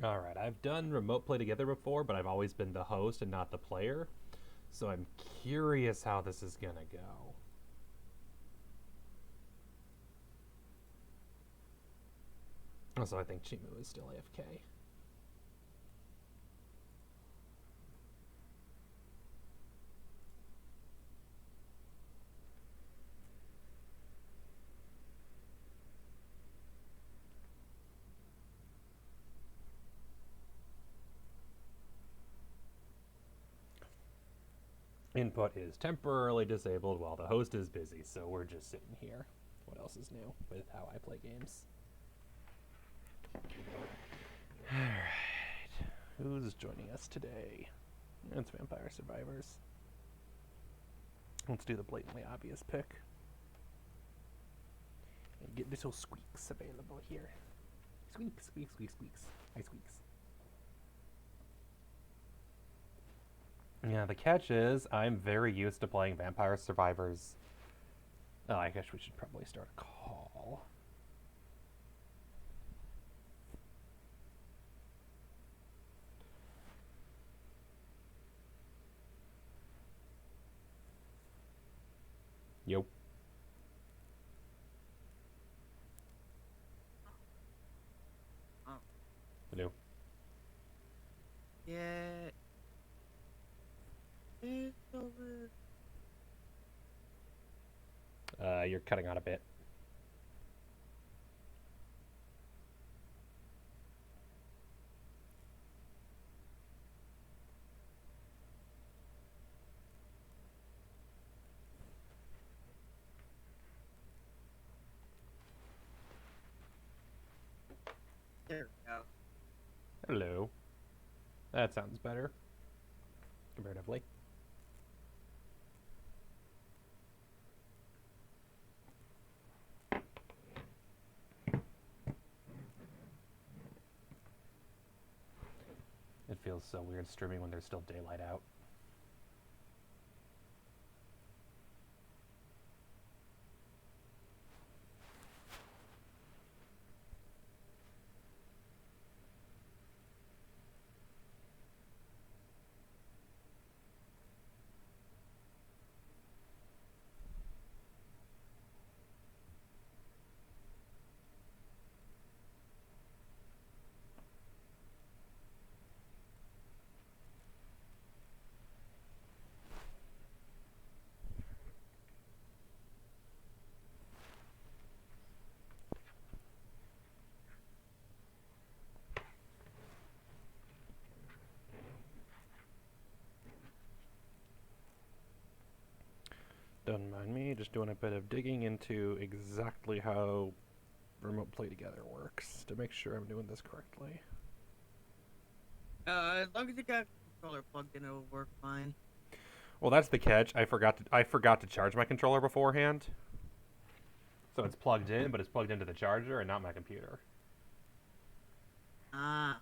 Alright, I've done remote play together before, but I've always been the host and not the player. So I'm curious how this is gonna go. Also, I think Chimu is still AFK. Input is temporarily disabled while the host is busy, so we're just sitting here. What else is new with how I play games? Alright. Who's joining us today? It's Vampire Survivors. Let's do the blatantly obvious pick. And get little squeaks available here. Squeak, squeak, squeak, squeaks. Hi, squeaks. Yeah, the catch is I'm very used to playing Vampire Survivors. Oh, I guess we should probably start a call. Yo. Oh. Hello. Yeah. It's over. You're cutting out a bit. There we go. Hello. That sounds better. Comparatively. It feels so weird streaming when there's still daylight out. Don't mind me, just doing a bit of digging into exactly how remote play together works to make sure I'm doing this correctly. As long as you got the controller plugged in, it'll work fine. Well, that's the catch. I forgot to charge my controller beforehand. So it's plugged in, but it's plugged into the charger and not my computer. Ah.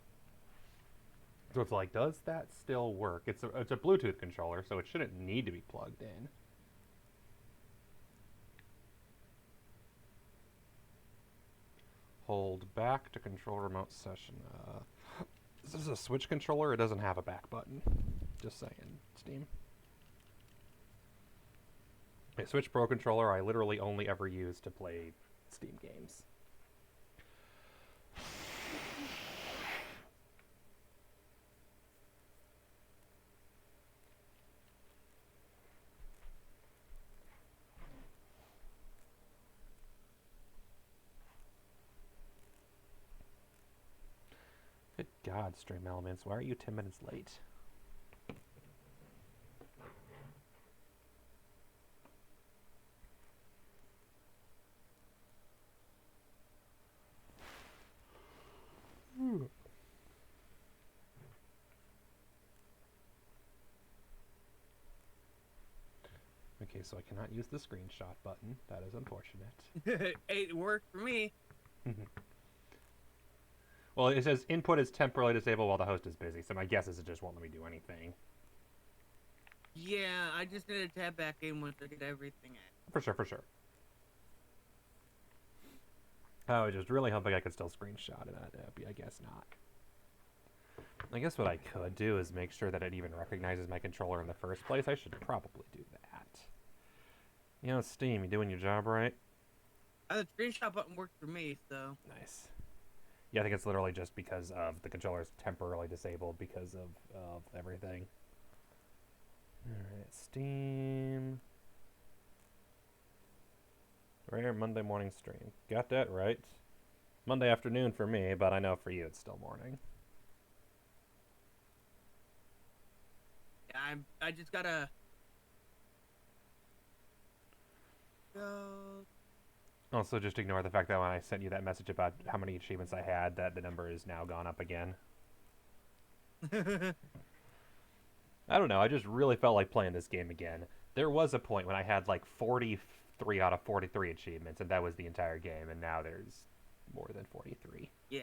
So it's like, does that still work? It's a Bluetooth controller, so it shouldn't need to be plugged in. Hold back to control remote session. This is a Switch controller. It doesn't have a back button. Just saying, Steam. A Switch Pro controller I literally only ever use to play Steam games. Good God, Stream Elements, why are you 10 minutes late? Okay, so I cannot use the screenshot button. That is unfortunate. It worked for me. Well, it says input is temporarily disabled while the host is busy, so my guess is it just won't let me do anything. Yeah, I just need to tab back in once I get everything in. For sure, for sure. I was just really hoping I could still screenshot it. I guess not. I guess what I could do is make sure that it even recognizes my controller in the first place. I should probably do that. You know, Steam, you doing your job right? The screenshot button worked for me, so. Nice. Yeah, I think it's literally just because of the controller is temporarily disabled because of everything. Alright, Steam. Rare Monday morning stream. Got that right. Monday afternoon for me, but I know for you it's still morning. Yeah, I just gotta go. Also, just ignore the fact that when I sent you that message about how many achievements I had, that the number is now gone up again. I don't know, I just really felt like playing this game again. There was a point when I had like 43 out of 43 achievements, and that was the entire game, and now there's more than 43. Yeah.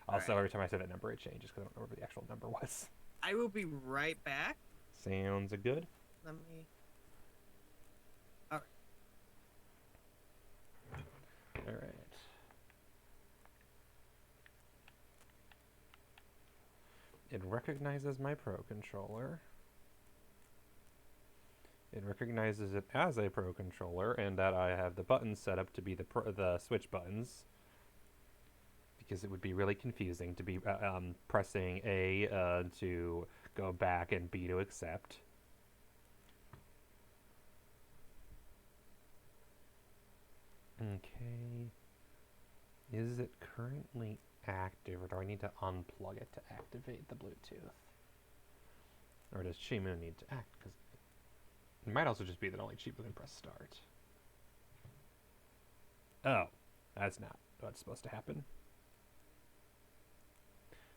Also, right. every time I say that number, it changes because I don't remember what the actual number was. I will be right back. Sounds good. Let me. Alright. Alright. It recognizes my Pro Controller. It recognizes it as a Pro Controller, and that I have the buttons set up to be the switch buttons. Because it would be really confusing to be pressing A to go back and B to accept. Okay. Is it currently active, or do I need to unplug it to activate the Bluetooth? Or does Chimu need to act? Because it might also just be that only Chimu can press start. Oh, that's not what's supposed to happen.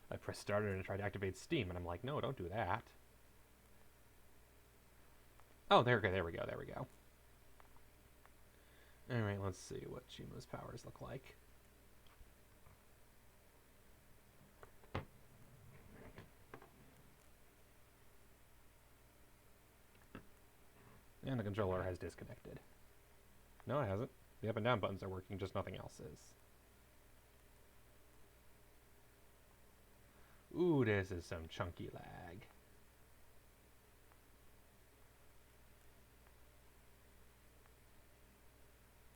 I pressed starter and tried to activate Steam, and I'm like, no, don't do that. Oh, there we go. Alright, let's see what Chimu's powers look like. And the controller has disconnected. No, it hasn't. The up and down buttons are working, just nothing else is. Ooh, this is some chunky lag.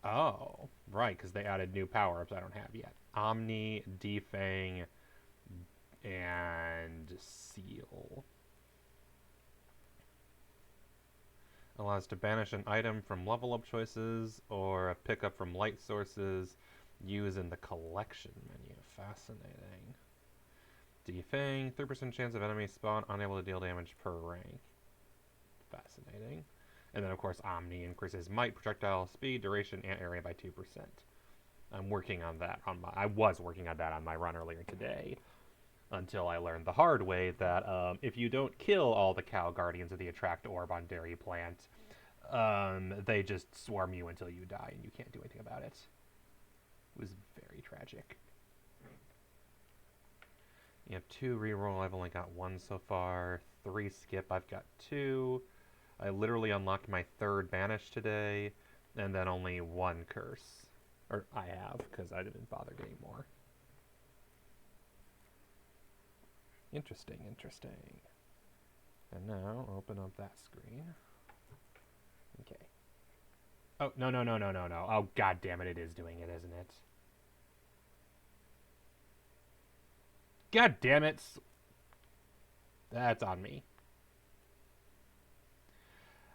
Oh, right, because they added new power-ups I don't have yet. Omni, Defang, and Seal. Allows to banish an item from level-up choices or a pickup from light sources. Use in the collection menu. Fascinating. Defang, 3% chance of enemy spawn, unable to deal damage per rank. Fascinating. And then, of course, Omni increases might, projectile speed, duration, and area by 2%. I'm working on that. I was working on that on my run earlier today, until I learned the hard way that if you don't kill all the cow guardians of the attract orb on Dairy Plant, they just swarm you until you die, and you can't do anything about it. It was very tragic. You have 2 reroll. I've only got 1 so far. 3 skip. I've got 2. I literally unlocked my 3rd banish today, and then only 1 curse. Or I have, because I didn't bother getting more. Interesting. And now, open up that screen. Okay. Oh, no. Oh, god damn it, it is doing it, isn't it? God damn it! That's on me.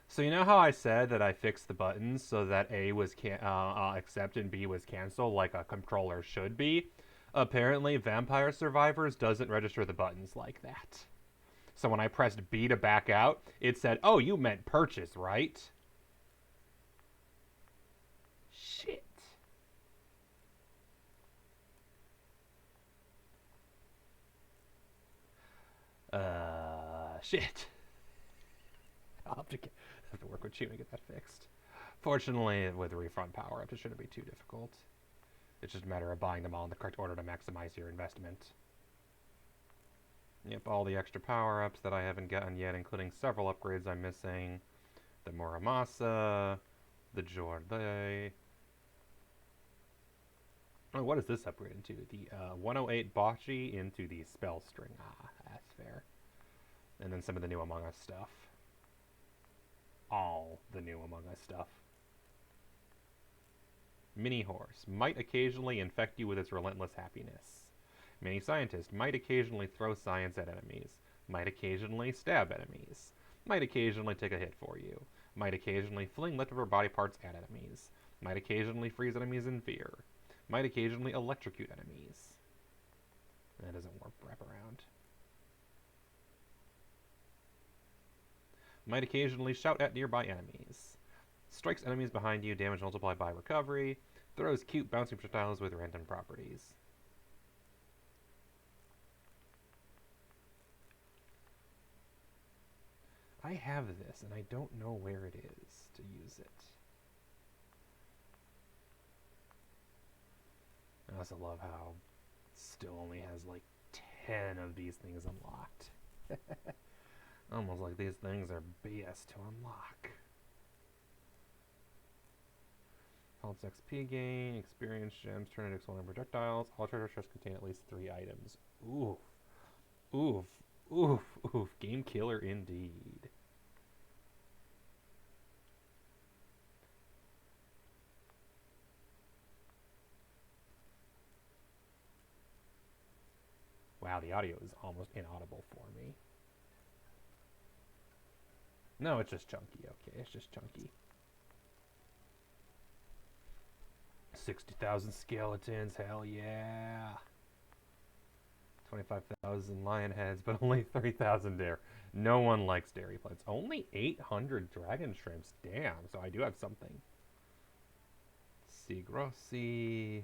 So you know how I said that I fixed the buttons so that A was accept and B was cancel like a controller should be? Apparently, Vampire Survivors doesn't register the buttons like that. So when I pressed B to back out, it said, oh, you meant purchase, right? Shit. Shit. I'll have to work with you to get that fixed. Fortunately, with refund power-ups, it shouldn't be too difficult. It's just a matter of buying them all in the correct order to maximize your investment. Yep, all the extra power-ups that I haven't gotten yet, including several upgrades I'm missing. The Muramasa, the Jorde. Oh, what is this upgrade into? The 108 Bocce into the spell string. Ah, that's fair. And then some of the new Among Us stuff. All the new Among Us stuff. Mini Horse might occasionally infect you with its relentless happiness. Mini Scientist might occasionally throw science at enemies. Might occasionally stab enemies. Might occasionally take a hit for you. Might occasionally fling leftover body parts at enemies. Might occasionally freeze enemies in fear. Might occasionally electrocute enemies. That doesn't wrap around. Might occasionally shout at nearby enemies. Strikes enemies behind you, damage multiplied by recovery. Throws cute bouncing projectiles with random properties. I have this, and I don't know where it is to use it. I also love how it still only has like 10 of these things unlocked. Almost like these things are BS to unlock. Pulse XP gain, experience gems, turn into exploding projectiles. All treasure chests contain at least 3 items. Oof. Oof. Oof. Oof. Game killer indeed. Wow, the audio is almost inaudible for me. No, it's just chunky. Okay, it's just chunky. 60,000 skeletons, hell yeah. 25,000 lion heads, but only 3,000 dare. No one likes dairy plants. Only 800 dragon shrimps. Damn, so I do have something. Seagrossi.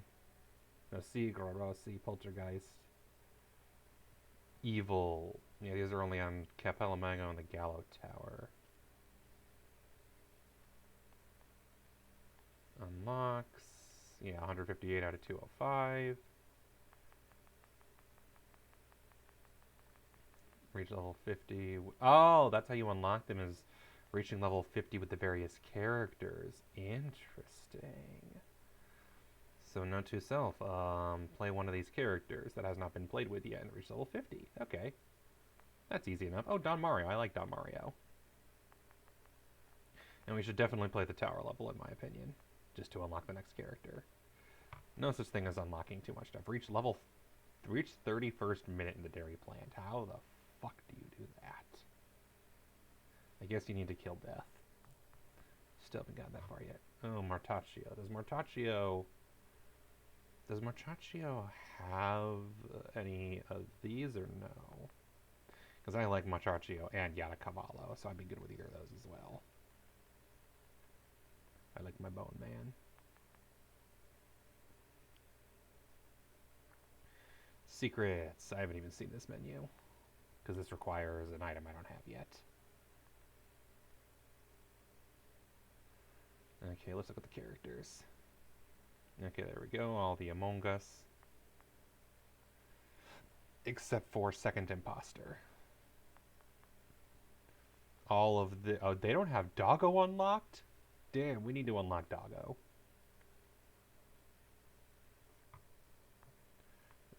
No, Seagrossi, Poltergeist. Evil. Yeah, these are only on Capellamago and the Gallo Tower. Unlocks. Yeah, 158 out of 205. Reach level 50. Oh, that's how you unlock them, is reaching level 50 with the various characters. Interesting. So note to self, play one of these characters that has not been played with yet and reach level 50. Okay. That's easy enough. Oh, Don Mario. I like Don Mario. And we should definitely play the tower level, in my opinion, just to unlock the next character. No such thing as unlocking too much stuff. Reach 31st minute in the dairy plant. How the fuck do you do that? I guess you need to kill death. Still haven't gotten that far yet. Oh, Martaccio. Does Martaccio have any of these or no? Because I like Martaccio and Yatacavallo, so I'd be good with either of those as well. I like my Bone Man. Secrets. I haven't even seen this menu, because this requires an item I don't have yet. Okay, let's look at the characters. Okay, there we go. All the Among Us. Except for Second Imposter. All of the... Oh, they don't have Doggo unlocked? Damn, we need to unlock Doggo.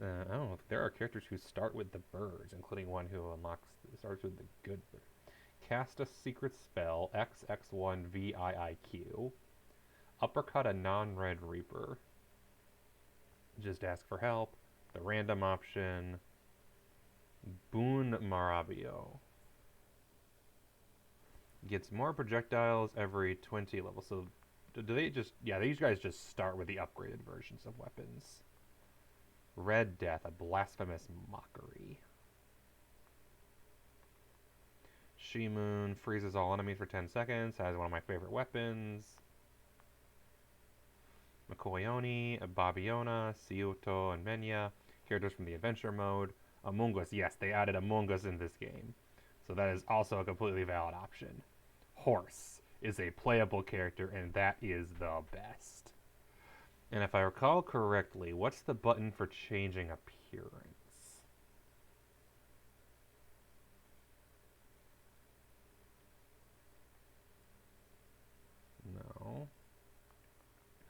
Oh, there are characters who start with the birds, including one who starts with the good bird. Cast a secret spell, XX1 VIIQ. Uppercut a non-red reaper. Just ask for help. The random option. Boon Marabio. Gets more projectiles every 20 levels. So do they just... Yeah, these guys just start with the upgraded versions of weapons. Red Death, a blasphemous mockery. Shimoon freezes all enemies for 10 seconds, has one of my favorite weapons. Makoyoni, Babiona, Ciuto, and Menya, characters from the adventure mode. Among Us, yes, they added Among Us in this game. So that is also a completely valid option. Horse is a playable character, and that is the best. And if I recall correctly, what's the button for changing appearance? No.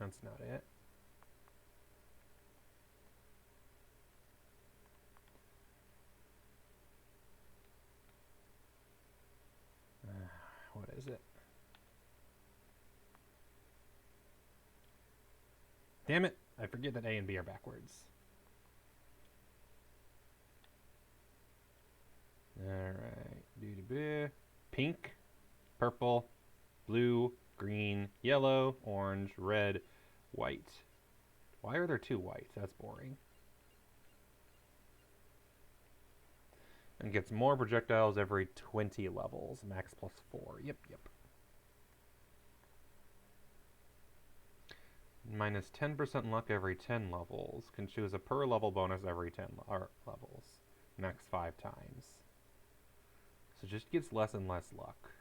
That's not it. Damn it! I forget that A and B are backwards. Alright. Pink, purple, blue, green, yellow, orange, red, white. Why are there 2 whites? That's boring. And gets more projectiles every 20 levels. Max plus 4. Yep. Minus 10% luck every 10 levels. Can choose a per level bonus every 10 levels. Max 5 times. So just gets less and less luck.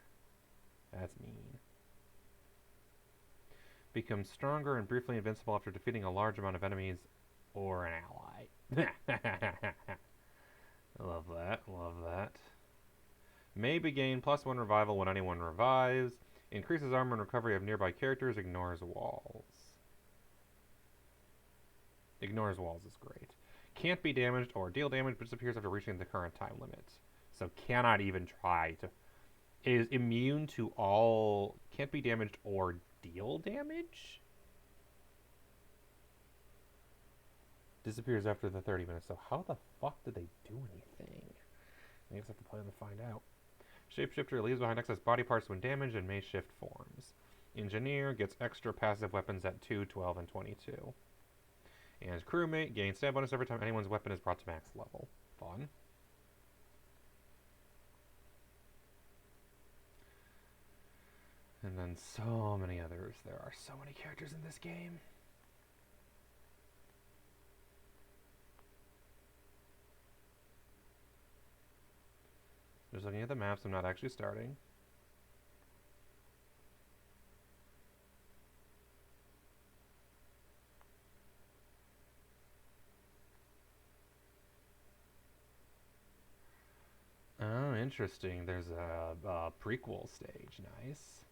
That's mean. Becomes stronger and briefly invincible after defeating a large amount of enemies or an ally. Love that. May gain plus 1 revival when anyone revives. Increases armor and recovery of nearby characters. Ignores walls. Ignores walls is great. Can't be damaged or deal damage, but disappears after reaching the current time limit. So cannot even try to... Is immune to all... Can't be damaged or deal damage? Disappears after the 30 minutes. So how the fuck did they do anything? I guess I have to plan to find out. Shapeshifter leaves behind excess body parts when damaged and may shift forms. Engineer gets extra passive weapons at 2, 12, and 22. And crewmate gains stab bonus every time anyone's weapon is brought to max level. Fun. And then so many others. There are so many characters in this game. Just looking at the maps, I'm not actually starting. Oh, interesting. There's a prequel stage. Nice.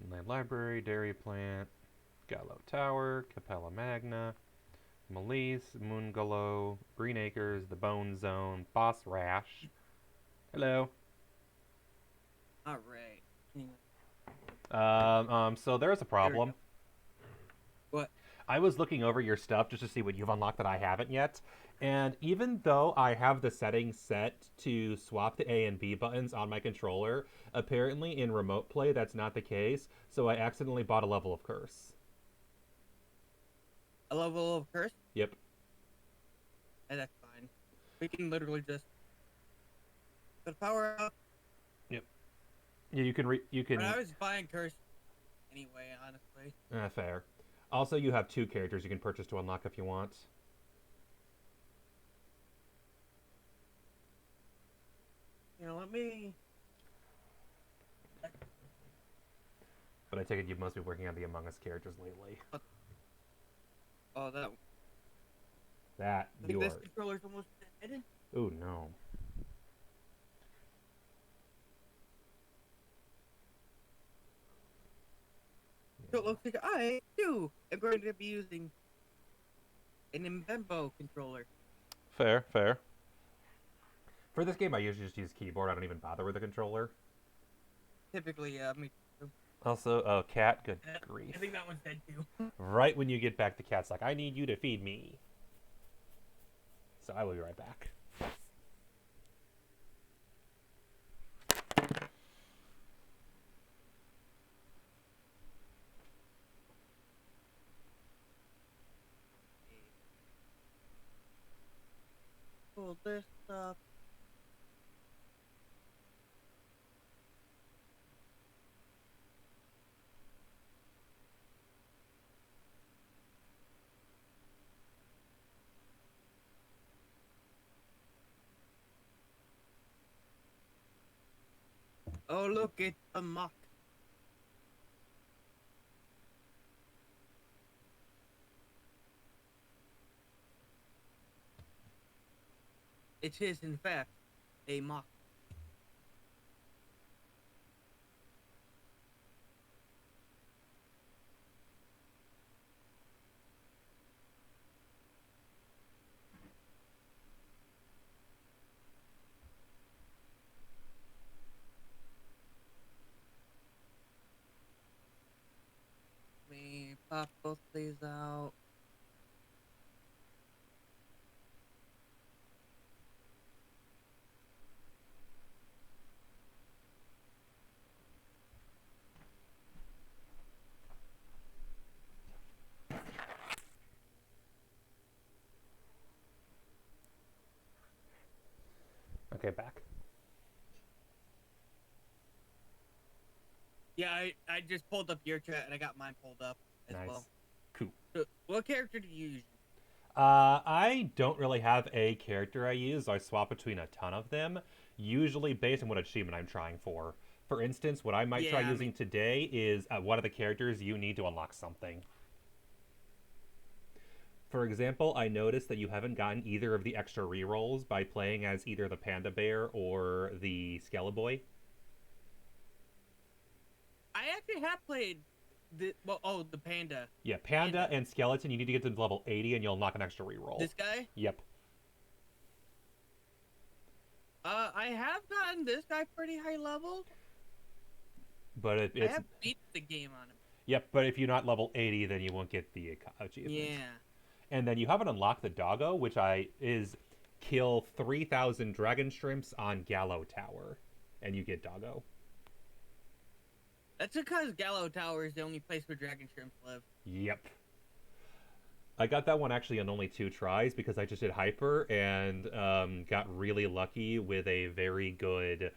Inland Library, Dairy Plant, Gallo Tower, Capella Magna, Melise, Moonglow, Green Acres, The Bone Zone, Boss Rash. Hello. Alright. So there's a problem. What? I was looking over your stuff just to see what you've unlocked that I haven't yet. And even though I have the settings set to swap the A and B buttons on my controller, apparently in remote play that's not the case, so I accidentally bought a level of curse. A level of curse? Yep. And that's fine. We can literally just put power up. Yep. Yeah, you can. But I was buying curse anyway, honestly. Fair. Also, you have 2 characters you can purchase to unlock if you want. You know, let me... But I take it you must be working on the Among Us characters lately. Oh, that... That, I think you this are... controller's almost dead. Oh, no. So it looks like I, too, am going to be using an Mbembo controller. Fair. For this game, I usually just use keyboard. I don't even bother with the controller. Typically, yeah, me too. Also, oh, cat, good grief. I think that one's dead, too. Right when you get back, the cat's like, I need you to feed me. So I will be right back. Pull this up. Oh, look, it's a mock. It is, in fact, a mock. pop both these out. Okay, back. Yeah, I just pulled up your chat and I got mine pulled up as well. Nice. Cool. So, what character do you use? I don't really have a character I use. I swap between a ton of them, usually based on what achievement I'm trying for. For instance, what I might try Yeah, I using mean, today is one of the characters you need to unlock something. For example, I noticed that you haven't gotten either of the extra rerolls by playing as either the Panda Bear or the Skeleboy. I actually have played the the panda. Yeah, Panda and Skeleton, you need to get to level 80 and you'll unlock an extra reroll. This guy. Yep. I have gotten this guy pretty high level. But I it's. have beat the game on him. Yep, but if you're not level 80, then you won't get the achievement. Yeah. And then you haven't unlocked the doggo, which is kill 3,000 dragon shrimps on Gallo Tower, and you get doggo. That's because Gallo Tower is the only place where dragon shrimps live. Yep. I got that one actually on only 2 tries because I just did hyper and got really lucky with a very good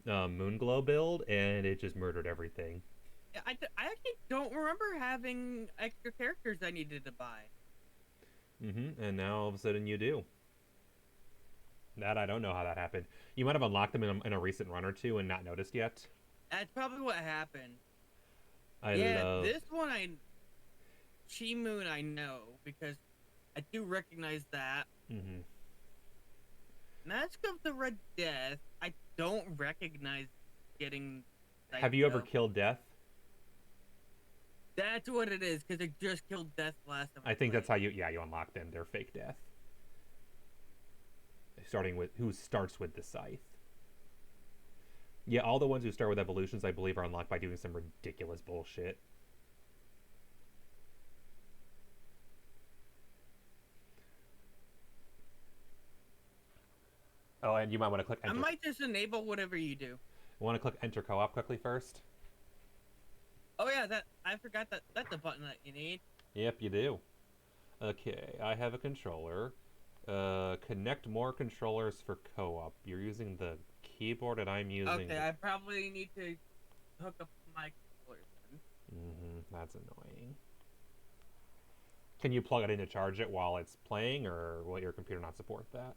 Moonglow build, and it just murdered everything. Yeah, I actually don't remember having extra characters I needed to buy. And now all of a sudden you do. That I don't know how that happened. You might have unlocked them in a recent run or two and not noticed yet. That's probably what happened. I love this one Chi Moon I know because I do recognize that. Mask of the Red Death, I don't recognize getting. Have you ever killed Death? That's what it is, because I just killed Death last time. I think that's how you unlock them. They're fake Death. Starting with who starts with the scythe. Yeah, all the ones who start with evolutions, I believe, are unlocked by doing some ridiculous bullshit. Oh, and you might want to click enter. I might just enable whatever you do. You want to click enter co-op quickly first? Oh yeah, I forgot that's the button that you need. Yep, you do. Okay, I have a controller. Connect more controllers for co-op. You're using the keyboard and I'm using... Okay, I probably need to hook up my controller then. That's annoying. Can you plug it in to charge it while it's playing, or will your computer not support that?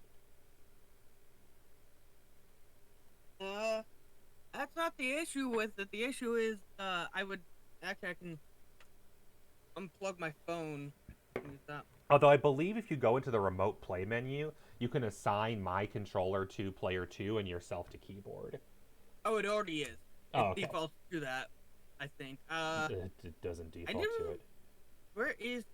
That's not the issue with it. The issue is, I can unplug my phone and use that. Although I believe if you go into the remote play menu, you can assign my controller to player 2 and yourself to keyboard. Oh, it already is. Oh, It okay. defaults to that, I think. It doesn't default to it. Where is...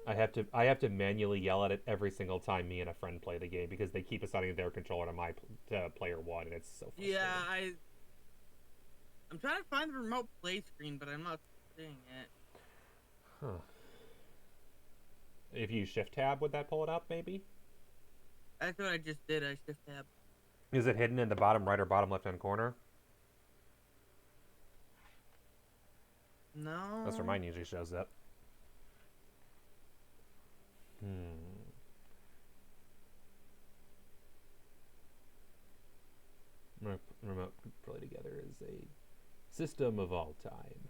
I have to manually yell at it every single time me and a friend play the game because they keep assigning their controller to my player 1, and it's so frustrating. Yeah, I'm trying to find the remote play screen, but I'm not seeing it. Huh. If you shift tab, would that pull it up, maybe? That's what I just did. I shift tab. Is it hidden in the bottom right or bottom left-hand corner? No. That's where mine usually shows up. Remote play together is a system of all time.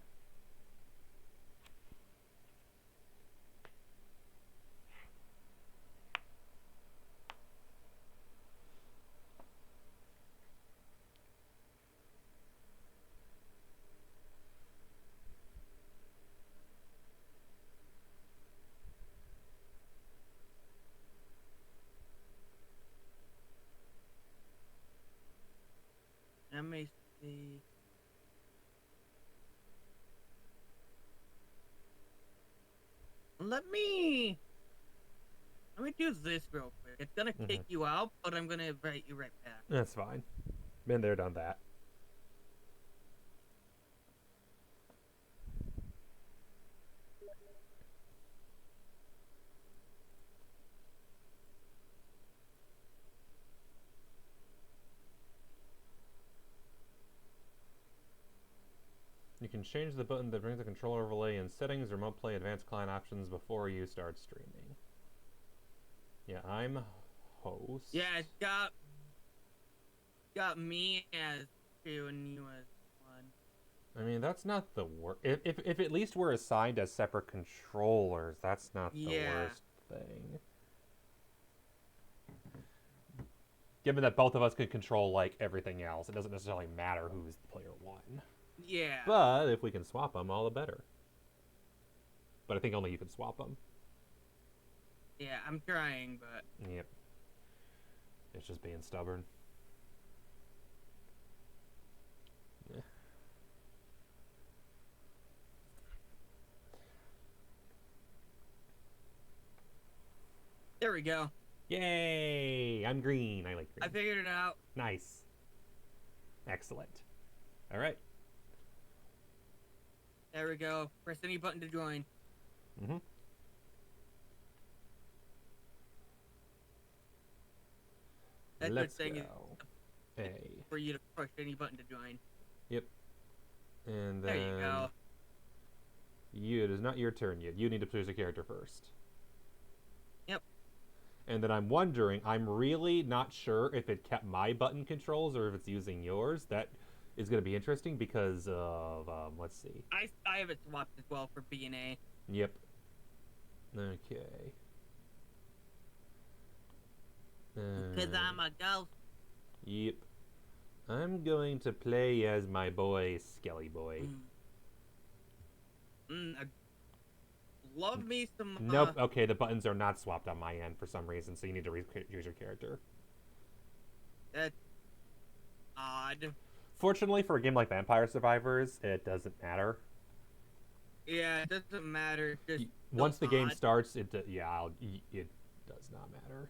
Let me see. Let me do this real quick. It's gonna kick you out, but I'm gonna invite you right back. That's fine. Been there, done that. can change the button that brings the controller overlay in settings, remote play, advanced client options before you start streaming. Yeah, I'm host. Yeah, it's got me as 2 and you as 1. I mean, that's not the worst. If at least we're assigned as separate controllers, that's not the Yeah. worst thing. Given that both of us could control, like, everything else, it doesn't necessarily matter who's player 1. Yeah. But if we can swap them, all the better. But I think only you can swap them. Yeah, I'm trying, but... Yep. It's just being stubborn. Yeah. There we go. Yay! I'm green. I like green. I figured it out. Nice. Excellent. All right. There we go. Press any button to join. Mm-hmm. That's Let's the thing go. A. for you to push any button to join. Yep. And then... There you go. It is not your turn yet. You need to choose a character first. Yep. And then I'm wondering, I'm really not sure if it kept my button controls or if it's using yours. That is going to be interesting because of, let's see. I have it swapped as well for B and A. Yep. Okay. Because I'm a ghost. Yep. I'm going to play as my boy, Skelly Boy. I love me some... Nope. Okay, the buttons are not swapped on my end for some reason, so you need to use your character. That's odd. Fortunately, for a game like Vampire Survivors, it doesn't matter. Yeah, it doesn't matter. Just Once the game odd. starts, it does not matter.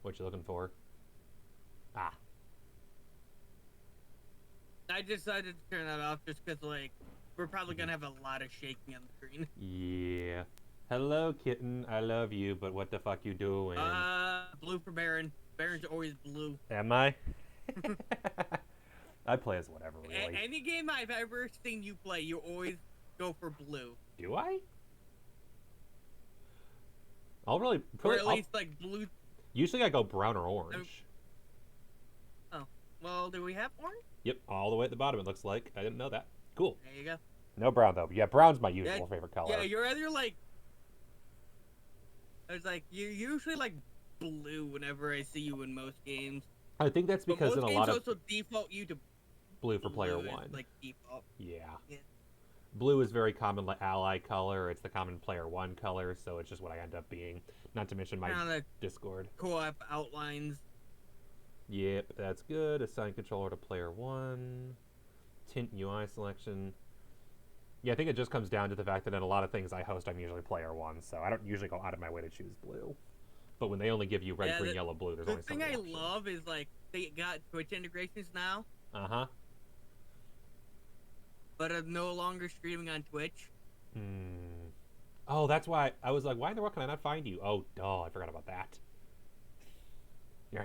What you looking for? Ah. I decided to turn that off just because, like, we're probably going to have a lot of shaking on the screen. Yeah. Hello, kitten. I love you, but what the fuck you doing? Blue for Baron. Baron's always blue. Am I? I play as whatever, really. Any game I've ever seen you play, you always go for blue. Do I? I'll really... Or at least, like, blue... Usually I go brown or orange. Oh. Well, do we have orange? Yep, all the way at the bottom it looks like. I didn't know that. Cool. There you go. No brown, though. Yeah, brown's my usual favorite color. Yeah, you're either, like... It's like, you're usually, like, blue whenever I see you in most games. I think that's because in a lot of... also default you to blue for player 1. Like, default. Yeah. Yeah. Blue is very common like ally color. It's the common player 1 color, so it's just what I end up being. Not to mention my Discord. Co-op outlines. Yep, that's good. Assign controller to player 1. Tint UI selection. Yeah, I think it just comes down to the fact that in a lot of things I host, I'm usually player 1, so I don't usually go out of my way to choose blue. But when they only give you red, green, yellow, blue, there's only so many The options. thing I love is, like, they got Twitch integrations now. Uh-huh. But I'm no longer streaming on Twitch. Oh, that's why I was like, why in the world can I not find you? Oh, duh, I forgot about that.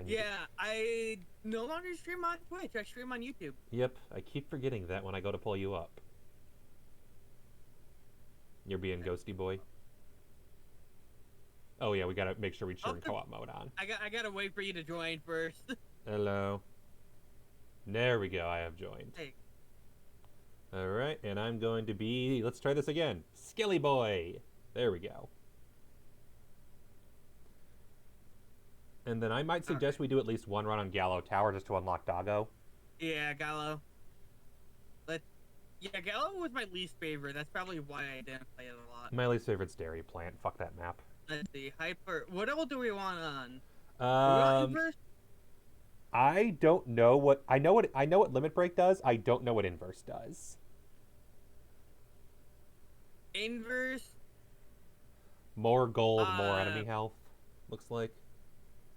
Yeah, I no longer stream on Twitch. I stream on YouTube. Yep, I keep forgetting that when I go to pull you up. You're being ghosty boy. Oh yeah, we gotta make sure we turn co-op mode on. I gotta wait for you to join first. Hello. There we go. I have joined. Hey. All right, and I'm going to be. Let's try this again. Skelly boy. There we go. And then I might suggest we do at least one run on Gallo Tower just to unlock Doggo. Yeah, Gallo. Yeah, Gallo was my least favorite. That's probably why I didn't play it a lot. My least favorite's Dairy Plant. Fuck that map. Let's see. Hyper. What else do we want on? First? I don't know what I know what Limit Break does. I don't know what Inverse does. Inverse. More gold, more enemy health. Looks like.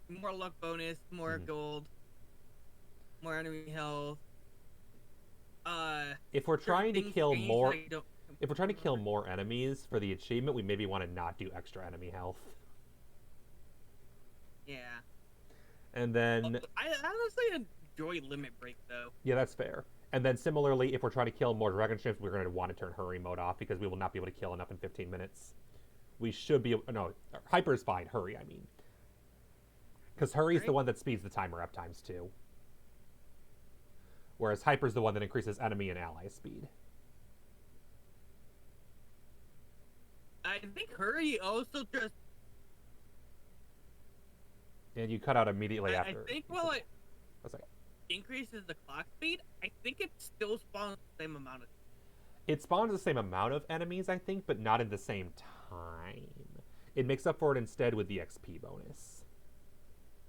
More luck bonus, more gold, more enemy health. If we're trying to kill more, if we're trying to kill more enemies for the achievement, we maybe want to not do extra enemy health. And then, I honestly enjoy Limit Break though. yeah, that's fair. And then similarly, if we're trying to kill more dragon ships, we're going to want to turn hurry mode off because we will not be able to kill enough in 15 minutes. We should be no, hyper is fine. Hurry, I mean, because hurry is the Right? one that speeds the timer up times 2, whereas hyper is the one that increases enemy and ally speed. I think Hurry also just. And you cut out immediately I after. think while it Oh, sorry. increases the clock speed, I think it still spawns the same amount of. It spawns the same amount of enemies, I think, but not in the same time. It makes up for it instead with the XP bonus.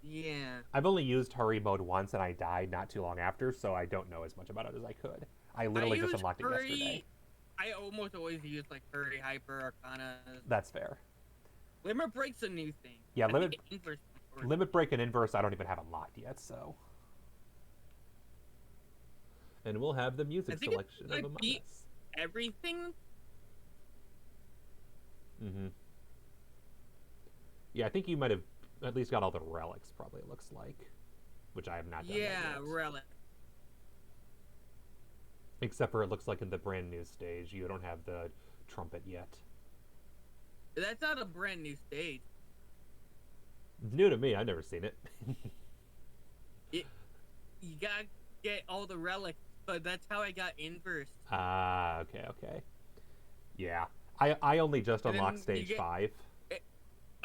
Yeah. I've only used hurry mode once and I died not too long after, so I don't know as much about it as I could. I literally just unlocked it yesterday. I almost always use like Hurry, Hyper, Arcana. That's fair. Limit Break's a new thing. Yeah, I think Inverse before. Limit Break and Inverse I don't even have unlocked yet, so. And we'll have the music selection of Among Us. Everything. Mm-hmm. Yeah, I think you might have at least got all the relics, probably, it looks like. Which I have not done Yeah, yet. relic. Except for it looks like in the brand new stage, you don't have the trumpet yet. That's not a brand new stage. New to me, I've never seen it. You gotta get all the relics, but that's how I got Inverse. Ah, okay. Yeah. I only just unlocked stage 5.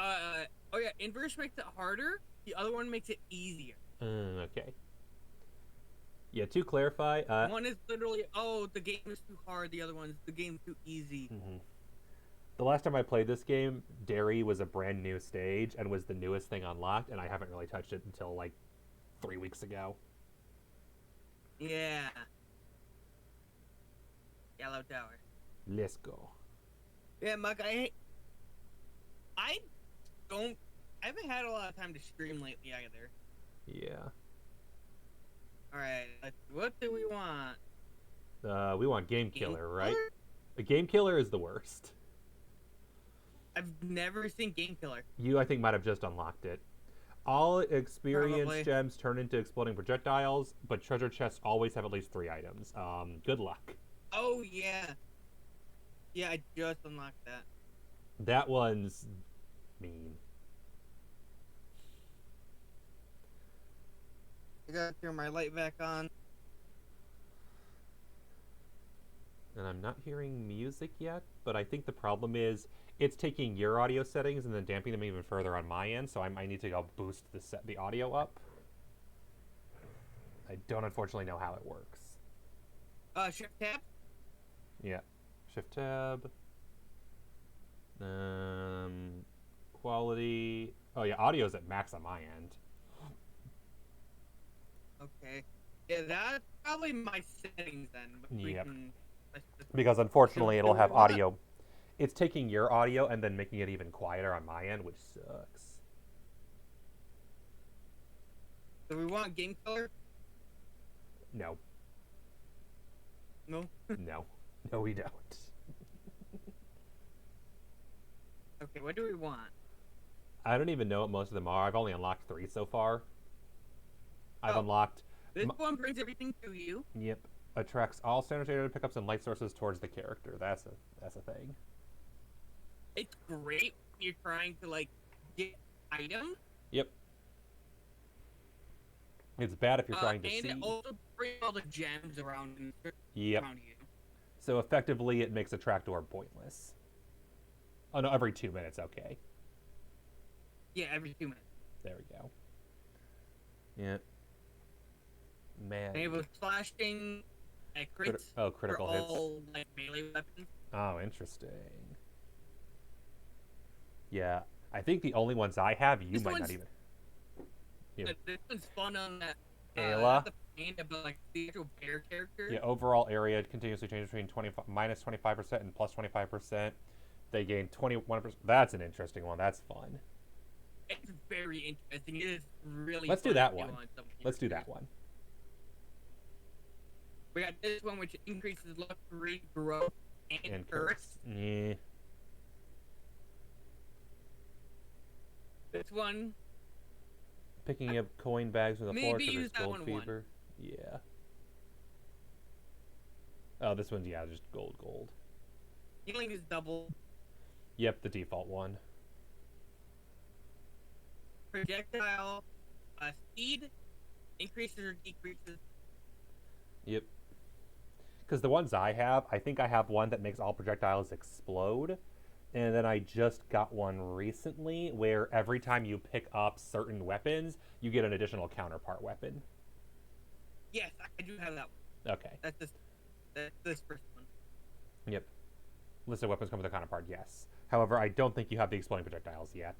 Oh yeah, Inverse makes it harder. The other one makes it easier. Okay. Yeah, to clarify, one is literally, oh, the game is too hard. The other one's the game's too easy. Mm-hmm. The last time I played this game, Dairy was a brand new stage and was the newest thing unlocked, and I haven't really touched it until like 3 weeks ago. Yeah. Yellow Tower. Let's go. Yeah, Mike, I haven't had a lot of time to stream lately either. Yeah. Alright, what do we want? We want Game Killer, right? A Game Killer is the worst. I've never seen Game Killer. You, I think, might have just unlocked it. All experience Probably. gems turn into exploding projectiles, but treasure chests always have at least 3 items. Good luck. Oh, yeah. Yeah, I just unlocked that. That one's mean. I gotta turn my light back on. And I'm not hearing music yet, but I think the problem is it's taking your audio settings and then damping them even further on my end, so I might need to go boost the audio up. I don't unfortunately know how it works. Shift tab? Yeah. Shift tab. Quality. Oh yeah, audio's at max on my end. Okay. Yeah, that's probably my settings then. Yep. Because unfortunately it'll have what? audio. It's taking your audio and then making it even quieter on my end, which sucks. Do we want Game Killer? No. No? No. No, we don't. Okay, what do we want? I don't even know what most of them are. I've only unlocked 3 so far. I've unlocked... This one brings everything to you. Yep. Attracts all standard data pickups and light sources towards the character. That's a thing. It's great when you're trying to, like, get items. Yep. It's bad if you're trying to see. And it also brings all the gems around you. So effectively, it makes a trapdoor pointless. Oh no, every 2 minutes, okay. Yeah, every 2 minutes. There we go. Yeah. Man. Enable slashing at crits critical for hits. all, like, melee weapons. Oh, interesting. Yeah, I think the only ones I have, you might not even... Yeah. This one's fun on that. Ayla. Not the panda, but like the actual bear character. Yeah, overall area continuously changes between minus 25% and plus 25%. They gain 21%. That's an interesting one. That's fun. It's very interesting. It is really. Let's do fun that to one. on some Let's do characters. that one. We got this one, which increases luck rate, growth, and curse. Yeah. This one Picking up coin bags from the floor Maybe triggers use that gold one once. fever. Yeah. Oh, this one's, yeah, just gold. Healing is double. Yep, the default one. Projectile speed increases or decreases. Yep. Because the ones I think I have one that makes all projectiles explode. And then I just got one recently where every time you pick up certain weapons, you get an additional counterpart weapon. Yes, I do have that one. Okay. That's this first one. Yep. List of weapons come with a counterpart, yes. However, I don't think you have the exploding projectiles yet.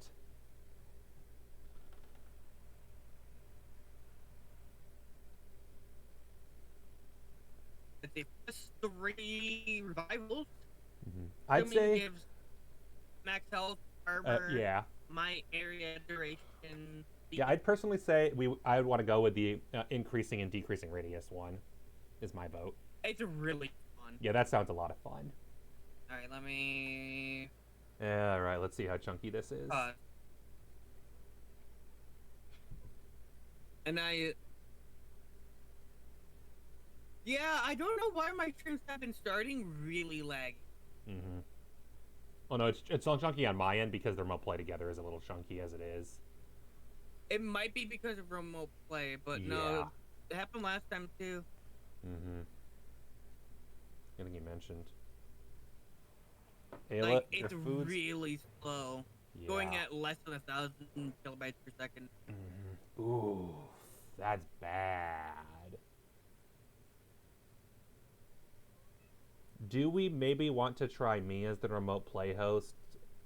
It's a +3 revivals. I'd Assuming say, gives max health, armor, yeah. my area duration. Yeah, I'd personally say I would want to go with the increasing and decreasing radius one. Is my vote. It's really fun. Yeah, that sounds a lot of fun. All right, let me. Yeah, all right. Let's see how chunky this is. And I. Yeah, I don't know why my streams have been starting really laggy. Mm-hmm. Oh no, it's all chunky on my end because the remote play together is a little chunky as it is. It might be because of remote play, but Yeah. no, it happened last time too. Mm-hmm. I think you mentioned. Ayla, Like it's really slow, yeah. going at less than 1,000 kilobytes per second. Mm-hmm. Ooh, that's bad. Do we maybe want to try me as the remote play host?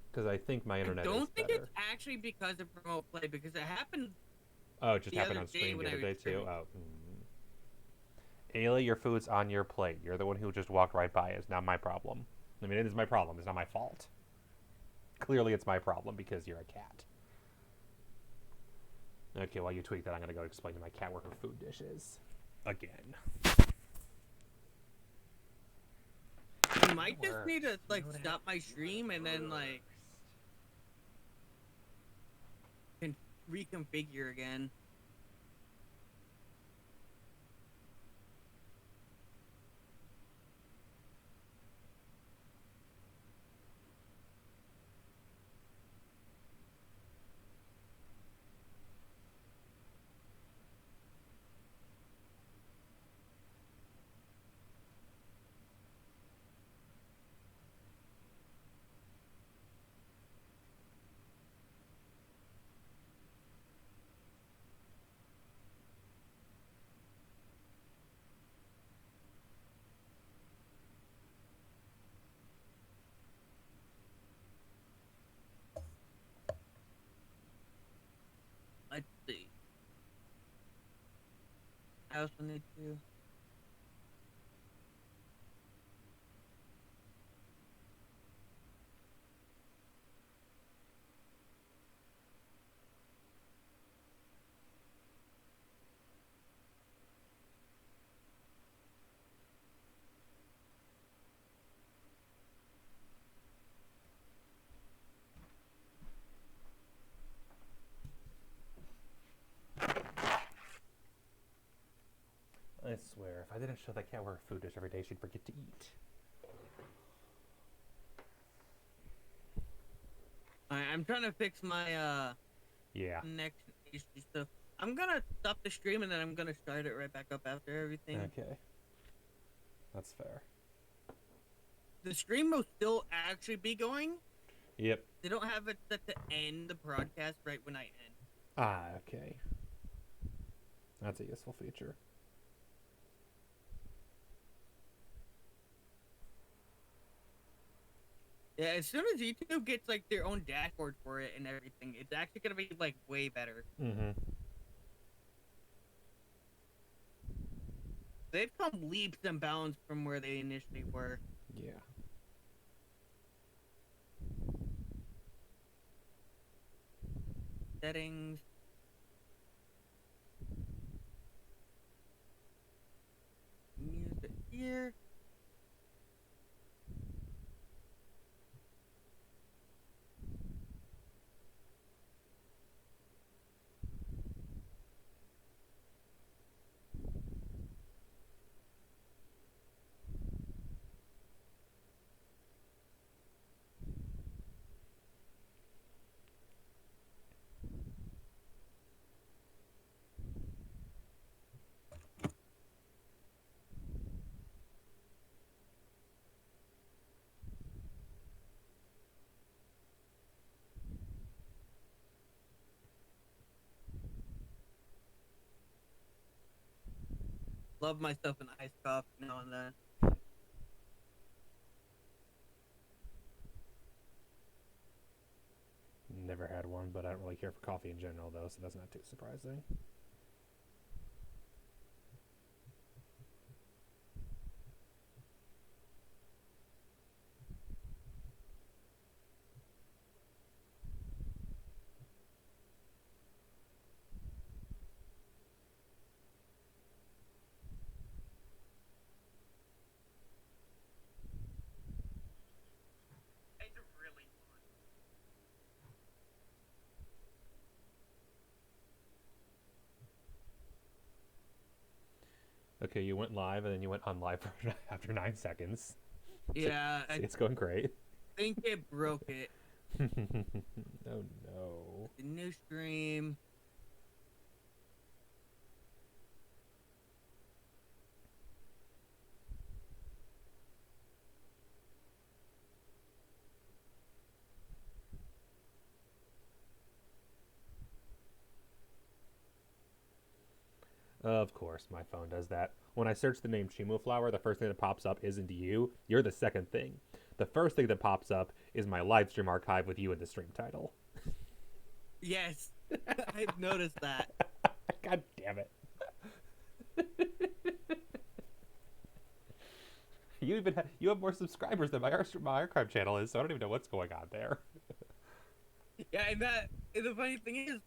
Because I think my internet is better. I don't think it's actually because of remote play, because it happened. Oh, it just happened on stream the other day too? Oh. Ayla, your food's on your plate. You're the one who just walked right by. It's not my problem. I mean, it is my problem. It's not my fault. Clearly, it's my problem because you're a cat. Okay, while you tweak that, I'm going to go explain to my cat where her food dish is. Again. I might just need to, like, stop my stream and then, like, reconfigure again. Let's see. I also need to. I swear, if I didn't show that cat where her food dish every day, she'd forget to eat. I'm trying to fix my Yeah. connection issue stuff. I'm gonna stop the stream and then I'm gonna start it right back up after everything. Okay. That's fair. The stream will still actually be going. Yep. They don't have it set to end the broadcast right when I end. Ah, okay. That's a useful feature. Yeah, as soon as YouTube gets like their own dashboard for it and everything, it's actually gonna be like way better. Mm-hmm. They've come leaps and bounds from where they initially were. Yeah. Settings. Music here. Love myself an iced coffee now and then. Never had one, but I don't really care for coffee in general, though, so that's not too surprising. It's really fun. Okay, you went live and then you went unlive after 9 seconds. So, Yeah, see, I it's going great. think it broke it. Oh no. The new stream. Of course, my phone does that. When I search the name Chimu Flower, the first thing that pops up isn't you. You're the second thing. The first thing that pops up is my live stream archive with you in the stream title. Yes, I've noticed that. God damn it. You have more subscribers than my archive channel is, so I don't even know what's going on there. Yeah, and the funny thing is,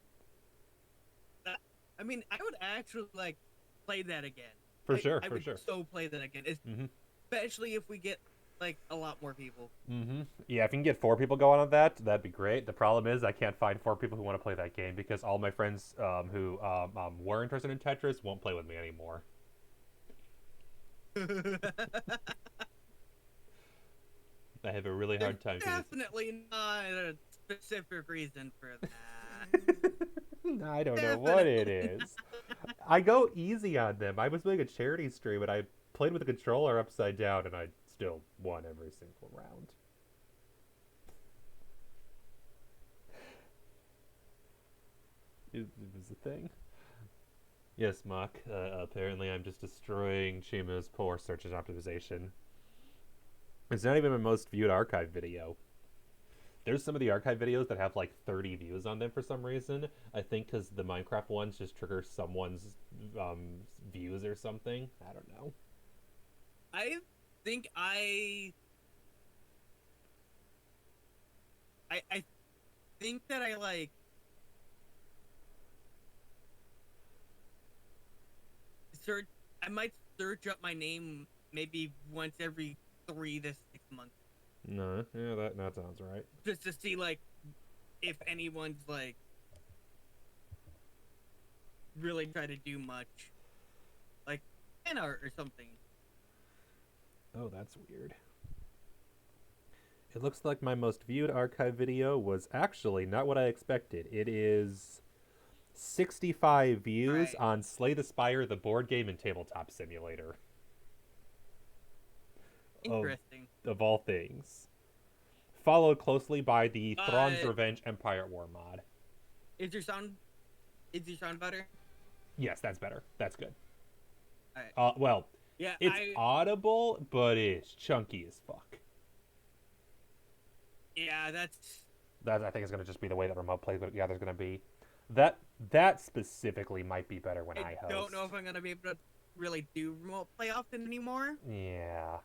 that, I mean, I would actually like play that again. For Like, sure, I for would sure. so play that again, Mm-hmm. especially if we get like a lot more people. Mm-hmm. Yeah, if you can get 4 people going on that, that'd be great. The problem is I can't find 4 people who want to play that game because all my friends who were interested in Tetris won't play with me anymore. I have a really There's hard time because definitely not a specific reason for that. I don't know what it Definitely. is. I go easy on them. I was doing a charity stream and I played with the controller upside down and I still won every single round. It was a thing. Yes, Mock. Apparently, I'm just destroying Chima's poor search and optimization. It's not even my most viewed archive video. There's some of the archive videos that have like 30 views on them for some reason. I think because the Minecraft ones just trigger someone's views or something. I don't know. I think I think that I like search. I might search up my name maybe once every 3 to 6 months, No, yeah, that sounds right. just to see like if anyone's like really try to do much, like fan art or something. Oh, that's weird. It looks like my most viewed archive video was actually not what I expected. It is 65 views Right. on Slay the Spire, the board game and tabletop simulator. Of Interesting. of all things. Followed closely by the Thrawn's Uh, Revenge Empire at War mod. is your sound better? Yes, that's better. That's good. All right. Well, Yeah, it's audible, but it's chunky as fuck. yeah, that's That I think is going to just be the way that remote plays, but yeah, there's going to be that specifically might be better when I I host. don't know if I'm gonna be able to really do remote play often anymore Yeah,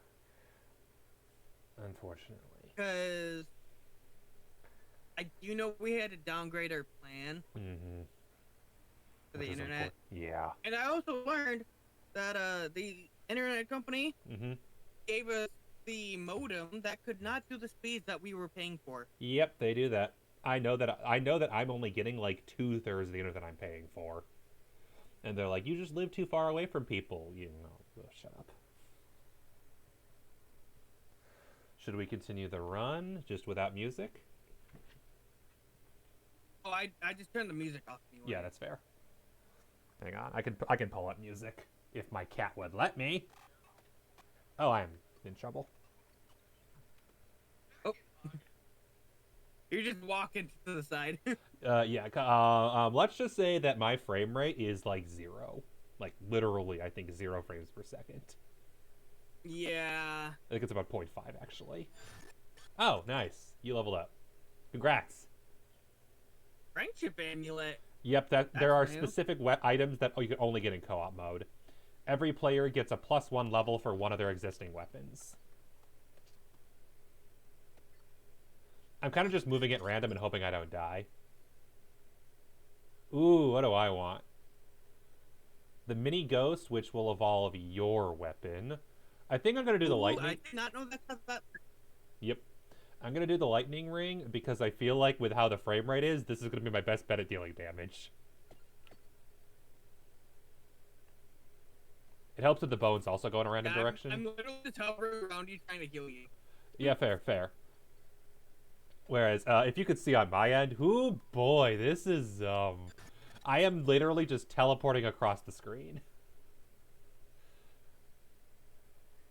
unfortunately. because I do know we had to downgrade our plan Mm-hmm. for the internet, Yeah. and I also learned that the internet company Mm-hmm. gave us the modem that could not do the speeds that we were paying for. Yep, they do that. I know that I'm only getting like 2/3 of the internet I'm paying for, and they're like, "You just live too far away from people." You know, oh, shut up. Should we continue the run just without music? Oh, I just turned the music off anyway. Yeah, that's fair. Hang on, I can pull up music if my cat would let me. Oh, I'm in trouble. Oh, you're just walking to the side. Yeah. Let's just say that my frame rate is like 0. Like, literally, I think 0 frames per second. Yeah. I think it's about 0.5, actually. Oh, nice. You leveled up. Congrats. Friendship amulet. Yep, that there That's are new. specific items that you can only get in co-op mode. Every player gets a +1 level for one of their existing weapons. I'm kind of just moving it random and hoping I don't die. Ooh, what do I want? The mini ghost, which will evolve your weapon. I think I'm going to do the Ooh, I lightning. did not know that's how that. Yep. I'm going to do the lightning ring because I feel like with how the frame rate is, this is going to be my best bet at dealing damage. It helps with the bones also go in a random Yeah, direction. I'm literally just hovering around you trying to heal you. Yeah, fair, fair. Whereas, if you could see on my end, ooh boy, this is, I am literally just teleporting across the screen.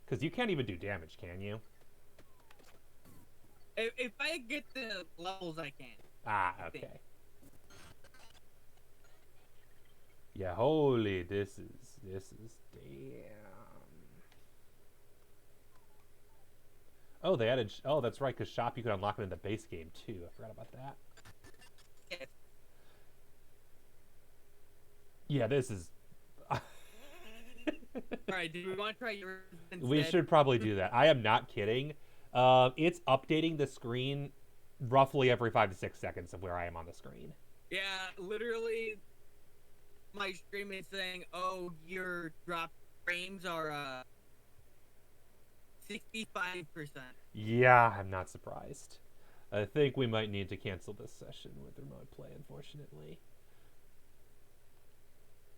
Because you can't even do damage, can you? If I get the levels, I can. Ah, I think. okay. Yeah, holy, this is, damn. Oh, they added, oh, that's right, because shop you could unlock it in the base game, too. I forgot about that. Yeah. Yeah, this is... Alright, do we want to try yours instead? We should probably do that. I am not kidding. It's updating the screen roughly every 5 to 6 seconds of where I am on the screen. Yeah, literally, my stream is saying, "Oh, your drop frames are 65%." Yeah, I'm not surprised. I think we might need to cancel this session with remote play, unfortunately.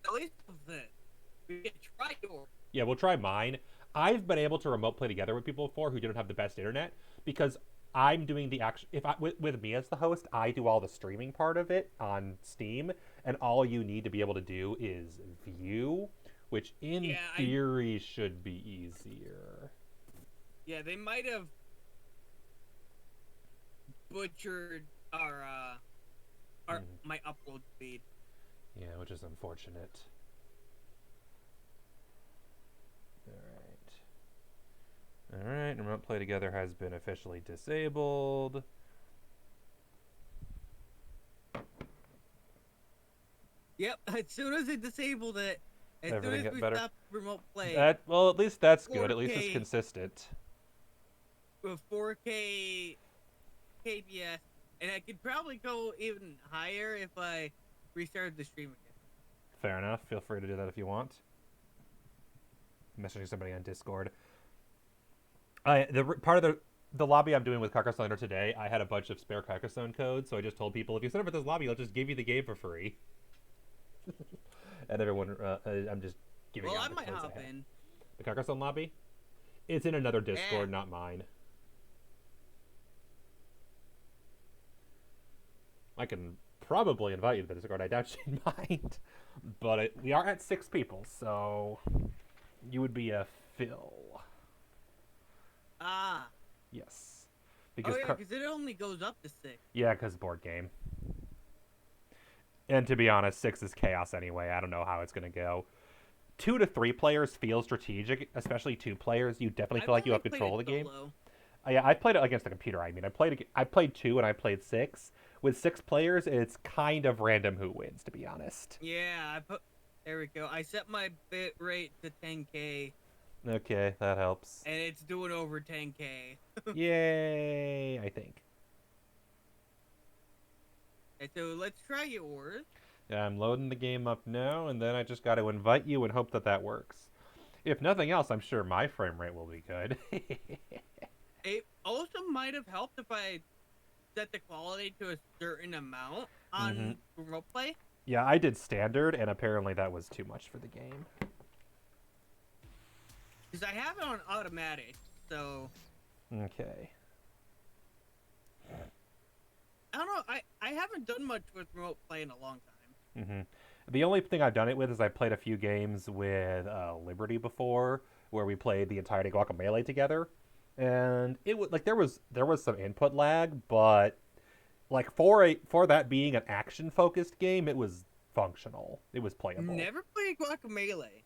At least with it, we can try yours. Yeah, we'll try mine. I've been able to remote play together with people before who didn't have the best internet because I'm doing the action. If I with me as the host, I do all the streaming part of it on Steam, and all you need to be able to do is view, which in Yeah, theory should be easier. Yeah, they might have butchered our my upload speed. Yeah, which is unfortunate. All right, remote play together has been officially disabled. Yep, as soon as they disabled it, as soon Everything as got we better. stopped remote play, That well, at least that's good. At least it's 4K consistent. with 4K KBS, and I could probably go even higher if I restarted the stream again. Fair enough. Feel free to do that if you want. Messaging somebody on Discord. Part of the lobby I'm doing with Carcassonne today, I had a bunch of spare Carcassonne codes, so I just told people if you sign up for this lobby, I'll just give you the game for free. And everyone, I'm just giving Well, out I the might codes hop I have. in. The Carcassonne lobby? It's in another Discord, Yeah. not mine. I can probably invite you to the Discord. I doubt you'd mind. But we are at 6 people, so you would be a fill. Ah. Yes. Oh yeah, because it only goes up to 6. Yeah, because board game. And to be honest, 6 is chaos anyway. I don't know how it's going to go. 2 to 3 players feel strategic, especially 2 players. You definitely feel like you have control of the game. Yeah, I played it against the computer. I mean, I played 2 and I played 6. With 6 players, it's kind of random who wins, to be honest. Yeah, there we go. I set my bit rate to 10K. Okay, that helps. And it's doing over 10K. Yay, I think. Okay, so let's try yours. Yeah, I'm loading the game up now, and then I just got to invite you and hope that that works. If nothing else, I'm sure my frame rate will be good. It also might have helped if I set the quality to a certain amount on remote play. Yeah, I did standard, and apparently that was too much for the game. Because I have it on automatic, so... Okay. I don't know, I haven't done much with remote play in a long time. The only thing I've done it with is I played a few games with Liberty before, where we played the entirety of Guacamelee together, and it was like there was some input lag, but like for that being an action focused game, it was functional. It was playable. Never played Guacamelee.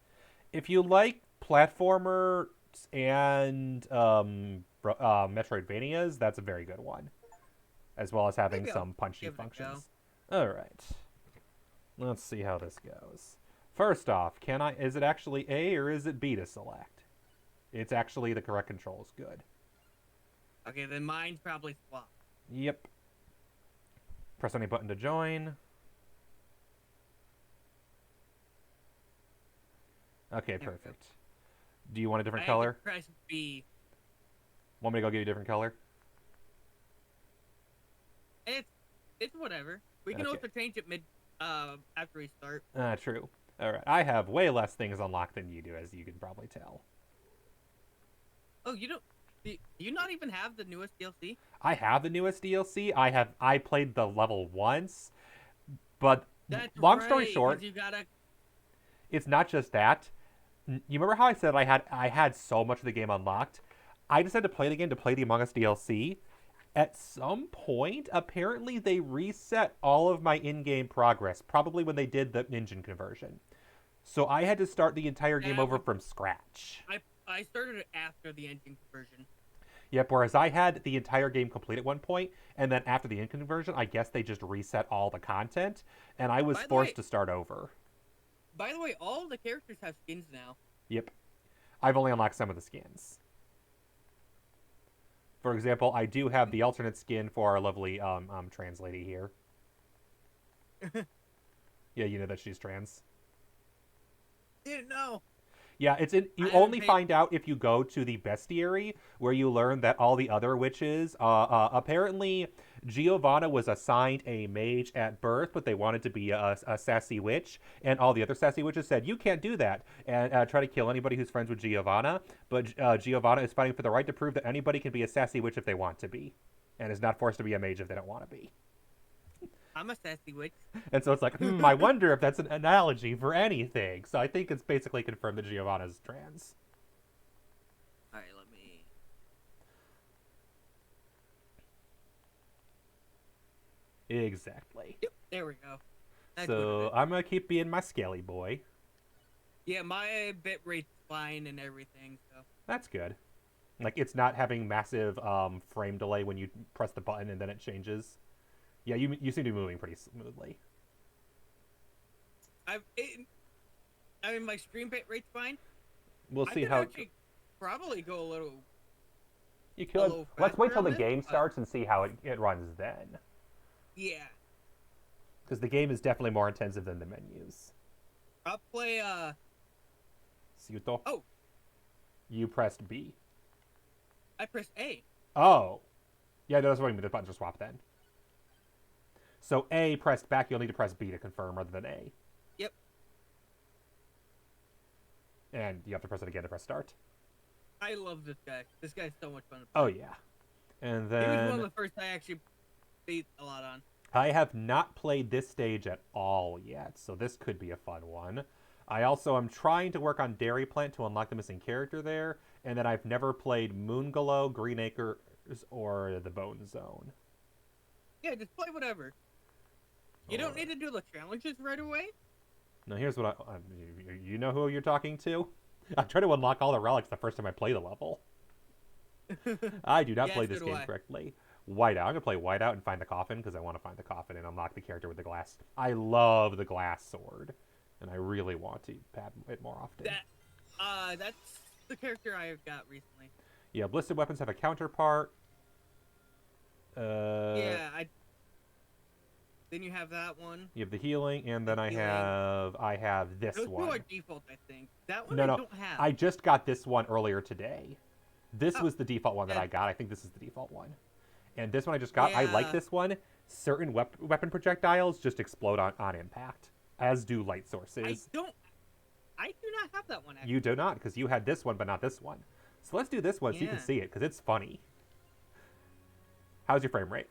If you like platformer and Metroidvanias, that's a very good one, as well as having Maybe I'll some punchy give it a go. functions. All right, let's see how this goes. First off, is it actually A or is it B to select? It's actually the correct controls. Good. Okay, then mine's probably swap. Yep. Press any button to join. Okay, There we go. perfect. Do you want a different I color? had to press B. Want me to go give you a different color? It's whatever. We can Okay. also change it mid after we start. True. All right. I have way less things unlocked than you do, as you can probably tell. Oh, you don't. Do you not even have the newest DLC? I have the newest DLC. I played the level once, but That's long right, story short, 'cause you gotta. it's not just that. You remember how I said I had so much of the game unlocked? I decided to play the game to play the Among Us DLC. At some point, apparently they reset all of my in-game progress, probably when they did the engine conversion. So I had to start the entire game over from scratch. I started it after the engine conversion. Yep, whereas I had the entire game complete at one point, and then after the engine conversion, I guess they just reset all the content, and I was forced to start over. By the way, all the characters have skins now. Yep. I've only unlocked some of the skins. For example, I do have the alternate skin for our lovely trans lady here. Yeah, you know that she's trans. Didn't know. Yeah, you only find out if you go to the bestiary, where you learn that all the other witches, apparently Giovanna was assigned a mage at birth, but they wanted to be a sassy witch, and all the other sassy witches said, you can't do that, and try to kill anybody who's friends with Giovanna, but Giovanna is fighting for the right to prove that anybody can be a sassy witch if they want to be, and is not forced to be a mage if they don't want to be. I'm a sassy witch. And so it's like, I wonder if that's an analogy for anything. So I think it's basically confirmed that Giovanna's trans. Alright, let me... Exactly. Yep, there we go. That's so I'm going to keep being my scaly boy. Yeah, my bitrate's fine and everything, so... That's good. Like, it's not having massive frame delay when you press the button and then it changes. Yeah, you seem to be moving pretty smoothly. I mean, my stream bitrate's fine. We'll see I how... actually probably go a little... You could. Let's wait till the game starts and see how it runs then. Yeah. Because the game is definitely more intensive than the menus. I'll play, Ciuto? Oh. You pressed B. I pressed A. Oh. Yeah, that's what I mean. The buttons are swapped then. So A pressed back, you'll need to press B to confirm rather than A. Yep. And you have to press it again to press start. I love this guy. This guy's so much fun to play. Oh, yeah. And then... He was one of the first I actually beat a lot on. I have not played this stage at all yet, so this could be a fun one. I also am trying to work on Dairy Plant to unlock the missing character there, and then I've never played Moonglow, Green Acres, or the Bone Zone. Yeah, just play whatever. You don't need to do the challenges right away. Now here's what you know who you're talking to? I try to unlock all the relics the first time I play the level. I do not play this game correctly. Whiteout. I'm going to play Whiteout and find the coffin because I want to find the coffin and unlock the character with the glass. I love the glass sword, and I really want to have it more often. That's the character I've got recently. Yeah, ballistic weapons have a counterpart. Yeah, Then you have that one. You have the healing, and then I have this Those one. two are default, I think. That one No, I no, don't have. I just got this one earlier today. This was the default one that I got. I think this is the default one. And this one I just got, I like this one. Certain weapon projectiles just explode on impact, as do light sources. I do not have that one, actually. You do not, because you had this one, but not this one. So let's do this one so you can see it, because it's funny. How's your frame rate?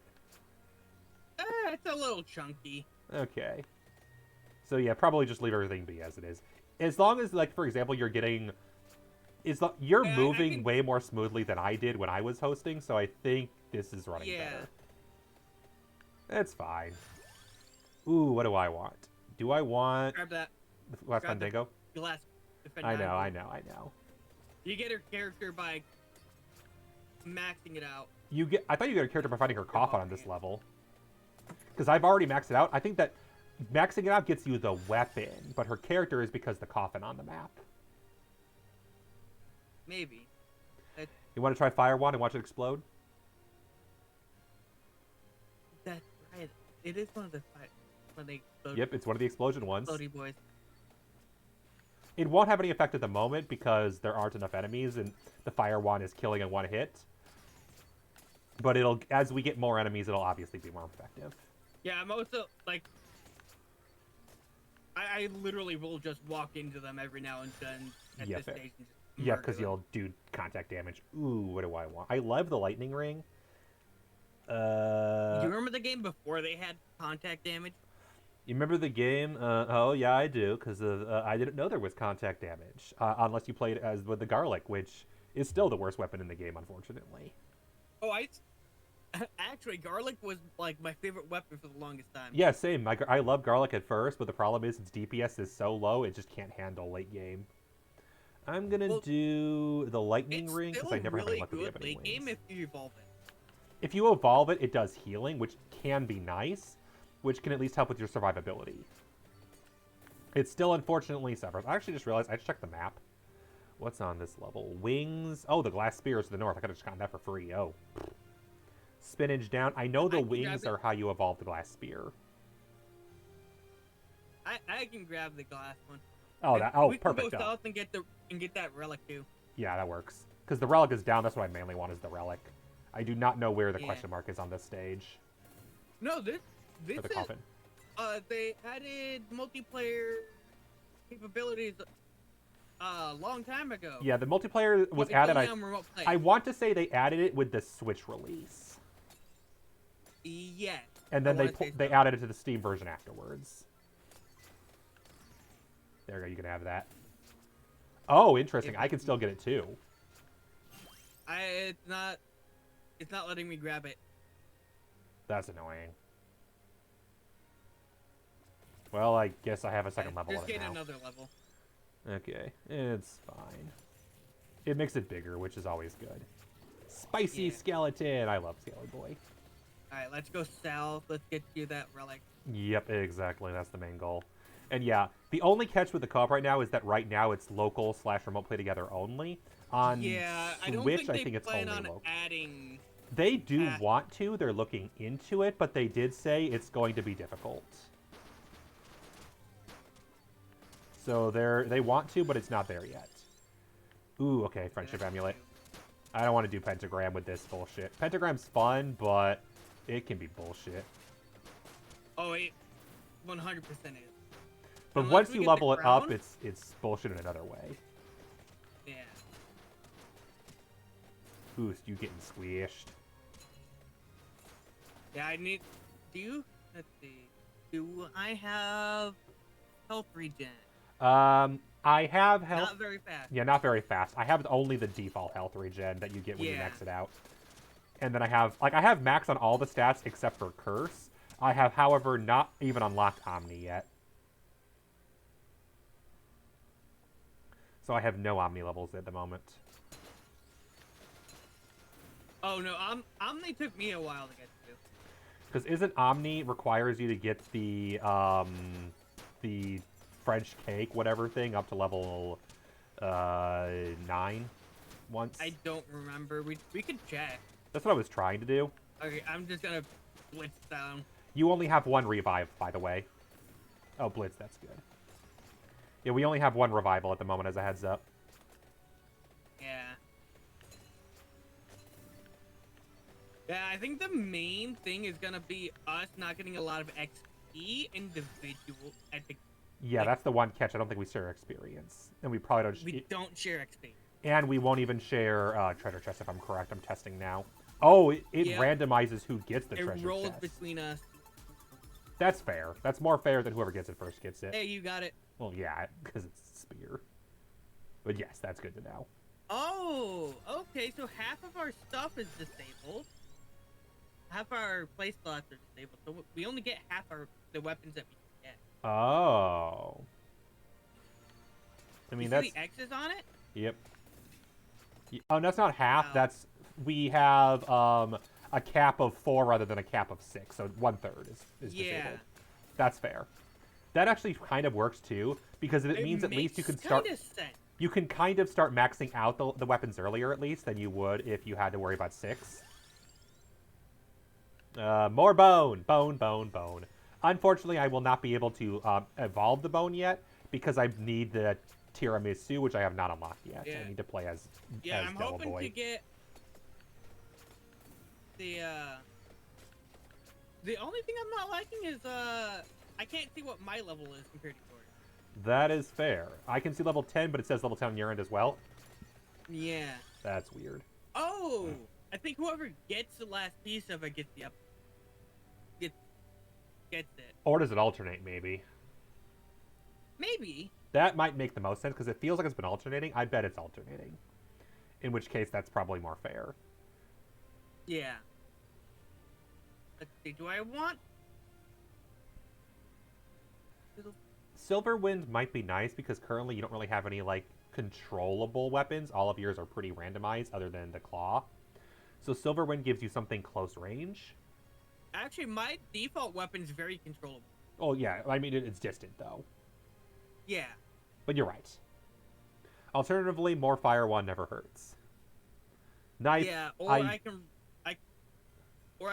It's a little chunky. Okay. So yeah, probably just leave everything be as it is. As long as, like, for example, you're moving way more smoothly than I did when I was hosting, so I think this is running better. It's fine. Ooh, what do I want? Do I want Grab that. the last Grab the Fandango? glass. I know, I know, I know. You get her character by maxing it out. You get. I thought you got a character by finding her You're coffin on buffing this it. level. Because I've already maxed it out. I think that maxing it out gets you the weapon, but her character is because the coffin on the map. Maybe. You want to try Fire Wand and watch it explode? That's right. It is one of the five when they explode. Yep, it's one of the explosion ones. Explodey boys. It won't have any effect at the moment because there aren't enough enemies and the Fire Wand is killing in one hit. But it'll, as we get more enemies, it'll obviously be more effective. Yeah, I'm also like, I literally will just walk into them every now and then at Yep. this stage. And just Yeah, murder because them. you'll do contact damage. Ooh, what do I want? I love the lightning ring. Do you remember the game before they had contact damage? You remember the game? Oh yeah, I do, because I didn't know there was contact damage unless you played as with the garlic, which is still the worst weapon in the game, unfortunately. Oh, actually, garlic was like my favorite weapon for the longest time. Yeah, same. I love garlic at first, but the problem is its DPS is so low it just can't handle late game. I'm gonna do the lightning It's ring because still I never have really any luck with good the ebony late game wings. if you evolve it. If you evolve it, it does healing, which can be nice, which can at least help with your survivability. It still unfortunately suffers. I actually just realized I just checked the map. What's on this level? Wings. Oh, the glass spear is to the north. I could have just gotten that for free. Oh. Spinach down. I know the wings are how you evolve the glass spear. I can grab the glass one. Oh, And that. Oh, we can perfect. go Oh. south and get that relic too. Yeah, that works. Because the relic is down. That's what I mainly want is the relic. I do not know where the Yeah. question mark is on this stage. No, this For the is coffin. they added multiplayer capabilities a long time ago. Yeah, the multiplayer was It's added. only on remote play. I want to say they added it with the Switch release. Yeah. And then I wanna say they so. added it to the Steam version afterwards. There you go. You can have that. Oh, interesting. I can still get it too. It's not letting me grab it. That's annoying. Well, I guess I have a second level Just of it get now. another level. Okay, it's fine. It makes it bigger, which is always good. Spicy Yeah. skeleton. I love Scaly Boy. All right, let's go south. Let's get you that relic. Yep, exactly. That's the main goal. And yeah, the only catch with the co-op right now is that right now it's local / remote play together only. On Yeah, I don't Switch, think I they think it's plan only on local. adding. They do want to. They're looking into it, but they did say it's going to be difficult. So they want to, but it's not there yet. Ooh, okay, friendship amulet. I don't want to do pentagram with this bullshit. Pentagram's fun, but it can be bullshit. Oh, it 100% is. But Unless once we you get the level it up, crown? it's bullshit in another way. Yeah. Ooh, you getting squished. Yeah, I need. Let's see. Do I have health regen? I have health. Not very fast. Yeah, not very fast. I have only the default health regen that you get when you Yeah. max it out. And then I have max on all the stats except for Curse. I have, however, not even unlocked Omni yet. So I have no Omni levels at the moment. Oh no, Omni took me a while to get to. Because isn't Omni requires you to get the French cake, whatever thing, up to level 9 once? I don't remember. We could check. That's what I was trying to do. Okay, I'm just gonna blitz down. You only have one revive, by the way. Oh, Blitz, that's good. Yeah, we only have one revival at the moment as a heads up. Yeah. Yeah, I think the main thing is gonna be us not getting a lot of XP individual at the. Yeah, Like- that's the one catch. I don't think we share experience. And we probably don't... We don't share XP. And we won't even share treasure chests, if I'm correct. I'm testing now. Oh, it Yeah. randomizes who gets the It treasure rolls chest. between us. That's fair. That's more fair than whoever gets it first gets it. Hey, you got it. Well, yeah, because it's spear. But yes, that's good to know. Oh, okay. So half of our stuff is disabled. Half our play slots are disabled. So we only get half the weapons that we can get. Oh. I You mean, see that's... the X's on it? Yep. Oh, that's not half. Wow. That's... We have a cap of 4 rather than a cap of 6. So 1/3 is Yeah. disabled. That's fair. That actually kind of works too, because it means at least you can start... Kind of sense. You can kind of start maxing out the weapons earlier, at least, than you would if you had to worry about 6. More bone! Bone, bone, bone. Unfortunately, I will not be able to evolve the bone yet, because I need the tiramisu, which I have not unlocked yet. Yeah. I need to play as I'm Devil hoping Boy. to get the only thing I'm not liking is I can't see what my level is compared to yours. That is fair. I can see level 10, but it says level 10 on your end as well. Yeah. That's weird. Oh, I think whoever gets the last piece of it gets the up. Gets it. Or does it alternate, maybe? Maybe. That might make the most sense, because it feels like it's been alternating. I bet it's alternating. In which case, that's probably more fair. Yeah. Let's see. Do I want? Silverwind might be nice, because currently you don't really have any, like, controllable weapons. All of yours are pretty randomized, other than the claw. So Silverwind gives you something close range. Actually, my default weapon's very controllable. Oh, yeah. I mean, it's distant, though. Yeah. But you're right. Alternatively, more Fire Wand never hurts. Knife. Yeah, or I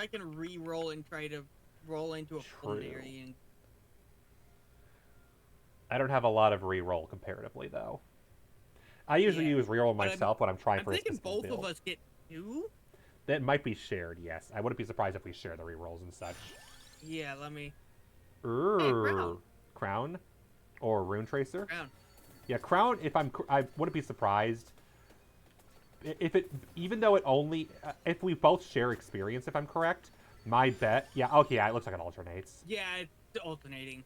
can re-roll and try to roll into a pulmonary. And... I don't have a lot of re-roll comparatively, though. I usually use re-roll myself when I'm trying for a specific build. I'm thinking both of us get 2? That might be shared, yes. I wouldn't be surprised if we share the re-rolls and such. Yeah, let me... Hey, Crown? Or Rune Tracer? Crown. Yeah, Crown, I wouldn't be surprised if it, even though it only, if we both share experience, if I'm correct, my bet, yeah, okay, yeah, it looks like it alternates. Yeah, it's alternating.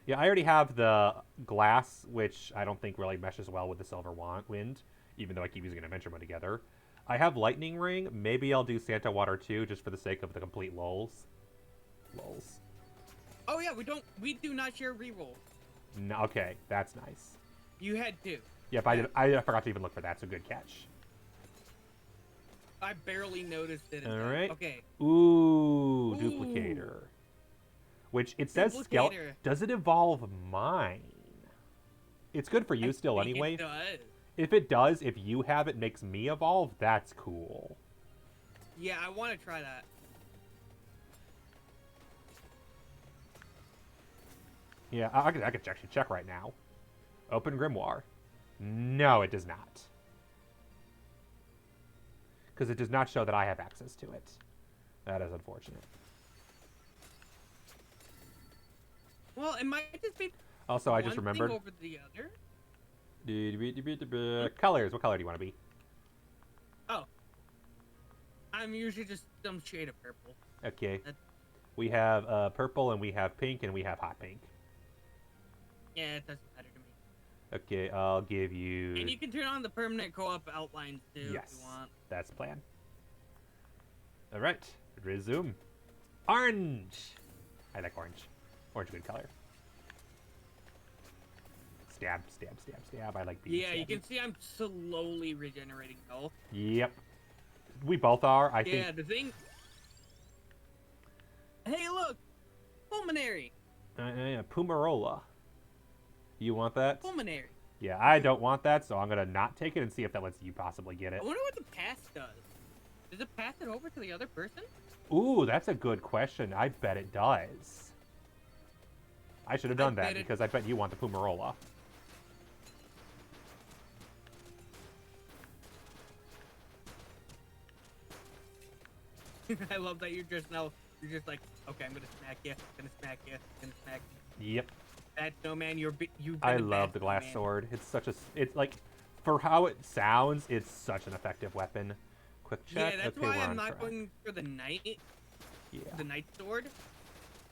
Yeah, I already have the glass, which I don't think really meshes well with the silver wind, even though I keep using an adventure mode together. I have lightning ring. Maybe I'll do Santa Water too, just for the sake of the complete lulz. Lulz. Oh yeah, we do not share reroll. No, okay, that's nice. You had 2. Yep, I forgot to even look for that, so good catch. I barely noticed it. Alright. Okay. Ooh, duplicator. Which, it says skeleton. Does it evolve mine? It's good for you still anyway. It does. If it does, if you have it makes me evolve, that's cool. Yeah, I want to try that. Yeah, I could actually check right now. Open Grimoire. No, it does not. Because it does not show that I have access to it. That is unfortunate. Well, it might just be also, I just remembered. over the other. Colors. What color do you want to be? Oh. I'm usually just some shade of purple. Okay. We have purple, and we have pink, and we have hot pink. Yeah, it doesn't matter to me. Okay, I'll give you... And you can turn on the permanent co-op outlines too if you want. That's the plan. Alright, resume. Orange! I like orange. Orange is a good color. Stab, stab, stab, stab. I like being Yeah, you can see I'm slowly regenerating health. Yep. We both are, I think. Yeah, the thing... Hey, look! Pulmonary! Pumarola. You want that? Pulmonary. Yeah, I don't want that, so I'm going to not take it and see if that lets you possibly get it. I wonder what the pass does. Does it pass it over to the other person? Ooh, that's a good question. I bet it does. I should have done that, because I bet you want the Pumarola. I love that you're just like, okay, I'm gonna smack you, gonna smack you, gonna smack you. Yep. Bad snowman, you've been I love the glass sword. It's such a, it's like, for how it sounds, it's such an effective weapon. Quick check. Yeah, that's okay, why we're I'm on not track. going for the knight. Yeah. The knight sword,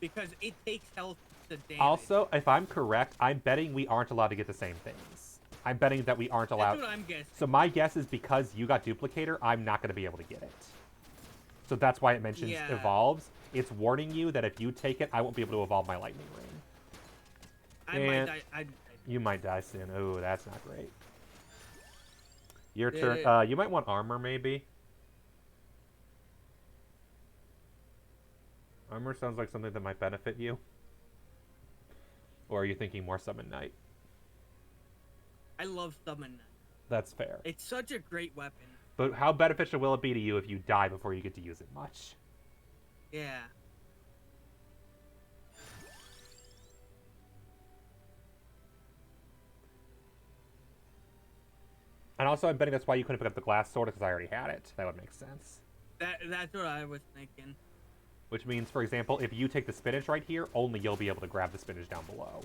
because it takes health to damage. Also, if I'm correct, I'm betting we aren't allowed to get the same things. I'm betting that we aren't allowed. That's what I'm guessing. So my guess is because you got duplicator, I'm not going to be able to get it. So that's why it mentions evolves. It's warning you that if you take it, I won't be able to evolve my lightning ring. I might And die. you might die soon. Oh, that's not great. Your turn. Uh, You might want armor, maybe. Armor sounds like something that might benefit you. Or are you thinking more Summon Knight? I love Summon Knight. That's fair. It's such a great weapon. But how beneficial will it be to you if you die before you get to use it much? Yeah. And also, I'm betting that's why you couldn't pick up the glass sword, because I already had it. That would make sense. That's what I was thinking. Which means, for example, if you take the spinach right here, only you'll be able to grab the spinach down below.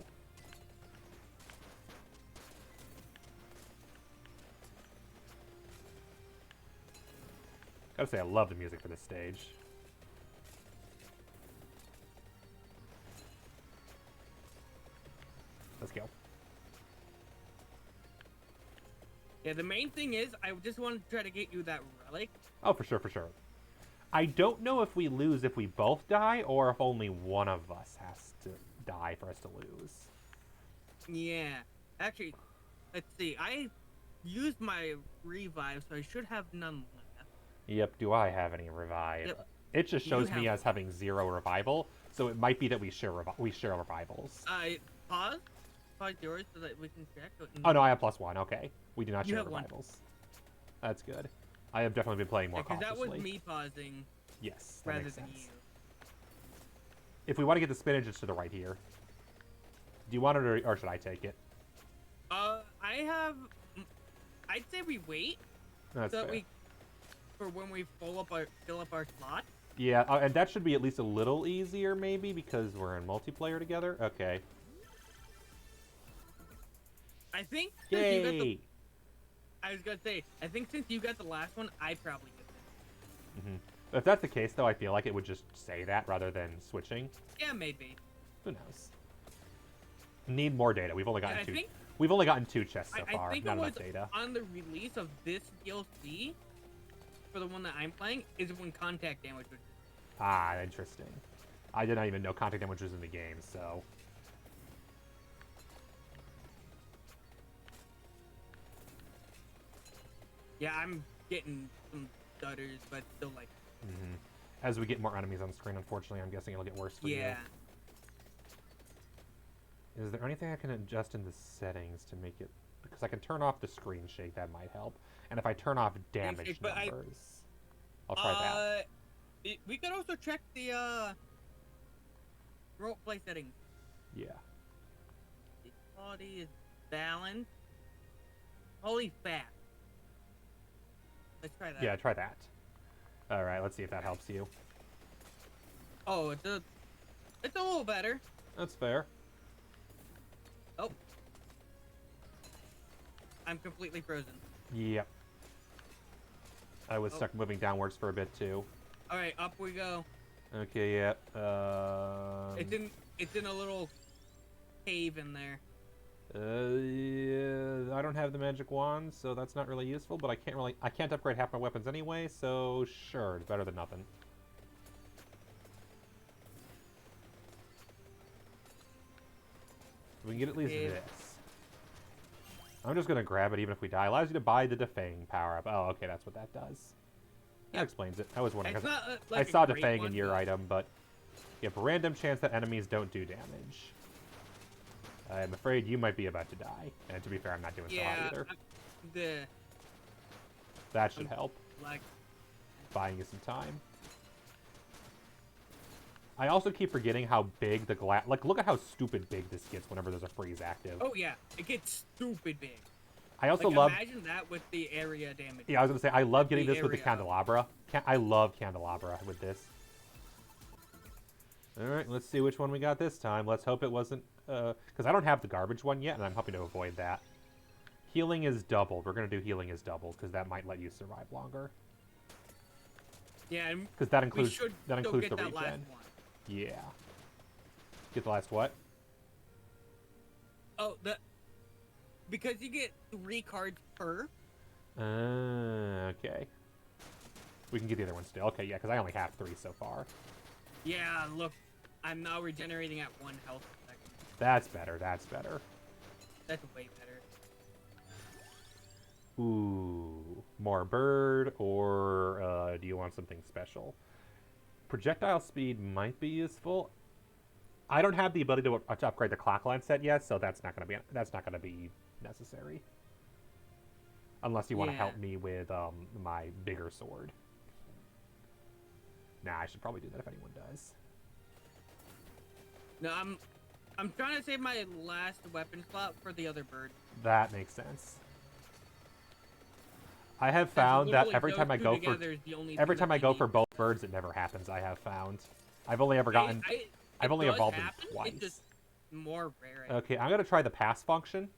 Gotta say, I love the music for this stage. Let's go. Yeah, the main thing is, I just wanted to try to get you that relic. Oh, for sure, for sure. I don't know if we lose if we both die, or if only one of us has to die for us to lose. Yeah. Actually, let's see. I used my revive, so I should have none left. Yep, do I have any revive? Yep. It just shows me have as having 0 revival, so it might be that we share revivals. Pause. Pause yours so that we can check. Oh no, I have +1. Okay, we do not You share have one. revivals. That's good. I have definitely been playing more Because cautiously. that was me pausing Yes, that rather makes than sense. you. If we want to get the spinach, it's to the right here. Do you want it, or should I take it? I have. I'd say we wait That's so that fair. for when we fill up our slot. Yeah, and that should be at least a little easier, maybe, because we're in multiplayer together. Okay. I think. Since you got Yay! I was gonna say. I think since you got the last one, I probably get it. If that's the case, though, I feel like it would just say that rather than switching. Yeah, maybe. Who knows? Need more data. We've only gotten I two. think. We've only gotten 2 chests so I far. think Not it was enough data. on the release of this DLC for the one that I'm playing is when contact damage was. Ah, interesting. I did not even know contact damage was in the game, so. Yeah, I'm getting some stutters, but still like. As we get more enemies on screen, unfortunately, I'm guessing it'll get worse for you. Yeah. Is there anything I can adjust in the settings to make it... Because I can turn off the screen shake, that might help. And if I turn off damage but numbers... I'll try that. We could also check the role play settings. Yeah. The quality is balanced. Holy fat. Let's try that. Yeah, try that. Alright, let's see if that helps you. Oh, it's a little better. That's fair. Oh. I'm completely frozen. Yep. I was stuck moving downwards for a bit, too. Alright, up we go. Okay, yeah. It's in a little cave in there. Yeah, I don't have the magic wand, so that's not really useful, but I can't upgrade half my weapons anyway, so sure, it's better than nothing. We can get at least this. I'm just gonna grab it even if we die. Allows you to buy the defang power-up. Oh, okay, that's what that does. That explains it. I was wondering. It's not, I like, saw a great defang one, in your but- item, but you have a random chance that enemies don't do damage. I'm afraid you might be about to die. And to be fair, I'm not doing so hot either. That should help. Like, Buying you some time. I also keep forgetting how big the glass... Like, look at how stupid big this gets whenever there's a freeze active. oh yeah, it gets stupid big. I also Like, love... imagine that with the area damage. Yeah, I was going to say, I love getting the this with the area. candelabra. I love candelabra with this. Alright, let's see which one we got this time. Let's hope it wasn't... Because I don't have the garbage one yet, and I'm hoping to avoid that. Healing is doubled. We're going to do healing is doubled, because that might let you survive longer. Yeah, and Because that we includes should the still get that regen. last one. Yeah. Get the last what? Oh, because you get 3 cards per. Okay. We can get the other one still. Okay, yeah, because I only have 3 so far. Yeah, look, I'm now regenerating at 1 health a second. That's better. That's better. That's way better. Ooh, more bird, or do you want something special? Projectile speed might be useful. I don't have the ability to upgrade the clockline set yet, so that's not gonna be necessary. Unless you want to Yeah. help me with my bigger sword. Nah, I should probably do that if anyone does. No, I'm trying to save my last weapon slot for the other bird. That makes sense. I have Since found that literally every those time I two go for together is the only thing that I go need. for both birds, it never happens. I have found. I've only ever gotten. I've It only does evolved them happen, twice. it's just more rare. Okay, I'm gonna try the pass function.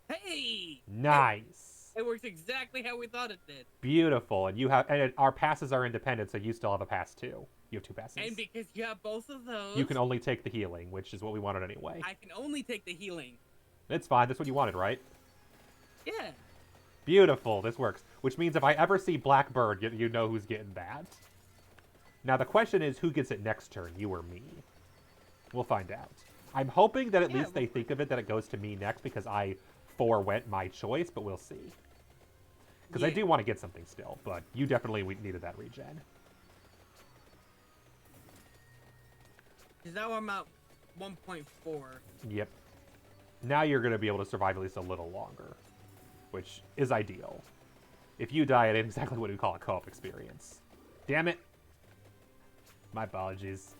Hey! Nice. It works exactly how we thought it did. Beautiful. And our passes are independent, so you still have a pass too. You have two passes. And because you have both of those, You can only take the healing, which is what we wanted anyway. I can only take the healing. It's fine. That's what you wanted, right? Yeah. Beautiful. This works. Which means if I ever see Blackbird, you know who's getting that. Now the question is, who gets it next turn, you or me? We'll find out. I'm hoping that at least they think of it that it goes to me next because I forewent my choice, but we'll see. Because I do want to get something still, but you definitely needed that regen. Because now I'm at 1.4. Yep. Now you're going to be able to survive at least a little longer, which is ideal. If you die, it ain't exactly what we call a co-op experience. Damn it. My apologies.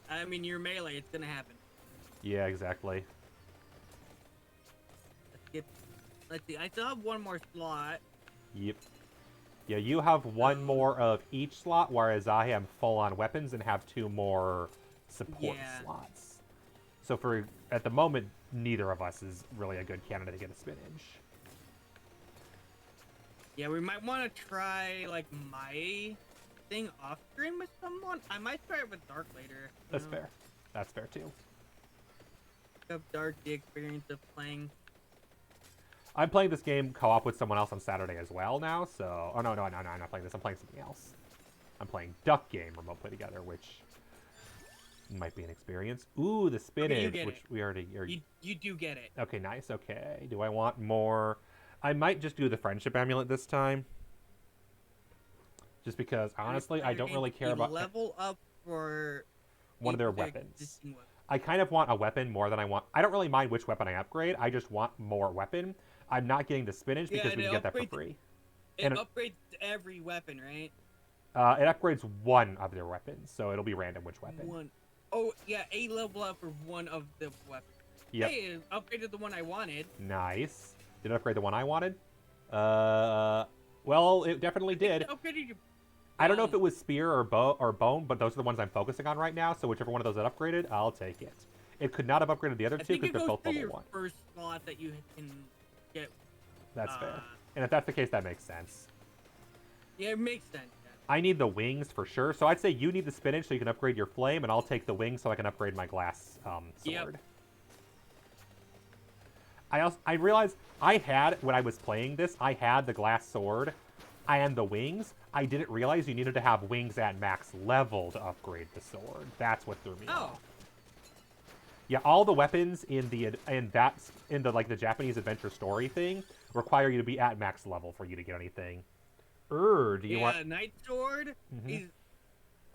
I mean, you're melee, it's gonna happen. Yeah, exactly. Let's see, I still have one more slot. Yep. Yeah, you have one more of each slot, whereas I am full on weapons and have two more support slots. So at the moment, neither of us is really a good candidate to get a spinach. Yeah, we might want to try, like, my thing off screen with someone. I might try it with Dark later. That's fair. That's fair, too. Give Dark the experience of playing. I'm playing this game co-op with someone else on Saturday as well now, so... Oh, no, I'm not playing this. I'm playing something else. I'm playing Duck Game remote play together, which might be an experience. Ooh, the spinach, which we already... You do get it. Okay, nice. Okay. Do I want more... I might just do the Friendship Amulet this time. Just because, honestly, I don't really care about... Level up for... one of their weapons. I kind of want a weapon more than I want... I don't really mind which weapon I upgrade. I just want more weapon. I'm not getting the spinach because we can get that for free. It upgrades every weapon, right? It upgrades one of their weapons, so it'll be random which weapon. One. Oh, yeah, a level up for one of the weapons. Yep. Hey, it upgraded the one I wanted. Nice. Did it upgrade the one I wanted? Well, it definitely did. It upgraded your... I don't know if it was spear or bone, but those are the ones I'm focusing on right now, so whichever one of those that upgraded, I'll take it. It could not have upgraded the other two because they're both level 1. First slot that you can get. That's fair. And if that's the case, that makes sense. Yeah, it makes sense. Yeah. I need the wings for sure, so I'd say you need the spinach so you can upgrade your flame, and I'll take the wings so I can upgrade my glass sword. Yep. I realized when I was playing this, I had the glass sword and the wings. I didn't realize you needed to have wings at max level to upgrade the sword. That's what threw me off. Yeah, all the weapons in the Japanese adventure story thing require you to be at max level for you to get anything. Do you want? Yeah, Night Sword is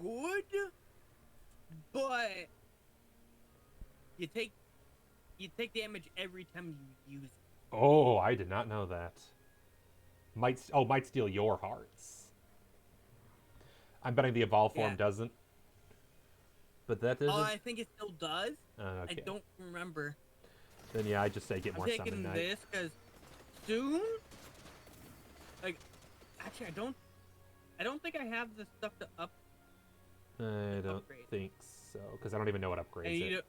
good, but you take damage every time you use it. Oh, I did not know that. Might steal your hearts. I'm betting the evolve form doesn't. But that doesn't. Oh, I think it still does. Okay. I don't remember. Then yeah, I just say get more I'm summon taking night. this because soon. Like, actually, I don't think I have the stuff to up. I don't think so because I don't even know what upgrades it.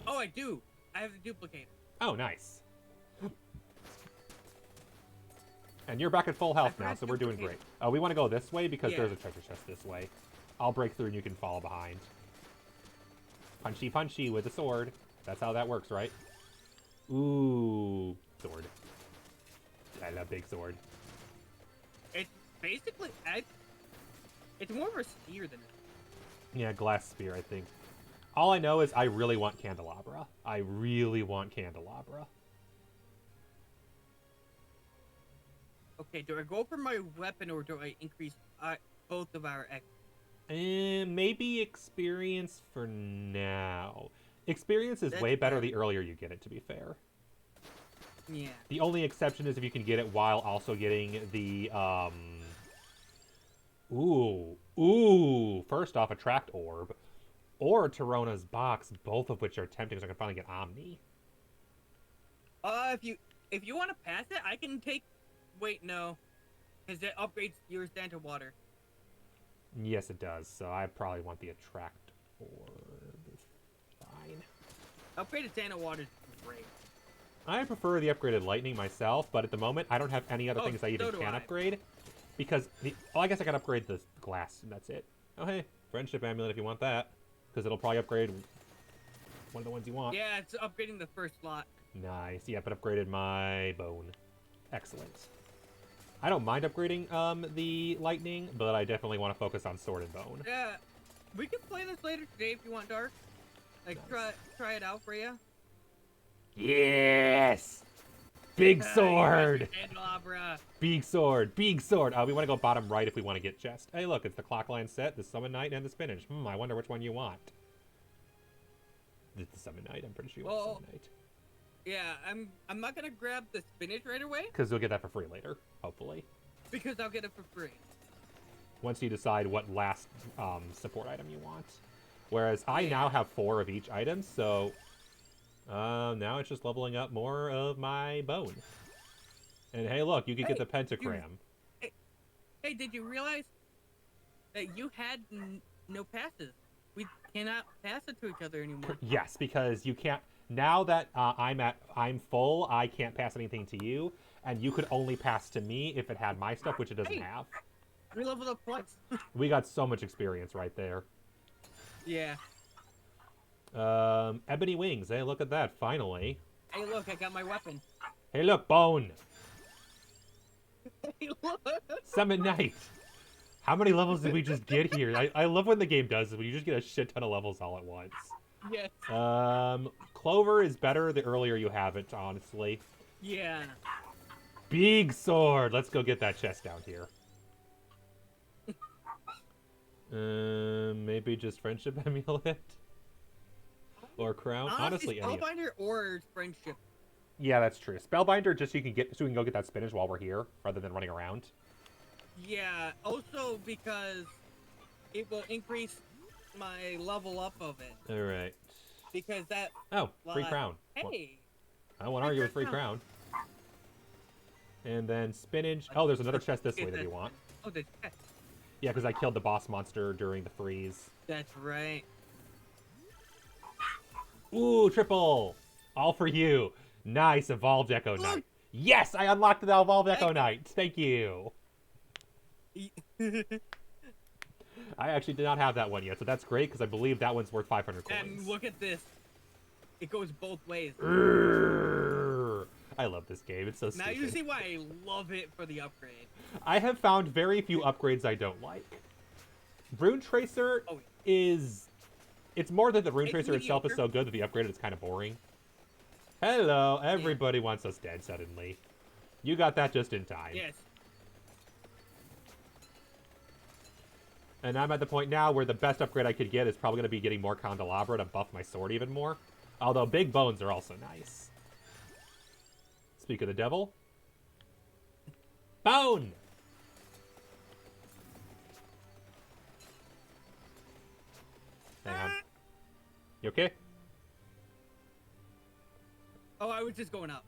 Oh, I do. I have the duplicator. Oh, nice. And you're back at full health now, so we're doing great. Oh, we want to go this way because there's a treasure chest this way. I'll break through and you can fall behind. Punchy punchy with a sword. That's how that works, right? Ooh, sword. I love big sword. It's basically, it's more of a spear than it. Yeah, glass spear, I think. All I know is I really want candelabra. I really want candelabra. Okay, do I go for my weapon or do I increase both of our X? And maybe experience for now. Experience is That's way better fair. the earlier you get it, to be fair. Yeah. The only exception is if you can get it while also getting the, Ooh. First off, Attract Orb. Or Tarona's Box, both of which are tempting, so I can finally get Omni. If you want to pass it, I can take. Wait, no, because it upgrades your stand to water. Yes, it does, so I probably want the Attract Orb. Fine. Upgraded stand to water is great. I prefer the upgraded Lightning myself, but at the moment, I don't have any other things I even can upgrade. Because, I guess I can upgrade the glass, and that's it. Oh, hey, Friendship Amulet if you want that. Because it'll probably upgrade one of the ones you want. Yeah, it's upgrading the first slot. Nice. Yep, it upgraded my bone. Excellent. I don't mind upgrading the lightning, but I definitely want to focus on sword and bone. Yeah, we can play this later today if you want, Dark. Like, nice. try it out for you. Yes! Big sword! Candelabra. Big sword! Big sword! We want to go bottom right if we want to get chest. Hey, look, it's the Clockline set, the Summon Knight, and the Spinach. I wonder which one you want. It's the Summon Knight. I'm pretty sure you want the Summon Knight. Yeah, I'm not gonna grab the spinach right away. Because you'll get that for free later, hopefully. Because I'll get it for free. Once you decide what last support item you want. Whereas I now have 4 of each item, so now it's just leveling up more of my bone. And hey, look, you can get the pentagram. Hey, did you realize that you had no passes? We cannot pass it to each other anymore. Yes, because you can't. Now that I'm full, I can't pass anything to you, and you could only pass to me if it had my stuff, which it doesn't have. We leveled up twice. We got so much experience right there. Yeah. Ebony wings. Hey, look at that! Finally. Hey, look! I got my weapon. Hey, look, bone. Hey, look! Summon Knight. How many levels did we just get here? I love when the game does this, when you just get a shit ton of levels all at once. Yes. Clover is better the earlier you have it, honestly. Yeah. Big sword! Let's go get that chest down here. Maybe just Friendship Amulet? Or Crown? Honestly, any. Spellbinder or Friendship. Yeah, that's true. Spellbinder, just so we can go get that spinach while we're here, rather than running around. Yeah, also because it will increase my level up of it. Alright. Because that... Oh, free crown. Hey! I won't argue with free crown. And then spinach. Oh, there's another chest this way that you want. Oh, the chest. Yeah, because I killed the boss monster during the freeze. That's right. Ooh, triple! All for you. Nice, Evolved Echo Knight. Yes, I unlocked the Evolved Echo Knight. Thank you. I actually did not have that one yet, so that's great, because I believe that one's worth 500 coins. And look at this. It goes both ways. I love this game. It's so stupid. Now you see why I love it for the upgrade. I have found very few upgrades I don't like. Rune Tracer is... It's more that the Rune Tracer itself is so good that the upgrade is kind of boring. Hello, everybody wants us dead suddenly. You got that just in time. Yes. And I'm at the point now where the best upgrade I could get is probably going to be getting more Candelabra to buff my sword even more. Although big bones are also nice. Speak of the devil. Bone! Hang on. You okay? Oh, I was just going up.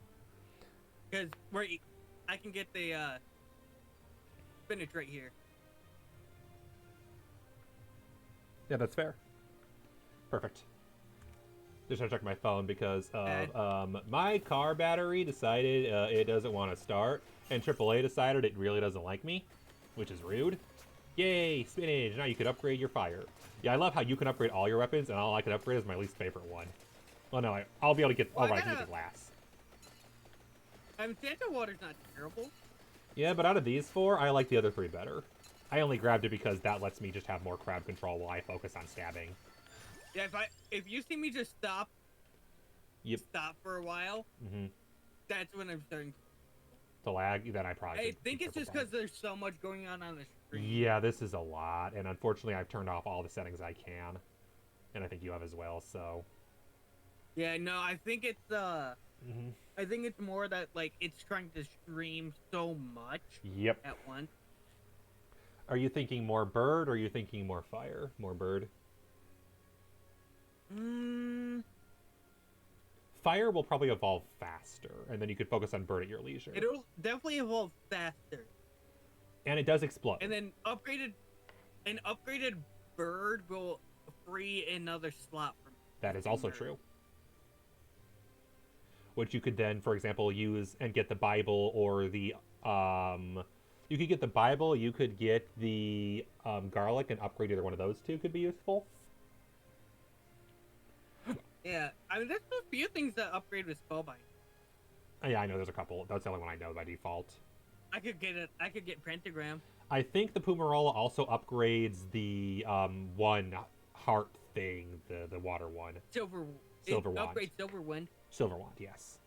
Because I can get the spinach right here. Yeah, that's fair. Perfect. Just trying to check my phone because my car battery decided it doesn't want to start, and AAA decided it really doesn't like me, which is rude. Yay, spinach! Now you can upgrade your fire. Yeah, I love how you can upgrade all your weapons, and all I can upgrade is my least favorite one. Well, no, I'll be able to get... I can get the glass. I mean, Santa Water's not terrible. Yeah, but out of these 4, I like the other 3 better. I only grabbed it because that lets me just have more crowd control while I focus on stabbing. Yeah, if you see me just stop Yep. for a while, Mm-hmm. that's when I'm starting. To lag, then I probably I should be think it's careful just about because it. there's so much going on the screen. Yeah, this is a lot, and unfortunately, I've turned off all the settings I can, and I think you have as well. So. Yeah, no, I think it's Mm-hmm. I think it's more that like it's trying to stream so much Yep. at once. Are you thinking more bird, or are you thinking more fire? More bird. Mm, Fire will probably evolve faster, and then you could focus on bird at your leisure. it'll definitely evolve faster, And it does explode. and then an upgraded bird will free another slot from That is also bird. true. Which you could then, for example, use and get the Bible or the you could get the Bible, you could get the garlic and upgrade either one of those two could be useful. Yeah, I mean there's a few things that upgrade with spellbind. Yeah, I know there's a couple. That's the only one I know by default. I could get it. I could get pentagram. I think the Pumarola also upgrades the one heart thing, the water one. It Silver wand. upgrades silver wind. Silver wand, yes.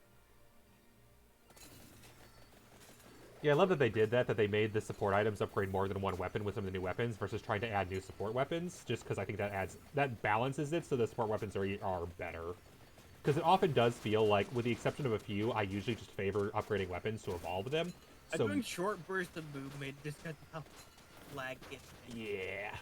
Yeah, I love that they did that, that they made the support items upgrade more than one weapon with some of the new weapons versus trying to add new support weapons, just because I think that balances it so the support weapons are better. Because it often does feel like, with the exception of a few, I usually just favor upgrading weapons to evolve them. I'm So, doing short bursts of movement just because of how lag gets. yeah.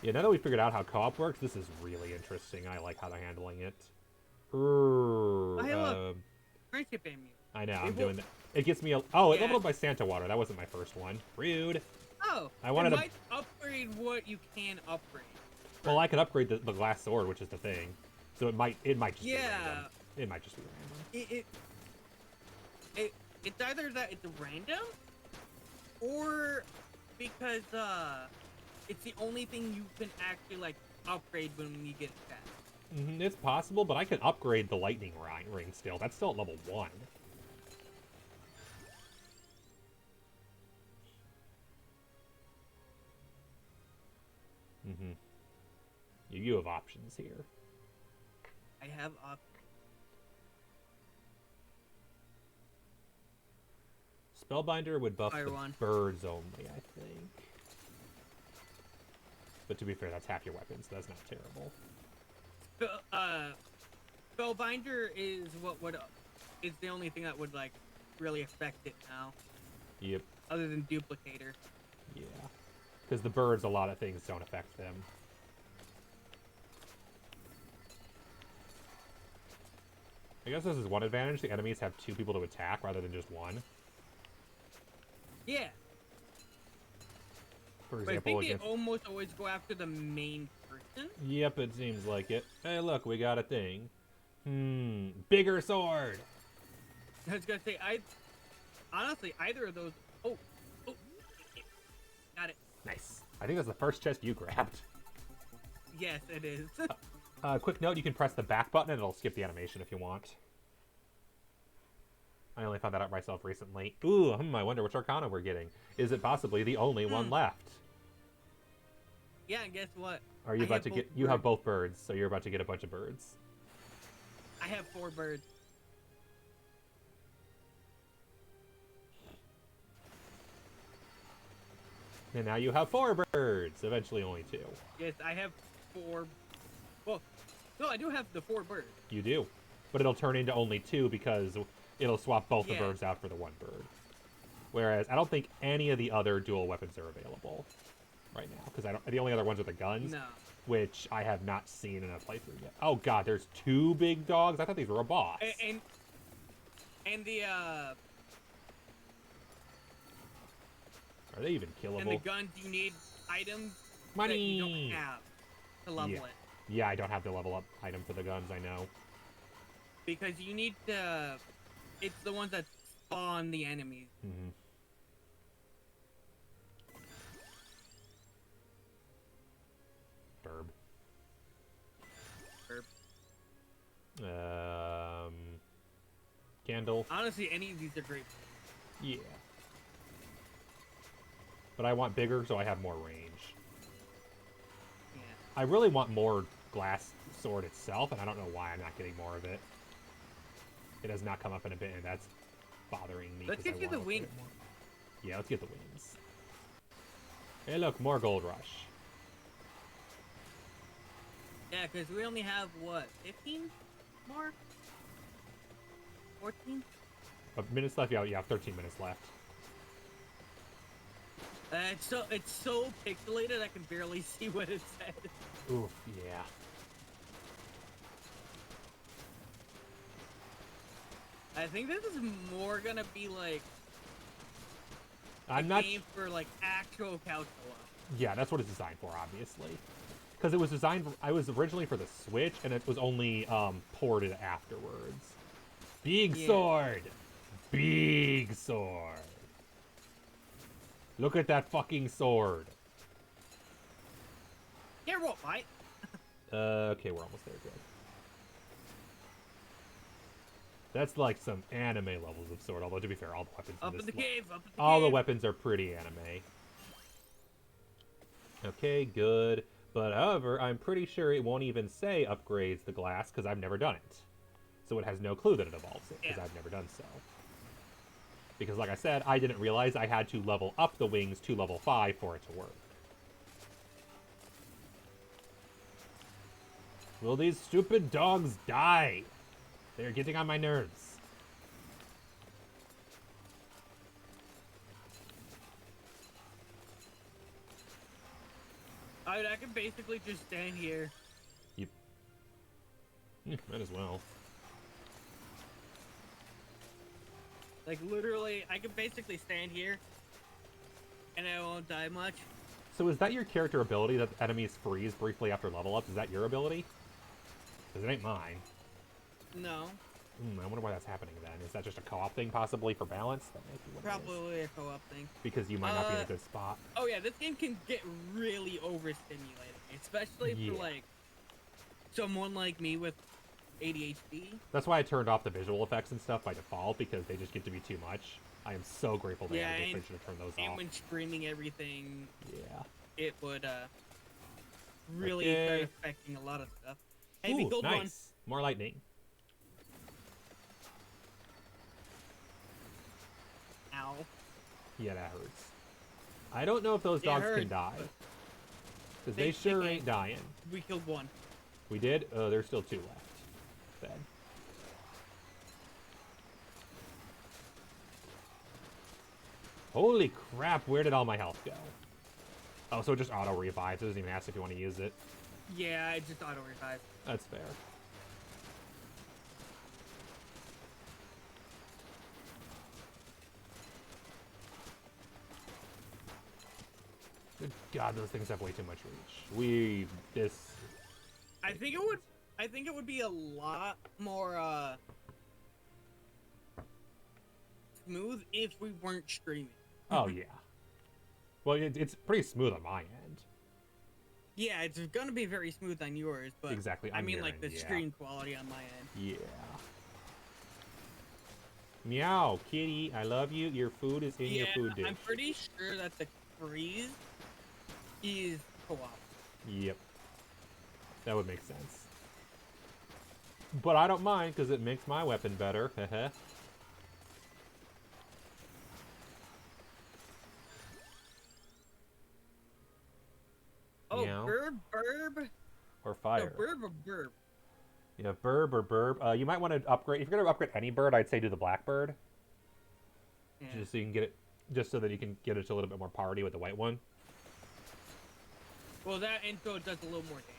Yeah, now that we figured out how co-op works, this is really interesting. I like how they're handling it. Hey, look. Friendship ammo. I know, I'm doing that. It gets me a... Oh, it Yeah. leveled up my Santa water. That wasn't my first one. Rude. Oh, I wanted it to... might upgrade what you can upgrade. Well, I could upgrade the glass sword, which is the thing. So it might just be Yeah. random. It might just be random. It's either that it's random, or because it's the only thing you can actually like upgrade when you get it back. It's possible, but I can upgrade the lightning ring still. That's still at level 1. You have options here. I have Spellbinder would buff Fire the one. birds only, I think. But to be fair, that's half your weapon, so that's not terrible. Spellbinder is is the only thing that would like really affect it now. Yep. Other than duplicator. Yeah. Because the birds, a lot of things don't affect them. I guess this is one advantage. The enemies have 2 people to attack rather than just 1. Yeah. For But I example, think against... they almost always go after the main person. Yep, it seems like it. Hey, look, we got a thing. Bigger sword! I was gonna say, honestly, either of those. Oh, got it. Nice. I think that's the first chest you grabbed. Yes, it is. Quick note, you can press the back button and it'll skip the animation if you want. I only found that out myself recently. Ooh, I wonder which Arcana we're getting. Is it possibly the only one left? Yeah, and guess what? Are you about to get... You have both birds, so you're about to get a bunch of birds. I have 4 birds. And now you have 4 birds. Eventually only 2. Yes, I have 4. Well, no, I do have the 4 birds. You do. But it'll turn into only 2 because it'll swap both the birds out for the 1 bird. Whereas I don't think any of the other dual weapons are available right now. Because the only other ones are the guns. No. Which I have not seen in a playthrough yet. Oh god, there's 2 big dogs? I thought these were a boss. And the Are they even killable? and the guns, you need items Money! that you don't have to level it. Yeah, I don't have the level up item for the guns, I know. Because you need to... It's the ones that spawn the enemies. Candle. Honestly, any of these are great. Yeah. But I want bigger so I have more range. Yeah. I really want more glass sword itself, and I don't know why I'm not getting more of it. It has not come up in a bit, and that's bothering me. Let's I get you want the to wings. more. Yeah, let's get the wings. Hey, look, more gold rush. Yeah, because we only have, what, 15 more? 14? Minutes left? Yeah, you have 13 minutes left. It's so pixelated I can barely see what it says. Oof, yeah. I think this is more gonna be like I'm a not. game for like actual calculus. Yeah, that's what it's designed for, obviously. Because it was designed. I was originally for the Switch, and it was only ported afterwards. Big sword, big sword. Look at that fucking sword. Yeah, what, mate? Okay, we're almost there. Good. That's like some anime levels of sword. Although to be fair, all the weapons Up in in this the cave, up in the all cave. the weapons are pretty anime. Okay, good. But however, I'm pretty sure it won't even say upgrades the glass because I've never done it. So it has no clue that it evolves it because I've never done so. Because like I said, I didn't realize I had to level up the wings to level 5 for it to work. Will these stupid dogs die? They're getting on my nerves. I can basically just stand here. Yep. Might as well. Like, literally, I can basically stand here, and I won't die much. So is that your character ability that enemies freeze briefly after level up? Is that your ability? Because it ain't mine. No. I wonder why that's happening then. Is that just a co-op thing possibly for balance? That might be what Probably a co-op thing. Because you might not be in a good spot. Oh yeah, this game can get really overstimulating, especially for like someone like me with ADHD. That's why I turned off the visual effects and stuff by default, because they just get to be too much. I am so grateful they have a good feature to turn those off. And when streaming everything, yeah, it would really start affecting a lot of stuff. Heavy gold nice. one. More lightning. Ow. Yeah, that hurts. I don't know if those dogs can die. Because they sure ain't dying. We killed one. We did? Oh, there's still 2 left. Bad. Holy crap, where did all my health go? Oh, so it just auto revives. It doesn't even ask if you want to use it. Yeah, it just auto revives. That's fair. Good God, those things have way too much reach. I think it would be a lot more smooth if we weren't streaming. Oh yeah. Well, it's pretty smooth on my end. Yeah, it's gonna be very smooth on yours, but exactly. I mean, like the stream quality on my end. Yeah. Meow, kitty, I love you. Your food is in your food dish. I'm pretty sure that the freeze is co-op. Yep. That would make sense. But I don't mind, because it makes my weapon better. Oh, burb. Or fire. No, burb or burb. Yeah, burb or burb. You might want to upgrade. If you're going to upgrade any bird, I'd say do the blackbird. Yeah. Just so you can get it, just so that you can get it to a little bit more party with the white one. Well, that intro does a little more damage.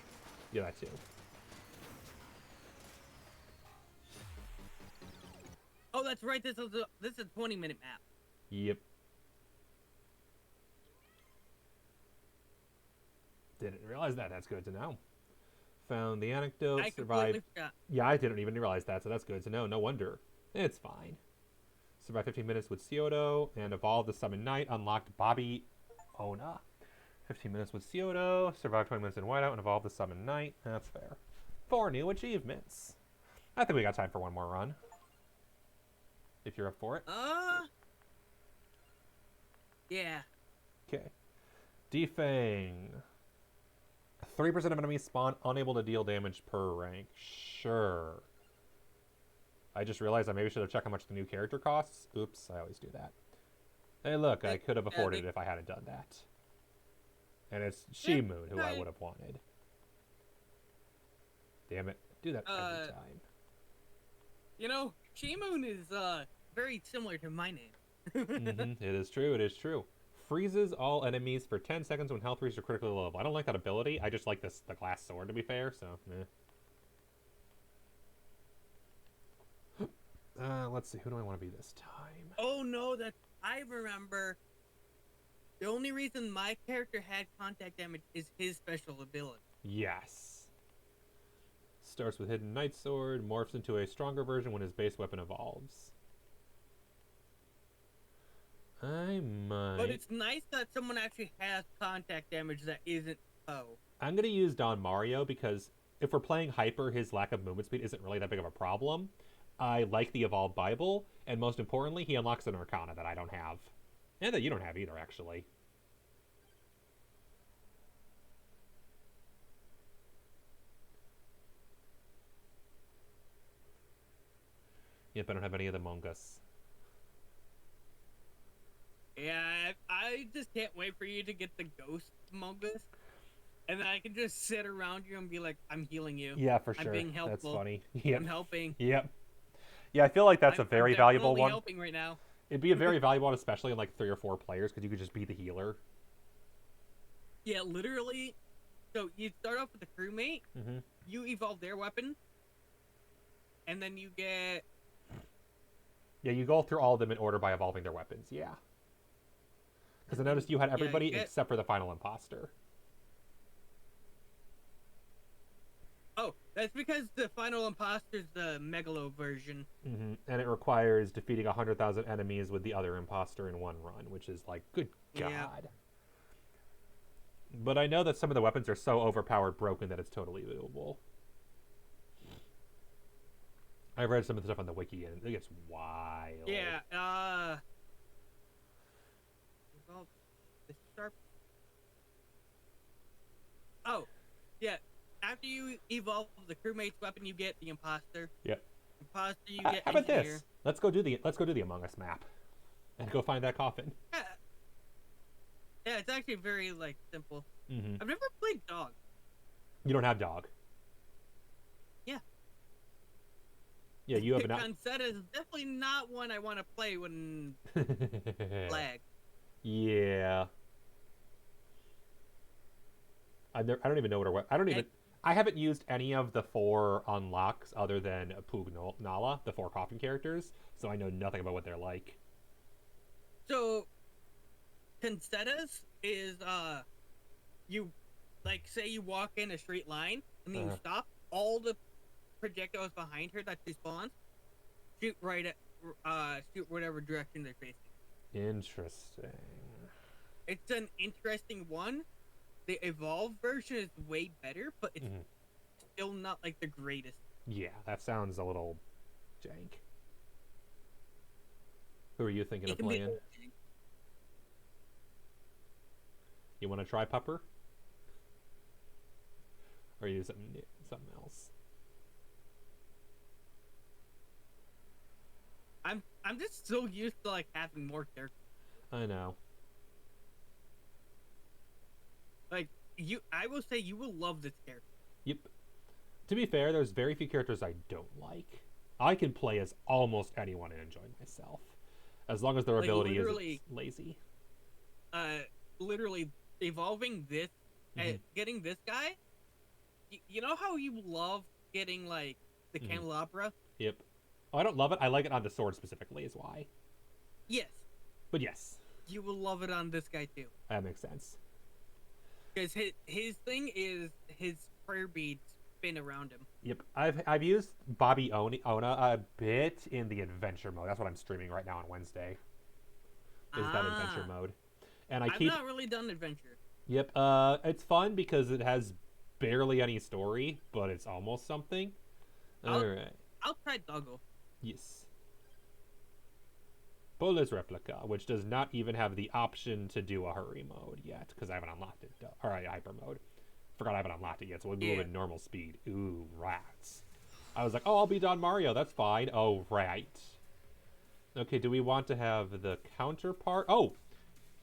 Yeah, that too. Oh, that's right. This is a 20-minute map. Yep. Didn't realize that. That's good to know. Found the anecdote. I survived. Forgot. Yeah, I didn't even realize that, so that's good to know. No wonder. It's fine. Survived 15 minutes with Cioto and evolved the Summon Knight. Unlocked Bobby Ona. 15 minutes with Cioto. Survived 20 minutes in Whiteout and evolved the Summon Knight. That's fair. 4 new achievements. I think we got time for one more run. If you're up for it. Yeah. Okay. Defang. 3% of enemies spawn unable to deal damage per rank. Sure. I just realized I maybe should have checked how much the new character costs. Oops, I always do that. Hey, look, I could have afforded it if I hadn't done that. And it's She-Moon who I would have wanted. Damn it. Do that every time. You know, She-Moon is very similar to my name. It is true, it is true. Freezes all enemies for 10 seconds when health reaches a critically low level. I don't like that ability. I just like the glass sword, to be fair, so, let's see. Who do I want to be this time? Oh, no, I remember. The only reason my character had contact damage is his special ability. Yes. Starts with Hidden Knight Sword, morphs into a stronger version when his base weapon evolves. I might... But it's nice that someone actually has contact damage that isn't Poe. I'm going to use Don Mario because if we're playing Hyper, his lack of movement speed isn't really that big of a problem. I like the Evolved Bible, and most importantly, he unlocks an Arcana that I don't have. And that you don't have either, actually. Yep, I don't have any of the Mongus. Yeah, I just can't wait for you to get the Ghost Mongus. And then I can just sit around you and be like, I'm healing you. Yeah, for sure. I'm being helpful. That's funny. Yep. I'm helping. Yep. Yeah, I feel like that's a very valuable one. I'm helping right now. It'd be a very valuable one, especially in like 3 or 4 players, because you could just be the healer. Yeah, literally. So you start off with the crewmate, you evolve their weapon, and then you get... Yeah, you go through all of them in order by evolving their weapons, yeah. Because I noticed you had everybody except for the final imposter. Oh, that's because the final imposter's the Megalo version. And it requires defeating 100,000 enemies with the other imposter in one run, which is like, good God. Yeah. But I know that some of the weapons are so overpowered broken that it's totally doable. I've read some of the stuff on the wiki, and it gets wild. Yeah, well, the sharp... Oh, yeah. After you evolve the crewmate's weapon, you get the imposter. Yep. Imposter, you get How about engineer. this? Let's go do the Among Us map, and go find that coffin. Yeah. Yeah, it's actually very like simple. I've never played Dog. You don't have Dog. Yeah. Yeah, you have not. Concetta is definitely not one I want to play when lag. Yeah. I don't even know what I haven't used any of the 4 unlocks other than Poog Nala, the 4 coffin characters, so I know nothing about what they're like. So, Concetta's is, you, like, say you walk in a straight line, and then you stop, all the projectiles behind her that she spawns, shoot right at, shoot whatever direction they're facing. Interesting. It's an interesting one. The evolved version is way better, but it's still not like the greatest. Yeah, that sounds a little jank. Who are you thinking of playing? You want to try Pupper? Or use something else? I'm just so used to like having more characters. I know. Like I will say you will love this character. Yep. To be fair, there's very few characters I don't like. I can play as almost anyone and enjoy myself, as long as their ability isn't lazy. Literally evolving this, getting this guy. You know how you love getting like the candelabra? Yep. Oh, I don't love it. I like it on the sword specifically, is why. Yes. But yes. You will love it on this guy too. That makes sense. Because his thing is his prayer beads spin around him. Yep, I've used Bobby Ona a bit in the adventure mode. That's what I'm streaming right now on Wednesday. Is that adventure mode? And I've not really done adventure. Yep, it's fun because it has barely any story, but it's almost something. All right. I'll try Doggo. Yes. Polis Replica, which does not even have the option to do a hurry mode yet, because I haven't unlocked it. Or hyper mode. Forgot I haven't unlocked it yet, so we'll move in normal speed. Ooh, rats. I was like, oh, I'll be Don Mario, that's fine. Oh, right. Okay, do we want to have the counterpart? Oh!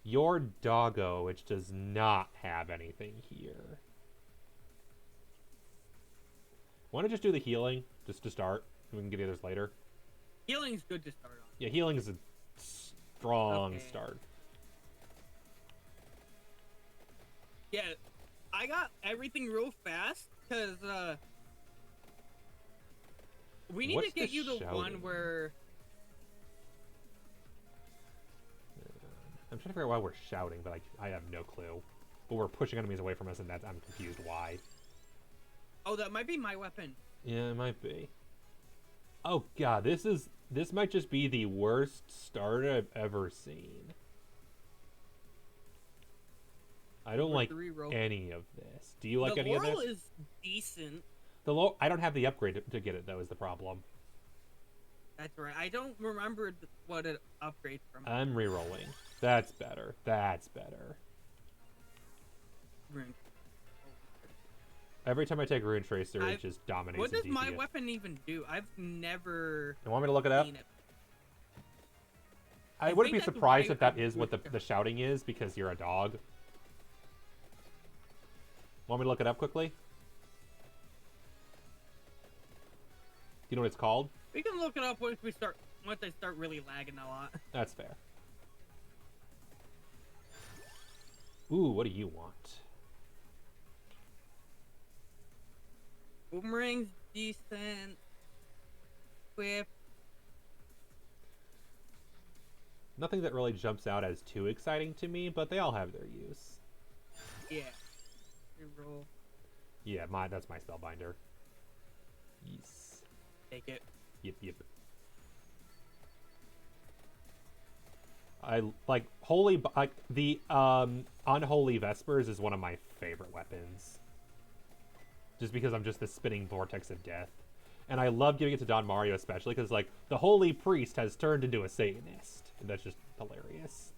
Your Doggo, which does not have anything here. Want to just do the healing, just to start? We can get the others later. Healing's good to start on. Yeah, healing is a strong start. Yeah, I got everything real fast, because, we need to get you the one where... I'm trying to figure out why we're shouting, but I have no clue. But we're pushing enemies away from us, and I'm confused why. Oh, that might be my weapon. Yeah, it might be. Oh god, this might just be the worst start I've ever seen. I don't like any of this. Do you like any of this? The Laurel is decent. I don't have the upgrade to get it, though, is the problem. That's right. I don't remember what it upgrades from. I'm rerolling. That's better. That's better. Every time I take Rune Tracer, it just dominates. What does my weapon even do? I've never. You want me to look it up? I wouldn't be surprised if that is what the shouting is, because you're a dog. Want me to look it up quickly? Do you know what it's called? We can look it up once I start really lagging a lot. That's fair. Ooh, what do you want? Boomerang's decent. Whip. Nothing that really jumps out as too exciting to me, but they all have their use. Yeah. Reroll. Yeah, that's my spellbinder. Yes. Take it. Yep. I like the unholy Vespers is one of my favorite weapons. Just because I'm just the spinning vortex of death. And I love giving it to Don Mario especially because like the holy priest has turned into a Satanist. And that's just hilarious.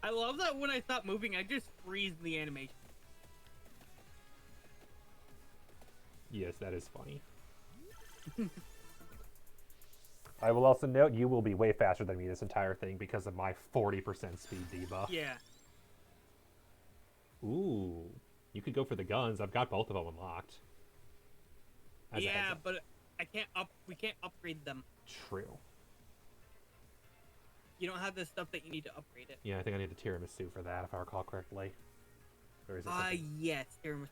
I love that when I stop moving, I just freeze the animation. Yes, that is funny. I will also note you will be way faster than me this entire thing because of my 40% speed debuff. Yeah. Ooh. You could go for the guns. I've got both of them unlocked. Yeah, but we can't upgrade them. True. You don't have the stuff that you need to upgrade it. Yeah, I think I need the tiramisu for that, if I recall correctly. Or is it yes, tiramisu.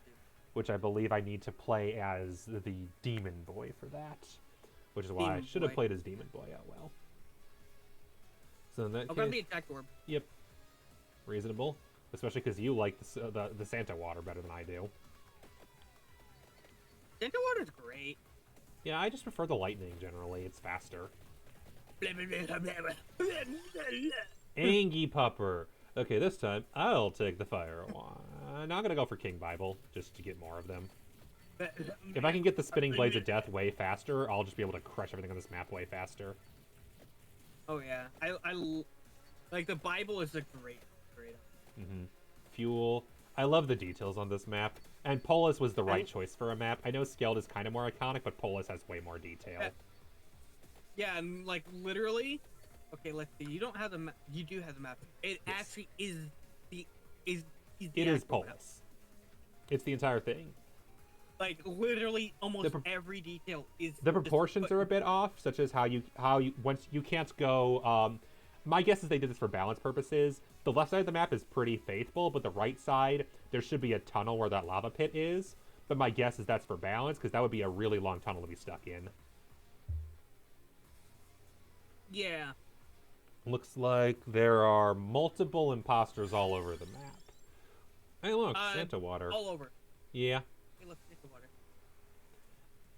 Which I believe I need to play as the Demon Boy for that. Which is why I should have played as Demon Boy. Oh well. So in that I'll grab the attack orb. Yep. Reasonable. Especially because you like the Santa water better than I do. Santa water's great. Yeah, I just prefer the lightning generally. It's faster. Angie Pupper. Okay, this time I'll take the fire one. Now I'm gonna go for King Bible just to get more of them. If I can get the spinning blades of death way faster, I'll just be able to crush everything on this map way faster. Oh yeah, I like the Bible is a great. Fuel. I love the details on this map, and Polis was the right choice for a map. I know Skeld is kind of more iconic, but Polis has way more detail. Yeah, and like literally. Okay, let's see. You don't have the map. You do have the map. It actually is the It is Polis. It's the entire thing. Like literally, almost every detail is. The proportions are a bit off, such as how you once you can't go. My guess is they did this for balance purposes. The left side of the map is pretty faithful, but the right side there should be a tunnel where that lava pit is. But my guess is that's for balance because that would be a really long tunnel to be stuck in. Yeah. Looks like there are multiple imposters all over the map. Hey, look, Santa water. All over. Yeah. Hey, look, Santa water.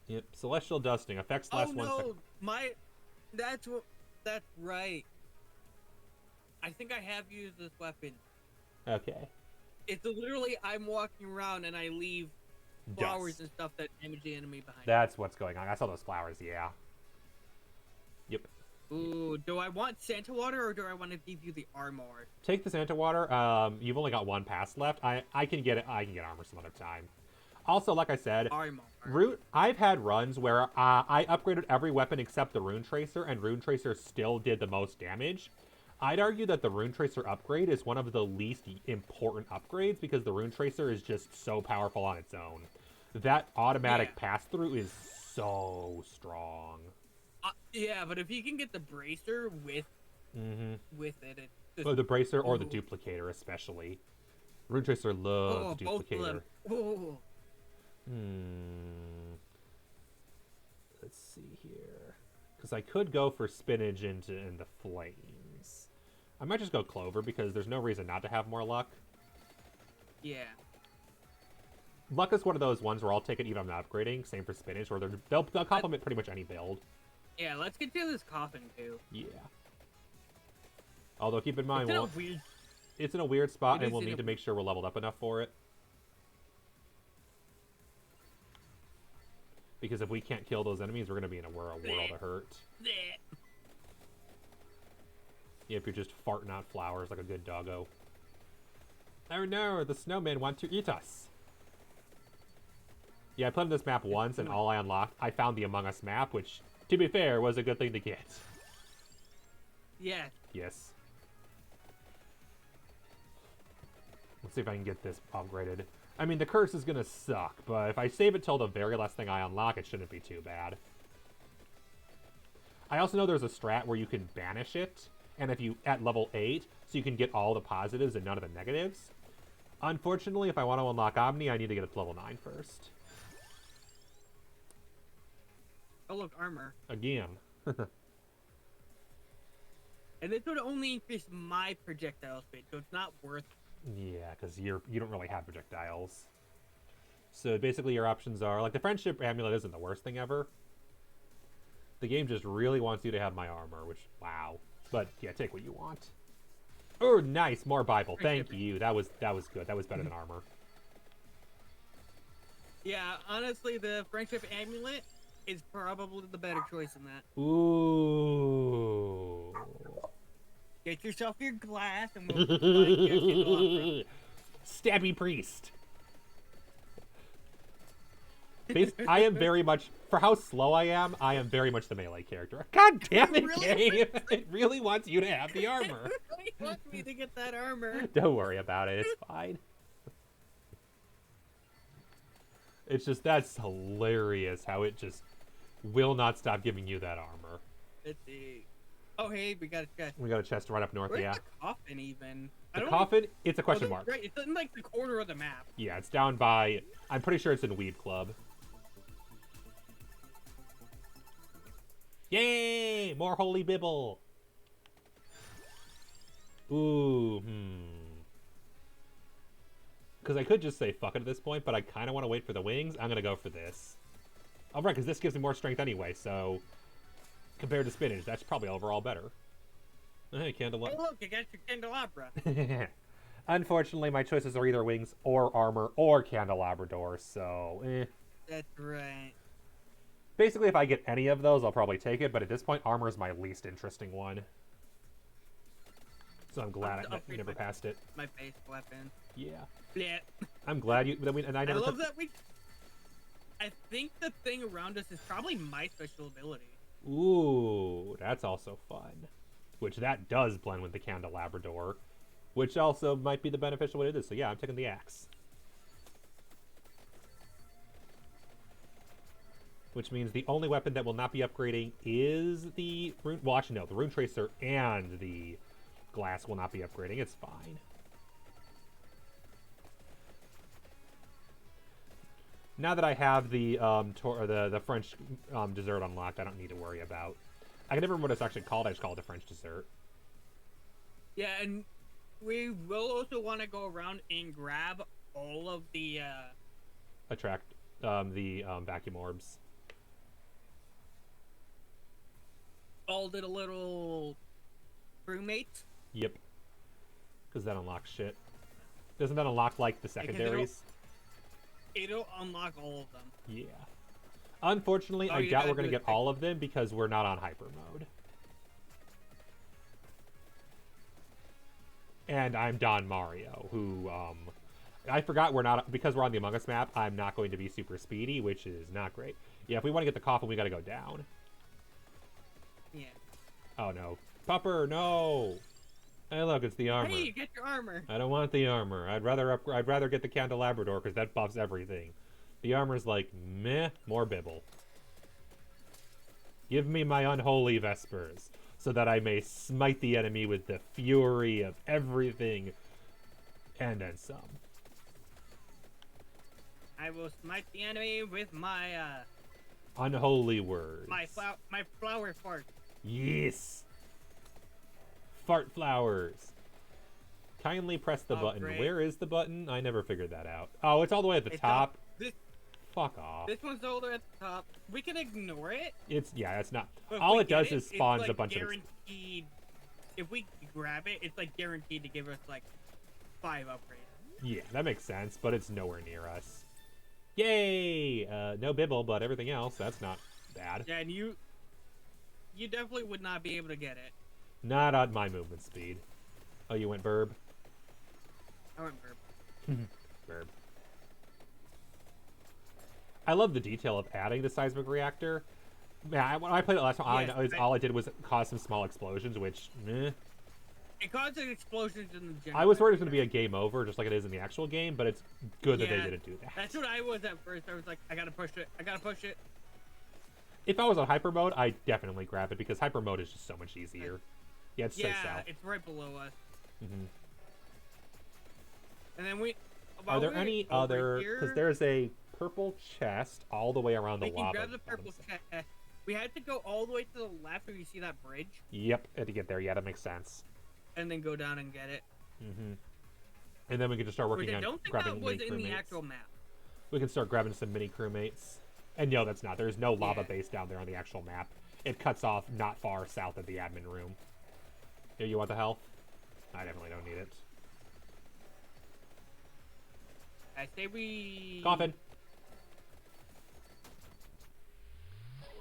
Yep. Celestial dusting affects last 1 second. That's right. I think I have used this weapon. Okay. It's literally I'm walking around and I leave flowers Dust. and stuff that damage the enemy behind. That's what's going on. I saw those flowers, yeah. Yep. Ooh, do I want Santa water or do I want to give you the armor? Take the Santa water. You've only got one pass left. I can get it. I can get armor some other time. Also, like I said, Armor. I've had runs where I upgraded every weapon except the Rune Tracer, and Rune Tracer still did the most damage. I'd argue that the Rune Tracer upgrade is one of the least important upgrades because the Rune Tracer is just so powerful on its own. That automatic pass-through is so strong. Yeah, but if you can get the bracer with it, it's just, Oh, the bracer or the duplicator, especially. Rune Tracer loves both of duplicator. them. Ooh. Let's see here, because I could go for spinach in the flames. I might just go clover because there's no reason not to have more luck. Yeah. Luck is one of those ones where I'll take it even if I'm not upgrading. Same for spinach, or they'll complement pretty much any build. Yeah, let's get to this coffin too. Yeah. Although keep in mind, It's in a weird spot, and we'll need to make sure we're leveled up enough for it. Because if we can't kill those enemies, we're going to be in a world of hurt. Yeah, if you're just farting out flowers like a good doggo. Oh no, the snowmen want to eat us. Yeah, I played this map once, and all I unlocked, I found the Among Us map, which, to be fair, was a good thing to get. Yeah. Yes. Let's see if I can get this upgraded. I mean, the curse is going to suck, but if I save it till the very last thing I unlock, it shouldn't be too bad. I also know there's a strat where you can banish it, and if you, at level 8, so you can get all the positives and none of the negatives. Unfortunately, if I want to unlock Omni, I need to get it to level 9 first. Oh, look, armor. Again. And this would only increase my projectile speed, so it's not worth it. Yeah, because you don't really have projectiles. So basically your options are, like, the Friendship Amulet isn't the worst thing ever. The game just really wants you to have my armor, which, wow. But, yeah, take what you want. Oh, nice, more Bible. Thank you. That was good. That was better than armor. Yeah, honestly, the Friendship Amulet is probably the better choice in that. Ooh. Get yourself your glass and we'll find Stabby Priest. I am very much, for how slow I am very much the melee character. God damn it, game! It really wants you to have the armor. It really wants me to get that armor. Don't worry about it, it's fine. It's just, that's hilarious how it just will not stop giving you that armor. Let's see. Oh, hey, we got a chest. We got a chest right up north. Where's yeah. the coffin even? The coffin, it's a question mark. Right, it's in like the corner of the map. Yeah, it's down by, I'm pretty sure it's in Weed Club. Yay! More Holy Bibble! Ooh, Because I could just say fuck it at this point, but I kind of want to wait for the wings. I'm going to go for this. Oh, right, because this gives me more strength anyway, so compared to spinach, that's probably overall better. Hey, candelabra. Hey, look, you got your candelabra. Unfortunately, my choices are either wings or armor or candelabra door, so That's right. Basically, if I get any of those, I'll probably take it, but at this point, armor is my least interesting one. So I'm glad I never passed it. My base weapon. Yeah. Yeah. I'm glad you. And I never. I love that we. I think the thing around us is probably my special ability. Ooh, that's also fun. Which that does blend with the candelabra door, which also might be the beneficial way to do this. So yeah, I'm taking the axe. Which means the only weapon that will not be upgrading is the rune. Well, actually, no, the rune tracer and the glass will not be upgrading. It's fine. Now that I have the the French dessert unlocked, I don't need to worry about. I can never remember what it's actually called. I just call it the French dessert. Yeah, and we will also want to go around and grab all of the vacuum orbs. All the little crewmates. Yep. Because that unlocks shit. Doesn't that unlock, like, the Yeah, 'cause secondaries? it'll unlock all of them. Yeah. Unfortunately, All I you doubt gotta we're going do to is get pick. all of them because we're not on hyper mode. And I'm Don Mario, who, I forgot we're not, because we're on the Among Us map, I'm not going to be super speedy, which is not great. Yeah, if we want to get the coffin, we got to go down. Yeah. Oh, no. Pupper, no! Hey, look, it's the armor. Hey, you get your armor. I don't want the armor. I'd rather get the candelabrador because that buffs everything. The armor's like meh, more bibble. Give me my unholy vespers, so that I may smite the enemy with the fury of everything, and then some. I will smite the enemy with my Unholy words. my flower fart. Yes. Fart flowers. Kindly press the button. Great. Where is the button? I never figured that out. Oh, it's all the way at the It's top. This Fuck off. this one's older at the top. We can ignore it. It's it's not. But if All we it does get is spawns it's, like, a bunch of. guaranteed. If we grab it, it's like guaranteed to give us like 5 upgrades. Yeah, that makes sense, but it's nowhere near us. Yay! No bibble, but everything else, that's not bad. Yeah, and you definitely would not be able to get it. Not on my movement speed. Oh, you went burb? I went burp. Burb. I love the detail of adding the seismic reactor. Yeah, when I played it last time, Yes, all I did was cause some small explosions, which, meh. It causes explosions in the generator. I was worried it was going to be a game over, just like it is in the actual game, but it's good that they Yeah, didn't do that. That's what I was at first. I was like, I gotta push it. I gotta push it. If I was on hyper mode, I'd definitely grab it, because hyper mode is just so much easier. Yeah, it's so south. It's right below us. Mm-hmm. And then we. Are there any other? Because there's a purple chest all the way around the we can lava. grab the purple chest. We had to go all the way to the left where you see that bridge. Yep, had to get there. Yeah, that makes sense. And then go down and get it. Mm-hmm. And then we can just start working Which I on don't think grabbing that was mini in the crewmates. actual map. We can start grabbing some mini crewmates. And no, that's not. There's no lava Yeah. base down there on the actual map. It cuts off not far south of the admin room. Here, you want the health? I definitely don't need it. I say we. Coffin.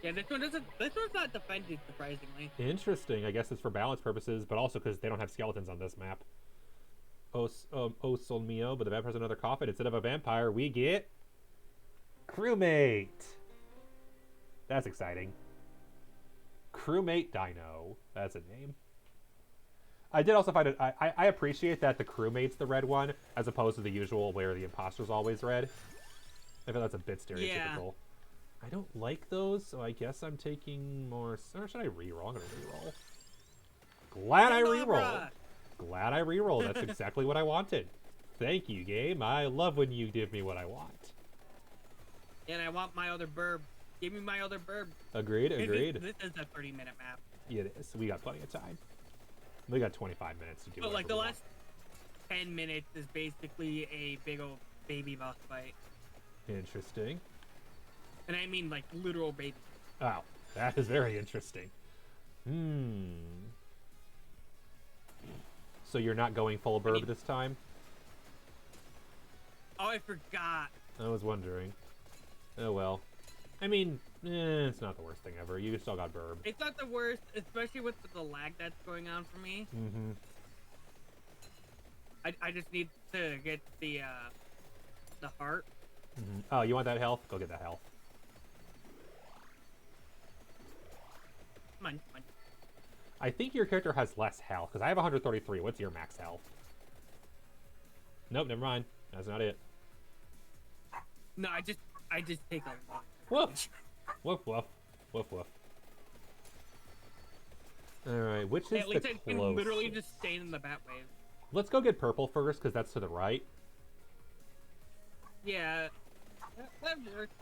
Yeah, this one's not defended, surprisingly. Interesting. I guess it's for balance purposes, but also because they don't have skeletons on this map. Oh, sol mio, but the vampire has another coffin. Instead of a vampire, we get crewmate. That's exciting. Crewmate Dino. That's a name. I did also find it. I appreciate that the crewmate's the red one, as opposed to the usual where the imposter's always red. I feel that's a bit stereotypical. Yeah. I don't like those, so I guess I'm taking more. Or should I reroll? I'm gonna reroll. Glad I rerolled. Glad I rerolled. That's exactly what I wanted. Thank you, game. I love when you give me what I want. And I want my other burb. Give me my other burb. Agreed, agreed. This is a 30-minute map. It is. We got plenty of time. We got 25 minutes to do it. But like the last 10 minutes is basically a big old baby boss fight. Interesting. And I mean like literal baby. Oh, that is very interesting. So you're not going full burb this time? Oh, I forgot. I was wondering. Oh well. I mean, it's not the worst thing ever. You still got burb. It's not the worst, especially with the lag that's going on for me. Mm-hmm. I just need to get the heart. Mm-hmm. Oh, you want that health? Go get that health. Come on. I think your character has less health, because I have 133. What's your max health? Nope, never mind. That's not it. No, I just take a lot. Woof! Woof, woof. Woof, woof. Alright, which is At least the I closest? can literally just stay in the bat wave. Let's go get purple first, because that's to the right. Yeah, that works.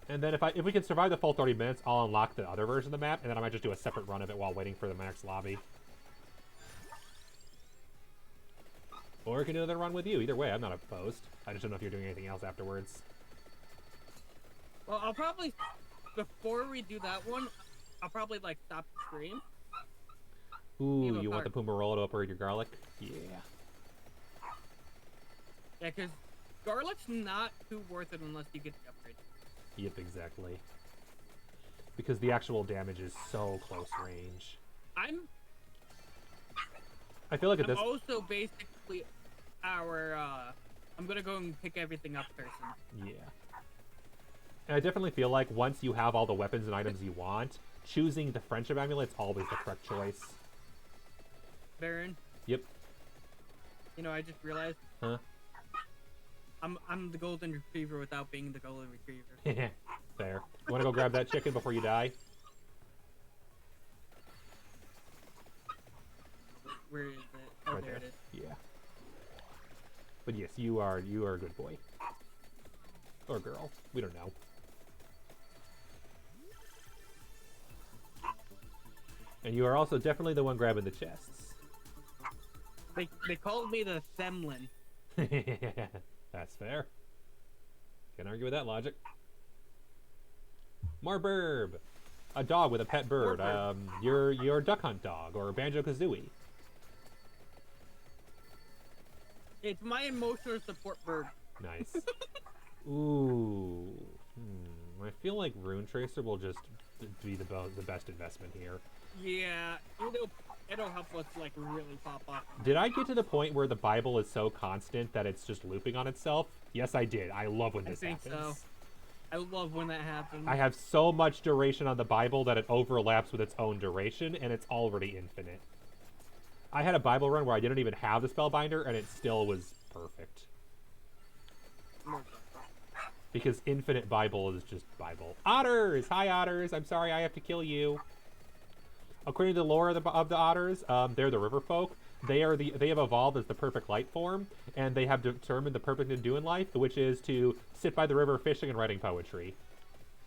And then if we can survive the full 30 minutes, I'll unlock the other version of the map, and then I might just do a separate run of it while waiting for the next lobby. Or I can do another run with you. Either way, I'm not opposed. I just don't know if you're doing anything else afterwards. Well, I'll probably, before we do that one, I'll probably like stop the stream. Ooh, you want the Pumarolo to upgrade your garlic? Yeah. Yeah, because Garlic's not too worth it unless you get the upgrade. Yep, exactly. Because the actual damage is so close range. I feel like at I'm this... also basically I'm gonna go and pick everything up person. Yeah. And I definitely feel like once you have all the weapons and items you want, choosing the Friendship Amulet's always the correct choice. Baron. Yep. You know, I just realized. Huh? I'm the golden retriever without being the golden retriever. Fair. You want to go grab that chicken before you die? Where is it? Oh, Right there there. it is. Yeah. But yes, you are a good boy. Or girl. We don't know. And you are also definitely the one grabbing the chests. They called me the Themlin. That's fair. Can't argue with that logic. More burb. A dog with a pet bird. Your duck hunt dog or Banjo-Kazooie. It's my emotional support bird. Nice. Ooh. I feel like Rune Tracer will just be the best investment here. Yeah, it'll help us like really pop off. Did I get to the point where the Bible is so constant that it's just looping on itself? Yes, I did. I love when this happens. So. I love when that happens. I have so much duration on the Bible that it overlaps with its own duration, and it's already infinite. I had a Bible run where I didn't even have the Spellbinder, and it still was perfect. Because infinite Bible is just Bible. Otters! Hi, Otters! I'm sorry I have to kill you. According to the lore of the Otters, they're the river folk. They have evolved as the perfect light form, and they have determined the perfect thing to do in life, which is to sit by the river fishing and writing poetry.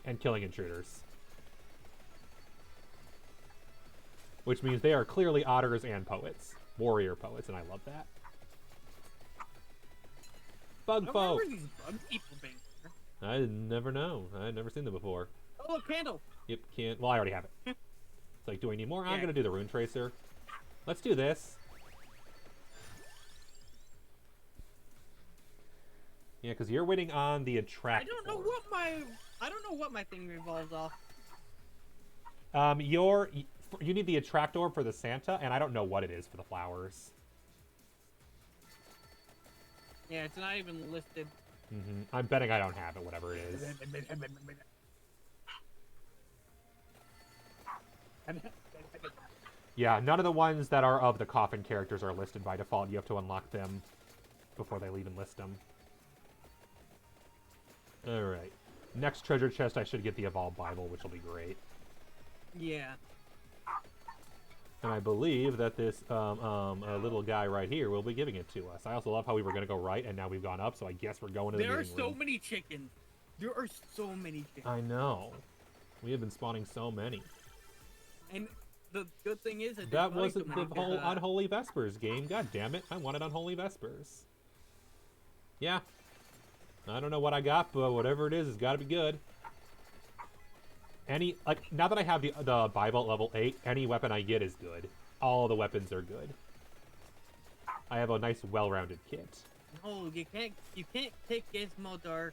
And killing intruders. Which means they are clearly otters and poets. Warrior poets, and I love that. Bug folk! Where these bug people being? I never know. I've never seen them before. Oh, a candle! Yep, can't... Well, I already have it. It's like, do I need more? Yeah. I'm gonna do the Rune Tracer. Let's do this. Yeah, because you're waiting on the attract. I don't know what my thing revolves off. You need the attract orb for the Santa, and I don't know what it is for the flowers. Yeah, it's not even listed. I'm betting I don't have it, whatever it is. Yeah, none of the ones that are of the coffin characters are listed by default. You have to unlock them before they'll even list them. Alright. Next treasure chest, I should get the Evolved Bible, which will be great. Yeah. And I believe that this little guy right here will be giving it to us. I also love how we were going to go right, and now we've gone up, so I guess we're going to the meeting room. There are so many chickens. There are so many chickens. I know. We have been spawning so many. And the good thing is that wasn't the whole Unholy Vespers game. God damn it. I wanted Unholy Vespers. Yeah. I don't know what I got, but whatever it is, it's got to be good. Now that I have the Bible at level 8, any weapon I get is good. All the weapons are good. I have a nice, well-rounded kit. No, you can't take Gizmo Dark.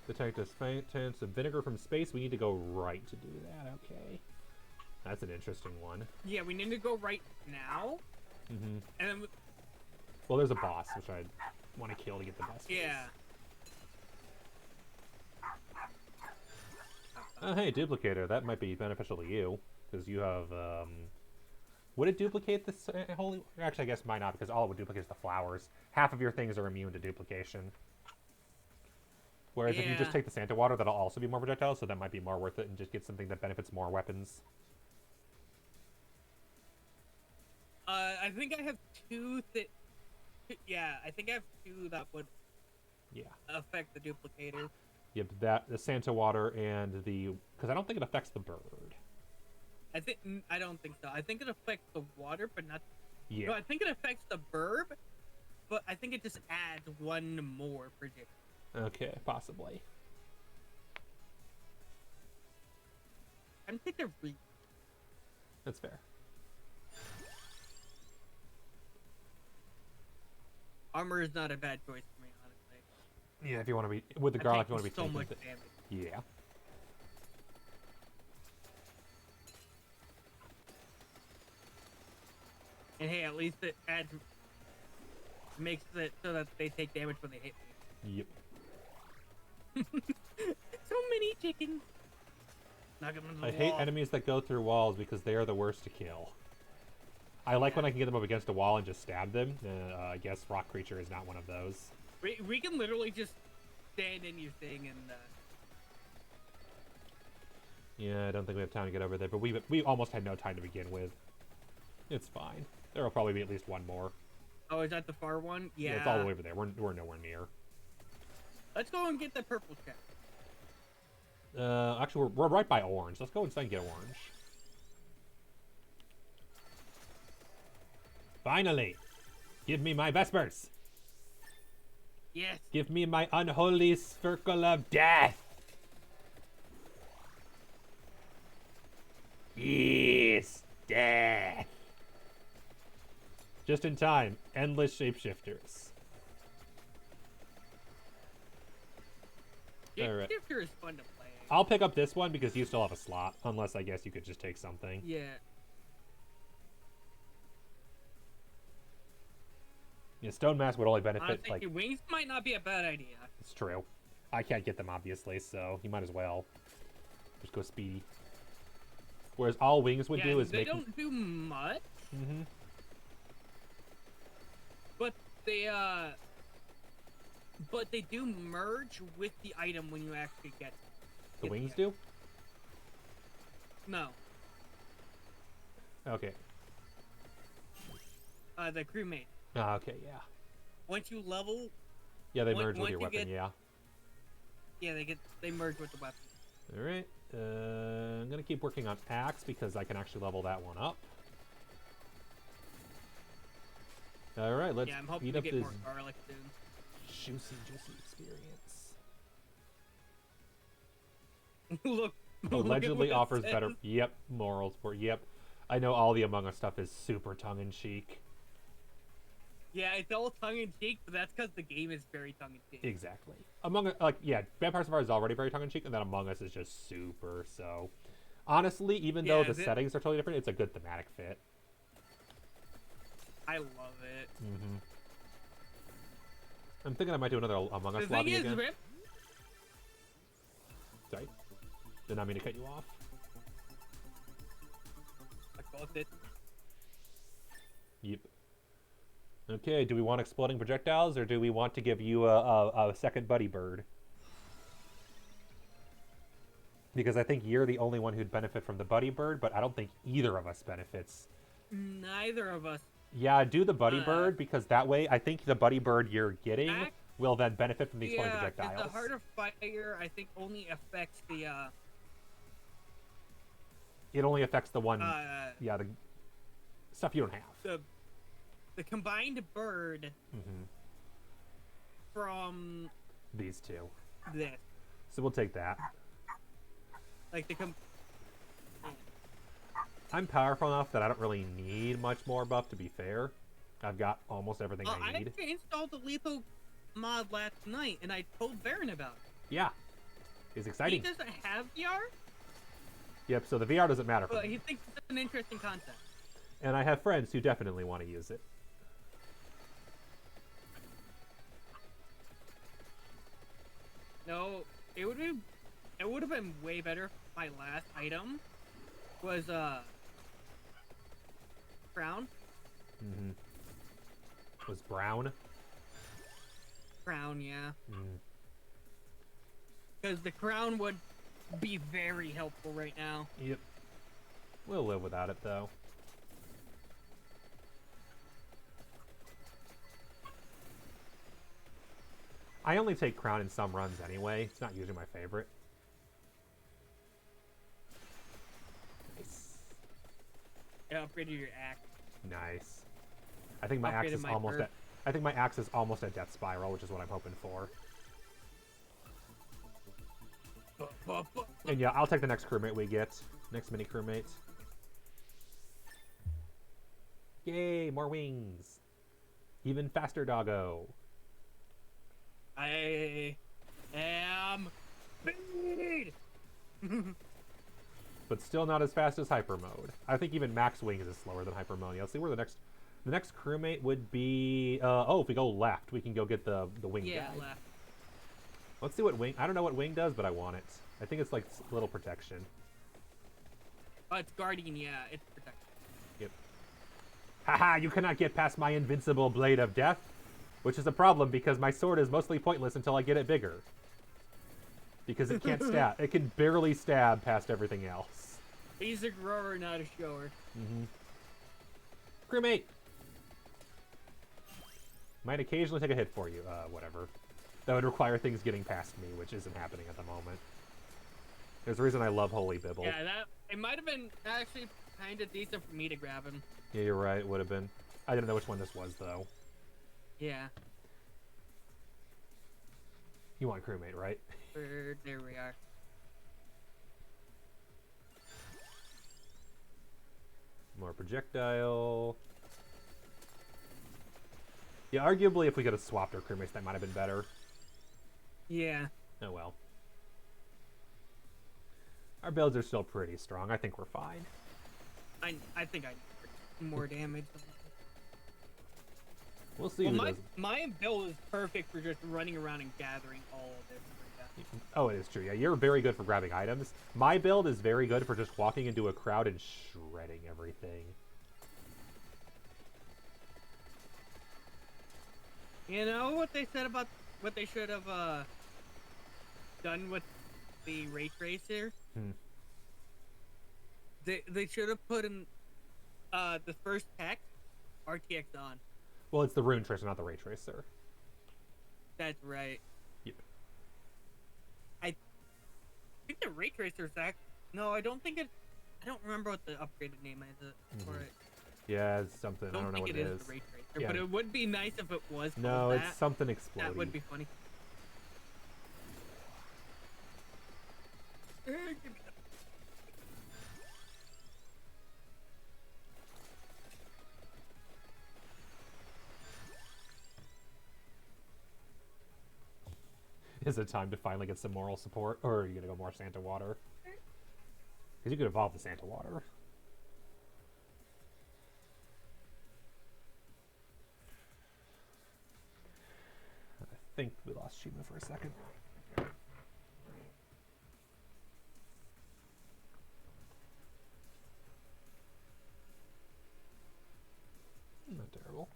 Detect a chance of vinegar from space. We need to go right to do that. Okay. That's an interesting one. Yeah, we need to go right now. And then... Well, there's a boss, which I want to kill to get the best. Yeah. Oh, hey, Duplicator. That might be beneficial to you. Because you have, Would it duplicate this holy... Actually, I guess it might not, because all it would duplicate is the flowers. Half of your things are immune to duplication. Whereas if you just take the Santa Water, that'll also be more projectiles, so that might be more worth it, and just get something that benefits more weapons. I think I have two yeah, I think I have two that would affect the duplicator. Yep, the Santa Water and the... Because I don't think it affects the bird. I don't think so. I think it affects the water, but not... Yeah. No, I think it affects the burb, but I think it just adds one more projectile. Okay, possibly. I'm think they're weak. That's fair. Armor is not a bad choice for me, honestly. Yeah, if you want to be with the I'm garlic, you taking want to be so taking much damage. Yeah. And hey, at least it adds makes it so that they take damage when they hit Yep. me. So many chickens. Knock them into the I wall. hate enemies that go through walls because they are the worst to kill. I like when I can get them up against a wall and just stab them. I guess rock creature is not one of those. We can literally just stand in your thing and. Yeah, I don't think we have time to get over there, but we almost had no time to begin with. It's fine. There will probably be at least one more. Oh, is that the far one? Yeah. It's all the way over there. We're nowhere near. Let's go and get the purple check. Actually, we're right by orange. Let's go inside and get orange. Finally! Give me my Vespers! Yes. Give me my unholy circle of death! Yes! Death! Just in time. Endless shapeshifters. Alright. Shifter is fun to play. I'll pick up this one because you still have a slot. Unless I guess you could just take something. Yeah. Yeah, Stone Mask would only benefit Honestly, like... wings might not be a bad idea. It's true. I can't get them, obviously, so you might as well. Just go speedy. Whereas all wings would do is they make... don't do much. Mm-hmm. But they do merge with the item when you actually get The wings do? No. Okay. The crewmate. Okay, yeah. Once you level, Yeah, they merge with once your you weapon, get- yeah. yeah, they merge with the weapon. Alright. I'm gonna keep working on Axe because I can actually level that one up. Alright, let's Yeah, I'm hoping beat to up get this more garlic soon. juicy experience. Look. look at Allegedly what it offers says. better... Yep, morals for... Yep. I know all the Among Us stuff is super tongue-in-cheek. Yeah, it's all tongue-in-cheek, but that's because the game is very tongue-in-cheek. Exactly. Among Us, like, yeah, Vampire Survivor is already very tongue-in-cheek, and then Among Us is just super, so... Honestly, even though the settings are totally different, it's a good thematic fit. I love it. Mm-hmm. I'm thinking I might do another Among Us The thing lobby is, again. Rip, Sorry. Did not mean to cut you off. I called it. Yep. Okay, do we want exploding projectiles, or do we want to give you a second buddy bird? Because I think you're the only one who'd benefit from the buddy bird, but I don't think either of us benefits. Neither of us. Yeah, do the buddy bird, because that way I think the buddy bird you're getting Act- will then benefit from the exploding Yeah, projectiles. because the Heart of Fire, I think, only affects the, It only affects the one, yeah, the stuff you don't have. the combined bird Mm-hmm. from These two. this. So we'll take that. Like, I'm powerful enough that I don't really need much more buff, to be fair. I've got almost everything I I need. actually installed the lethal mod last night, and I told Baron about it. Yeah. It's exciting. He doesn't have VR, Yep, so the VR doesn't matter for but me. he thinks it's an interesting concept. And I have friends who definitely want to use it. No, it would have been way better if my last item was crown. Mm-hmm. Was brown? Crown, yeah. Mm. Because the crown would be very helpful right now. Yep. We'll live without it, though. I only take crown in some runs anyway. It's not usually my favorite. Nice. I upgraded your axe. Nice. I think my axe Upgraded is my almost bird. at... I think my axe is almost at Death Spiral, which is what I'm hoping for. And yeah, I'll take the next crewmate we get. Next mini crewmate. Yay, more wings. Even faster, doggo. I am speed. But still not as fast as hyper mode. I think even max wings is slower than hyper mode. Yeah, let's see where the next crewmate would be. If we go left, we can go get the wing Yeah, guy. left. Let's see what wing. I don't know what wing does, but I want it. I think it's like little protection. Oh, it's guardian. Yeah, it's protection. Yep. Haha! You cannot get past my invincible blade of death, which is a problem because my sword is mostly pointless until I get it bigger. Because it can't stab. It can barely stab past everything else. He's a grower, not a shower. Mm-hmm. Crewmate! Might occasionally take a hit for you. Whatever. That would require things getting past me, which isn't happening at the moment. There's a reason I love Holy Bibble. Yeah, it might have been actually kind of decent for me to grab him. Yeah, you're right. Would have been. I didn't know which one this was, though. Yeah. You want crewmate, right? There we are. More projectile. Yeah, arguably, if we could have swapped our crewmates, that might have been better. Yeah. Oh well. Our builds are still pretty strong. I think we're fine. I think I need more damage. We'll see Well, who does. my build is perfect for just running around and gathering all of this. Oh, it is true. Yeah, you're very good for grabbing items. My build is very good for just walking into a crowd and shredding everything. You know what they said about what they should have done with the ray tracer? They should have put in the first tech RTX on. Well, it's the rune tracer, not the ray tracer. That's right. Yep. I think the ray tracer is no, I don't think it. I don't remember what the upgraded name is for it. Yeah, it's something. I don't know what it is. The ray tracer, Yeah. but it would be nice if it was. No, that. it's something exploding. That would be funny. Is it time to finally get some moral support, or are you gonna go more Santa Water? Because you could evolve the Santa Water. I think we lost Shima for a second. Not terrible.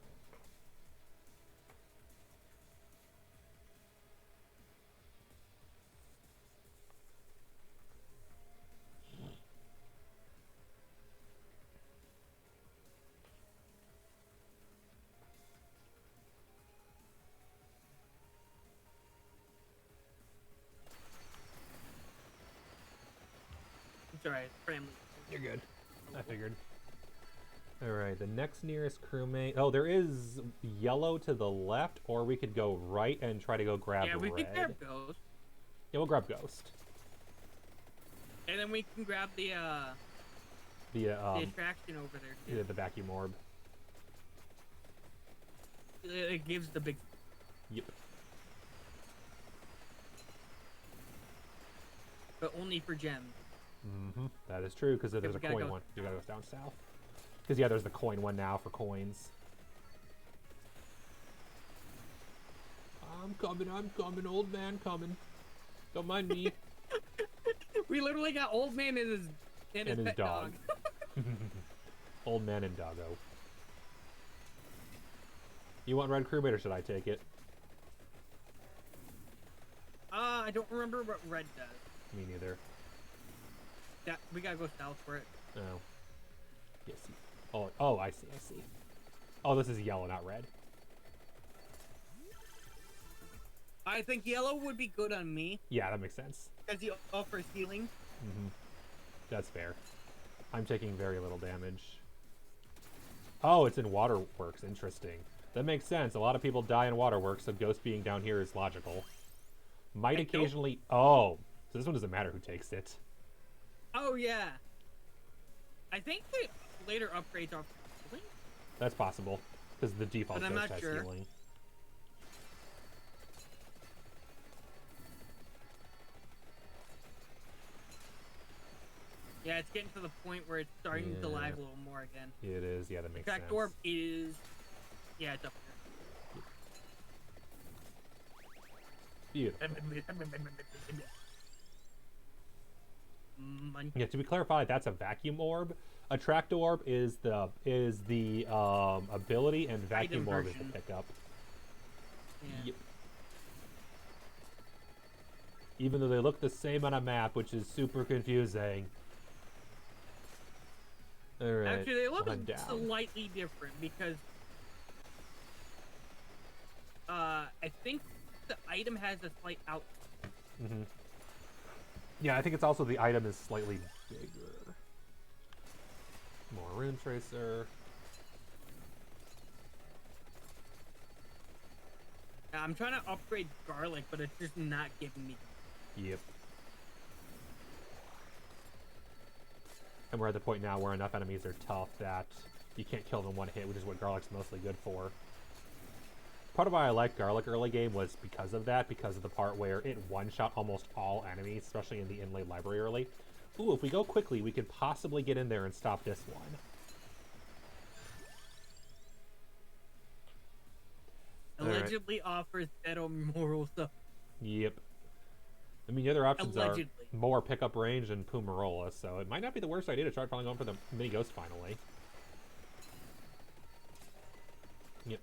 It's alright, family. You're good. I figured. Alright, the next nearest crewmate... Oh, there is yellow to the left, or we could go right and try to go grab Yeah, we red. could grab Ghost. Yeah, we'll grab Ghost. And then we can grab the attraction over there too. Yeah, the vacuum orb. It gives the big... Yep. But only for gems. Mm-hmm. That is true, because there's a coin one. You gotta go down south. Because, yeah, there's the coin one now for coins. I'm coming, old man coming. Don't mind me. We literally got old man and his pet dog. Old man and doggo. You want red crewmate, or should I take it? I don't remember what red does. Me neither. That we gotta go south for it. Oh. Yes. Oh, I see. Oh, this is yellow, not red. I think yellow would be good on me. Yeah, that makes sense. Because he offers healing. Mm-hmm. That's fair. I'm taking very little damage. Oh, it's in waterworks. Interesting. That makes sense. A lot of people die in waterworks, so Ghost being down here is logical. Might occasionally... Oh, so this one doesn't matter who takes it. Oh, yeah. I think the later upgrades are healing. That's possible. Because the default But I'm just not has sure. healing. Yeah, it's getting to the point where it's starting to lag a little more again. It is. Yeah, that makes Track sense. orb is... Yeah, it's up here. Beautiful. Money. Yeah, to be clarified, that's a vacuum orb. A tracked orb is the ability, and vacuum Item orb is version. the pickup. Yeah. Yep. Even though they look the same on a map, which is super confusing. Alright. Actually, they look one down. slightly different because I think the item has a slight out. Mm-hmm. Yeah, I think it's also the item is slightly bigger. More rune tracer. I'm trying to upgrade garlic, but it's just not giving me. Yep. And we're at the point now where enough enemies are tough that you can't kill them in one hit, which is what garlic's mostly good for. Part of why I like garlic early game was because of that, because of the part where it one-shot almost all enemies, especially in the inlaid library early. Ooh, if we go quickly, we could possibly get in there and stop this one. Allegedly offers better moral stuff. Yep. I mean, the other options Allegedly. are more pickup range and Pumarola, so it might not be the worst idea to try finally going for the mini ghost finally. Yep.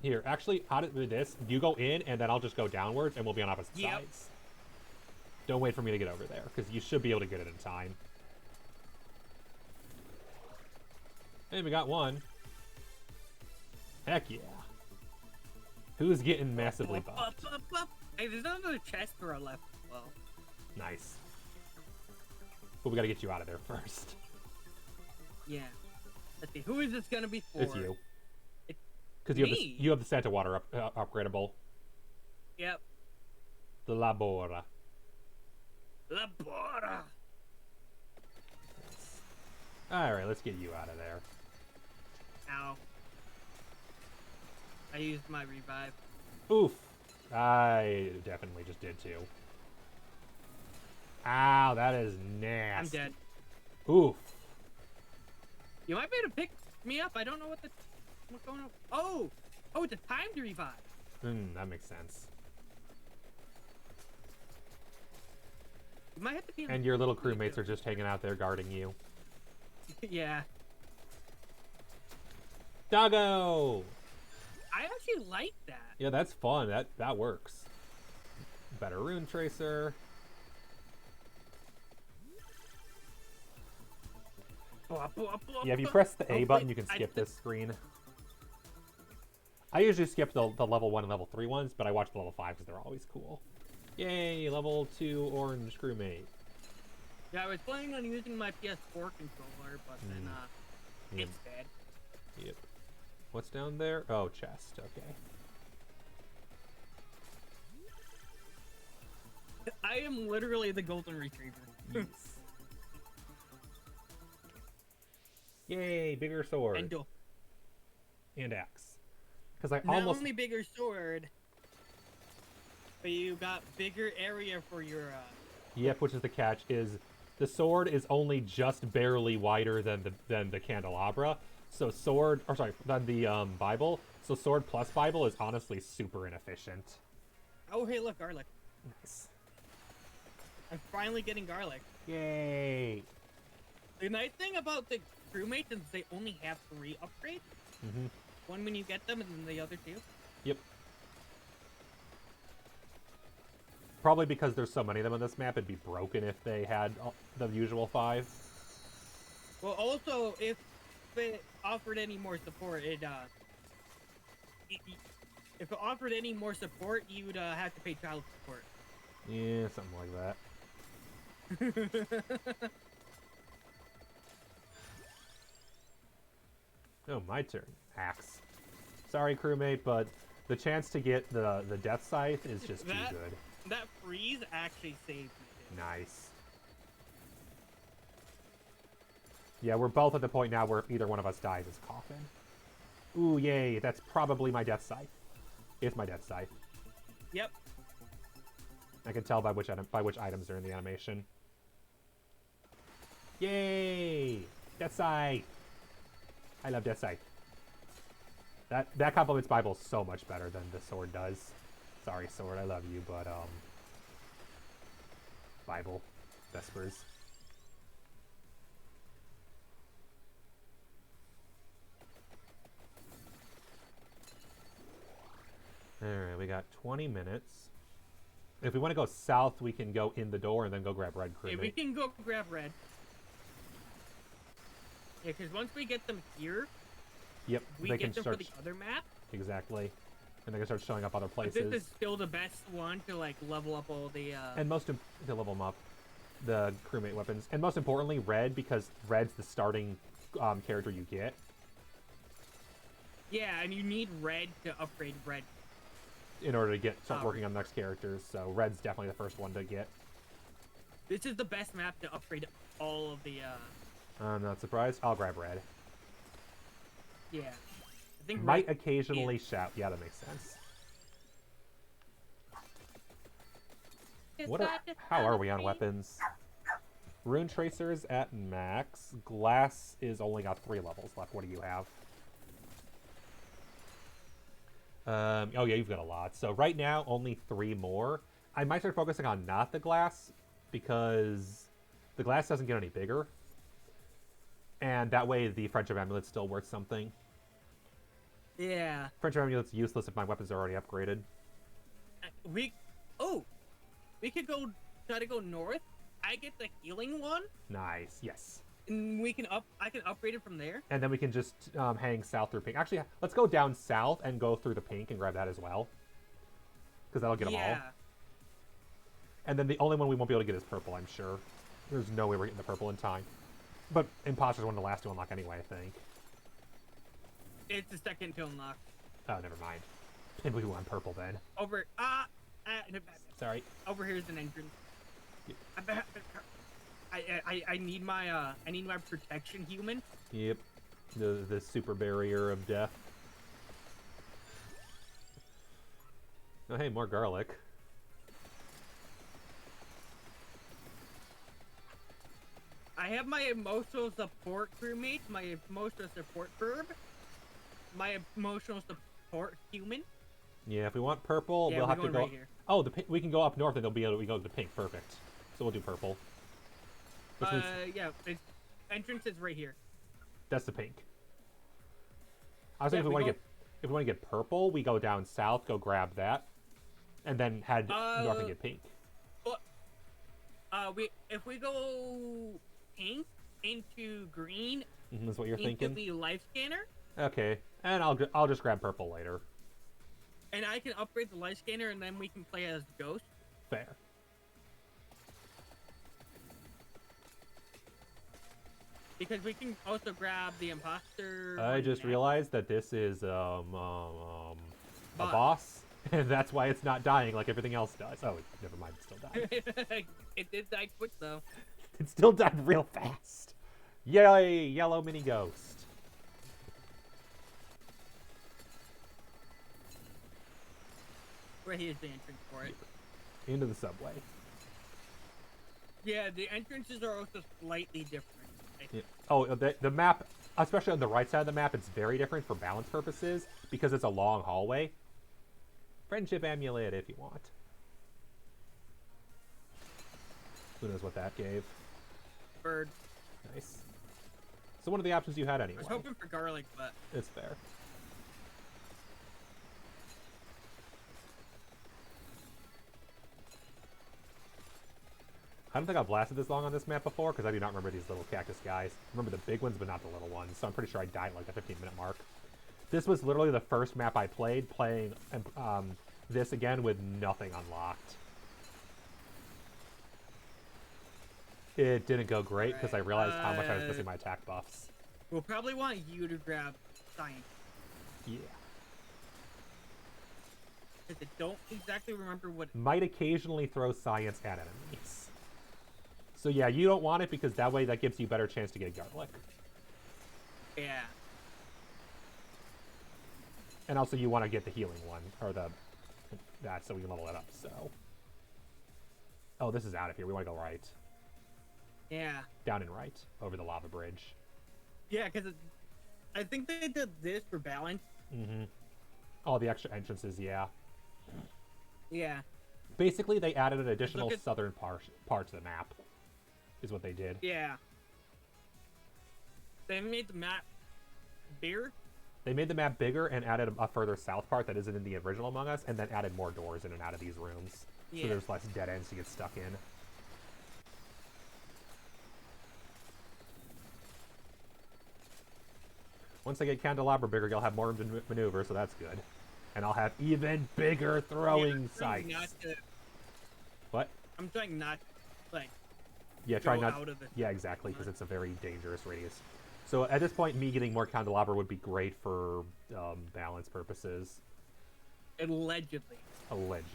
Here, actually, how did this? You go in, and then I'll just go downwards, and we'll be on opposite sides. Don't wait for me to get over there, because you should be able to get it in time. Hey, we got one. Heck yeah. Who's getting massively buffed? Hey, there's another chest door left as well. Nice. But we gotta get you out of there first. Yeah. Let's see, who is this gonna be for? It's you. It's Because you have the Santa Water upgradable. Yep. The Labora. Labora. Alright, let's get you out of there. Ow. I used my revive. Oof. I definitely just did too. Ow, that is nasty. I'm dead. Oof. You might be able to pick me up. I don't know what's going on. Oh, it's a timed revive. That makes sense. You might have to be. And your little crewmates are just hanging out there guarding you. Yeah. Doggo! I actually like that. Yeah, that's fun. That works. Better rune tracer. Yeah, if you press the A button, you can skip this screen. I usually skip the level 1 and level 3 ones, but I watch the level 5 because they're always cool. Yay, level 2 orange crewmate. Yeah, I was planning on using my PS4 controller, but then it's dead. Yep. What's down there? Oh, chest. Okay. I am literally the golden retriever. Yes. Yay, bigger sword. And axe. Because I Not almost... only bigger sword, but you got bigger area for your... Yep, which is the catch, is the sword is only just barely wider than the candelabra. So sword... Or sorry, than the Bible. So sword plus Bible is honestly super inefficient. Oh, hey, look, garlic. Nice. I'm finally getting garlic. Yay! The nice thing about the crewmates is they only have 3 upgrades. Mm-hmm. One when you get them, and then the other 2. Yep. Probably because there's so many of them on this map, it'd be broken if they had the usual 5. Well, also, if it offered any more support, if it offered any more support, you'd have to pay child support. Yeah, something like that. Oh, my turn. Axe. Sorry, crewmate, but the chance to get the death scythe is just too good. That freeze actually saved me. Nice. Yeah, we're both at the point now where if either one of us dies, it's coffin. Ooh, yay! That's probably my death scythe. It's my death scythe. Yep. I can tell by which items are in the animation. Yay! Death scythe. I love death scythe. That complements Bible so much better than the sword does. Sorry, sword, I love you, but Bible, Vespers. Alright, we got 20 minutes. If we want to go south, we can go in the door and then go grab red crewmate. Yeah, we can go grab red. Yeah, because once we get them here, yep, we they get can them start for the other map. Exactly. And they can start showing up other places. But this is still the best one to like level up all the and to level them up, the crewmate weapons, and most importantly, red, because red's the starting character you get. Yeah, and you need red to upgrade red in order to start working on the next characters. So red's definitely the first one to get. This is the best map to upgrade all of the. I'm not surprised. I'll grab red. Yeah, I think might occasionally shout. Yeah, that makes sense. How are we on weapons? Rune Tracer's at max. Glass is only got 3 levels left. What do you have? Oh yeah, you've got a lot. So right now, only 3 more. I might start focusing on not the glass, because the glass doesn't get any bigger. And that way the Friendship Amulet's still worth something. Yeah. Friendship Amulet's useless if my weapons are already upgraded. We could go try to go north. I get the healing one. Nice, yes. And I can upgrade it from there. And then we can just hang south through pink. Actually, let's go down south and go through the pink and grab that as well. Because that'll get them all. And then the only one we won't be able to get is purple, I'm sure. There's no way we're getting the purple in time. But Imposter's one of the last to unlock anyway, I think. It's the second to unlock. Oh, never mind. Maybe we want purple then. Sorry. Over here is an entrance. Yep. I need my protection human. Yep. The super barrier of death. Oh hey, more garlic. I have my emotional support crewmate, my emotional support verb, my emotional support human. Yeah, if we want purple, we'll have to go. Right here. Oh, we can go up north and they'll be able to go to the pink. Perfect. So we'll do purple. Yeah, entrance is right here. That's the pink. I was thinking if we want to get purple, we go down south, go grab that, and then head north and get pink. If we go pink into green, that's what you're thinking. Into the life scanner. Okay, and I'll just grab purple later. And I can upgrade the life scanner, and then we can play as Ghost. Fair. Because we can also grab the imposter. I just realized that this is a boss, and that's why it's not dying like everything else does. Oh, never mind, it still died. It did die quick though. It still died real fast. Yay, yellow mini ghost. Right here's the entrance for it. Into the subway. Yeah, the entrances are also slightly different. Yeah. Oh, the map, especially on the right side of the map, it's very different for balance purposes because it's a long hallway. Friendship Amulet if you want. Who knows what that gave? Bird. Nice. So one of the options you had anyway. I was hoping for garlic, but... It's fair. I don't think I've lasted this long on this map before, because I do not remember these little cactus guys. I remember the big ones, but not the little ones, so I'm pretty sure I died at like the 15-minute mark. This was literally the first map I played, playing this again with nothing unlocked. It didn't go great, because I realized how much I was missing my attack buffs. We'll probably want you to grab science. Yeah. Because I don't exactly remember what... Might occasionally throw science at enemies. So yeah, you don't want it because that way that gives you a better chance to get garlic. Yeah. And also you want to get the healing one, or that, so we can level it up, so. Oh, this is out of here. We want to go right. Yeah. Down and right, over the lava bridge. Yeah, because I think they did this for balance. Mm-hmm. All the extra entrances, yeah. Yeah. Basically, they added an additional southern part to the map, is what they did. Yeah. They made the map bigger. They made the map bigger and added a further south part that isn't in the original Among Us, and then added more doors in and out of these rooms. Yeah. So there's less dead ends to get stuck in. Once I get Candelabra bigger, you'll have more room to maneuver, so that's good. And I'll have even bigger throwing sights. What? I'm trying not, like, yeah, try not. Out of it. Yeah, exactly, because it's a very dangerous radius. So at this point, me getting more Candelabra would be great for balance purposes. Allegedly. Allegedly.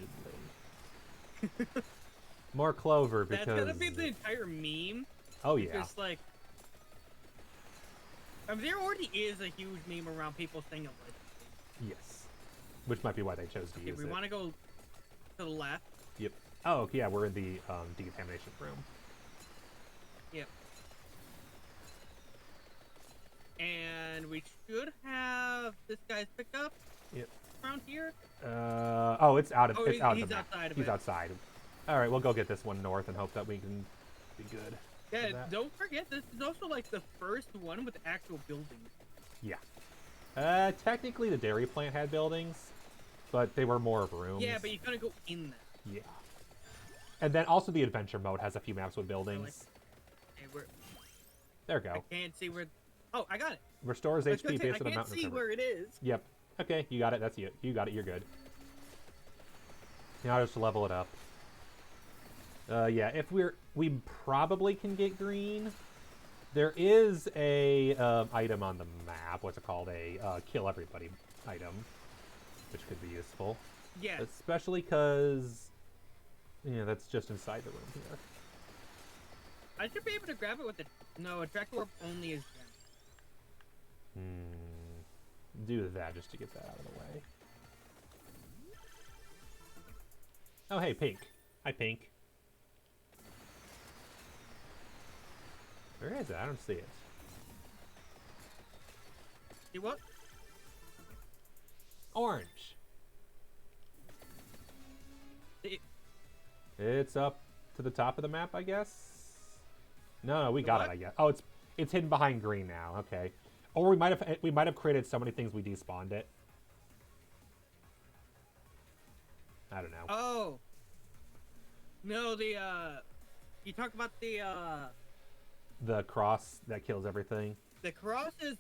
More clover because that's gonna be the entire meme. Oh yeah. Just like, I mean, there already is a huge meme around people saying allegedly. Yes. Which might be why they chose to use it. We want to go to the left. Yep. Oh, yeah, we're in the decontamination room. Yep. And we should have this guy's pickup. Yep. Around here. Oh, it's out of. It's out of the map. Outside of He's it. outside. All right, we'll go get this one north and hope that we can be good. Yeah, don't forget this is also like the first one with actual buildings. Yeah. Technically, the dairy plant had buildings, but they were more of rooms. Yeah, but you gotta go in there. Yeah. And then also the adventure mode has a few maps with buildings. Hey, there we go. I can't see where. Oh, I got it. Restores HP based on the mountain. I can't see where it is. Yep. Okay, you got it. That's you. You got it. You're good. Now just level it up. Yeah, if we probably can get green. There is a item on the map. What's it called? A kill everybody item, which could be useful. Yeah. Especially because, yeah, that's just inside the room here. I should be able to grab it with the. No, a track orb only is gem. Do that just to get that out of the way. Oh, hey, Pink. Hi, Pink. Where is it? I don't see it. See what? Orange. It's up to the top of the map, I guess? No, we got it, I guess. Oh, it's hidden behind green now. Okay. Or we might have created so many things we despawned it. I don't know. Oh. No, you talk about the cross that kills everything. The cross is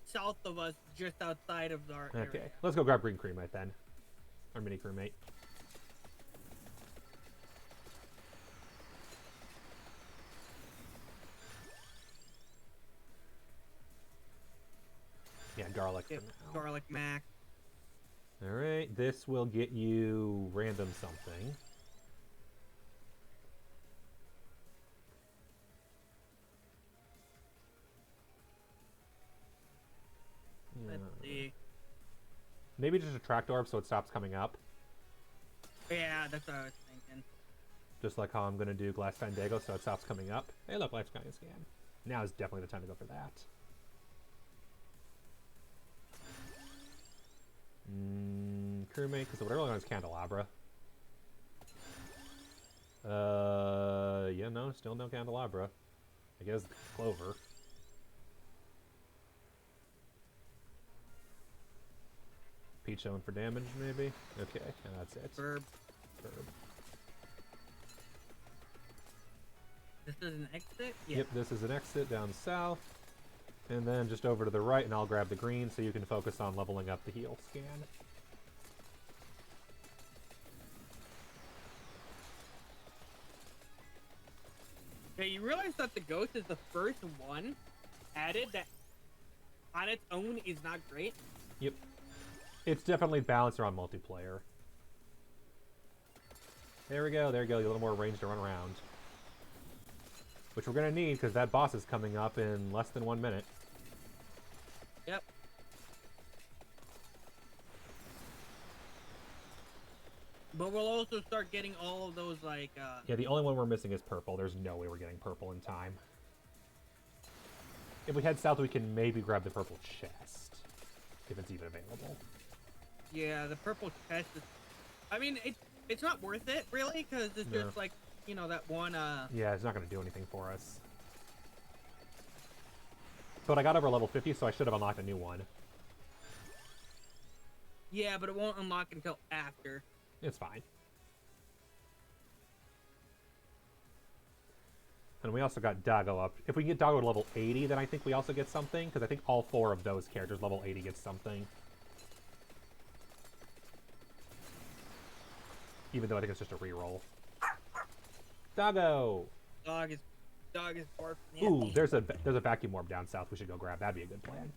south of us, just outside of our area. Okay, let's go grab green crewmate then. Our mini crewmate. Yeah, garlic. Yep, garlic mac. Alright, this will get you random something. Let's see. Maybe just a tracked orb so it stops coming up. Yeah, that's what I was thinking. Just like how I'm going to do Glass Fandango so it stops coming up. Hey look, Life Scanning Scan. Now is definitely the time to go for that. Crewmate, because what I really want is Candelabra. Yeah, no, still no Candelabra. I guess Clover. Peach Owen for damage, maybe? Okay, and that's it. Verb. Verb. This is an exit? Yeah. Yep, this is an exit down south. And then just over to the right, and I'll grab the green so you can focus on leveling up the heal scan. Yeah, you realize that the ghost is the first one added that on its own is not great? Yep. It's definitely balanced around multiplayer. There we go, there you go, a little more range to run around. Which we're going to need, because that boss is coming up in less than 1 minute. Yep. But we'll also start getting all of those, like, Yeah, the only one we're missing is purple. There's no way we're getting purple in time. If we head south, we can maybe grab the purple chest. If it's even available. yeah, the purple chest is... I mean, it's not worth it, really, because it's No. just, like, you know, that one, Yeah, it's not going to do anything for us. But I got over level 50, so I should have unlocked a new one. Yeah, but it won't unlock until after. It's fine. And we also got Doggo up. If we can get Doggo to level 80, then I think we also get something, because I think all 4 of those characters level 80 get something. Even though I think it's just a reroll. Doggo! Dog is barf. Ooh, there's a vacuum orb down south we should go grab. That'd be a good plan.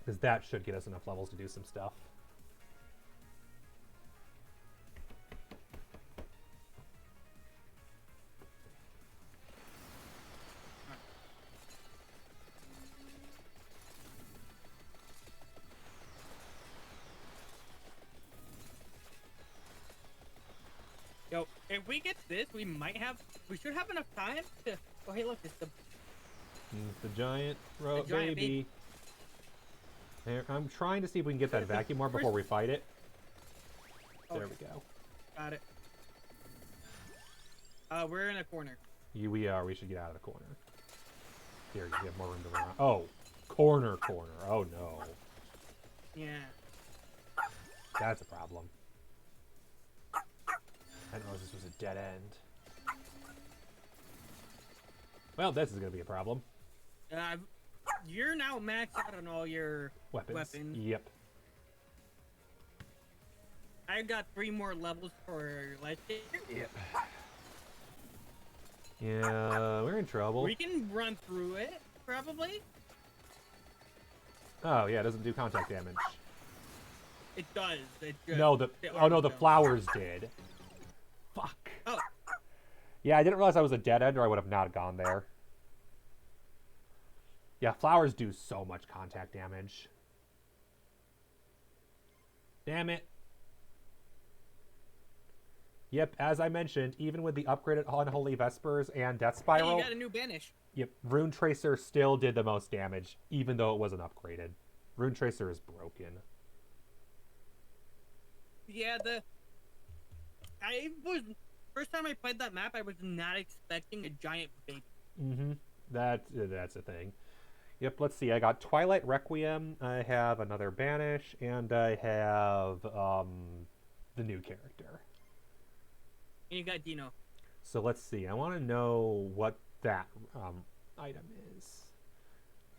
Because that should get us enough levels to do some stuff. Yo, if we get this, we should have enough time to... Oh, hey, look, it's the... The giant, giant baby. There, I'm trying to see if we can get that vacuum orb before we fight it. There we go. Got it. We're in a corner. We are. We should get out of the corner. Here, you have more room to run around. Oh, corner. Oh, no. Yeah. That's a problem. I didn't realize this was a dead end. Well, this is going to be a problem. You're now maxed out on all your weapons. Yep. I got 3 more levels for legendary. Yep. Yeah, we're in trouble. We can run through it, probably. Oh, yeah, it doesn't do contact damage. It does. It just, No, the the flowers did. Fuck. Oh. Yeah, I didn't realize I was a dead end, or I would have not gone there. Yeah, flowers do so much contact damage. Damn it. Yep, as I mentioned, even with the upgraded Unholy Vespers and Death Spiral... Hey, you got a new banish. Yep, Rune Tracer still did the most damage, even though it wasn't upgraded. Rune Tracer is broken. Yeah, first time I played that map, I was not expecting a giant baby. Mm-hmm. That's a thing. Yep, let's see. I got Twilight Requiem, I have another Banish, and I have the new character. And you got Dino. So let's see. I want to know what that item is.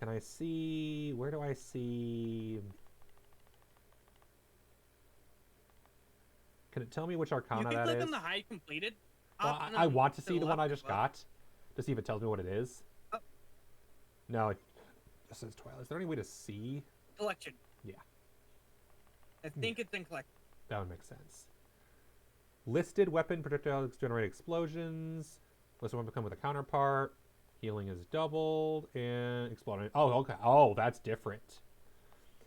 Can I see... Where do I see... Can it tell me which Arcana You can that click is? on the hide completed. Well, I want to see the one I just got. To see if it tells me what it is. Oh. No, it just says Twilight. Is there any way to see? Collection. Yeah. I think it's in collection. That would make sense. Listed weapon projectiles generate explosions. Listed weapon come with a counterpart. Healing is doubled and exploding. Oh, okay. Oh, that's different.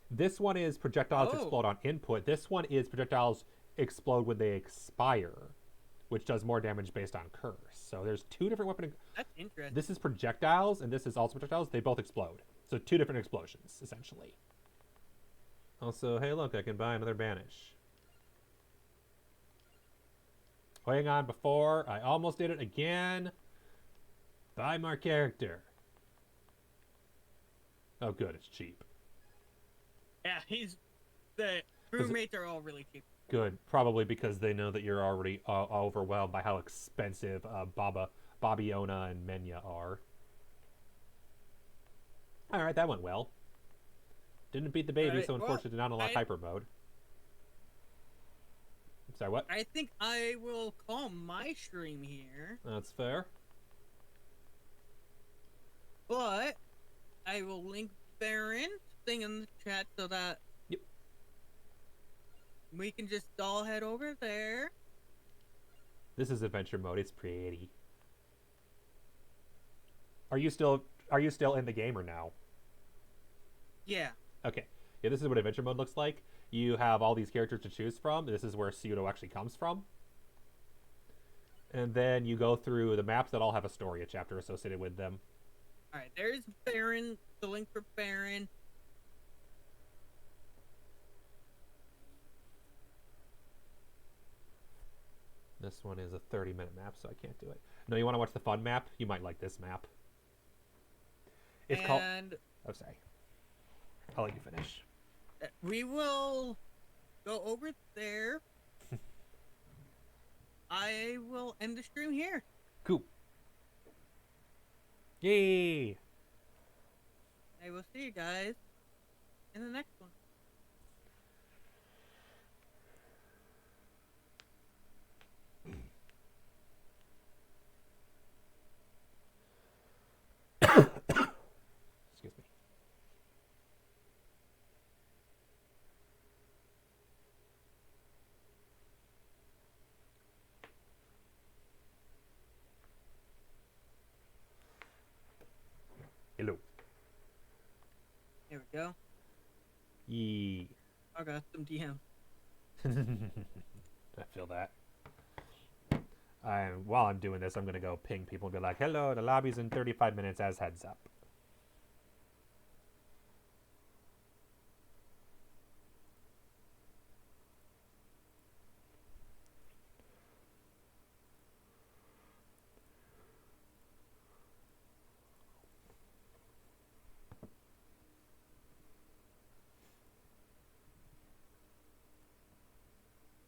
This one is projectiles explode on input. This one is projectiles explode when they expire, which does more damage based on curse. So there's 2 different weapon. That's interesting. This is projectiles, and this is also projectiles. They both explode. So 2 different explosions, essentially. Also, hey, look, I can buy another Banish. Hang on, before I almost did it again. Buy more character. Oh, good, it's cheap. Yeah, the roommates are all really cheap. Good, probably because they know that you're already overwhelmed by how expensive Babiona and Menya are. Alright, that went well. Didn't beat the baby, Right, so unfortunately did not unlock hyper mode. Sorry, what? I think I will call my stream here. That's fair. But I will link Baron's thing in the chat so that we can just all head over there. This is adventure mode. It's pretty. Are you still in the game or no? Yeah. Okay. Yeah, this is what adventure mode looks like. you have all these characters to choose from. This is where pseudo actually comes from. And then you go through the maps that all have a story, a chapter associated with them. All right, there's Baron. The link for Baron. This one is a 30-minute map, so I can't do it. No, you want to watch the fun map? You might like this map. It's called... Oh, sorry. I'll let you finish. We will go over there. I will end the stream here. Cool. Yay! I will see you guys in the next one. Excuse me. Hello. Here we go. Yee. I got some DM. I feel that. While I'm doing this, I'm going to go ping people and be like, hello, the lobby's in 35 minutes as heads up.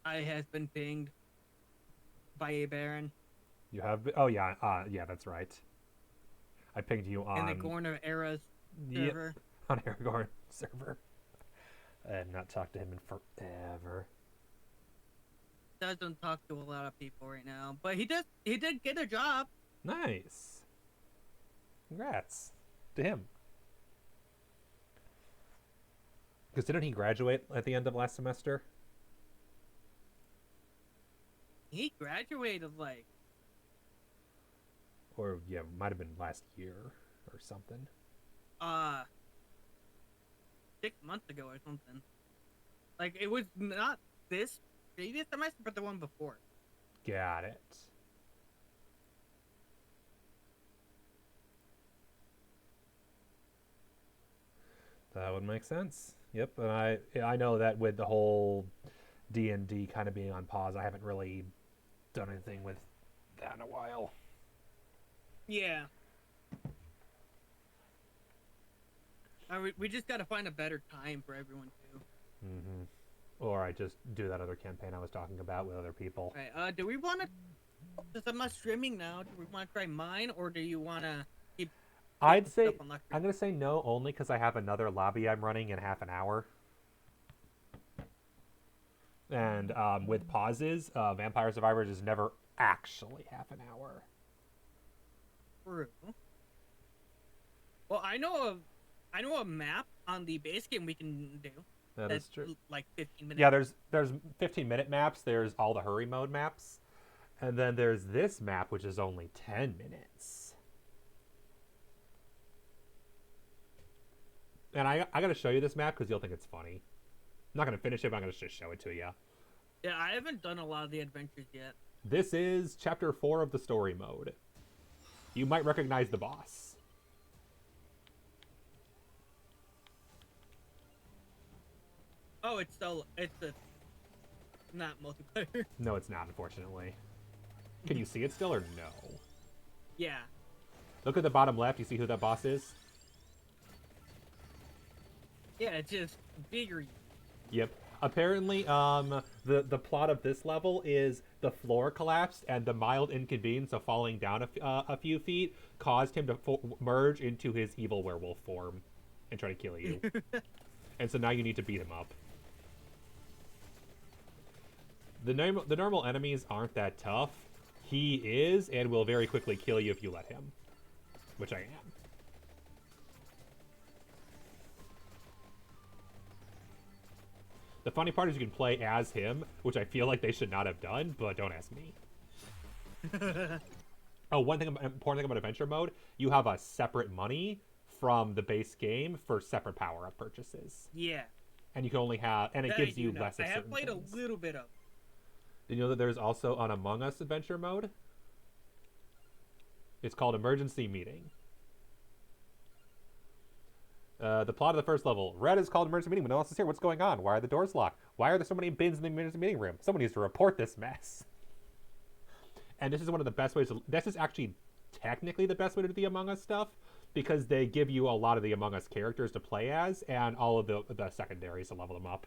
I has been pinged by a Baron You have... Oh, yeah. Yeah, that's right. I pinged you on... in the Gorn Era's Yep, server. on Aragorn server. I have not talked to him in forever. Doesn't talk to a lot of people right now, but he did get a job. Nice. Congrats to him. Because didn't he graduate at the end of last semester? He graduated like Or, yeah, might have been last year or something. 6 months ago or something. Like, it was not this previous semester, but the one before. Got it. That would make sense. Yep, and I know that with the whole D&D kind of being on pause, I haven't really done anything with that in a while. Yeah. We just gotta find a better time for everyone too. Mm-hmm. Or I just do that other campaign I was talking about with other people. Right. Do we want to? Since I'm not streaming now, do we want to try mine, or do you want to keep? I'd say stuff on Lucky? I'm gonna say no only because I have another lobby I'm running in half an hour. And with pauses, Vampire Survivors is never actually half an hour. True. Well, I know a map on the base game we can do. That's true. Like 15 minutes. Yeah, there's 15-minute maps. There's all the hurry mode maps, and then there's this map which is only 10 minutes. And I gotta show you this map because you'll think it's funny. I'm not gonna finish it, but I'm gonna just show it to you. Yeah, I haven't done a lot of the adventures yet. This is chapter 4 of the story mode. You might recognize the boss. Oh, it's not multiplayer. No, it's not, unfortunately. Can you see it still or no? Yeah. Look at the bottom left. You see who that boss is? Yeah, it's just bigger. Yep. Apparently, the plot of this level is the floor collapsed and the mild inconvenience of falling down a few feet caused him to merge into his evil werewolf form and try to kill you. And so now you need to beat him up. The normal enemies aren't that tough. He is and will very quickly kill you if you let him, which I am. The funny part is you can play as him, which I feel like they should not have done, but don't ask me. Oh, important thing about adventure mode, you have a separate money from the base game for separate power-up purchases. Yeah. and you can only have, and it That gives I you do know. less of I have certain played things. a little bit of. Did you know that there's also an Among Us adventure mode? It's called Emergency Meeting. The plot of the first level. Red is called emergency meeting when no one else is here. What's going on? Why are the doors locked? Why are there so many bins in the emergency meeting room? Someone needs to report this mess. And this is one of the best ways to... This is actually technically the best way to do the Among Us stuff, because they give you a lot of the Among Us characters to play as, and all of the secondaries to level them up.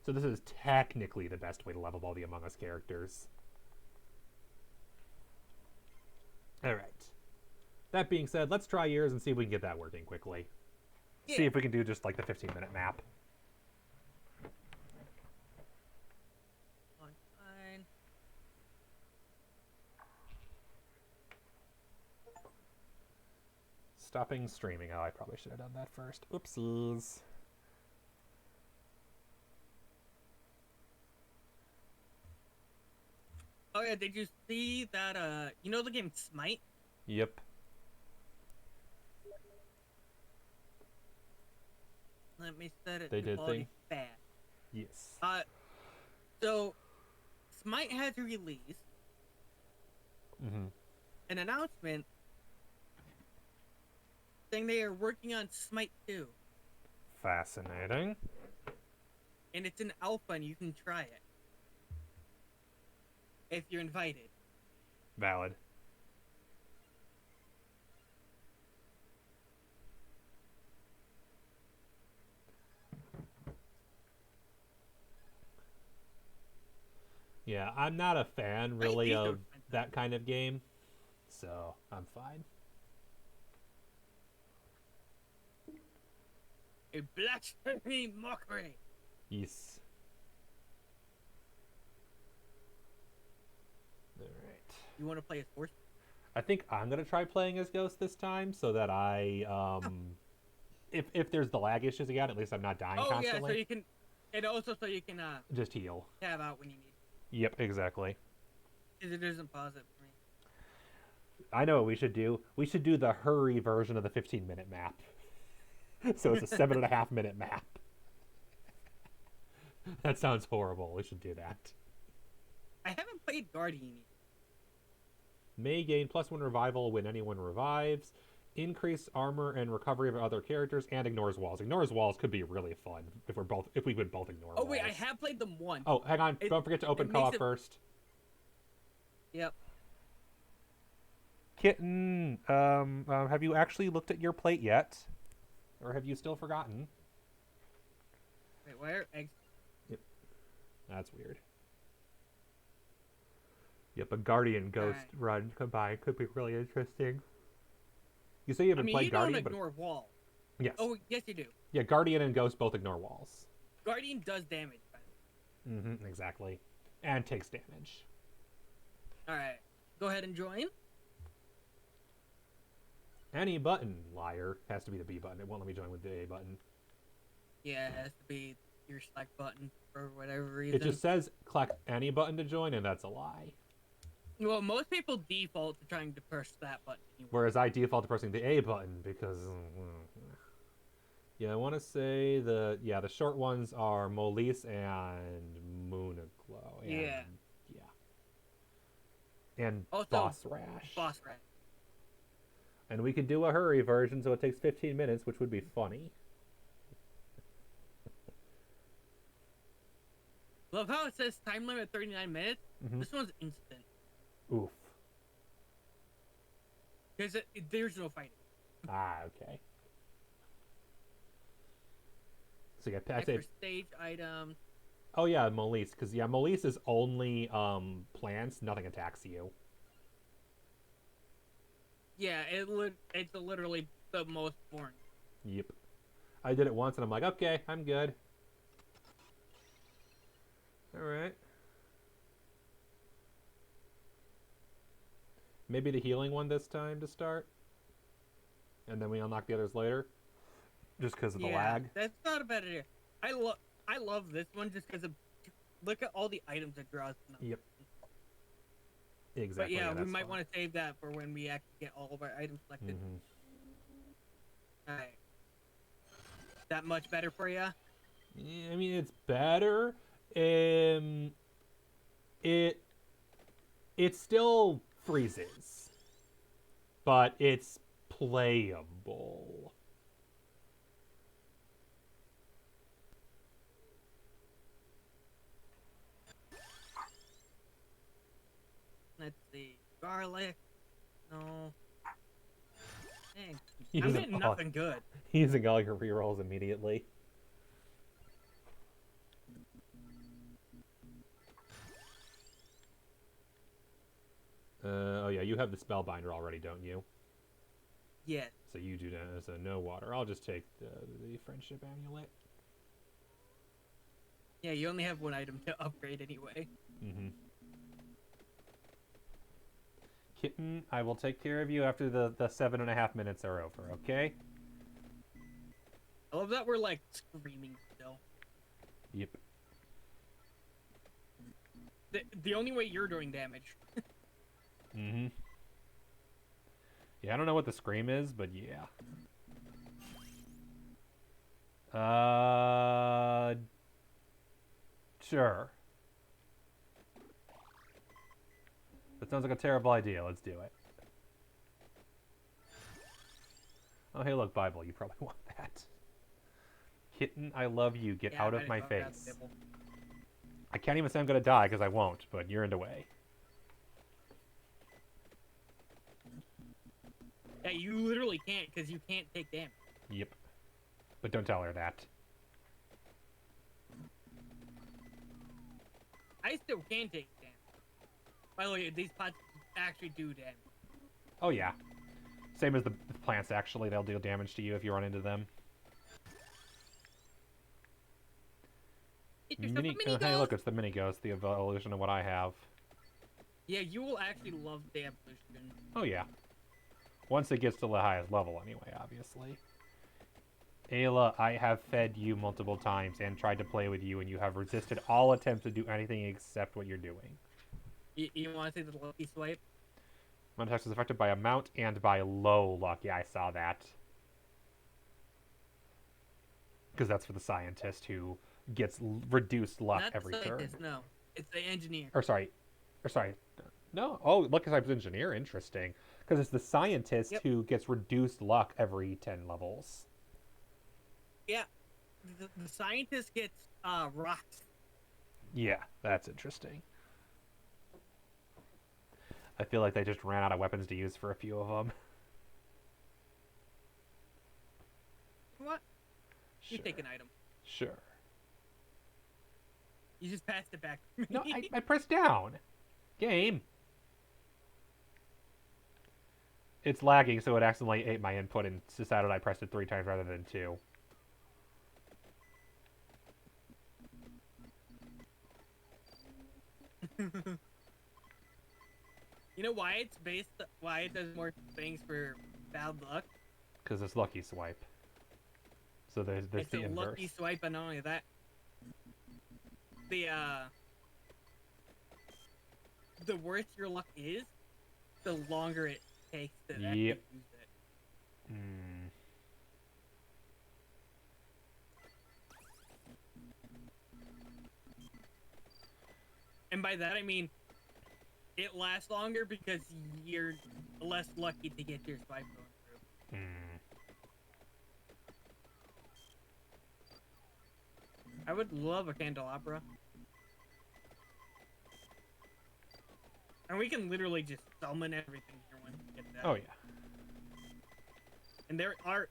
So this is technically the best way to level all the Among Us characters. Alright. That being said, let's try yours and see if we can get that working quickly. Yeah. See if we can do just like the 15-minute map. Fine. Stopping streaming. Oh, I probably should have done that first. Oopsies. Oh yeah, did you see that? You know the game Smite? Yep. Let me set it They to did quality thing? fast. Yes. So Smite has released an announcement saying they are working on Smite 2, Fascinating. and it's an alpha, and you can try it if you're invited. Valid. Yeah, I'm not a fan really these are of that kind of game, so I'm fine. A blasphemy mockery. Yes. Alright. You want to play as horse? I think I'm gonna try playing as Ghost this time so that I if there's the lag issues again, at least I'm not dying Oh yeah, constantly. so you can, and also so you can Just heal. tab out when you need. Yep, exactly. Because it doesn't pause it for me. I know what we should do. We should do the hurry version of the 15-minute map. So it's a 7.5-minute map. That sounds horrible. We should do that. I haven't played Guardian yet. May gain +1 revival when anyone revives. Increase armor and recovery of other characters, and ignores walls. Ignores walls could be really fun if we would both ignore Oh walls. wait, I have played them once. Oh, hang on. Don't forget to open it co-op makes it- first. Yep. Kitten, have you actually looked at your plate yet? Or have you still forgotten? Wait, where? Eggs. That's weird. Yep, a Guardian Ghost run combined could be really interesting. You say you haven't played you Guardian, don't ignore wall. Yes. Oh, yes you do. Yeah, Guardian and Ghost both ignore walls. Guardian does damage. Exactly. And takes damage. Alright. Go ahead and join. Any button, liar, has to be the B button. It won't let me join with the A button. Yeah, it has to be your select button for whatever reason. It just says click any button to join, and that's a lie. Well, most people default to trying to push that button. Whereas I default to pressing the A button because... Yeah, I want to say the short ones are Molise and Moonaglow. And, Yeah. And Also, Boss Rash. Boss Rash. And we could do a hurry version, so it takes 15 minutes, which would be funny. Love how it says time limit 39 minutes. This one's instant. Oof. Because there's no fighting. Ah, okay. So yeah, I'd say... Extra stage items. Oh yeah, Molise, because Molise is only plants, nothing attacks you. Yeah, it's literally the most boring. Yep. I did it once and I'm like, okay, I'm good. Alright. Maybe the healing one this time to start. And then we unlock the others later. Just because of the lag. That's not a bad idea. I love this one just because of look at all the items it draws. Yep. Exactly. But yeah, we might fun. want to save that for when we actually get all of our items selected. Alright. that much better for you? I mean, it's better. Um, it it still freezes, but it's playable. Let's see. Garlic. No. Dang. I'm Using getting all, nothing good. using all your rerolls immediately. Oh yeah, you have the spellbinder already, don't you? Yes. So you do that. So no water. I'll just take the friendship amulet. Yeah, you only have one item to upgrade anyway. Mm-hmm. Kitten, I will take care of you after the 7.5 minutes are over, okay? I love that we're like screaming still. Yep. The only way you're doing damage. Mm-hmm. Yeah, I don't know what the scream is, but yeah. Sure. That sounds like a terrible idea. Let's do it. Oh, hey, look, Bible. You probably want that. Kitten, I love you. Get Yeah, out I of my didn't know about face. the nibble. I can't even say I'm gonna die because I won't, but you're in the way. Yeah, you literally can't because you can't take damage. Yep. But don't tell her that. I still can take damage. By the way, these pots actually do damage. Oh, yeah. Same as the plants, actually. They'll deal damage to you if you run into them. It's yourself a mini Hey, ghost. look, it's the mini ghost, the evolution of what I have. Yeah, you will actually love the evolution. Oh, yeah. Once it gets to the highest level, anyway, obviously. Ayla, I have fed you multiple times and tried to play with you, and you have resisted all attempts to do anything except what you're doing. You want to say the lucky swipe? My attack is affected by amount and by low luck. Yeah, I saw that. Because that's for the scientist who gets reduced luck Not every the turn. scientist, no. It's the engineer. Or sorry. No. Oh, luck type engineer. Interesting. Because it's the scientist Yep. who gets reduced luck every 10 levels. Yeah. The scientist gets rocks. Yeah, that's interesting. I feel like they just ran out of weapons to use for a few of them. What? Sure. You take an item. Sure. You just passed it back to me. No, I pressed down. Game. It's lagging, so it accidentally ate my input and decided I pressed it 3 times rather than 2. You know why it's based? Why it does more things for bad luck? Because it's lucky swipe. So there's It's the a inverse. lucky swipe, and not only that, the worse your luck is, the longer it takes to actually Yep. use it. Hmm. And by that I mean it lasts longer because you're less lucky to get your swipe going through. Hmm. I would love a candelabra. And we can literally just summon everything here when we get that. Oh, yeah. And there are,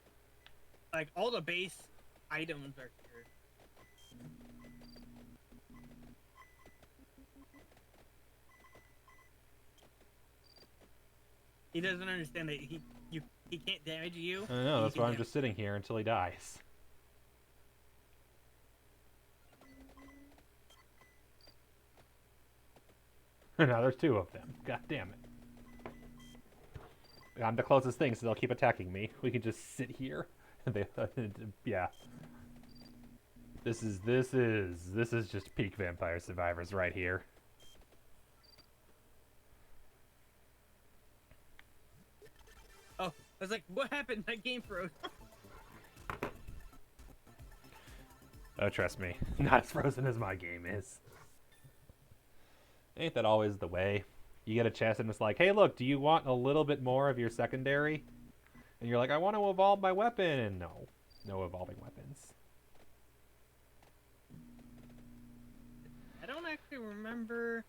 like, all the base items are here. He doesn't understand that he can't damage you. I know, you that's can why I'm damage just sitting here until he dies. Now there's 2 of them. God damn it. I'm the closest thing, so they'll keep attacking me. We can just sit here. Yeah. This is just peak Vampire Survivors right here. Oh, I was like, what happened? That game froze. Oh, trust me, not as frozen as my game is. Ain't that always the way? You get a chest and it's like, hey, look, do you want a little bit more of your secondary? And you're like, I want to evolve my weapon. And no, no evolving weapons. I don't actually remember.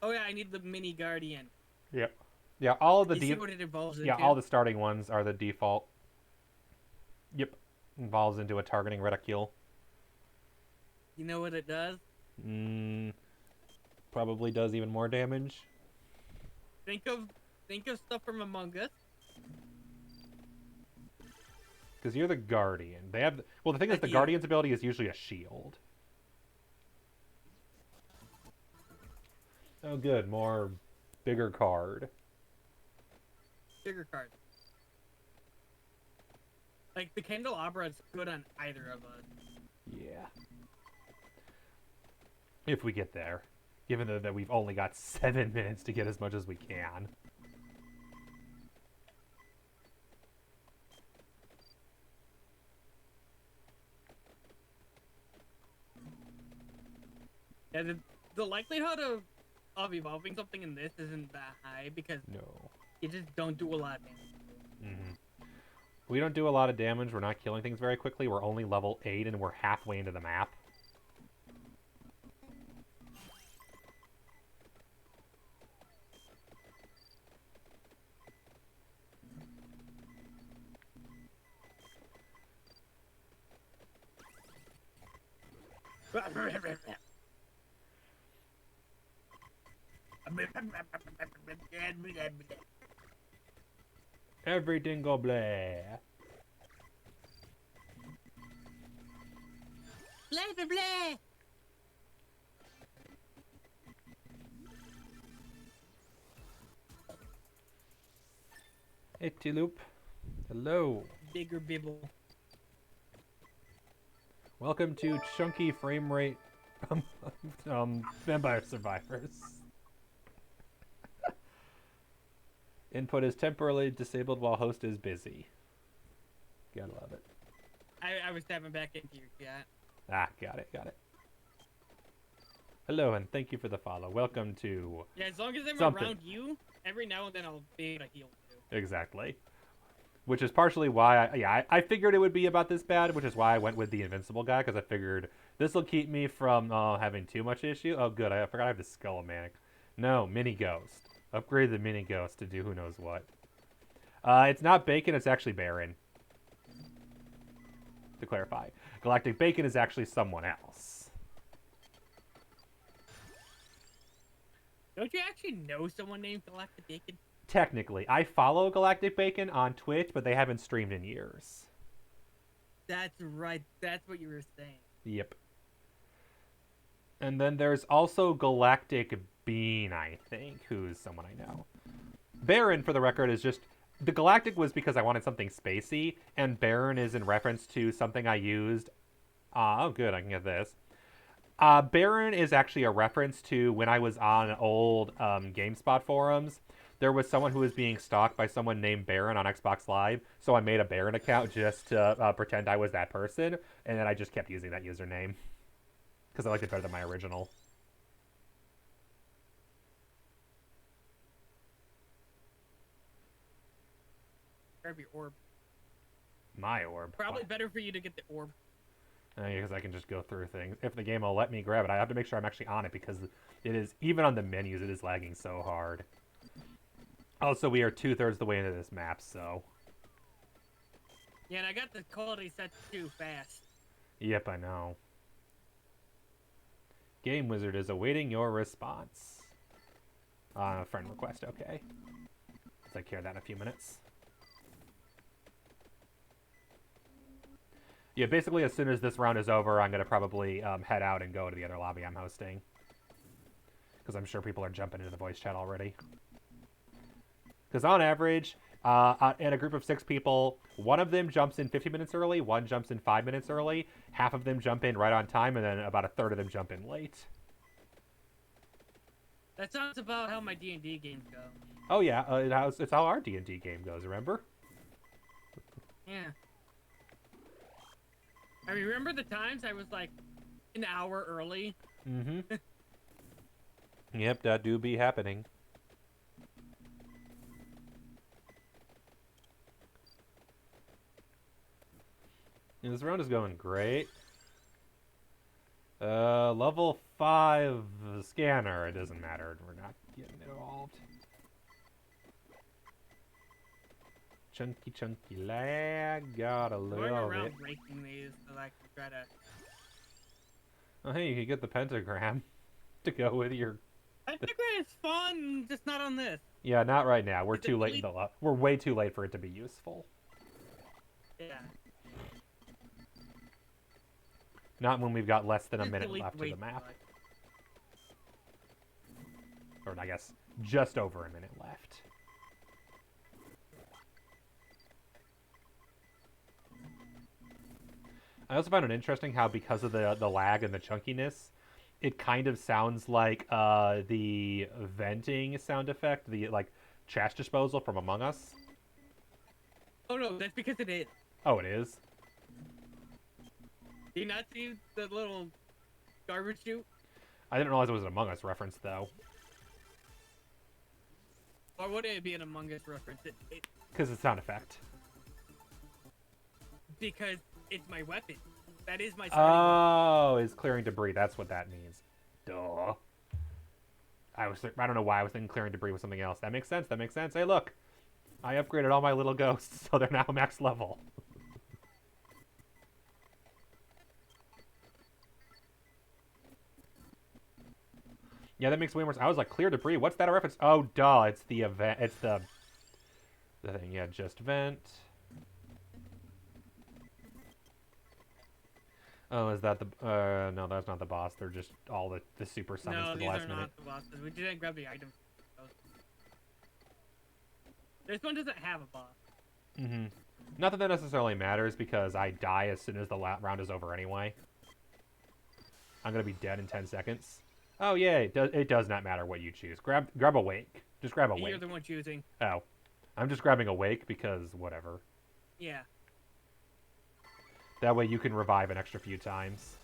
Oh yeah, I need the mini guardian. Yep. Yeah, all of the You see what it evolves into? yeah, all the starting ones are the default. Yep. Evolves into a targeting reticule. You know what it does? Probably does even more damage. Think of stuff from Among Us. Because you're the guardian. They have the thing is the Yeah. guardian's ability is usually a shield. Oh good, more bigger card. Bigger card. Like the candelabra is good on either of us. Yeah. If we get there. Given that we've only got 7 minutes to get as much as we can. Yeah, the likelihood of evolving something in this isn't that high because No. you just don't do a lot of damage. We don't do a lot of damage. We're not killing things very quickly. We're only level 8 and we're halfway into the map. Everything go blah. Blah blah blah. Hey, T-Loop. Hello. Bigger bibble. Welcome to Chunky Frame Rate Vampire Survivors. Input is temporarily disabled while host is busy. Gotta love it. I was tapping back into your chat. Ah, got it. Hello, and thank you for the follow. Welcome to... Yeah, as long as I'm Something. around you, every now and then I'll be able to heal too. Exactly. Which is partially why I figured it would be about this bad, which is why I went with the invincible guy, because I figured this will keep me from having too much issue. Oh, good. I forgot I have the Skullomaniac. No, Mini Ghost. Upgrade the Mini Ghost to do who knows what. It's not Bacon, it's actually Baron. To clarify. Galactic Bacon is actually someone else. Don't you actually know someone named Galactic Bacon? Technically. I follow Galactic Bacon on Twitch, but they haven't streamed in years. That's right. That's what you were saying. Yep. And then there's also Galactic Bean, I think, who's someone I know. Baron, for the record, is just... The Galactic was because I wanted something spacey, and Baron is in reference to something I used. Oh, good, I can get this. Baron is actually a reference to when I was on old GameSpot forums. There was someone who was being stalked by someone named Baron on Xbox Live, so I made a Baron account just to pretend I was that person, and then I just kept using that username. Because I liked it better than my original. Grab your orb. My orb. Probably better for you to get the orb. Because I can just go through things. If the game will let me grab it, I have to make sure I'm actually on it because it is, even on the menus, it is lagging so hard. Also, we are 2/3 the way into this map, so... Yeah, and I got the quality set too fast. Yep, I know. Game Wizard is awaiting your response. Friend request, okay. I'll take care of that in a few minutes. Yeah, basically as soon as this round is over, I'm going to probably head out and go to the other lobby I'm hosting. Because I'm sure people are jumping into the voice chat already. Because on average, in a group of 6 people, one of them jumps in 50 minutes early, one jumps in 5 minutes early, half of them jump in right on time, and then about a third of them jump in late. That sounds about how my D&D games go. Oh yeah, it's how our D&D game goes, remember? Yeah. I remember the times I was like an hour early. Mm-hmm. Yep, that do be happening. Yeah, this round is going great. Level 5 scanner. It doesn't matter. We're not getting involved. Chunky lag. Gotta I'm going love around it. breaking these so that I can try to. Oh, hey, you can get the pentagram to go with your... Pentagram is fun, just not on this. Yeah, not right now. We're Is it too late really- in the We're way too late for it to be useful. Yeah. Not when we've got less than a Just minute delete left the to the wait map. button. Or I guess just over a minute left. I also found it interesting how because of the lag and the chunkiness, it kind of sounds like the venting sound effect, the like trash disposal from Among Us. Oh no, that's because it is. Oh, it is? Do you not see the little garbage chute? I didn't realize it was an Among Us reference, though. Or would it be an Among Us reference? Because it's a sound effect. Because it's my weapon. That is my starting weapon. Oh, it's clearing debris. That's what that means. Duh. I don't know why I was thinking clearing debris was something else. That makes sense. That makes sense. Hey, look. I upgraded all my little ghosts, so they're now max level. Yeah, that makes way more sense. I was like, clear debris. What's that a reference? Oh, duh. It's the event. It's the thing. Yeah, just vent. Oh, is that the... no, that's not the boss. They're just all the super summons No, to the these last are minute. not the bosses. We didn't grab the items. This one doesn't have a boss. Mm-hmm. Not that that necessarily matters, because I die as soon as the round is over anyway. I'm going to be dead in 10 seconds. Oh, yeah, it does not matter what you choose. Grab Awake. Just grab Awake. You're the one choosing. Oh. I'm just grabbing Awake because whatever. Yeah. That way you can revive an extra few times.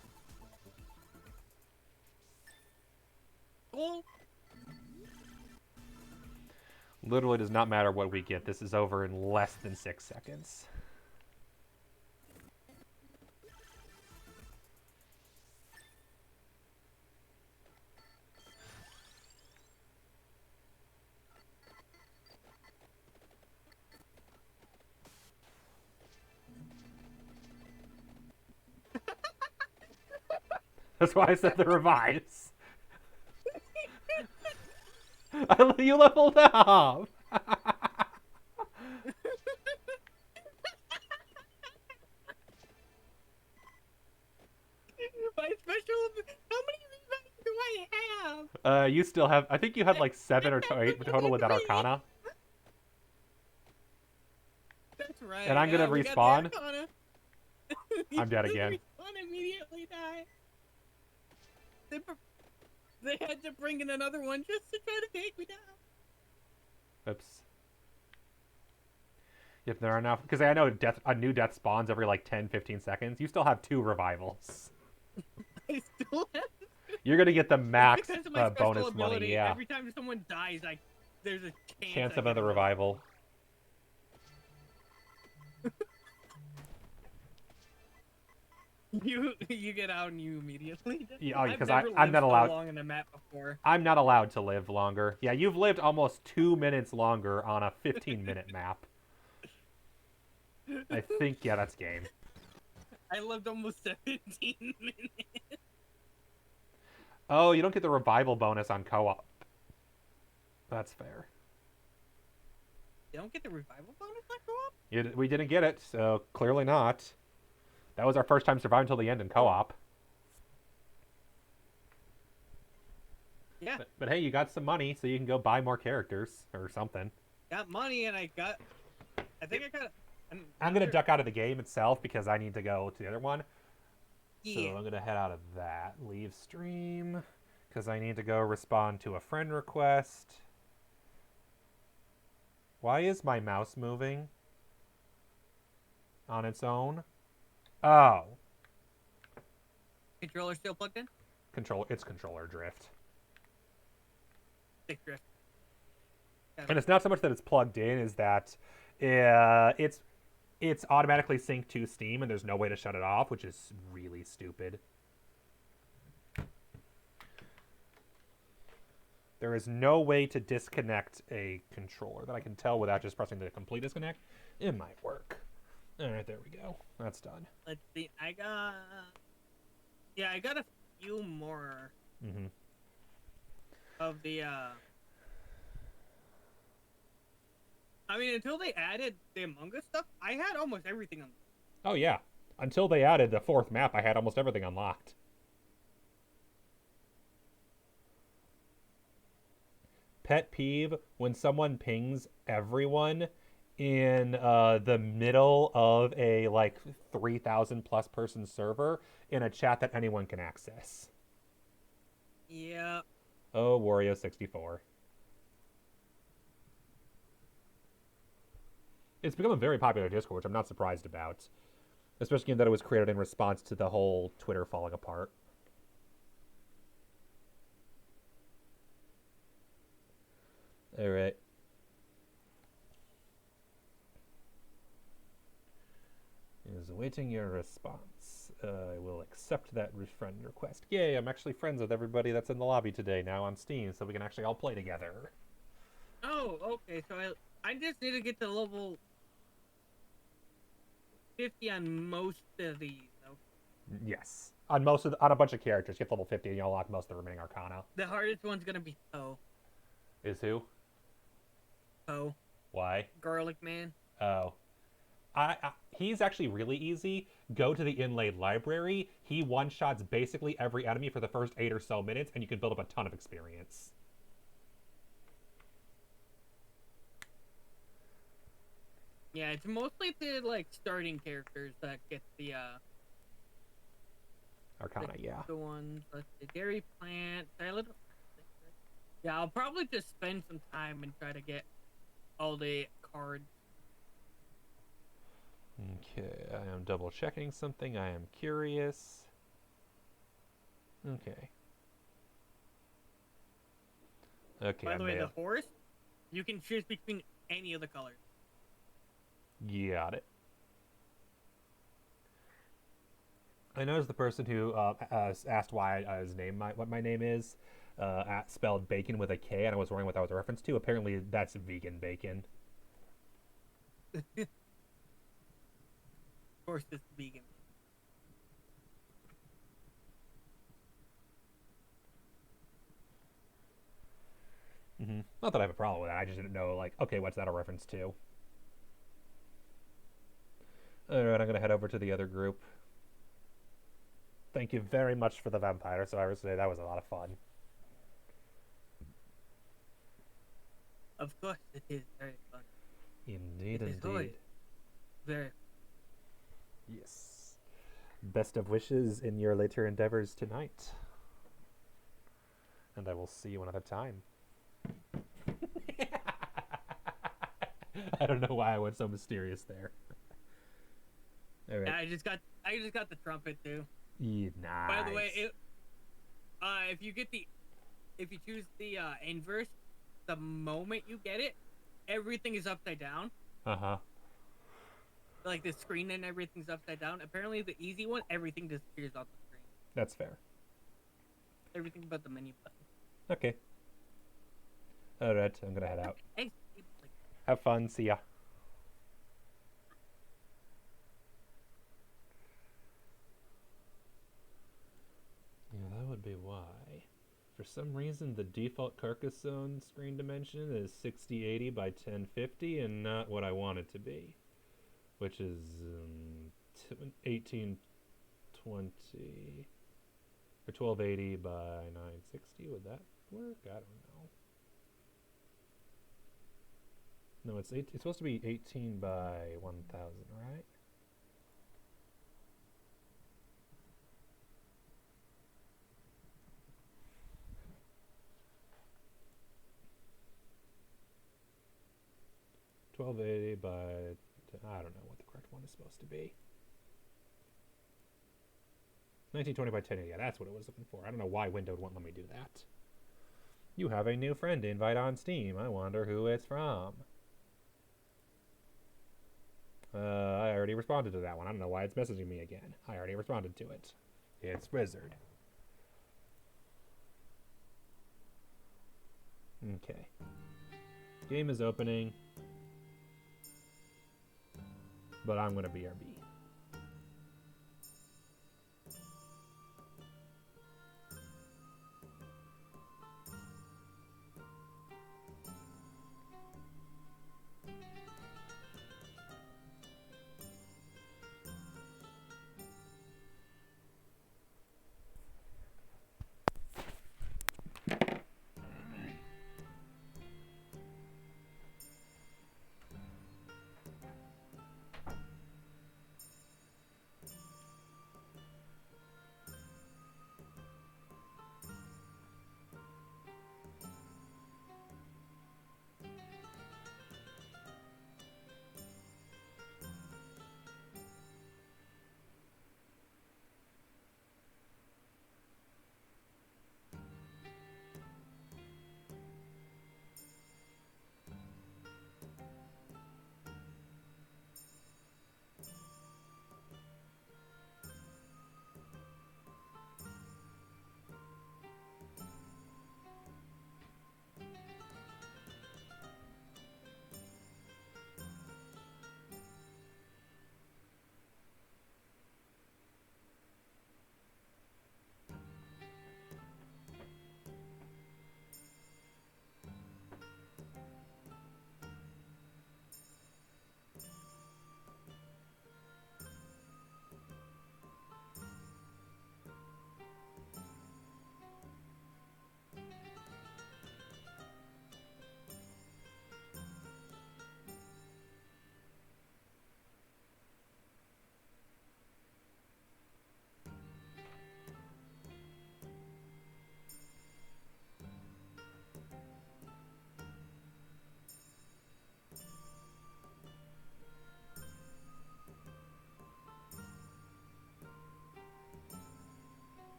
Cool. Literally does not matter what we get. This is over in less than 6 seconds. That's why I said the revives. You leveled up! My special. How many revives do I have? You still have... I think you had like 7 or 8 total with that Arcana. That's right. And I'm gonna we got the respawn. Arcana. I'm dead You again. Respawn immediately die. They had to bring in another one just to try to take me down. Oops. If there are enough... Because I know a new death spawns every like 10-15 seconds. You still have 2 revivals. I still have. You're gonna get the max Because of my special bonus ability, money, yeah. every time someone dies, there's a Chance I of get another a revival. You get out and you immediately. Yeah, I've because never I'm lived not so allowed. long in a map before. I'm not allowed to live longer. Yeah, you've lived almost 2 minutes longer on a 15-minute map. I think, yeah, that's game. I lived almost 17 minutes. Oh, you don't get the revival bonus on co-op. That's fair. You don't get the revival bonus on co-op? We didn't get it, so clearly not. That was our first time surviving until the end in co-op. Yeah. But hey, you got some money, so you can go buy more characters or something. Got money and I think I got. I'm going to duck out of the game itself because I need to go to the other one. Yeah. So I'm going to head out of that. Leave stream because I need to go respond to a friend request. Why is my mouse moving on its own? Oh. Controller still plugged in? It's controller drift. Stick drift. And it's not so much that it's plugged in, is that it's automatically synced to Steam, and there's no way to shut it off, which is really stupid. There is no way to disconnect a controller that I can tell without just pressing the complete disconnect. It might work. All right, there we go. That's done. Let's see. I got a few more Mm-hmm. of the. I mean, until they added the Among Us stuff, I had almost everything on. Oh, yeah. Until they added the 4th map, I had almost everything unlocked. Pet peeve, when someone pings everyone in the middle of a, like, 3,000 plus person server in a chat that anyone can access. Yeah. Oh, Wario64. It's become a very popular Discord, which I'm not surprised about. Especially given that it was created in response to the whole Twitter falling apart. Alright. Is awaiting your response. I will accept that friend request. Yay, I'm actually friends with everybody that's in the lobby today now on Steam, so we can actually all play together. Oh, okay. So I just need to get to level 50 on most of these. Okay. Yes. On on a bunch of characters, get to level 50 and you unlock most of the remaining Arcana. The hardest one's gonna be Poe. Is who? Poe. Why? Garlic Man. Oh. He's actually really easy. Go to the inlaid library. He one-shots basically every enemy for the first 8 or so minutes, and you can build up a ton of experience. Yeah, it's mostly the like starting characters that get the Arcana, yeah. the ones like the dairy plant. Yeah, I'll probably just spend some time and try to get all the cards. Okay, I am double checking something. I am curious. Okay. Okay, By the way, the horse, you can choose between any of the colors. Got it. I noticed the person who asked why his name, what my name is, spelled bacon with a K, and I was wondering what that was a reference to. Apparently, that's vegan bacon. Of course, it's vegan. Mm-hmm. Not that I have a problem with that. I just didn't know, like, okay, what's that a reference to? All right, I'm gonna head over to the other group. Thank you very much for the vampire survivors today. That was a lot of fun. Of course, it is very fun. Indeed, It is indeed. good. Very. Yes. Best of wishes in your later endeavors tonight. And I will see you another time. I don't know why I went so mysterious there. All right. Yeah, I just got the trumpet too. Yeah, nice. By the way, if you choose the inverse, the moment you get it, everything is upside down. Uh-huh. Like the screen and everything's upside down. Apparently, the easy one, everything disappears off the screen. That's fair. Everything but the menu button. Okay. All right, I'm gonna head out. Hey, Have fun. See ya. Yeah, that would be why. For some reason, the default Carcassone screen dimension is 6080 by 1050 and not what I want it to be, which is 1820 or 1280 by 960. Would that work? I don't know. No, it's supposed to be 18 by 1000, right? $12.80 by I don't know what the correct one is supposed to be. 1920 by 1080. Yeah, that's what it was looking for. I don't know why Windowed won't let me do that. You have a new friend invite on Steam. I wonder who it's from. I already responded to that one. I don't know why it's messaging me again. I already responded to it. It's Wizard. Okay. Game is opening. But I'm going to BRB.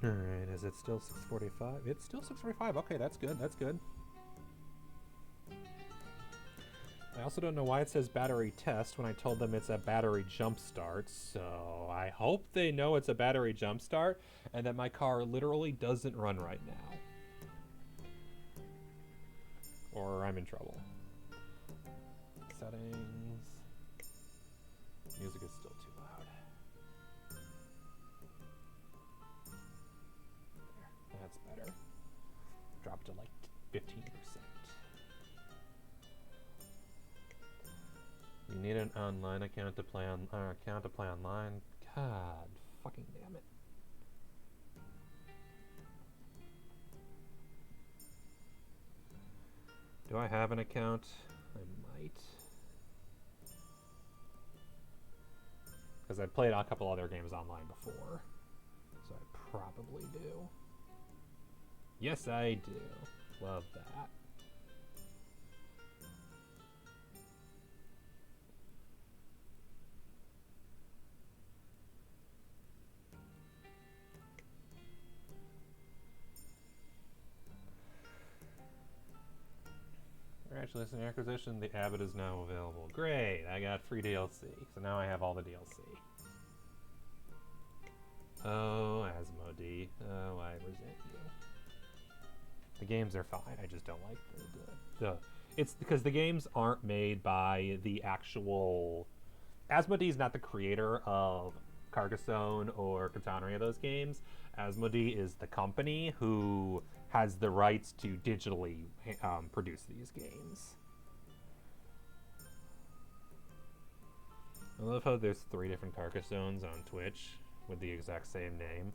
Alright, is it still 6:45? It's still 6:45. Okay, that's good. That's good. I also don't know why it says battery test when I told them it's a battery jump start. So I hope they know it's a battery jump start and that my car literally doesn't run right now. Or I'm in trouble. Settings. Music is still too loud. There, that's better. Drop to like 15%. You need an online account to play online. God, fucking damn it. Do I have an account? I might. Because I've played a couple other games online before. So I probably do. Yes, I do. Love that. Congratulations on your acquisition. The Abbot is now available. Great, I got free DLC. So now I have all the DLC. Oh, Asmodee. Oh, I resent you. The games are fine. I just don't like the It's because the games aren't made by the actual. Asmodee is not the creator of Carcassone or Catan or any of those games. Asmodee is the company who has the rights to digitally produce these games. I love how there's 3 different Carcassones on Twitch with the exact same name.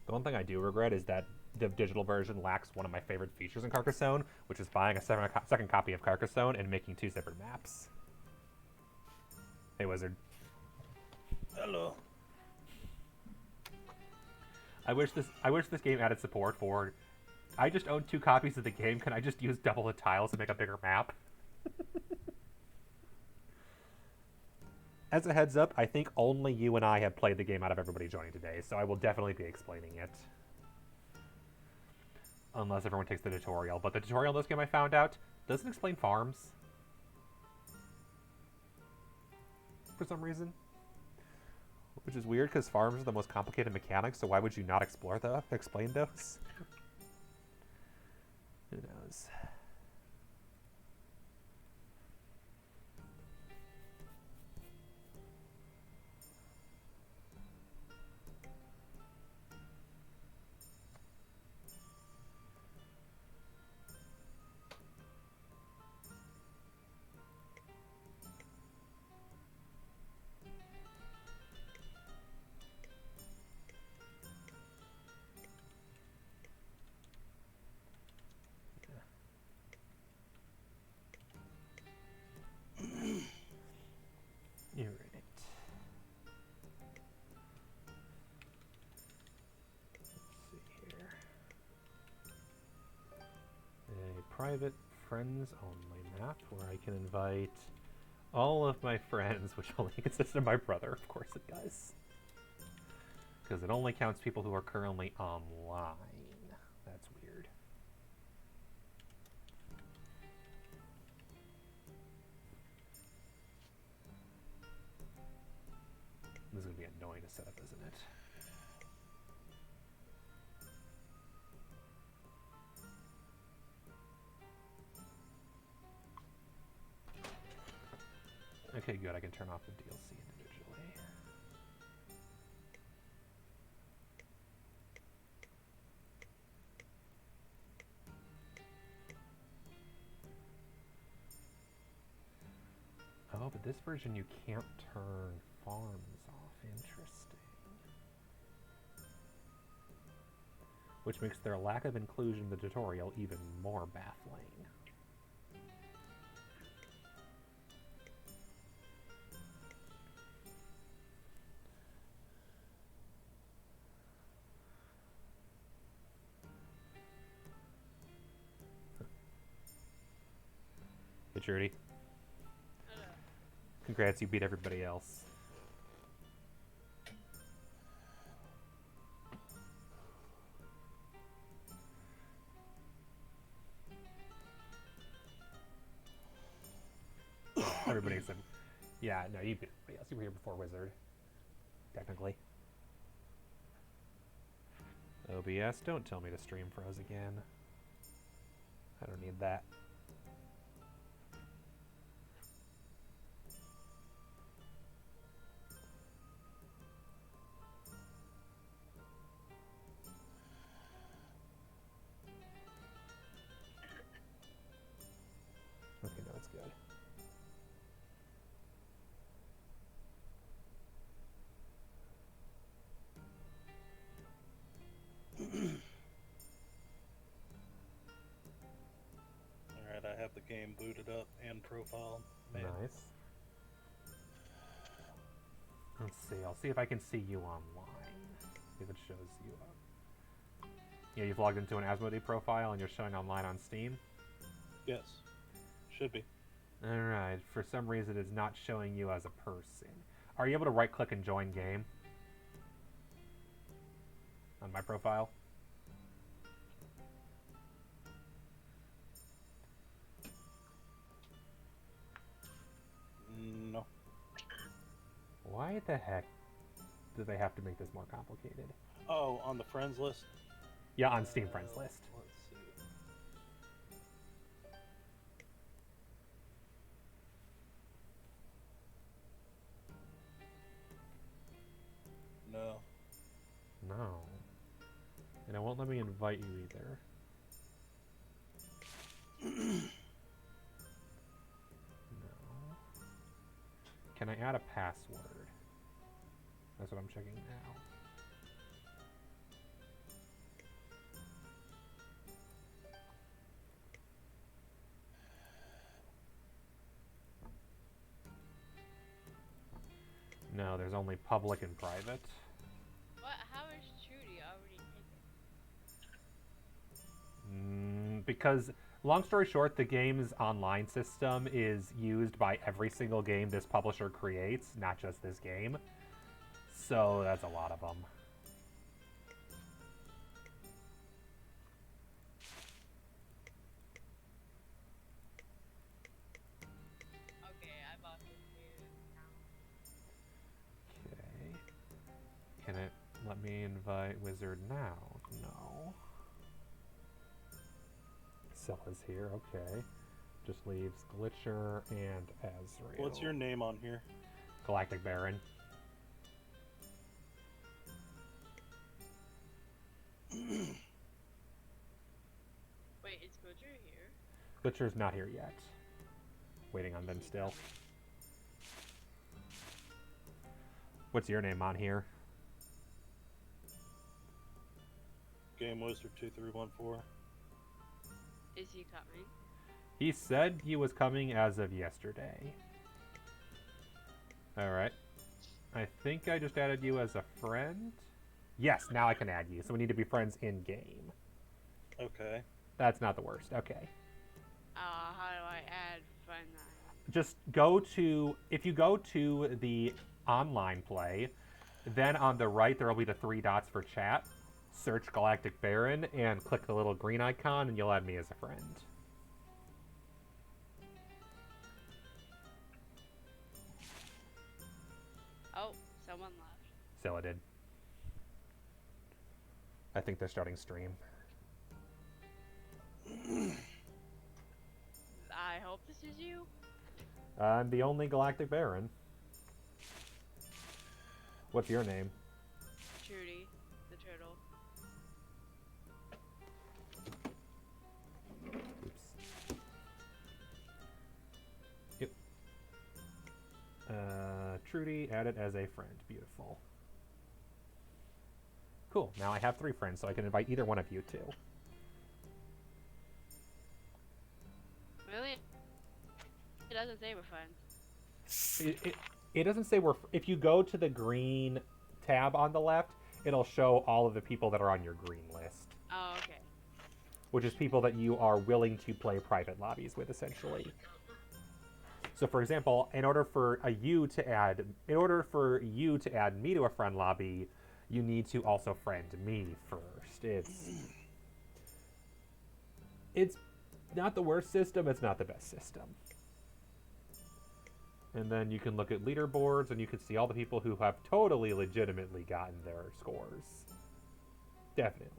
The one thing I do regret is that the digital version lacks one of my favorite features in Carcassonne, which is buying a second copy of Carcassonne and making 2 separate maps. Hey, Wizard. Hello. I wish this game added support for. I just own 2 copies of the game. Can I just use double the tiles to make a bigger map? As a heads up, I think only you and I have played the game out of everybody joining today, so I will definitely be explaining it. Unless everyone takes the tutorial. But the tutorial in this game, I found out, doesn't explain farms. For some reason. Which is weird, because farms are the most complicated mechanics, so why would you not explain those? Who knows? You're right. Let's see here. A private friends only map where I can invite all of my friends, which only consists of my brother. Of course it does. Because it only counts people who are currently online. That's weird. This is going to be annoying to set up, isn't it? Okay, good. I can turn off the DLC individually. Oh, but this version you can't turn farms off. Interesting. Which makes their lack of inclusion in the tutorial even more baffling. Hey, Trudy. Congrats, you beat everybody else. Everybody except... Yeah, no, you beat everybody else. You were here before Wizard. Technically. OBS, don't tell me the stream froze again. I don't need that. Okay, no, it's good. Alright, I have the game booted up and profile made. Nice. Let's see. I'll see if I can see you online. See if it shows you up. Yeah, you've logged into an Asmodee profile and you're showing online on Steam? Yes. Should be. Alright, for some reason it's not showing you as a person. Are you able to right click and join game? On my profile? No. Why the heck do they have to make this more complicated? Oh, on the friends list? Yeah, on Steam Friends list. Let's see. No. No. And it won't let me invite you either. No. Can I add a password? That's what I'm checking now. No, there's only public and private. What? How is Trudy already taken? Because, long story short, the game's online system is used by every single game this publisher creates, not just this game. So that's a lot of them. Okay, I bought this new account. Okay. Can it let me invite Wizard now? No. Scylla's here, okay. Just leaves Glitcher and Azrael. What's your name on here? Galactic Baron. Wait, is Glitcher here? Glitcher's not here yet. Waiting on them still. What's your name on here? Game Wizard 2314. Is he coming? He said he was coming as of yesterday. Alright. I think I just added you as a friend. Yes, now I can add you. So we need to be friends in game. Okay. That's not the worst. Okay. How do I find that? Just go to, if you go to the online play, then on the right there will be the 3 dots for chat. Search Galactic Baron and click the little green icon and you'll add me as a friend. Oh, someone left. Scylla did. I think they're starting stream. I hope this is you. I'm the only Galactic Baron. What's your name? Trudy, the turtle. Oops. Yep. Trudy added as a friend. Beautiful. Cool. Now I have 3 friends, so I can invite either one of you too. Really? It doesn't say we're friends. It doesn't say we're... If you go to the green tab on the left, it'll show all of the people that are on your green list. Oh, okay. Which is people that you are willing to play private lobbies with, essentially. So, for example, in order for you to add me to a friend lobby, you need to also friend me first. It's not the worst system. It's not the best system. And then you can look at leaderboards, and you can see all the people who have totally legitimately gotten their scores. Definitely.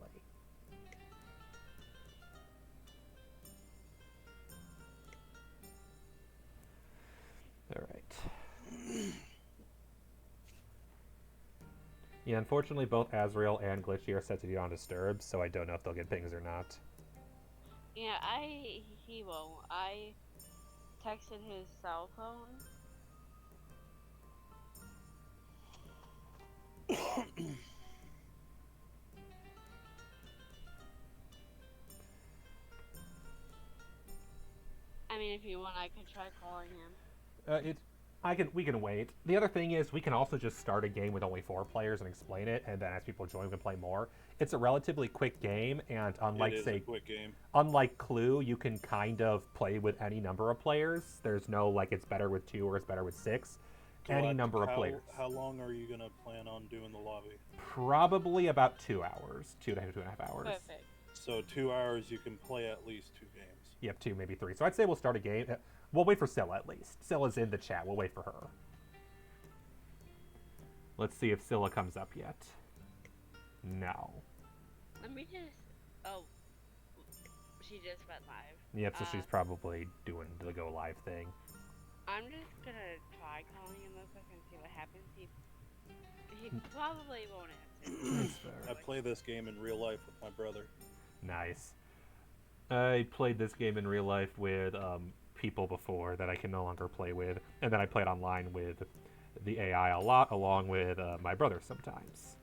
All right. Yeah, unfortunately, both Azrael and Glitchy are set to do on Disturbed, so I don't know if they'll get pings or not. Yeah, he won't. I texted his cell phone. I mean, if you want, I could try calling him. We can wait. The other thing is we can also just start a game with only 4 players and explain it, and then as people join, we can play more. It's a relatively quick game, and unlike a quick game. Unlike Clue, you can kind of play with any number of players. There's no like it's better with 2 or it's better with 6. Any number of players. How long are you gonna plan on doing the lobby? Probably about 2 hours, 2.5 hours. Perfect. So 2 hours, you can play at least 2 games. Yep, 2, maybe 3. So I'd say we'll start a game. We'll wait for Scylla at least. Scylla's in the chat. We'll wait for her. Let's see if Scylla comes up yet. No. Let me just. Oh, she just went live. Yep, so she's probably doing the go live thing. I'm just gonna try calling him real quick and see what happens. He probably won't answer. That's fair. I play this game in real life with my brother. Nice. I played this game in real life with people before that I can no longer play with, and then I played online with the AI a lot, along with my brother sometimes.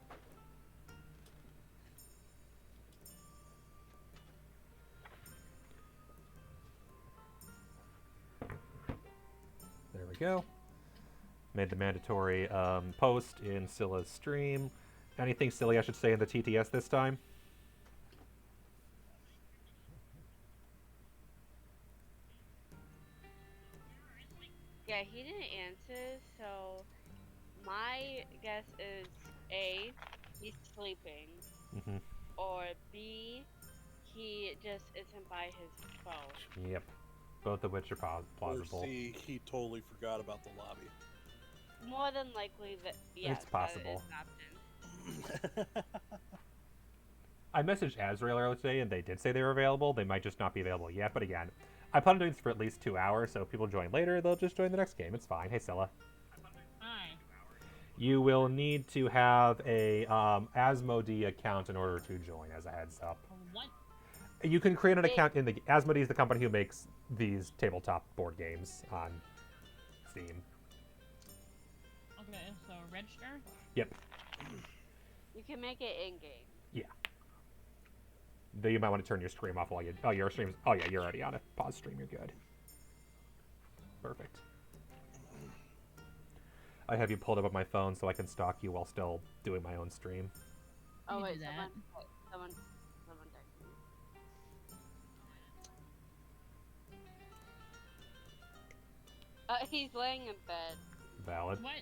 There we go. Made the mandatory post in Scylla's stream. Anything silly I should say in the TTS this time? Yeah, he didn't answer, so my guess is A, he's sleeping, Mm-hmm. or B, he just isn't by his phone. Yep. Both of which are plausible. Or C, he totally forgot about the lobby. More than likely that, yes, It's possible. that is an option. I messaged Azrael earlier today, and they did say they were available. They might just not be available yet, but again, I plan on doing this for at least 2 hours, so if people join later, they'll just join the next game. It's fine. Hey, Scylla. Hi. You will need to have a Asmodee account in order to join, as a heads up. What? You can create an account in the... Asmodee is the company who makes these tabletop board games on Steam. Okay, so register? Yep. You can make it in-game. Yeah. Though you might want to turn your stream off while you... Oh, your stream's... Oh, yeah, you're already on a pause stream. You're good. Perfect. I have you pulled up on my phone so I can stalk you while still doing my own stream. Oh, You wait, do that. someone texted me. He's laying in bed. Valid. What?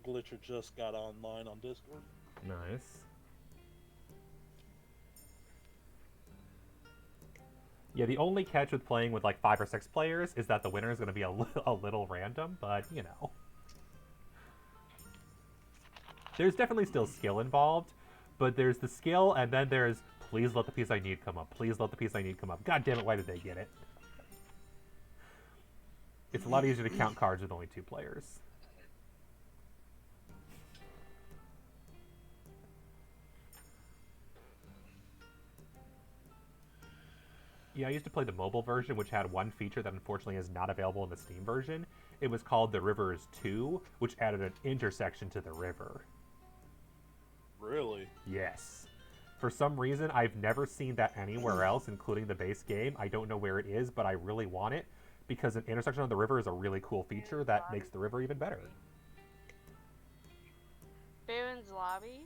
Glitcher just got online on Discord. Nice. Yeah, the only catch with playing with like 5 or 6 players is that the winner is going to be a little random, but you know. There's definitely still skill involved, but there's the skill, and then there's please let the piece I need come up. Please let the piece I need come up. God damn it, why did they get it? It's a lot easier to count cards with only 2 players. Yeah, I used to play the mobile version, which had one feature that unfortunately is not available in the Steam version. It was called The Rivers 2, which added an intersection to the river. Really? Yes. For some reason, I've never seen that anywhere else, including the base game. I don't know where it is, but I really want it, because an intersection on the river is a really cool feature that makes the river even better. Baron's Lobby?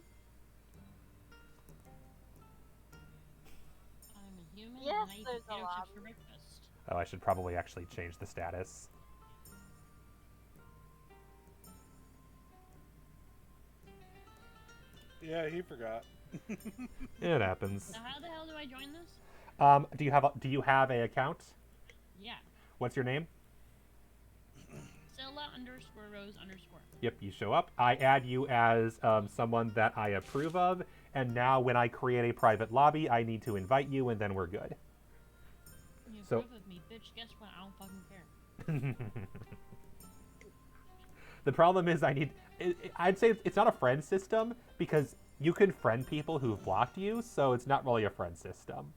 I'm a human Yes, and I eat there's a potato lot. chips for breakfast. Oh, I should probably actually change the status. Yeah, he forgot. It happens. So how the hell do I join this? Do you have a account? Yeah. What's your name? Scylla_Rose_. Yep, you show up. I add you as someone that I approve of, and now when I create a private lobby, I need to invite you, and then we're good. You So- approve of me, bitch. Guess what? I don't fucking care. The problem is I'd say it's not a friend system, because you can friend people who've blocked you, so it's not really a friend system.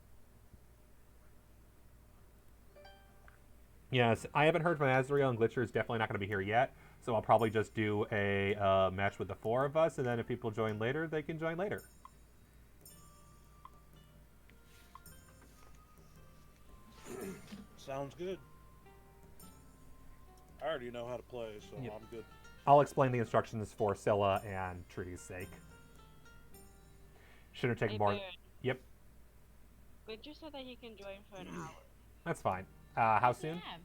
Yes, I haven't heard from Azrael, and Glitcher is definitely not going to be here yet, so I'll probably just do a match with the 4 of us, and then if people join later, they can join later. Sounds good. I already know how to play, so Yep. I'm good. I'll explain the instructions for Scylla and Trudy's sake. Shouldn't take Hey, more... Baron. Yep, Glitcher said that he can join for an hour. that's fine. How What does he soon? have?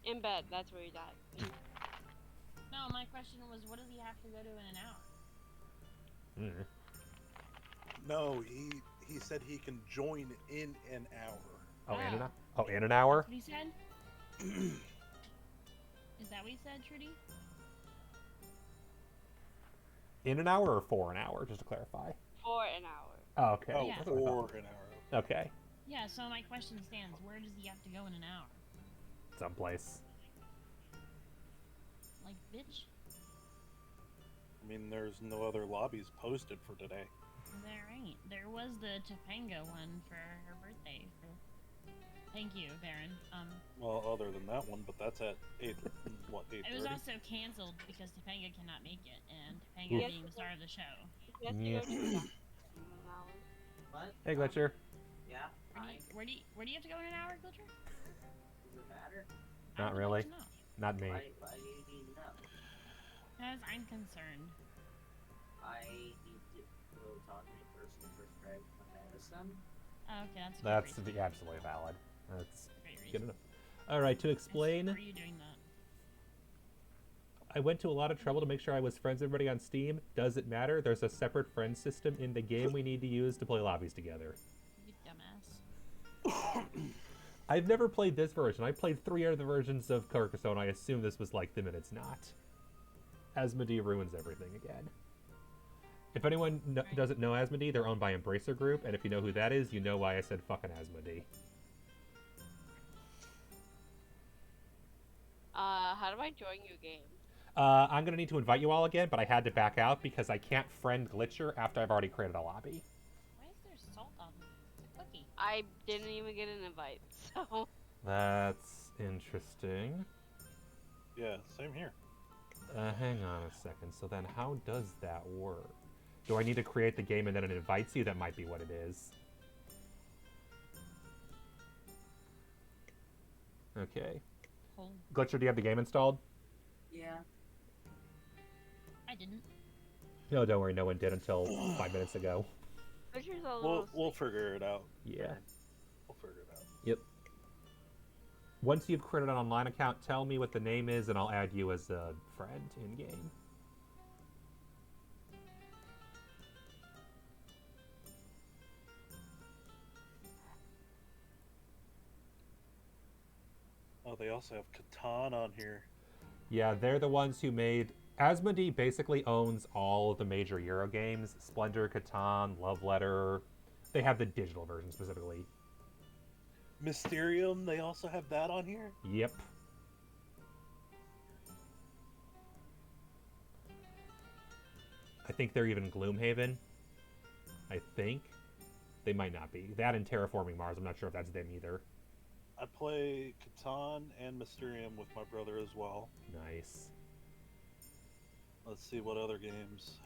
In bed, that's where he's at. No, my question was, what does he have to go to in an hour? Mm. No, he said he can join in an hour. Oh, in an Ah. hour? Oh, in an hour? That's what he said? Is that what he said, Trudy? In an hour or for an hour, just to clarify? For an hour. Oh, okay. Oh, Yeah. That's what I thought. for an hour. Okay. Yeah, so my question stands. Where does he have to go in an hour? Someplace. Like, bitch? I mean, there's no other lobbies posted for today. There ain't. There was the Topanga one for her birthday. Thank you, Baron. Well, other than that one, but that's at 8, what, 8:30? It was also canceled because Topanga cannot make it, and Topanga Yes. being the star of the show. He has to Yeah. go to an hour. What? Hey, Glitcher. Yeah. Where do you have to go in an hour, Glitcher? Does it matter? I Not would really. like to know. Not me. Why do you need to know? Because I'm concerned. I need to go talk to the person who prescribed my medicine. Oh, okay, that's a good That's reason. absolutely valid. That's Great reason. good enough. All right, to explain, Why are you doing that? I went to a lot of trouble to make sure I was friends with everybody on Steam. Does it matter? There's a separate friend system in the game we need to use to play lobbies together. You dumbass. I've never played this version. I played 3 other versions of Carcassone. I assume this was like them, and it's not. Asmodee ruins everything again. If anyone doesn't know Asmodee, they're owned by Embracer Group, and if you know who that is, you know why I said fucking Asmodee. How do I join your game? I'm gonna need to invite you all again, but I had to back out because I can't friend Glitcher after I've already created a lobby. Why is there salt on me? It's a cookie. I didn't even get an invite, so. That's interesting. Yeah, same here. Hang on a second. So then how does that work? Do I need to create the game and then it invites you? That might be what it is. Okay. Cool. Glitcher, do you have the game installed? Yeah. I didn't. No, don't worry. No one did until 5 minutes ago. Pictures a little. We'll figure it out. Yeah. We'll figure it out. Yep. Once you've created an online account, tell me what the name is and I'll add you as a friend in-game. Oh, they also have Catan on here. Yeah, they're the ones who made... Asmodee basically owns all of the major Euro games. Splendor, Catan, Love Letter. They have the digital version specifically. Mysterium, they also have that on here? Yep. I think they're even Gloomhaven. I think. They might not be. That and Terraforming Mars. I'm not sure if that's them either. I play Catan and Mysterium with my brother as well. Nice. Let's see what other games.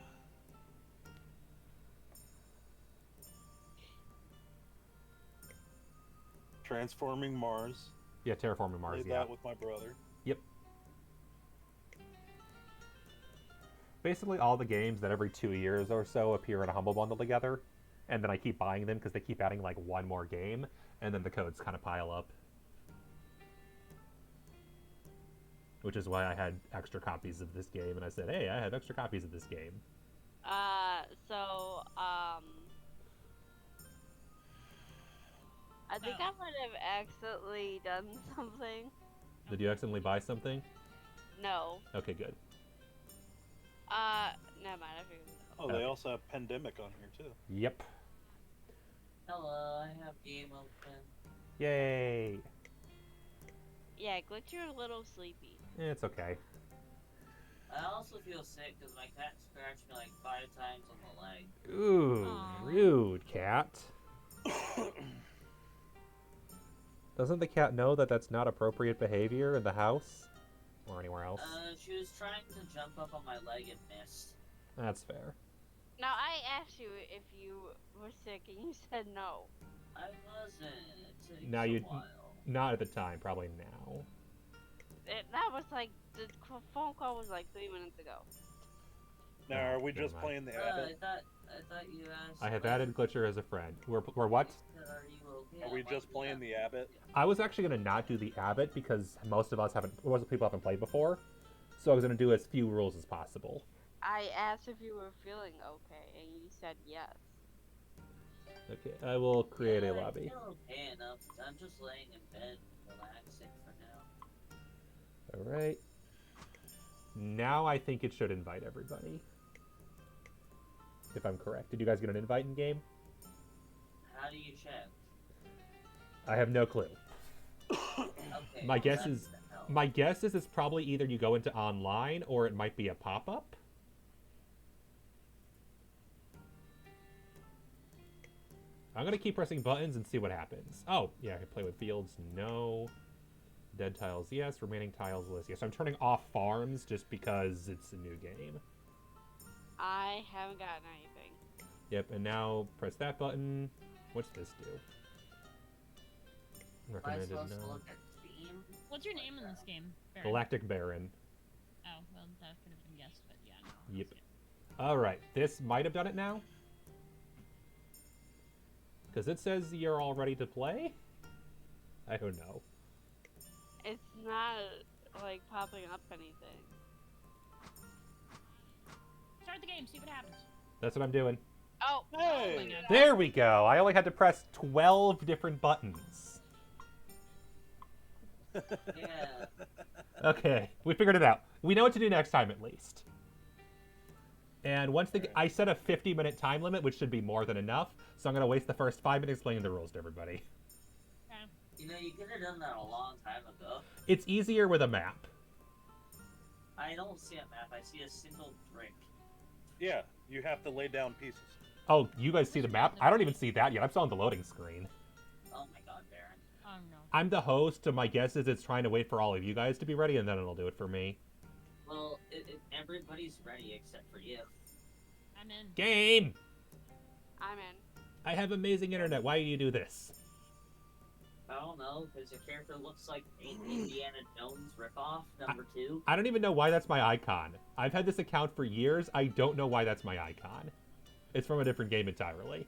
Transforming Mars. Yeah, Terraforming Mars, Played yeah. that with my brother. Yep. Basically all the games that every 2 years or so appear in a Humble Bundle together. And then I keep buying them because they keep adding like one more game. And then the codes kind of pile up. Which is why I had extra copies of this game. And I said, hey, I have extra copies of this game. I think I might have accidentally done something. Did you accidentally buy something? No. Okay, good. Never mind, I figured it out. Oh, they also have Pandemic on here too. Yep. Hello, I have game open. Yay! Yeah, Glitch, you're a little sleepy. It's okay. I also feel sick because my cat scratched me like 5 times on the leg. Ooh, Aw. rude, cat. Doesn't the cat know that that's not appropriate behavior in the house? Or anywhere else? She was trying to jump up on my leg and missed. That's fair. Now, I asked you if you were sick, and you said no. I wasn't. It takes Now a you- while. Not at the time, probably now. That was like, the phone call was like 3 minutes ago. Now, Oh, are we never just mind. playing the I Abbot? thought you asked. I have like, added Glitcher as a friend. We're what? Are you okay? Are we I'm like, just playing the Abbot? I was actually going to not do the Abbot because most of us most people haven't played before. So I was going to do as few rules as possible. I asked if you were feeling okay, and you said yes. Okay, I will create a I lobby. feel okay enough. I'm just laying in bed, relaxing for now. All right. Now I think it should invite everybody. If I'm correct. Did you guys get an invite in game? How do you check? I have no clue. Okay. My well, guess that's is the hell. my guess is it's probably either you go into online or it might be a pop-up. I'm gonna keep pressing buttons and see what happens. Oh, yeah, I can play with fields. No. Dead tiles, yes. Remaining tiles list, yes. I'm turning off farms just because it's a new game. I haven't gotten anything. Yep, and now press that button. What's this do? Am I Recommended supposed to no. look at Steam? What's your name in this game? Baron? Galactic Baron. Oh, well, that could have been guessed, but yeah. No, Yep. that's it. Alright, this might have done it now. Because it says you're all ready to play? I don't know. It's not like popping up anything. Start the game, see what happens. That's what I'm doing. Oh, Oh my Hey! god. There we go. I only had to press 12 different buttons. Yeah. Okay, we figured it out. We know what to do next time at least. And once I set a 50-minute time limit, which should be more than enough, so I'm going to waste the first 5 minutes explaining the rules to everybody. Okay. You know, you could have done that a long time ago. It's easier with a map. I don't see a map. I see a single brick. Yeah, you have to lay down pieces. Oh, you guys see the map? I don't even see that yet. I'm still on the loading screen. Oh my god, Baron. Oh no. I'm the host, so my guess is it's trying to wait for all of you guys to be ready, and then it'll do it for me. Well, everybody's ready except for you. I'm in. Game! I'm in. I have amazing internet. Why do you do this? I don't know, because your character looks like an Indiana Jones ripoff, number 2. I don't even know why that's my icon. I've had this account for years. I don't know why that's my icon. It's from a different game entirely.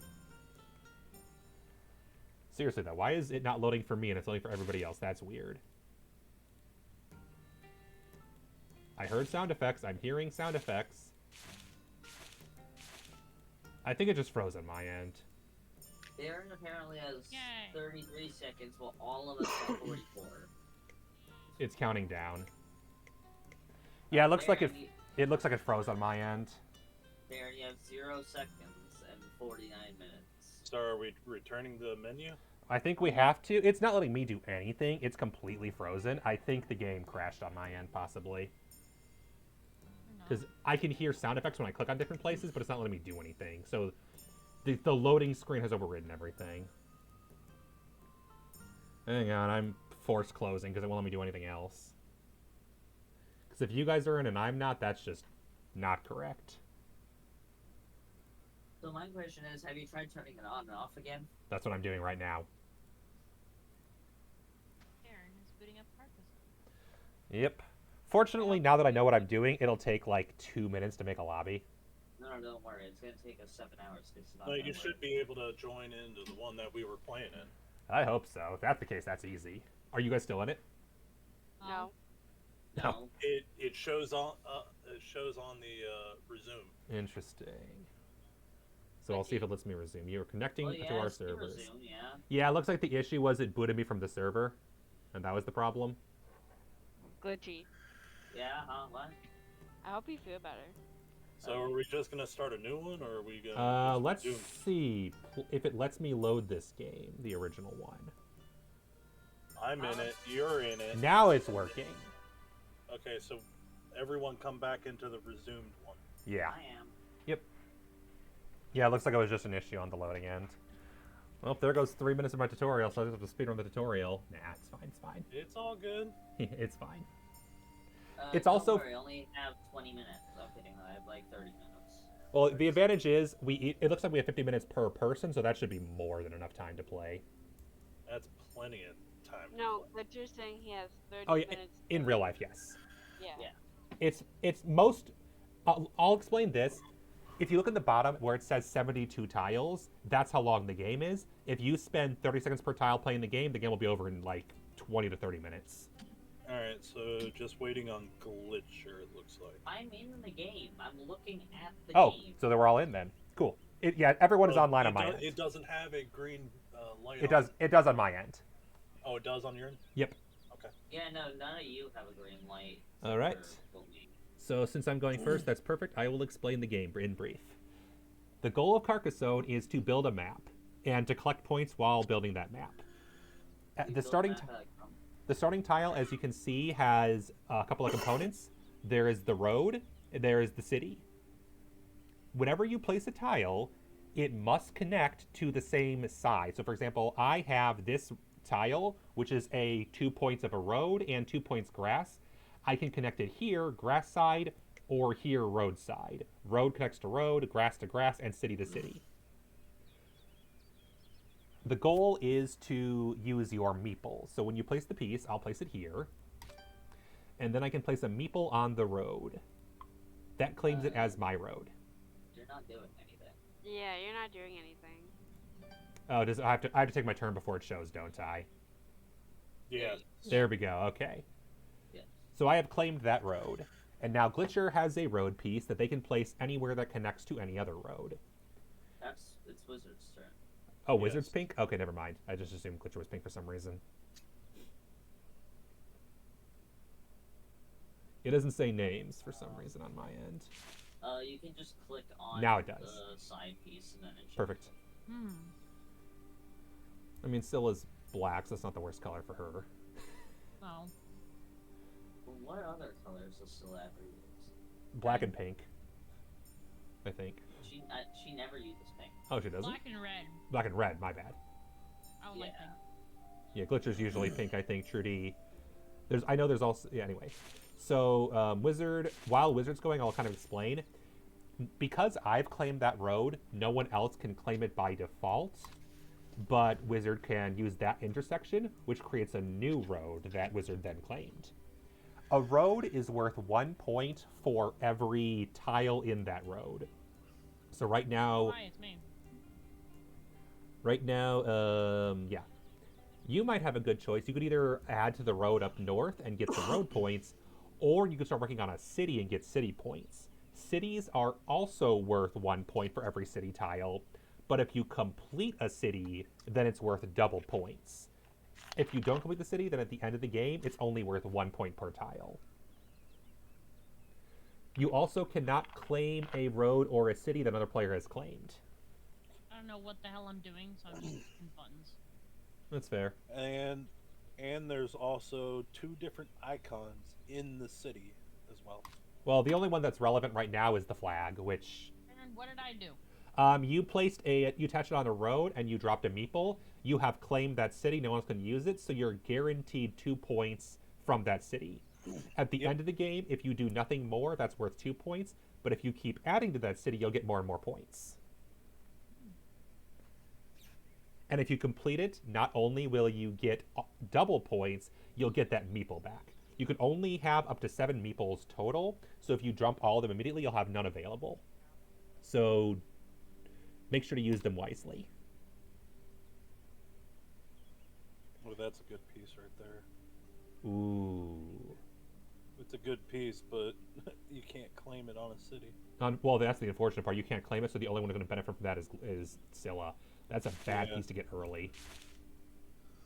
Seriously, though, why is it not loading for me and it's only for everybody else? That's weird. I heard sound effects. I'm hearing sound effects. I think it just froze on my end. Baron apparently has Yay. 33 seconds, while all of us have 44. It's counting down. Yeah, it looks like Baron, it looks like it froze on my end. Baron, you have 0 seconds and 49 minutes. So are we returning the menu? I think we have to. It's not letting me do anything. It's completely frozen. I think the game crashed on my end, possibly. Or not. Because I can hear sound effects when I click on different places, but it's not letting me do anything. So the loading screen has overridden everything. Hang on, I'm forced closing because it won't let me do anything else. Because if you guys are in and I'm not, that's just not correct. So my question is, have you tried turning it on and off again? That's what I'm doing right now. Baron is booting up Carcassonne. Yep. Fortunately, now that I know what I'm doing, it'll take like 2 minutes to make a lobby. No, don't worry. It's gonna take us 7 hours. It's not No, gonna you work. should be able to join into the one that we were playing in. I hope so. If that's the case, that's easy. Are you guys still in it? No. No. It shows on the resume. Interesting. So I'll see if it lets me resume. You are connecting Well, yeah, to our it's still servers. resume, yeah. Yeah, it looks like the issue was it booted me from the server, and that was the problem. Glitchy. Yeah, huh? What? I hope you feel better. So are we just gonna start a new one, or are we gonna? just Let's resume? see if it lets me load this game, the original one. I'm in it. You're in it. Now it's working. Okay, so everyone come back into the resumed one. Yeah. I am. Yeah, it looks like it was just an issue on the loading end. Well, there goes 3 minutes of my tutorial, so I just have to speedrun the tutorial. Nah, it's fine, it's fine. It's all good. It's fine. It's Don't also- worry, I only have 20 minutes. I'm kidding. I have like 30 minutes. Well, the advantage is it looks like we have 50 minutes per person, so that should be more than enough time to play. That's plenty of time. to No, play. but you're saying he has 30 Oh, yeah, minutes. in real life, yes. Yeah. Yeah. It's most. I'll explain this. If you look at the bottom where it says 72 tiles, that's how long the game is. If you spend 30 seconds per tile playing the game will be over in like 20 to 30 minutes. All right, so just waiting on Glitcher. It looks like. I'm in the game. I'm looking at the Oh, game. so they were all in then. Cool. Yeah, everyone is Oh, online on my end. It doesn't have a green light. It does. It does on my end. Oh, it does on your end. Yep. Okay. Yeah, no, none of you have a green light. All right. for me. So since I'm going first, that's perfect. I will explain the game in brief. The goal of Carcassone is to build a map and to collect points while building that map. You The build starting map out of crumb. the starting tile, as you can see, has a couple of components. There is the road, and there is the city. Whenever you place a tile, it must connect to the same side. So, for example, I have this tile, which is 2 points of a road and 2 points grass. I can connect it here, grass side, or here, road side. Road connects to road, grass to grass, and city to city. The goal is to use your meeple. So when you place the piece, I'll place it here. And then I can place a meeple on the road. That claims it as my road. You're not doing anything. Yeah, you're not doing anything. Oh, I have to take my turn before it shows, don't I? Yeah. There we go. Okay. Yes. So I have claimed that road. And now Glitcher has a road piece that they can place anywhere that connects to any other road. It's Wizard's turn. Oh, Yes. Wizard's pink? Okay, never mind. I just assumed Glitcher was pink for some reason. It doesn't say names for some reason on my end. You can just click on Now it does. the side piece and then it should. Perfect. I mean, Scylla's black, so that's not the worst color for her. Well, Well, what other colors does Celebrity use? Black and pink, I think. She never uses pink. Oh, she doesn't? black and red. Black and red, my bad. I don't like Yeah. pink. Yeah, Glitcher's usually pink, I think. Trudy. I know there's also... Yeah, anyway. So, Wizard... While Wizard's going, I'll kind of explain. Because I've claimed that road, no one else can claim it by default. But Wizard can use that intersection, which creates a new road that Wizard then claimed. A road is worth 1 point for every tile in that road. So right now... Hi, it's me. Right now, yeah. You might have a good choice. You could either add to the road up north and get some road points, or you could start working on a city and get city points. Cities are also worth 1 point for every city tile, but if you complete a city, then it's worth double points. If you don't complete the city, then at the end of the game, it's only worth 1 point per tile. You also cannot claim a road or a city that another player has claimed. I don't know what the hell I'm doing, so I'm just clicking buttons. That's fair. And there's also 2 different icons in the city as well. Well, the only one that's relevant right now is the flag, which And what did I do? you attached it on a road and you dropped a meeple. You have claimed that city. No one's going to use it, so you're guaranteed 2 points from that city. At the end of the game, if you do nothing more, that's worth 2 points. But if you keep adding to that city, you'll get more and more points. And if you complete it, not only will you get double points, you'll get that meeple back. You can only have up to 7 meeples total, so if you dump all of them immediately, you'll have none available. So make sure to use them wisely. Oh, that's a good piece right there. Ooh. It's a good piece, but you can't claim it on a city. Well, that's the unfortunate part. You can't claim it, so the only one who's going to benefit from that is Scylla. That's a bad Yeah. piece to get early.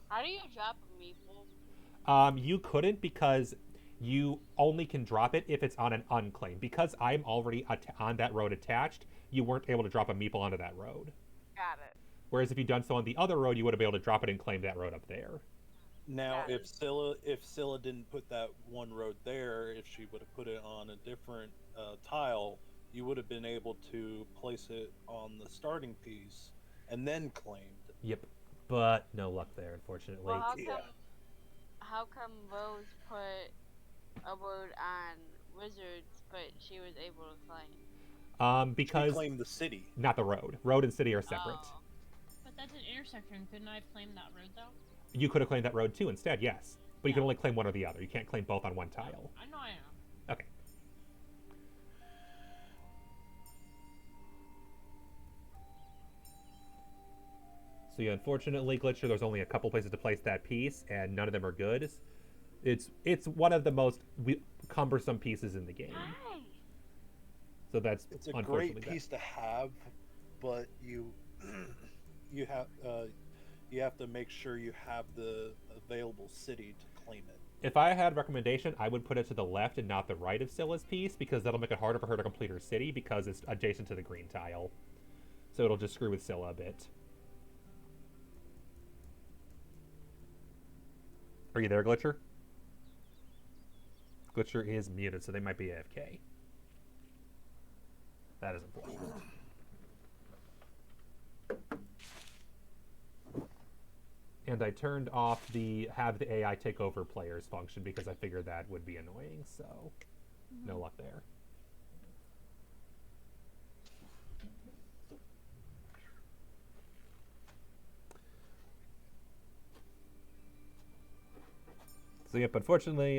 How do you drop a meeple? You couldn't because you only can drop it if it's on an unclaimed. Because I'm already on that road attached, you weren't able to drop a meeple onto that road. Got it. Whereas if you'd done so on the other road, you would have been able to drop it and claim that road up there. Now, Got if Scylla didn't put that one road there, if she would have put it on a different tile, you would have been able to place it on the starting piece and then claimed. Yep. But no luck there, unfortunately. Well, Yeah. how come Rose put a road on Wizards, but she was able to claim? She Because claimed the city. not the road. Road and city are separate. Oh. But that's an intersection. Couldn't I have claimed that road, though? You could have claimed that road too instead, yes. But you can Yeah. only claim one or the other. You can't claim both on one tile. I know I am. Okay. So yeah, unfortunately, Glitcher, there's only a couple places to place that piece, and none of them are good. It's one of the most cumbersome pieces in the game. Hi. So that's It's a unfortunately great bad. piece to have, but you you have to make sure you have the available city to claim it. If I had a recommendation, I would put it to the left and not the right of Scylla's piece, because that'll make it harder for her to complete her city because it's adjacent to the green tile. So it'll just screw with Scylla a bit. Are you there, Glitcher? Glitcher is muted, so they might be AFK. That is unfortunate. And I turned off the have the AI take over players function because I figured that would be annoying, so no luck there. So yep, unfortunately,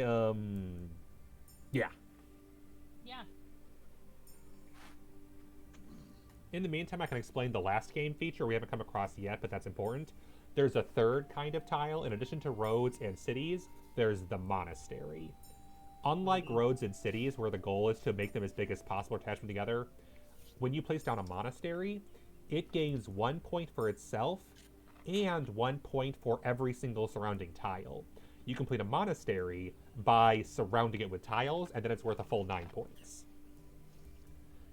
yeah. Yeah. In the meantime, I can explain the last game feature we haven't come across yet, but that's important. There's a third kind of tile. In addition to roads and cities, there's the monastery. Unlike roads and cities, where the goal is to make them as big as possible, attach them together, when you place down a monastery, it gains 1 point for itself and 1 point for every single surrounding tile. You complete a monastery by surrounding it with tiles, and then it's worth a full 9 points.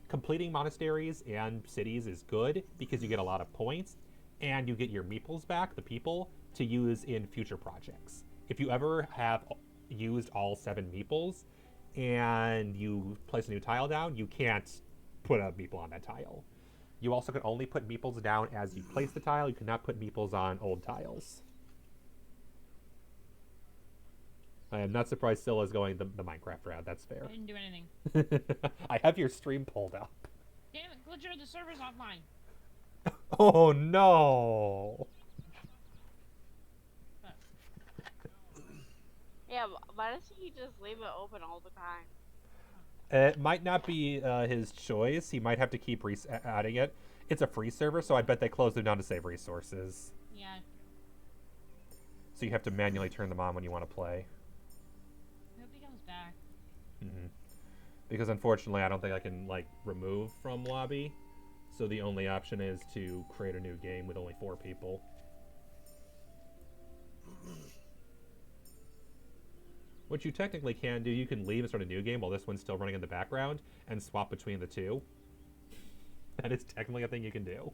Completing monasteries and cities is good because you get a lot of points, and you get your meeples back, the people, to use in future projects. If you ever have used all 7 meeples and you place a new tile down, you can't put a meeple on that tile. You also can only put meeples down as you place the tile. You cannot put meeples on old tiles. I am not surprised Scylla is going the Minecraft route. That's fair. I didn't do anything. I have your stream pulled up. Damn it, Glitcher, the server's offline. Oh no! Yeah, why doesn't he just leave it open all the time? It might not be his choice. He might have to keep adding it. It's a free server, so I bet they closed them down to save resources. Yeah. So you have to manually turn them on when you want to play. I hope he comes back. Mm-hmm. Because unfortunately, I don't think I can remove from lobby. So the only option is to create a new game with only 4 people. What you technically can do, you can leave and start a new game while this one's still running in the background and swap between the two. That is technically a thing you can do.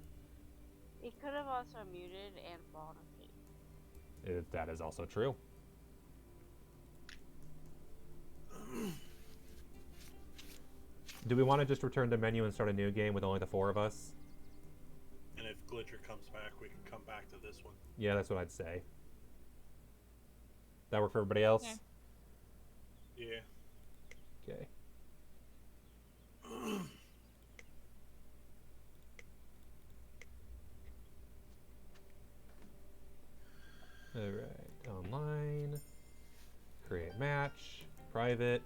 He could have also muted and fallen asleep. That is also true. Do we want to just return to menu and start a new game with only the 4 of us? And if Glitcher comes back, we can come back to this one. Yeah, that's what I'd say. That work for everybody else? Yeah. Okay. Alright, online. Create match. Private.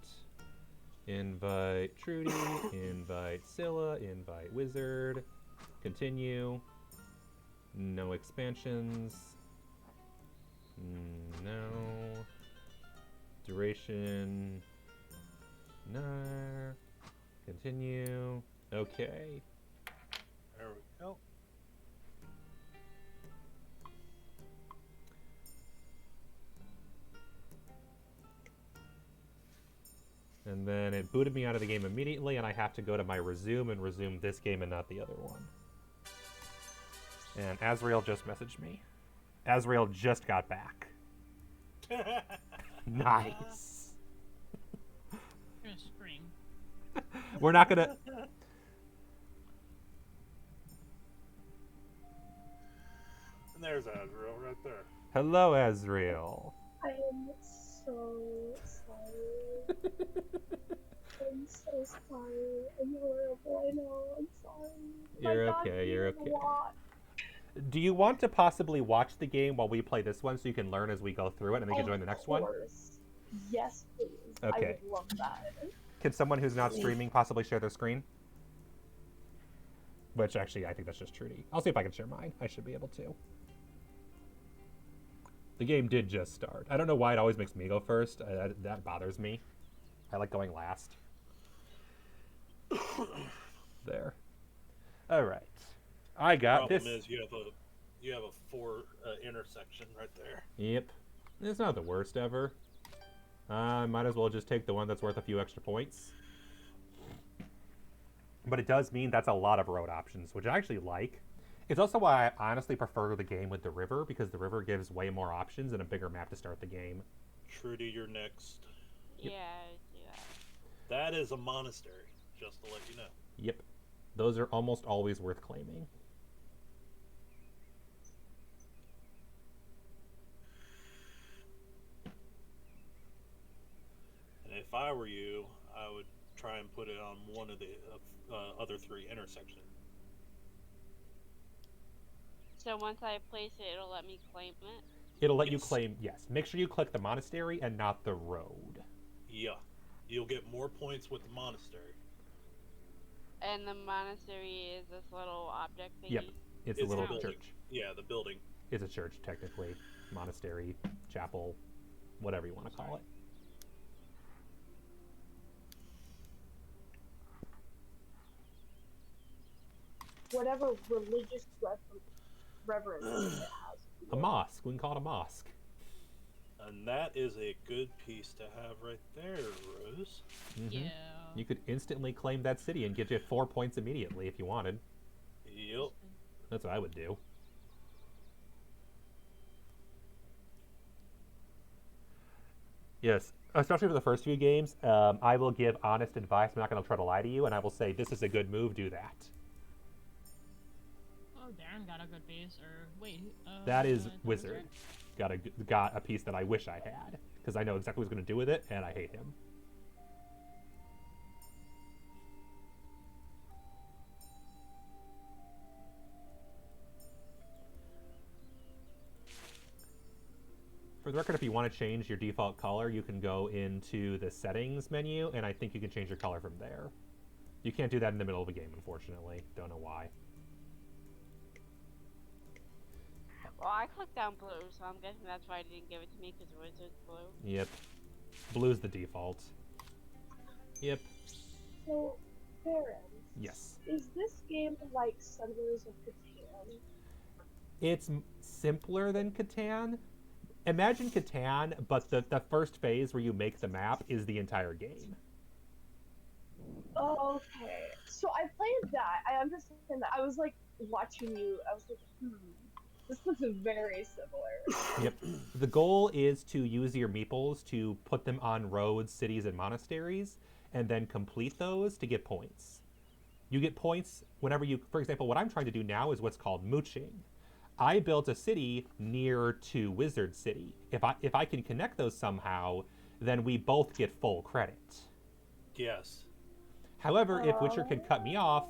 Invite Trudy. Invite Scylla. Invite Wizard. Continue. No expansions. No. Duration. No. Continue. Okay. There we go. And then it booted me out of the game immediately, and I have to go to my resume and resume this game and not the other one. And Azrael just messaged me. Azrael just got back. Nice. I'm gonna scream. We're not gonna... And there's Azrael right there. Hello, Azrael. I am so sorry. I'm so sorry. I'm horrible. I know. I'm sorry. You're My dog okay, you're needs okay. a lot. Do you want to possibly watch the game while we play this one so you can learn as we go through it and then you can join the next one? Of course. Yes, please. Okay. I would love that. Can someone who's not streaming possibly share their screen? Which actually, I think that's just Trudy. I'll see if I can share mine. I should be able to. The game did just start. I don't know why it always makes me go first. That bothers me. I like going last. There. All right. I got Problem this. is you have a four intersection right there. Yep. It's not the worst ever. I might as well just take the one that's worth a few extra points. But it does mean that's a lot of road options, which I actually like. It's also why I honestly prefer the game with the river, because the river gives way more options and a bigger map to start the game. Trudy, you're next. Yep. Yeah. That is a monastery, just to let you know. Yep. Those are almost always worth claiming. And if I were you, I would try and put it on one of the other three intersections. So once I place it, it'll let me claim it? It'll let you Yes. claim, yes. Make sure you click the monastery and not the road. Yeah. You'll get more points with the monastery. And the monastery is this little object thingy? Yep. It's a It's little the building. church. Yeah, the building. It's a church, technically. Monastery, chapel, whatever you want to call it. Whatever religious reverence it has. A mosque. We can call it a mosque. And that is a good piece to have right there, Rose. Mm-hmm. Yeah. You could instantly claim that city and get you 4 points immediately if you wanted. Yep. That's what I would do. Yes, especially for the first few games, I will give honest advice. I'm not going to try to lie to you, and I will say, this is a good move, do that. Oh, Darren got a good piece. Or wait, That is Wizard. Got a piece that I wish I had, because I know exactly what he's going to do with it, and I hate him. For the record, if you want to change your default color, you can go into the settings menu, and I think you can change your color from there. You can't do that in the middle of a game, unfortunately. Don't know why. Well, I clicked down blue, so I'm guessing that's why I didn't give it to me, because Wizard's blue. Yep. Blue's the default. Yep. So, Baron, Yes. is this game like Settlers of Catan? It's simpler than Catan. Imagine Catan, but the first phase where you make the map is the entire game. Oh, okay. So I played that. I understand that. I was like watching you. I was like, this looks very similar. Yep. The goal is to use your meeples to put them on roads, cities, and monasteries, and then complete those to get points. You get points whenever you, for example, what I'm trying to do now is what's called mooching. I built a city near to Wizard City. If I can connect those somehow, then we both get full credit. Yes. However, if Witcher can cut me off,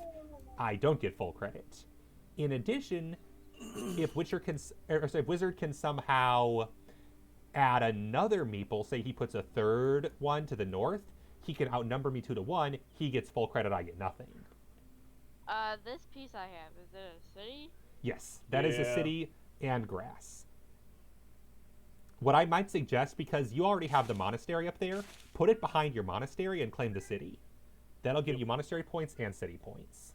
I don't get full credit. In addition, if Wizard can somehow add another meeple, say he puts a third one to the north, he can outnumber me 2-1. He gets full credit. I get nothing. This piece I have, is it a city? Yes, that is a Yeah. city and grass. What I might suggest, because you already have the monastery up there, put it behind your monastery and claim the city. That'll give you monastery points and city points.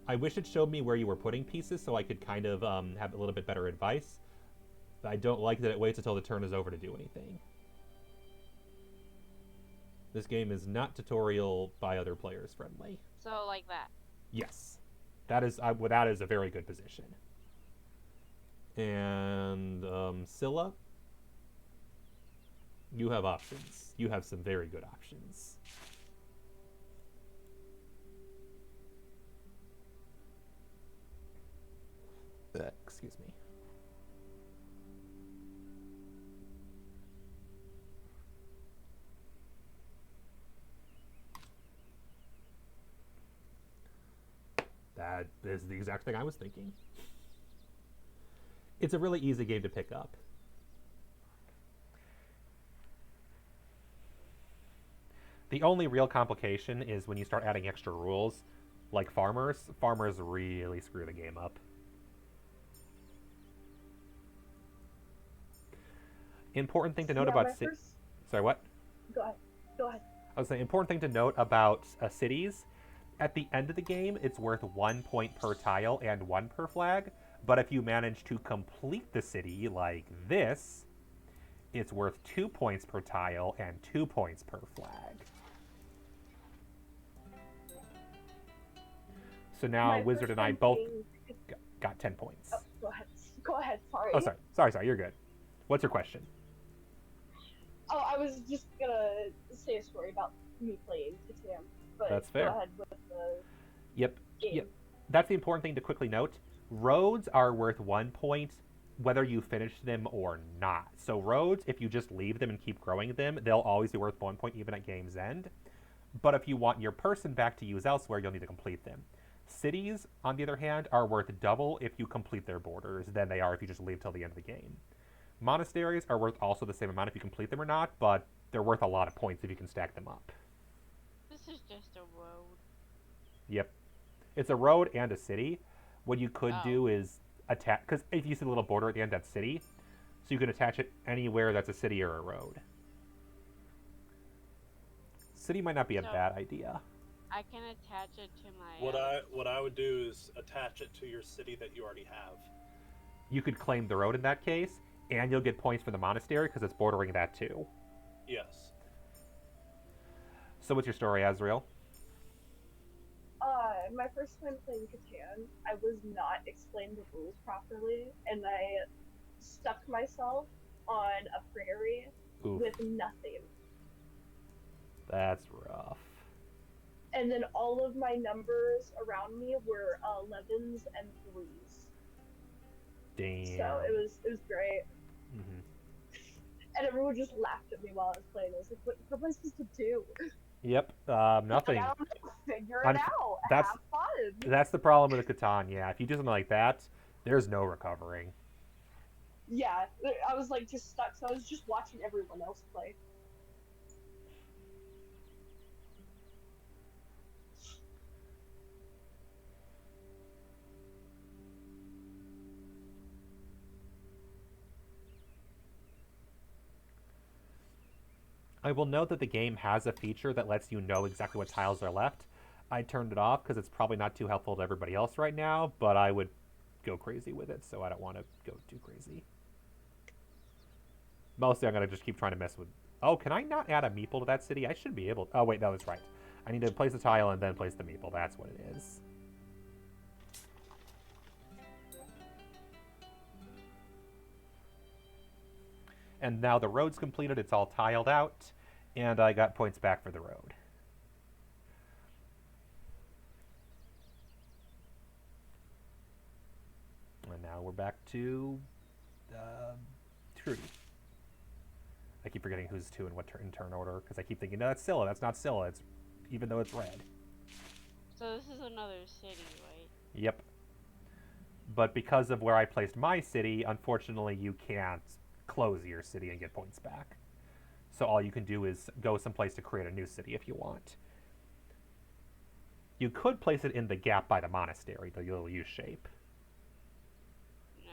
I wish it showed me where you were putting pieces so I could kind of have a little bit better advice. But I don't like that it waits until the turn is over to do anything. This game is not tutorial by other players friendly. So, like that. Yes. That is a very good position. And Scylla, you have options. You have some very good options. Excuse me. That is the exact thing I was thinking. It's a really easy game to pick up. The only real complication is when you start adding extra rules, like farmers. Farmers really screw the game up. Important thing to note Yeah, about... my first... Sorry, what? Go ahead. Go ahead. I was saying, important thing to note about cities. At the end of the game, it's worth 1 point per tile and 1 per flag. But if you manage to complete the city like this, it's worth 2 points per tile and 2 points per flag. So now My Wizard first and I time both playing- got 10 points. Oh, go ahead. Go ahead. Sorry. Oh, sorry. You're good. What's your question? Oh, I was just gonna say a story about me playing Catan, but That's fair. Go ahead with the Yep. game. Yep. That's the important thing to quickly note. Roads are worth 1 point whether you finish them or not. So roads, if you just leave them and keep growing them, they'll always be worth 1 point even at game's end. But if you want your person back to use elsewhere, you'll need to complete them. Cities, on the other hand, are worth double if you complete their borders than they are if you just leave till the end of the game. Monasteries are worth also the same amount if you complete them or not, but they're worth a lot of points if you can stack them up. This is just a road. Yep. It's a road and a city. What you could do is attach, because if you see the little border at the end, that's city. So you can attach it anywhere that's a city or a road. City might not be a bad idea. I can attach it to my. What I would do is attach it to your city that you already have. You could claim the road in that case, and you'll get points for the monastery because it's bordering that too. Yes. So what's your story, Azrael? My first time playing Catan, I was not explained the rules properly, and I stuck myself on a prairie Oof. with nothing. That's rough. And then all of my numbers around me were 11s and 3s. Damn. So it was great. Mm-hmm. And everyone just laughed at me while I was playing. I was like, what am I supposed to do? Yep, nothing. I don't know, figure it out. That's- Have fun. That's the problem with the Catan, yeah. If you do something like that, there's no recovering. Yeah, I was like just stuck, so I was just watching everyone else play. I will note that the game has a feature that lets you know exactly what tiles are left. I turned it off because it's probably not too helpful to everybody else right now, but I would go crazy with it, so I don't want to go too crazy. Mostly I'm going to just keep trying to mess with... Oh, can I not add a meeple to that city? I should be able... Oh, wait, no, that's right. I need to place the tile and then place the meeple. That's what it is. And now the road's completed. It's all tiled out. And I got points back for the road. And now we're back to Trudy. I keep forgetting who's to in what in turn order because I keep thinking, no, that's Scylla. That's not Scylla. It's even though it's red. So this is another city, right? Yep. But because of where I placed my city, unfortunately, you can't close your city and get points back. So all you can do is go someplace to create a new city if you want. You could place it in the gap by the monastery, the little U shape. Yeah.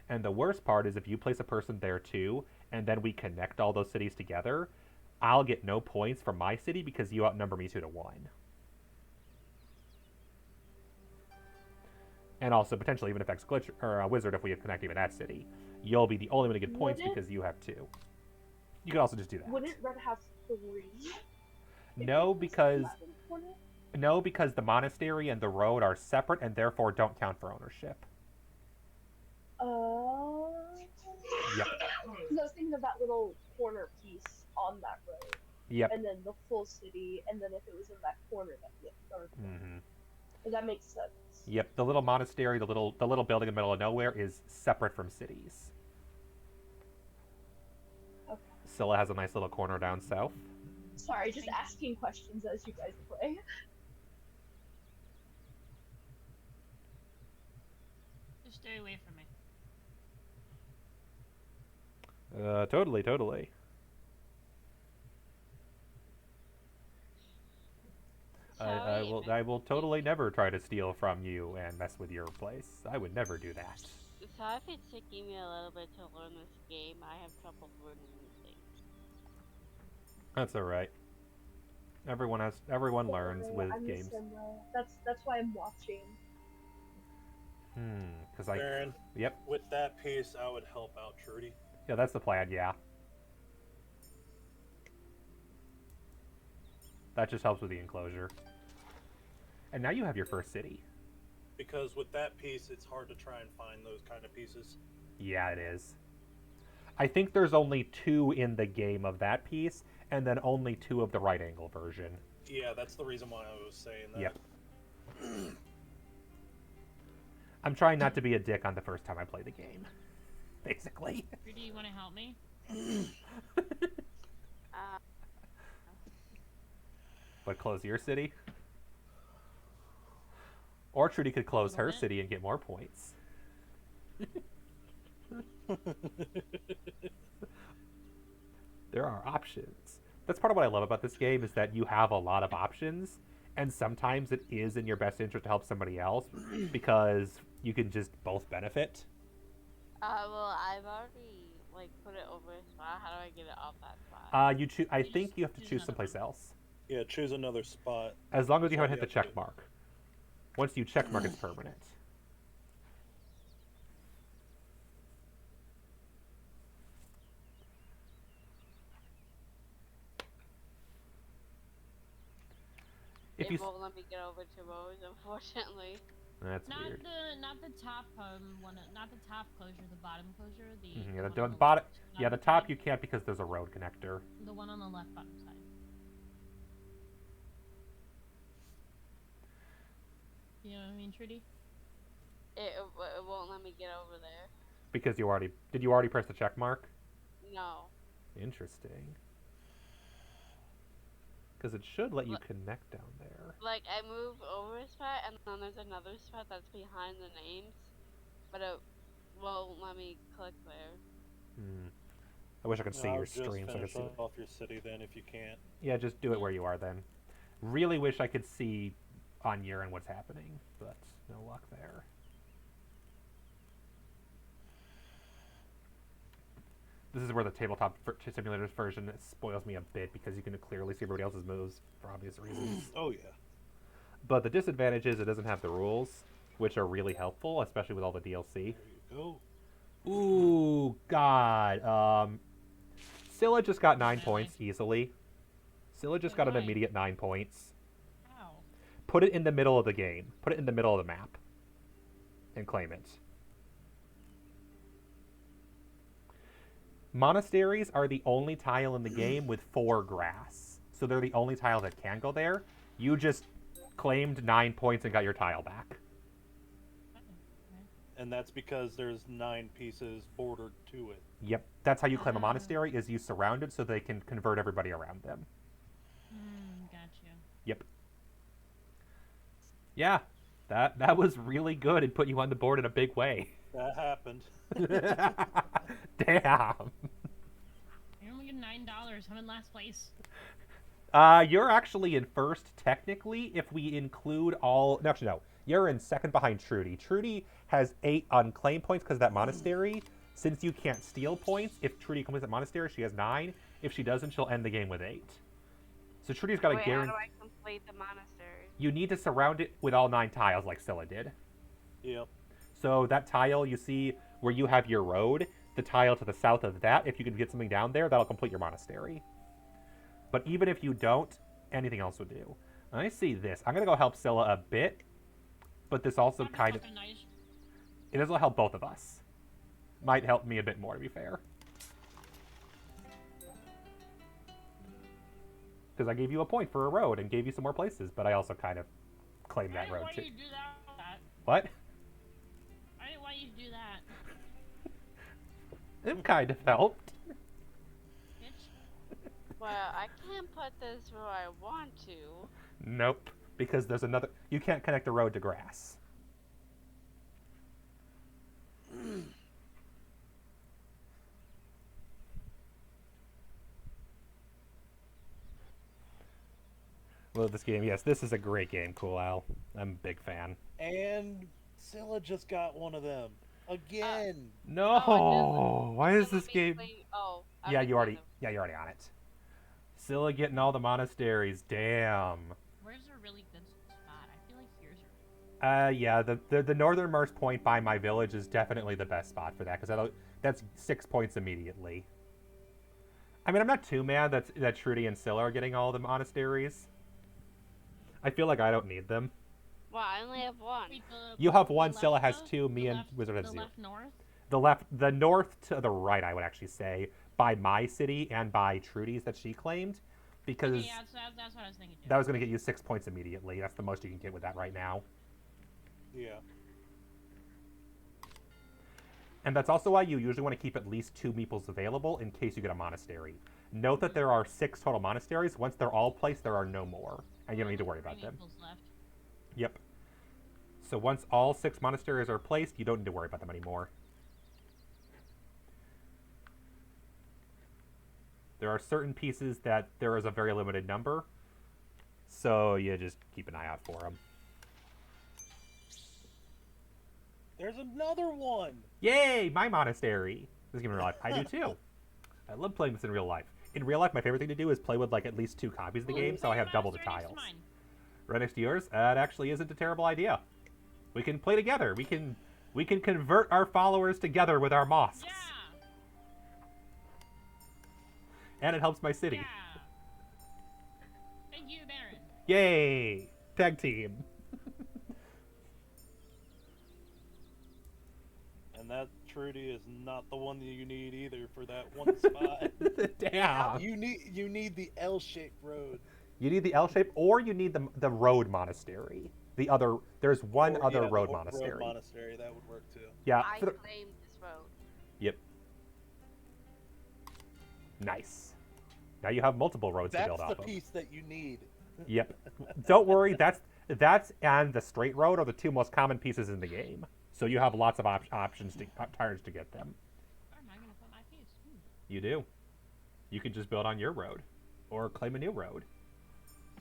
And the worst part is if you place a person there too, and then we connect all those cities together, I'll get no points from my city because you outnumber me 2-1. And also potentially even affects glitch or wizard if we connect even that city. You'll be the only one to get points because you have 2. You can also just do that. Wouldn't Red have 3? No, because the monastery and the road are separate and therefore don't count for ownership. Yep. Because I was thinking of that little corner piece on that road. Yep. And then the full city, and then if it was in that corner, that would be Mm-hmm. That makes sense. Yep. The little monastery, the little building in the middle of nowhere is separate from cities. Okay. Scylla has a nice little corner down south. Sorry, just asking questions as you guys play. Just stay away from me. Totally. I will totally never try to steal from you and mess with your place. I would never do that. So if it's taking me a little bit to learn this game, I have trouble learning new things. That's all right. Everyone Don't learns worry, with I'm the games. same way. That's why I'm watching. Because I. Baron, Yep. with that piece, I would help out Trudy. Yeah, that's the plan. Yeah. That just helps with the enclosure. And now you have your first city. Because with that piece, it's hard to try and find those kind of pieces. Yeah, it is. I think there's only 2 in the game of that piece, and then only 2 of the right angle version. Yeah, that's the reason why I was saying that. Yep. I'm trying not to be a dick on the first time I play the game, basically. Do you want to help me? But close your city? Or Trudy could close her city and get more points. There are options. That's part of what I love about this game is that you have a lot of options, and sometimes it is in your best interest to help somebody else because you can just both benefit. Well, I've already put it over a spot. How do I get it off that spot? I think you have to choose someplace else. Yeah, choose another spot. As long as you So haven't hit the you have check mark. Once you check mark, it's permanent. If you won't let me get over to Rose, unfortunately. That's Not weird. not the top one, not the top closure, the bottom closure, the Yeah, one the on bottom. left, Yeah, not the top side. you can't because there's a road connector. The one on the left bottom side. You know what I mean, Trudy? It won't let me get over there. Because did you already press the check mark? No. Interesting. Because it should let you connect down there. I move over a spot, and then there's another spot that's behind the names, but it won't let me click there. I wish I could see I'll your just stream so I could finish see. off your city then if you can't. Yeah, just do it where you are then. Really wish I could see on your end what's happening, but no luck there. This is where the tabletop simulators version spoils me a bit because you can clearly see everybody else's moves for obvious reasons. Oh, yeah. But the disadvantage is it doesn't have the rules, which are really helpful, especially with all the DLC. There you go. Ooh, God. Scylla just got 9 points easily. Scylla just got an immediate 9 points. Ow. Put it in the middle of the game. Put it in the middle of the map. And claim it. Monasteries are the only tile in the game with 4 grass. So they're the only tile that can go there. You just claimed 9 points and got your tile back. And that's because there's 9 pieces bordered to it. Yep. That's how you claim a monastery, is you surround it so they can convert everybody around them. Gotcha. Yep. Yeah. That was really good and put you on the board in a big way. That happened. Damn. You're only getting $9. I'm in last place. You're actually in first, technically, if we include all... No, actually, no. You're in second behind Trudy. Trudy has 8 unclaimed points because of that monastery. Since you can't steal points, if Trudy completes that monastery, she has 9. If she doesn't, she'll end the game with 8. So Trudy's got a guarantee... How do I complete the monastery? You need to surround it with all 9 tiles like Scylla did. Yep. So that tile you see where you have your road, the tile to the south of that, if you can get something down there, that'll complete your monastery. But even if you don't, anything else would do. I see this. I'm going to go help Scylla a bit, but this also kind of... Nice. It doesn't help both of us. Might help me a bit more, to be fair. Because I gave you a point for a road and gave you some more places, but I also kind of claimed that road too. Why you do that? What? I didn't want you to do that. It kind of helped. Bitch. Well, I can't put this where I want to. Nope. Because there's another... You can't connect a road to grass. Love this game. Yes, this is a great game, Cool Al. I'm a big fan. And Scylla just got one of them. Again. No! Why is this game... Oh. Yeah, you're already on it. Scylla getting all the monasteries. Damn. Where's a really good spot? I feel like here's a... Yeah, the northernmost point by my village is definitely the best spot for that, because that's 6 points immediately. I mean, I'm not too mad that Trudy and Scylla are getting all the monasteries. I feel like I don't need them. Well, I only have one. Wait, You have one, the Scylla left has though? 2, me The and left- Wizard have the 0. left north? The north to the right, I would actually say, by my city and by Trudy's that she claimed, because Okay, yeah, that's what I was thinking too. that was going to get you 6 points immediately. That's the most you can get with that right now. Yeah. And that's also why you usually want to keep at least 2 meeples available in case you get a monastery. Note that there are 6 total monasteries. Once they're all placed, there are no more, and you don't need to worry about them. Left. Yep. So once all 6 monasteries are placed, you don't need to worry about them anymore. There are certain pieces that there is a very limited number, so you just keep an eye out for them. There's another one! Yay! My monastery! This game in real life. I do too. I love playing this in real life. In real life, my favorite thing to do is play with like at least 2 copies of the game, so I have double the tiles. Right next to yours? That actually isn't a terrible idea. We can play together. We can convert our followers together with our mosques. Yeah! And it helps my city. Yeah! Thank you, Baron. Yay! Tag team. And that Trudy is not the one that you need either for that one spot. Damn. You need the L-shaped road. You need the L shape, or you need the road monastery. There's one other road the monastery. Road monastery, that would work too. Yeah. I claim this road. Yep. Nice. Now you have multiple roads to build off That's the of. piece that you need. Yep. Don't worry. That's and the straight road are the 2 most common pieces in the game. So you have lots of options turns to get them. Where am I gonna put my piece? You do. You can just build on your road, or claim a new road.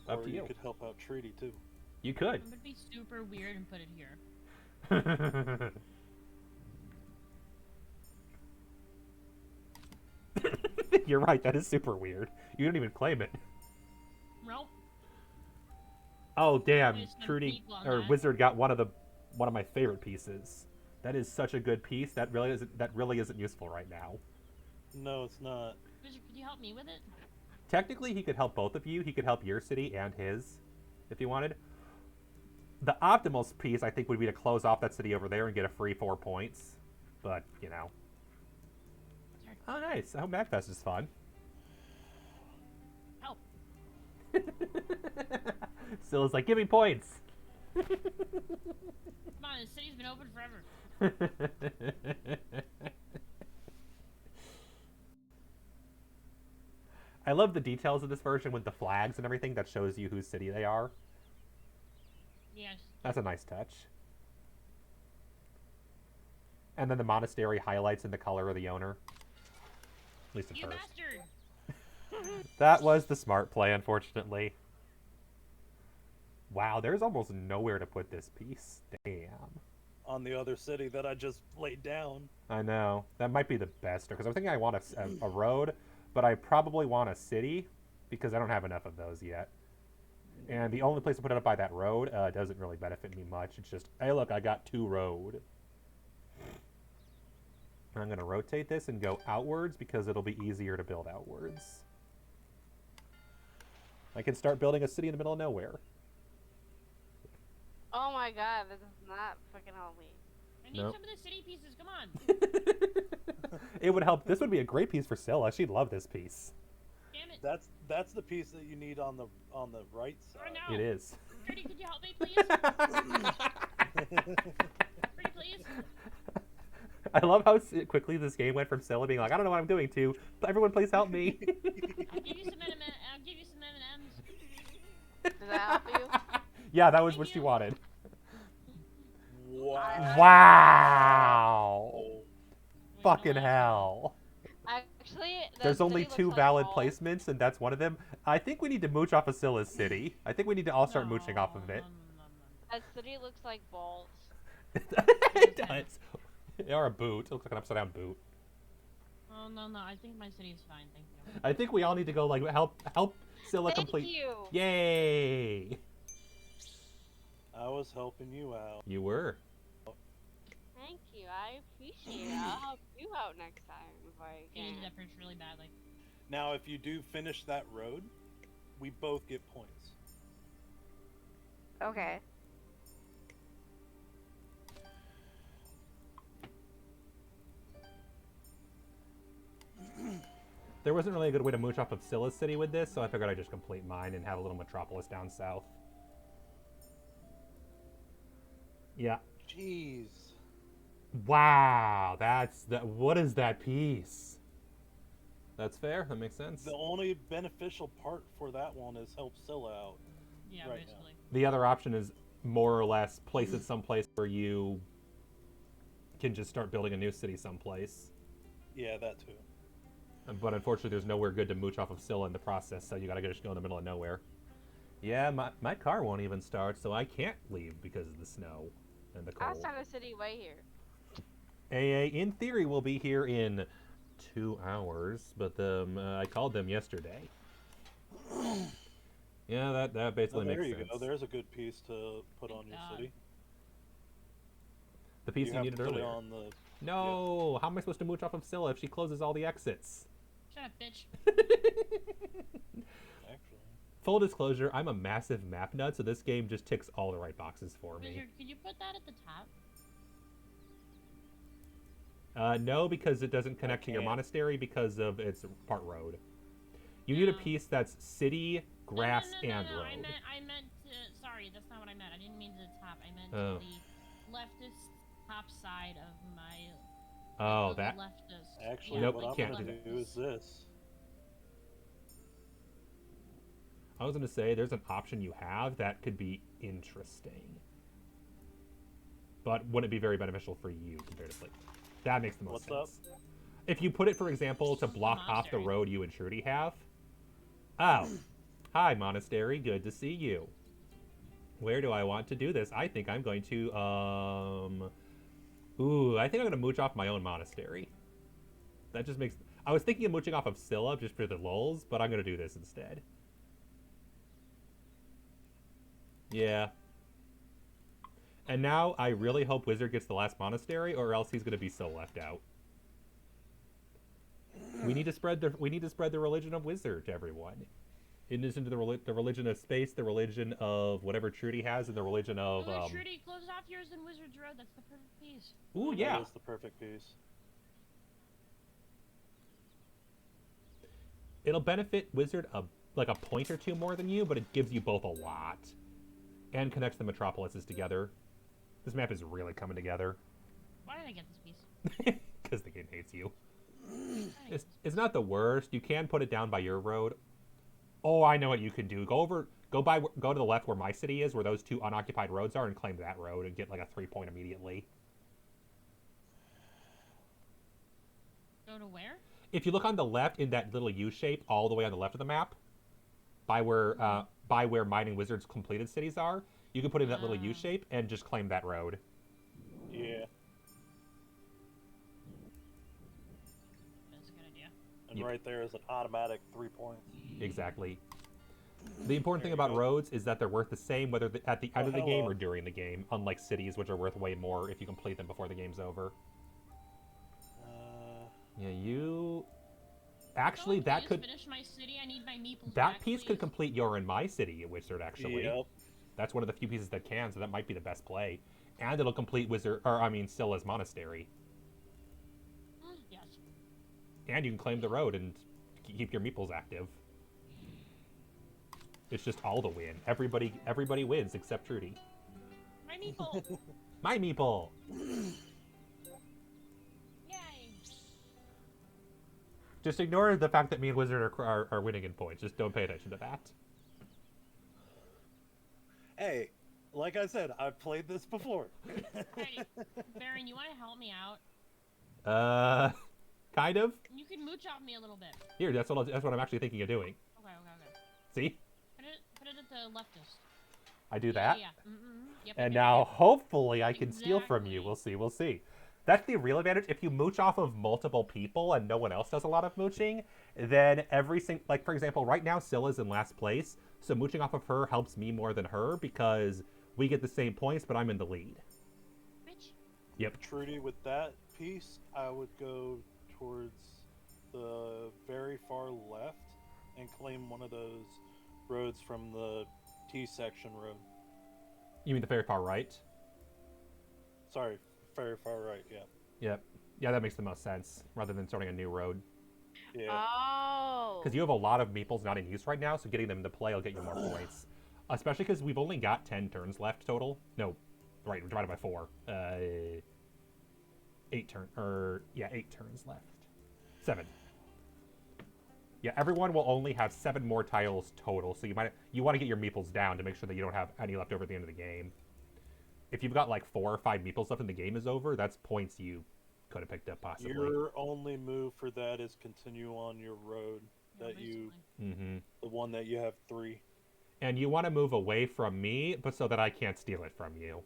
Up Or to you you. could help out Trudy too. You could. I'm gonna be super weird and put it here. You're right. That is super weird. You didn't even claim it. Nope. Oh damn! There's some Trudy people on or that. Wizard got one of my favorite pieces. That is such a good piece. That really isn't useful right now. No, it's not. Wizard, could you help me with it? Technically, he could help both of you. He could help your city and his, if you wanted. The optimal piece, I think, would be to close off that city over there and get a free 4 points. But, you know. Oh, nice. I hope MagFest is fun. Help. Scylla's like, give me points. Come on, this city's been open forever. I love the details of this version with the flags and everything that shows you whose city they are. Yes. That's a nice touch. And then the monastery highlights in the color of the owner. At least at You first. bastard! That was the smart play, unfortunately. Wow, there's almost nowhere to put this piece. Damn. On the other city that I just laid down. I know. That might be the best, because I'm thinking I want a road, but I probably want a city, because I don't have enough of those yet. And the only place to put it up by that road doesn't really benefit me much. It's just, hey, look, I got 2 road. I'm going to rotate this and go outwards, because it'll be easier to build outwards. I can start building a city in the middle of nowhere. Oh my god, that does not fucking help me. I need Nope. some of the city pieces, come on! It would help. This would be a great piece for Scylla. She'd love this piece. Damn it! That's the piece that you need on the right Oh side. no! It is. Gertie, could you help me, please? Pretty please? I love how quickly this game went from Scylla being like, I don't know what I'm doing, to everyone please help me. I'll give you some M&Ms. Does that help you? Yeah, that was Thank what she you. wanted. Wow. Wow. Fucking hell. Actually, the There's only city 2 looks like valid balls. placements, and that's one of them. I think we need to mooch off of Scylla's city. I think we need to all start mooching off of it. That city looks like balls. It does. Or a boot. It looks like an upside down boot. Oh No. I think my city is fine. Thank you. I think we all need to go like help Scylla complete. Thank you. Yay! I was helping you out. You were. Thank you. I appreciate it. I'll help you out next time if I I needed can. that bridge really badly. Now, if you do finish that road, we both get points. Okay. There wasn't really a good way to mooch off of Scylla's city with this, so I figured I'd just complete mine and have a little metropolis down south. Yeah. Jeez. Wow, that's that. What is that piece? That's fair. That makes sense. The only beneficial part for that one is help Scylla out. Yeah, Right basically. The other option is more or less place it someplace where you can just start building a new city someplace. Yeah, that too. But unfortunately, there's nowhere good to mooch off of Scylla in the process, so you gotta just go in the middle of nowhere. Yeah, My car won't even start, so I can't leave because of the snow and the I'll cold. start a city right here. AA, in theory, will be here in 2 hours, but I called them yesterday. Yeah, that basically There makes you sense. go. There's a good piece to put on your God. city. The piece you have needed to put earlier. it on the. No, how am I supposed to mooch off of Scylla if she closes all the exits? Shut up, bitch. Actually. Full disclosure, I'm a massive map nut, so this game just ticks all the right boxes for me. Wizard, could you put that at the top? No, because it doesn't connect to your can't. monastery because of its part road. You need a No. piece that's city, grass, no, and no. road. I meant to, sorry, that's not what I meant. I didn't mean to the top. I meant Oh. to the leftist top side of my. Oh, the that. leftist. Actually, Nope, what you I'm can't gonna do do is this. I was going to say, there's an option you have that could be interesting. But wouldn't be very beneficial for you comparatively. That makes the most What's sense. If you put it, for example, to block off the Monastery. road you and Trudy have. Oh. Hi, Monastery. Good to see you. Where do I want to do this? I think I'm going to, Ooh, I think I'm going to mooch off my own monastery. That just makes... I was thinking of mooching off of Scylla just for the lulz, but I'm going to do this instead. Yeah. And now I really hope Wizard gets the last monastery, or else he's going to be so left out. We need to spread the religion of Wizard to everyone. In addition to the religion of space, the religion of whatever Trudy has, and the religion of Trudy, close off yours in Wizard's Road. That's the perfect piece. Ooh, yeah. That is the perfect piece. It'll benefit Wizard like a point or two more than you, but it gives you both a lot. And connects the metropolises together. This map is really coming together. Why did I get this piece? Because the game hates you. It's not the worst. You can put it down by your road. Oh, I know what you can do. Go to the left where my city is, where those 2 unoccupied roads are, and claim that road and get like a 3-point immediately. Go to where? If you look on the left in that little U shape, all the way on the left of the map, by where mine and Wizard's completed cities are, you can put in that little U shape and just claim that road. Yeah. That's a good idea. And Yep. right there is an automatic 3 points. Exactly. The important thing There you about go. roads is that they're worth the same whether at the end of the game hello. or during the game, unlike cities, which are worth way more if you complete them before the game's over. Yeah, you... Actually, Oh, that please could... finish my city. I need my meeples That back, piece could please. complete your and my city, Wizard, actually. Yep. That's one of the few pieces that can, so that might be the best play. And it'll complete Scylla's monastery. Yes. And you can claim the road and keep your meeples active. It's just all the win. Everybody wins except Trudy. My meeple. My meeple! Yay. Just ignore the fact that me and Wizard are winning in points. Just don't pay attention to that. Hey, like I said, I've played this before. Hey, Baron, you want to help me out? Kind of. You can mooch off me a little bit. Here, that's what I'm actually thinking of doing. Okay. See? Put it at the leftist. I do that. Yeah. Yep, And yep, now, yep. hopefully, I can steal from you. Exactly. We'll see. That's the real advantage. If you mooch off of multiple people and no one else does a lot of mooching, then every single, like for example, right now Scylla's in last place, so mooching off of her helps me more than her because we get the same points, but I'm in the lead. Bitch. Yep. Trudy, with that piece, I would go towards the very far left and claim one of those roads from the T section road. You mean the very far right? Sorry, very far right, yeah. Yep. Yeah, that makes the most sense, rather than starting a new road. Yeah. Oh. Because you have a lot of meeples not in use right now, so getting them to play will get you more points. Especially because we've only got 10 turns left total. No, right, divided by 4. 8 turns left. 7. Yeah, everyone will only have 7 more tiles total, so you want to get your meeples down to make sure that you don't have any left over at the end of the game. If you've got like 4 or 5 meeples left and the game is over, that's points you could have picked up possibly. Your only move for that is continue on your road that you, the one that you have 3. And you want to move away from me, but so that I can't steal it from you.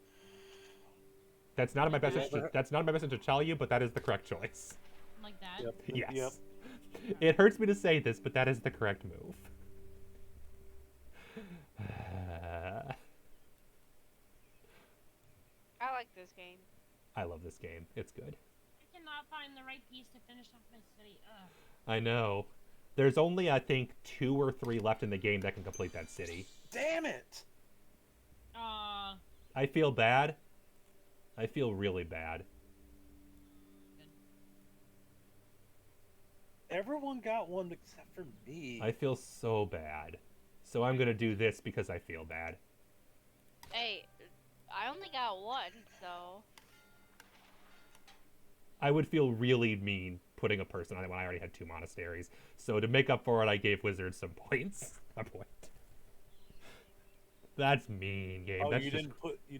That's not in my best interest. That's not in my best interest to tell you, but that is the correct choice. Like that? Yep. Yes. Yep. It hurts me to say this, but that is the correct move. I like this game. I love this game. It's good. I cannot find the right piece to finish off my city. Ugh. I know. There's only, I think, 2 or 3 left in the game that can complete that city. Damn it! I feel bad. I feel really bad. Everyone got one except for me. I feel so bad. So I'm gonna do this because I feel bad. Hey, I only got 1, so. I would feel really mean putting a person on it when I already had 2 monasteries. So to make up for it, I gave Wizards some points. A point. That's mean, Gabe. Oh, That's you just...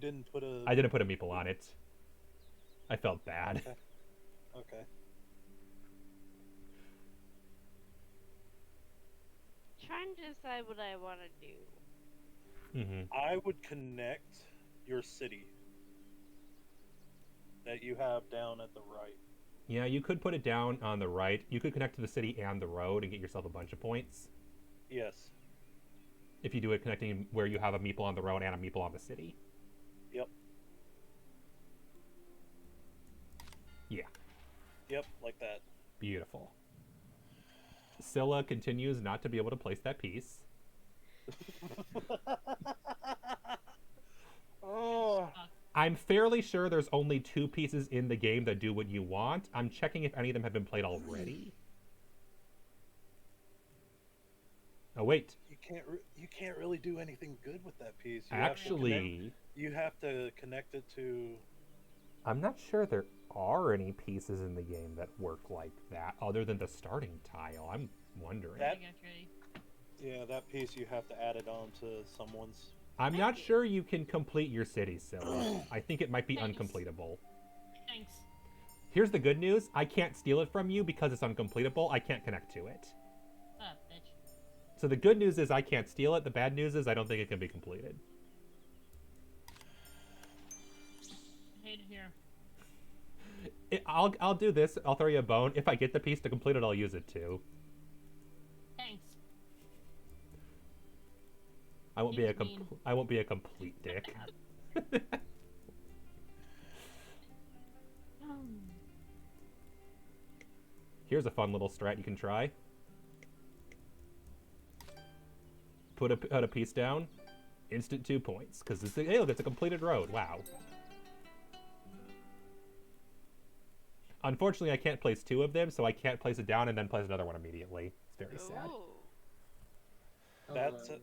didn't put a. I didn't put a meeple on it. I felt bad. Okay. Trying to decide what I want to do. Mm-hmm. I would connect your city that you have down at the right. Yeah, you could put it down on the right. You could connect to the city and the road and get yourself a bunch of points. Yes. If you do it connecting where you have a meeple on the road and a meeple on the city. Yep. Yeah. Yep, like that. Beautiful. Scylla continues not to be able to place that piece. Oh. I'm fairly sure there's only 2 pieces in the game that do what you want. I'm checking if any of them have been played already. Oh, wait. You can't really do anything good with that piece. You have to connect it to. I'm not sure there are any pieces in the game that work like that, other than the starting tile. I'm wondering. Yeah, that piece you have to add it on to someone's. I'm not sure you can complete your city, Scylla. I think it might be uncompletable. Thanks. Here's the good news. I can't steal it from you because it's uncompletable. I can't connect to it. Bitch. So the good news is I can't steal it. The bad news is I don't think it can be completed. I hate it here. I'll do this. I'll throw you a bone. If I get the piece to complete it, I'll use it too. Thanks. I won't be a complete dick. Here's a fun little strat you can try. Put a piece down. Instant 2 points. Because hey, look, it's a completed road. Wow. Unfortunately, I can't place 2 of them, so I can't place it down and then place another one immediately. It's very sad. That's a.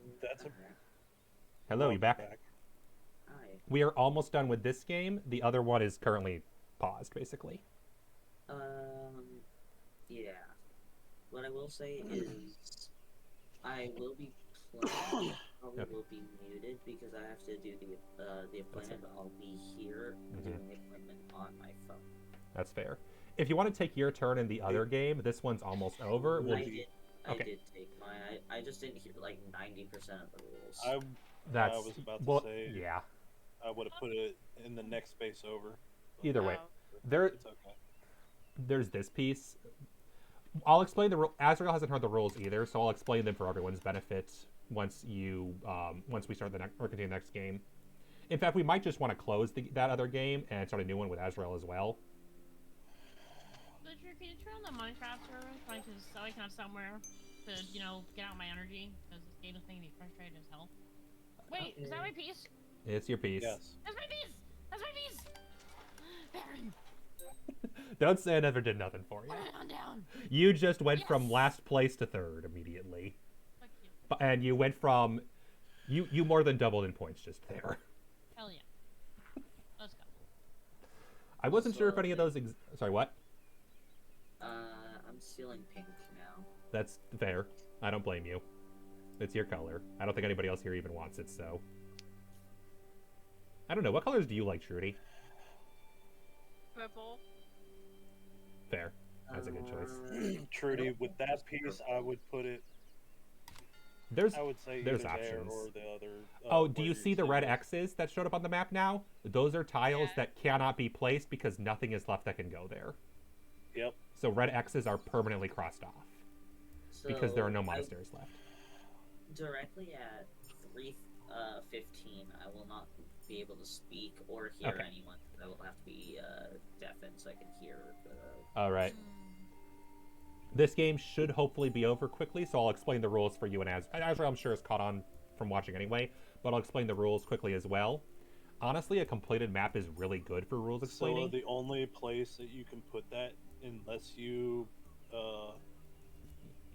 Hello, you back? Hi. We are almost done with this game. The other one is currently paused, basically. Yeah. What I will say is, I will be playing. Probably will be muted because I have to do the appointment. I'll be here doing the appointment on my phone. That's fair. If you want to take your turn in the other game, this one's almost over. I did take mine. I just didn't hear like 90% of the rules. I was about to say. Yeah. I would have put it in the next space over. Either way. There, It's okay. there's this piece. I'll explain the rule. Azrael hasn't heard the rules either, so I'll explain them for everyone's benefit once we start the next or continue the next game. In fact, we might just want to close that other game and start a new one with Azrael as well. Butcher, can you turn on the Minecraft server so I can have somewhere to, get out my energy? Because this game is making me frustrated as hell. Wait, is that my piece? It's your piece. Yes. That's my piece! That's my piece! Baron! Don't say I never did nothing for you. Put it on down! You just went Yes! from last place to third immediately. Fuck you. And you went from... You more than doubled in points just there. Hell yeah. Let's go. I wasn't sure if any of those... Sorry, what? I'm stealing pink now. That's fair. I don't blame you. It's your color. I don't think anybody else here even wants it, so... I don't know. What colors do you like, Trudy? Purple. Fair. That's a good choice. Trudy, with that piece, I would put it. I would say there's either options. there or the other. Oh, do where you you're see the red sitting. X's that showed up on the map now? Those are tiles Yeah. that cannot be placed because nothing is left that can go there. Yep. So red X's are permanently crossed off because there are no monasteries left. Directly at 3:15, I will not be able to speak or hear Okay. anyone. I will have to be deafened so I can hear. All right. This game should hopefully be over quickly, so I'll explain the rules for you and Azrael. I'm sure is caught on from watching anyway, but I'll explain the rules quickly as well. Honestly, a completed map is really good for rules explaining. So the only place that you can put that, unless you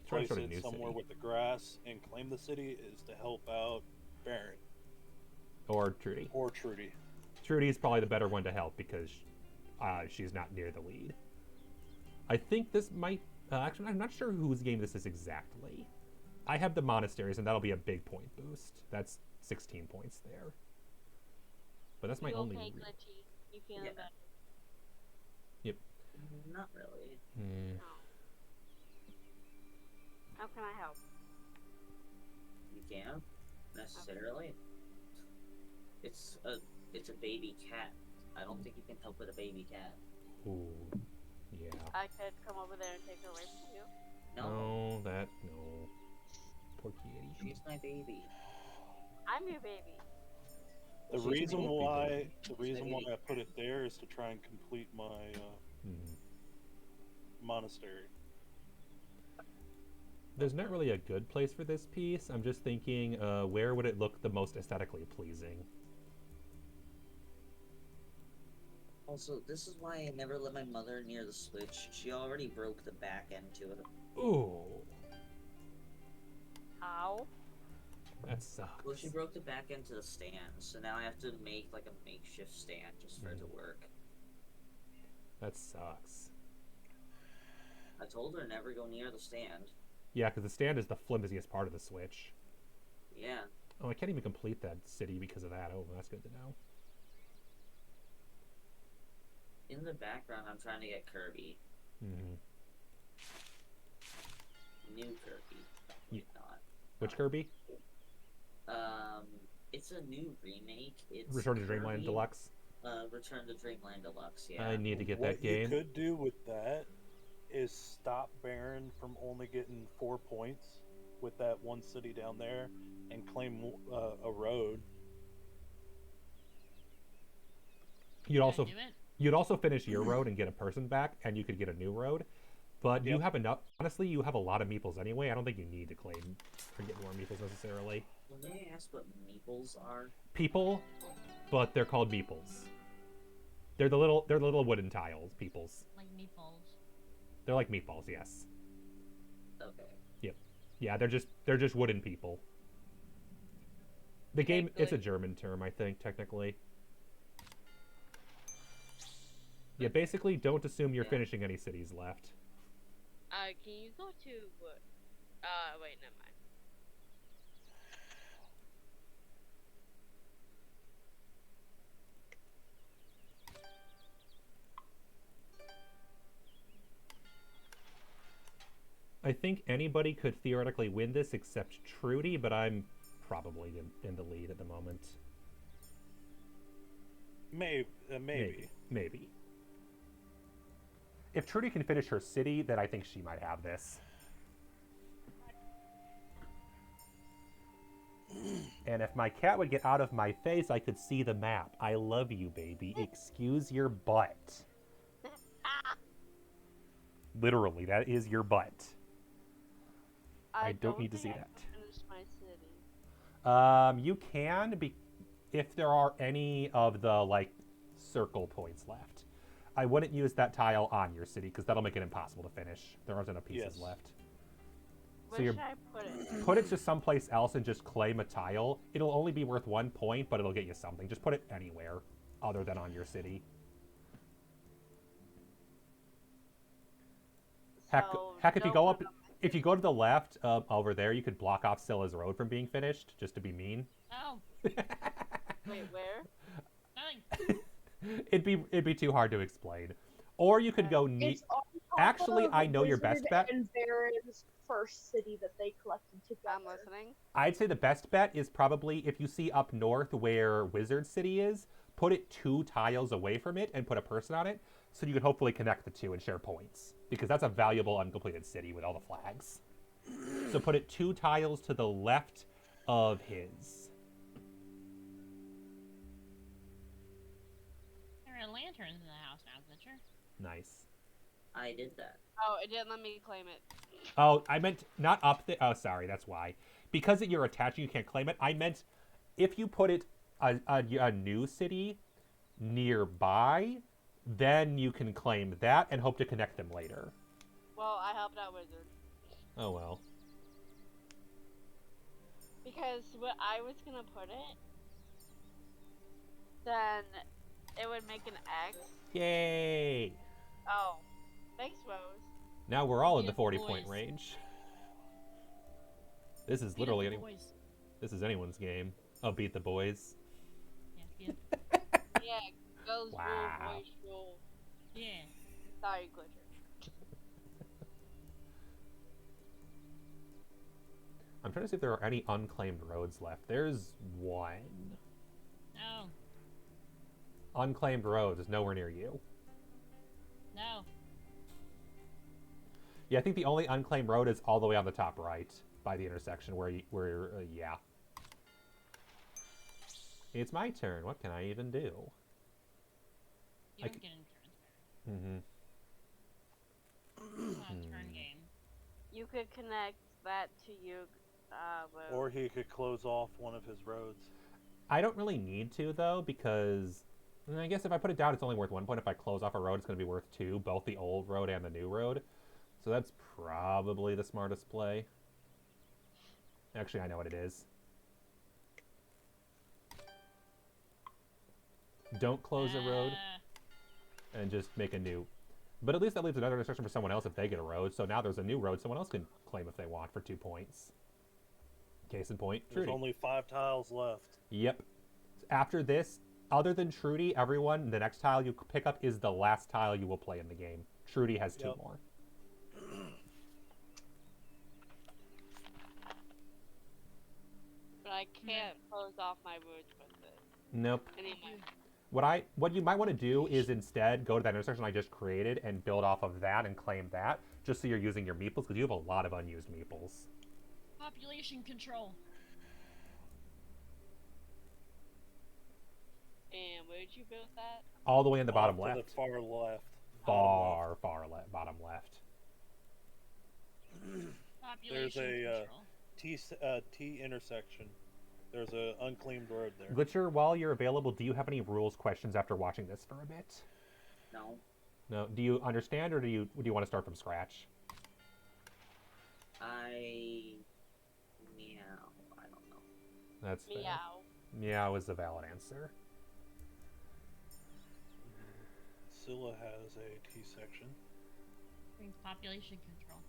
Try to place start a it new somewhere city. with the grass and claim the city, is to help out Baron Or Trudy. or Trudy. Trudy is probably the better one to help because she's not near the lead. I think this might... actually, I'm not sure whose game this is exactly. I have the monasteries, and that'll be a big point boost. That's 16 points there. But that's my You only... okay, Glitchy? You feeling Yeah. better? Not really. Hmm. How can I help? You can't necessarily. It's a baby cat. I don't think you can help with a baby cat. Ooh. Yeah. I could come over there and take her away from you. No, No. Poor kitty. she's my baby. I'm your baby. The She's reason my why baby. I put it there is to try and complete my Mhm. monastery. There's not really a good place for this piece. I'm just thinking, where would it look the most aesthetically pleasing? Also, this is why I never let my mother near the Switch. She already broke the back end to it. Ooh. How? That sucks. Well, she broke the back end to the stand, so now I have to make like a makeshift stand just for it to work. That sucks. I told her never go near the stand. Yeah, because the stand is the flimsiest part of the Switch. Yeah. Oh, I can't even complete that city because of that. Oh, that's good to know. In the background, I'm trying to get Kirby. Mm-hmm. New Kirby. Yeah. Not. Which Kirby? It's a new remake. It's Return to Dreamland Kirby, Deluxe. Return to Dreamland Deluxe. Yeah. I need to get What that game. you could do with that is stop Baron from only getting 4 points with that one city down there and claim a road. You'd also Do it? You'd also finish your road and get a person back, and you could get a new road. But you Yep. have enough. Honestly, you have a lot of meeples anyway. I don't think you need to claim or get more meeples necessarily. Well, may I ask what meeples are? People, but they're called meeples. They're the little wooden tiles. Peoples. Like meatballs. They're like meatballs. Yes. Okay. Yeah. They're just wooden people. The game. It's a good. German term, I think, technically. Yeah. Basically, don't assume you're Yeah. finishing any cities left. Can you go to, wait, never mind. I think anybody could theoretically win this except Trudy, but I'm probably in the lead at the moment. Maybe. Maybe. if Trudy can finish her city, then I think she might have this. And if my cat would get out of my face, I could see the map. I love you, baby. Excuse your butt. Literally, that is your butt. I don't need to see think that. I can finish my city. You can be if there are any of the like circle points left. I wouldn't use that tile on your city because that'll make it impossible to finish. There aren't enough pieces left. Where So you're should I put it? put it to someplace else and just claim a tile. It'll only be worth 1 point, but it'll get you something. Just put it anywhere other than on your city. Heck, So, heck, if you no go put up, on my if you go to the left over there, you could block off Scylla's road from being finished, just to be mean. Oh, Wait, where? nothing. It'd be too hard to explain. Or you could go neat. It's on top Actually, of I know your best Wizard bet. and Baron's first city that they collected together. I'm listening. I'd say the best bet is probably if you see up north where Wizard City is, put it 2 tiles away from it and put a person on it, so you could hopefully connect the 2 and share points. Because that's a valuable uncompleted city with all the flags. So put it 2 tiles to the left of his. There are lanterns in the house now, Glitcher. Nice. I did that. Oh, it didn't let me claim it. Oh, I meant not up there. Oh, sorry, that's why. Because you're attaching, you can't claim it. I meant if you put it a new city nearby, then you can claim that and hope to connect them later. Well, I helped out Wizard. Oh well. Because what I was gonna put it, then it would make an X. Yay! Oh, thanks, Rose. Now we're all in Yeah, the 40-point boys. range. This is Beat up literally the any, boys. this is anyone's game. Oh, beat the boys. Yeah, beat up. Yeah, girls Wow. rule, boys rule. Yeah. Sorry, Glitcher. I'm trying to see if there are any unclaimed roads left. There's one. No. Unclaimed roads is nowhere near you. No. Yeah, I think the only unclaimed road is all the way on the top right by the intersection yeah. It's my turn. What can I even do? You don't get insurance. Mm-hmm. It's not a turn game. You could connect that to you, Rose. Or he could close off one of his roads. I don't really need to, though, because I guess if I put it down, it's only worth 1 point. If I close off a road, it's going to be worth 2, both the old road and the new road. So that's probably the smartest play. Actually, I know what it is. Don't close a road and just make a new. But at least that leaves another instruction for someone else if they get a road. So now there's a new road someone else can claim if they want for 2 points. Case in point, There's Trudy. only 5 tiles left. Yep. After this, other than Trudy, everyone, the next tile you pick up is the last tile you will play in the game. Trudy has 2 more. But I can't close off my roads with it. Nope. Anyway. What you might want to do is instead go to that intersection I just created and build off of that and claim that, just so you're using your meeples, because you have a lot of unused meeples. Population control. And where did you build that? All the way in the bottom To left. the far left. Far bottom left. Population There's control. T intersection. There's a unclaimed road there. Glitcher, while you're available, do you have any rules questions after watching this for a bit? No. No. Do you understand, or do you want to start from scratch? I don't know. That's fair. Meow. Meow is the valid answer. Scylla has a T section. Brings population control.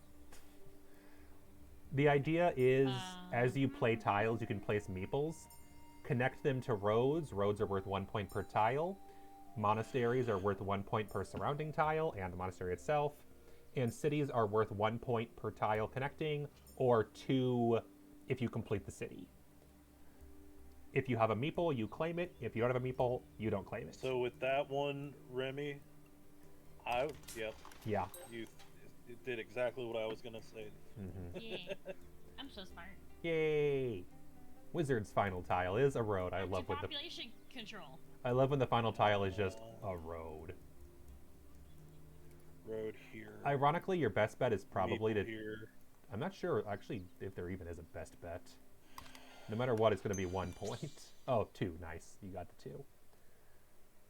The idea is, as you play tiles, you can place meeples, connect them to roads. Roads are worth 1 point per tile. Monasteries are worth 1 point per surrounding tile and the monastery itself. And cities are worth 1 point per tile connecting, or 2 if you complete the city. If you have a meeple, you claim it. If you don't have a meeple, you don't claim it. So with that one, Remy, Yep. Yeah. You did exactly what I was gonna say. Mm-hmm. Yeah. I'm so smart. Yay! Wizard's final tile is a road. I love when population control. I love when the final tile is just a road. Road here. Ironically, your best bet is probably to. Here. I'm not sure actually if there even is a best bet. No matter what, it's going to be 1 point. Oh, 2. Nice. You got the 2.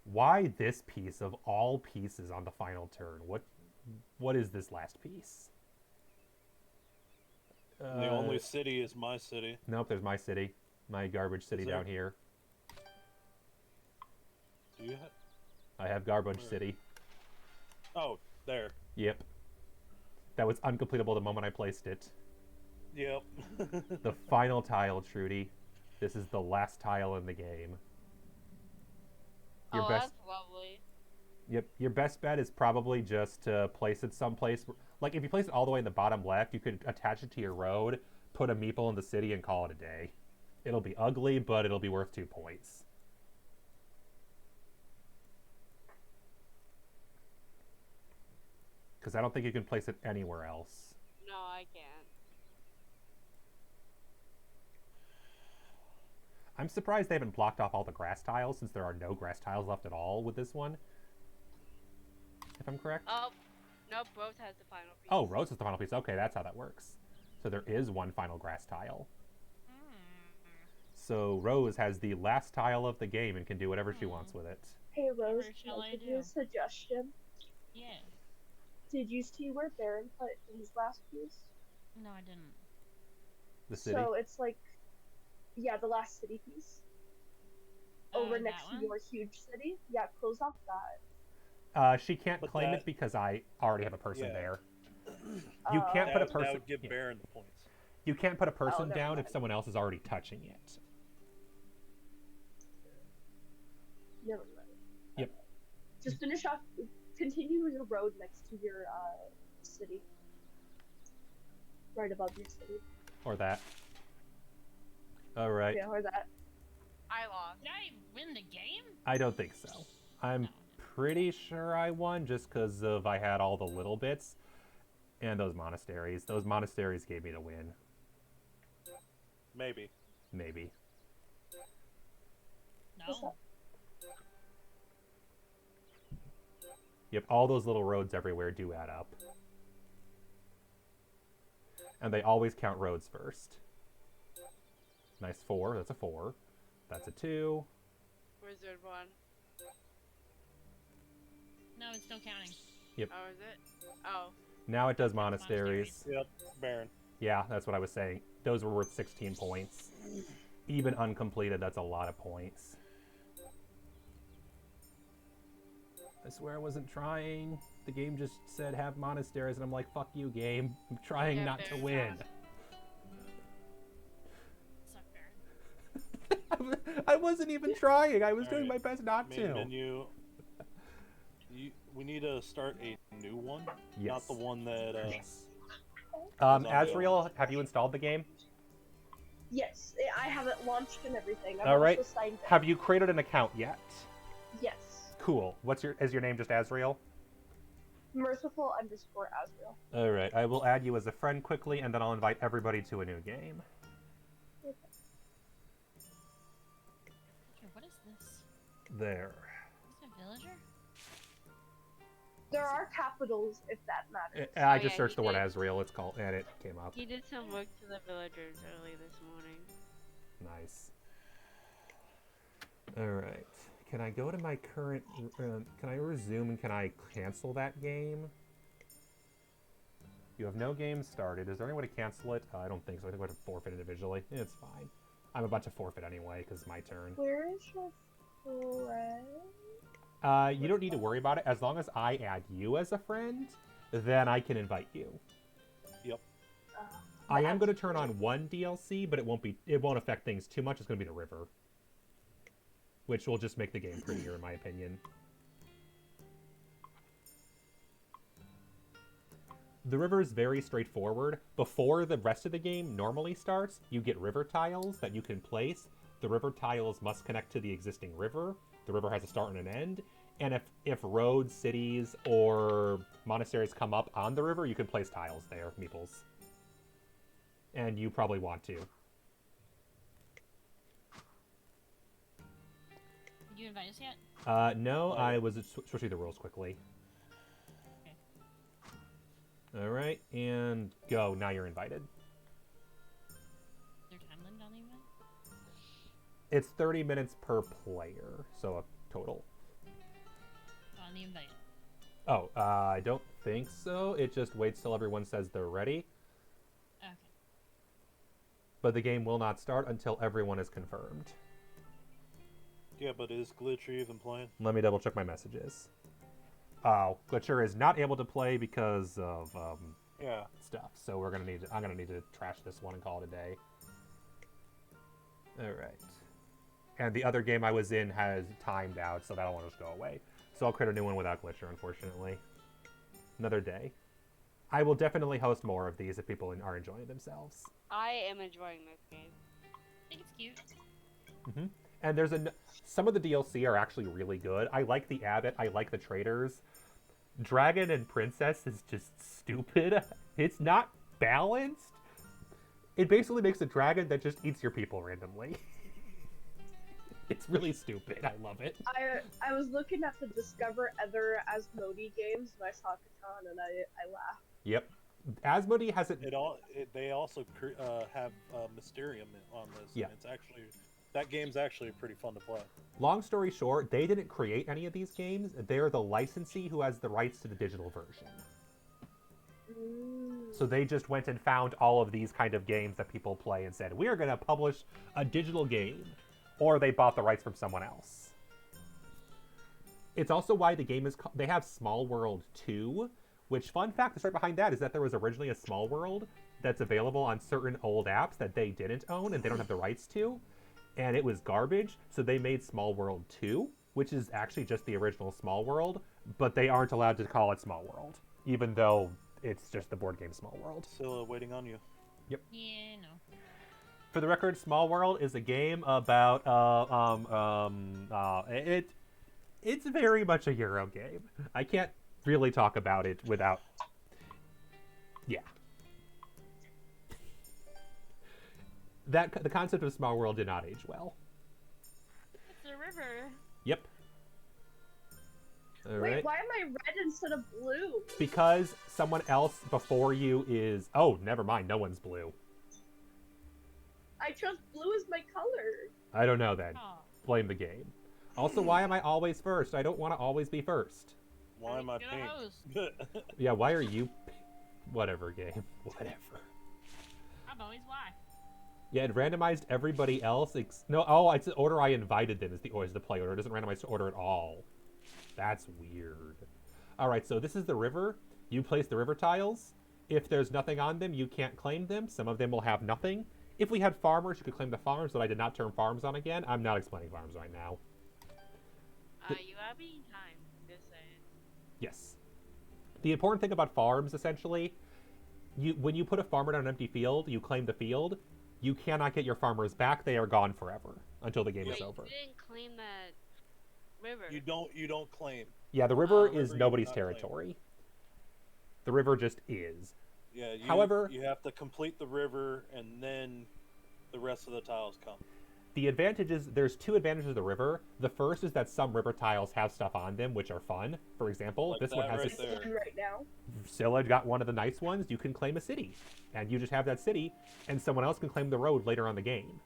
Why this piece of all pieces on the final turn? What is this last piece? The only city is my city. Nope, there's my city. My garbage city down here. Do you have? I have garbage city. Oh, there. Yep. That was uncompletable the moment I placed it. Yep. The final tile, Trudy. This is the last tile in the game. That's lovely. Yep, your best bet is probably just to place it someplace. Like, if you place it all the way in the bottom left, you could attach it to your road, put a meeple in the city, and call it a day. It'll be ugly, but it'll be worth 2 points. Because I don't think you can place it anywhere else. No, I can't. I'm surprised they haven't blocked off all the grass tiles, since there are no grass tiles left at all with this one. If I'm correct? Oh, nope, Rose has the final piece. Oh, Rose is the final piece. Okay, that's how that works. So there is one final grass tile. So Rose has the last tile of the game and can do whatever she wants with it. Hey Rose, shall I give do? you a suggestion? Yeah. Did you see where Baron put his last piece? No, I didn't. The city? So it's like, yeah, the last city piece. Over next to your huge city. Yeah, close off that. She can't But claim that- it because I already have a person Yeah. there. You can't put a That person. would give Baron the points. You can't put a person never down if mind. someone else is already touching it. Never mind. Yep. Just finish off. Continue your road next to your city. Right above your city. Or that. All right. Yeah, or that. I lost. Did I win the game? I don't think so. I'm pretty sure I won just because of I had all the little bits and those monasteries. Those monasteries gave me the win. Maybe. Maybe. No. Yep, all those little roads everywhere do add up. And they always count roads first. Nice 4. That's a 4. That's a 2. Wizard one. No, it's still counting. Yep. Oh, is it? Oh. Now it does monasteries. Yep, Baron. Yeah, that's what I was saying. Those were worth 16 points. Even uncompleted, that's a lot of points. I swear I wasn't trying. The game just said have monasteries, and I'm like, fuck you, game. I'm trying Yeah, not to very win. Suck, Baron. I wasn't even trying. I was doing Alright. my best not Main to. menu. We need to start a new one. Yes. Not the one that. Yes. on the- Azriel, have you installed the game? Yes, I have it launched and everything. I'm All right. also signed in. Have you created an account yet? Yes. Cool. Is your name just Azriel? Merciful _ Azrael. All right. I will add you as a friend quickly, and then I'll invite everybody to a new game. Okay, what is this? There. Is this a villager? There are capitals if that matters. I Oh, just yeah, searched the he word did. Azriel. It's called, and it came up. He did some work to the villagers early this morning. Nice. All right. Can I go to my current? Can I resume and can I cancel that game? You have no game started. Is there any way to cancel it? I don't think so. I think we have to forfeit individually. It's fine. I'm about to forfeit anyway because it's my turn. Where is your friend? You don't need to worry about it. As long as I add you as a friend, then I can invite you. Yep. I am going to turn on one DLC, but it won't affect things too much. It's going to be the river, which will just make the game prettier, in my opinion. The river is very straightforward. Before the rest of the game normally starts, you get river tiles that you can place. The river tiles must connect to the existing river. The river has a start and an end. And if roads, cities, or monasteries come up on the river, you can place tiles there, meeples. And you probably want to. Did you invite us yet? No, I was switching the rules quickly. Okay. All right, and go. Now you're invited. Is there time limit on the event? It's 30 minutes per player, so a total. On the invite. Oh, I don't think so. It just waits till everyone says they're ready. Okay. But the game will not start until everyone is confirmed. Yeah, but is Glitcher even playing? Let me double check my messages. Oh, Glitcher is not able to play because of Yeah. stuff. So I'm gonna need to trash this one and call it a day. All right. And the other game I was in has timed out, so that'll just go away. So I'll create a new one without Glitcher, unfortunately. Another day. I will definitely host more of these if people are enjoying themselves. I am enjoying this game. I think it's cute. Mm-hmm. And there's some of the DLC are actually really good. I like the Abbot. I like the traders. Dragon and Princess is just stupid. It's not balanced. It basically makes a dragon that just eats your people randomly. It's really stupid. I love it. I was looking at the Discover Other Asmodee games and I saw Carcassonne and I laughed. Yep. Asmodee hasn't. They also have Mysterium on this. Yeah. And it's actually that game's actually pretty fun to play. Long story short, they didn't create any of these games. They're the licensee who has the rights to the digital version. So they just went and found all of these kind of games that people play and said, we are going to publish a digital game. Or they bought the rights from someone else. It's also why the game is they have Small World 2, which, fun fact, the story behind that is that there was originally a Small World that's available on certain old apps that they didn't own and they don't have the rights to. And it was garbage, so they made Small World 2, which is actually just the original Small World, but they aren't allowed to call it Small World, even though it's just the board game Small World. Still waiting on you. Yep. Yeah, no. For the record, Small World is a game about it's very much a Euro game. I can't really talk about it without the concept of Small World did not age well. It's a river. Yep. All Wait, right. why am I red instead of blue? Because someone else before you is never mind, no one's blue. I chose blue as my color. I don't know then. Oh. Blame the game. Also, why am I always first? I don't want to always be first. Why am I You're the pink? host. Yeah, why are you... Whatever, game. Whatever. I'm always why. Yeah, it randomized everybody else. It's the order I invited them is the play order. It doesn't randomize the order at all. That's weird. All right, so this is the river. You place the river tiles. If there's nothing on them, you can't claim them. Some of them will have nothing. If we had farmers, you could claim the farms, but I did not turn farms on again. I'm not explaining farms right now. You have any time, just saying. Yes. The important thing about farms, essentially, when you put a farmer on an empty field, you claim the field, you cannot get your farmers back. They are gone forever until the game is over. You didn't claim that river. You don't claim. Yeah, the river river is you nobody's do not claim. territory. The river just is. Yeah. However, you have to complete the river and then the rest of the tiles come. the advantage is there's two advantages of the river. The first is that some river tiles have stuff on them, which are fun. For example, Like this one that has right a there. Right now. Scylla got one of the nice ones. You can claim a city, and you just have that city, and someone else can claim the road later on the game.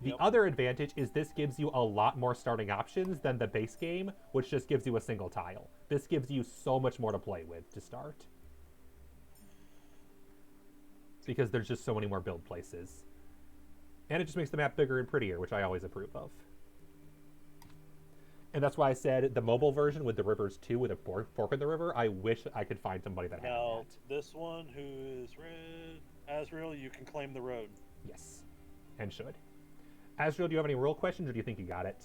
The Yep. other advantage is this gives you a lot more starting options than the base game, which just gives you a single tile. This gives you so much more to play with to start. Because there's just so many more build places. And it just makes the map bigger and prettier, which I always approve of. And that's why I said the mobile version with the rivers too, with a fork in the river, I wish I could find somebody that had Now, that. this one who is red, Azrael, you can claim the road. Yes, and should. Azrael, do you have any rule questions, or do you think you got it?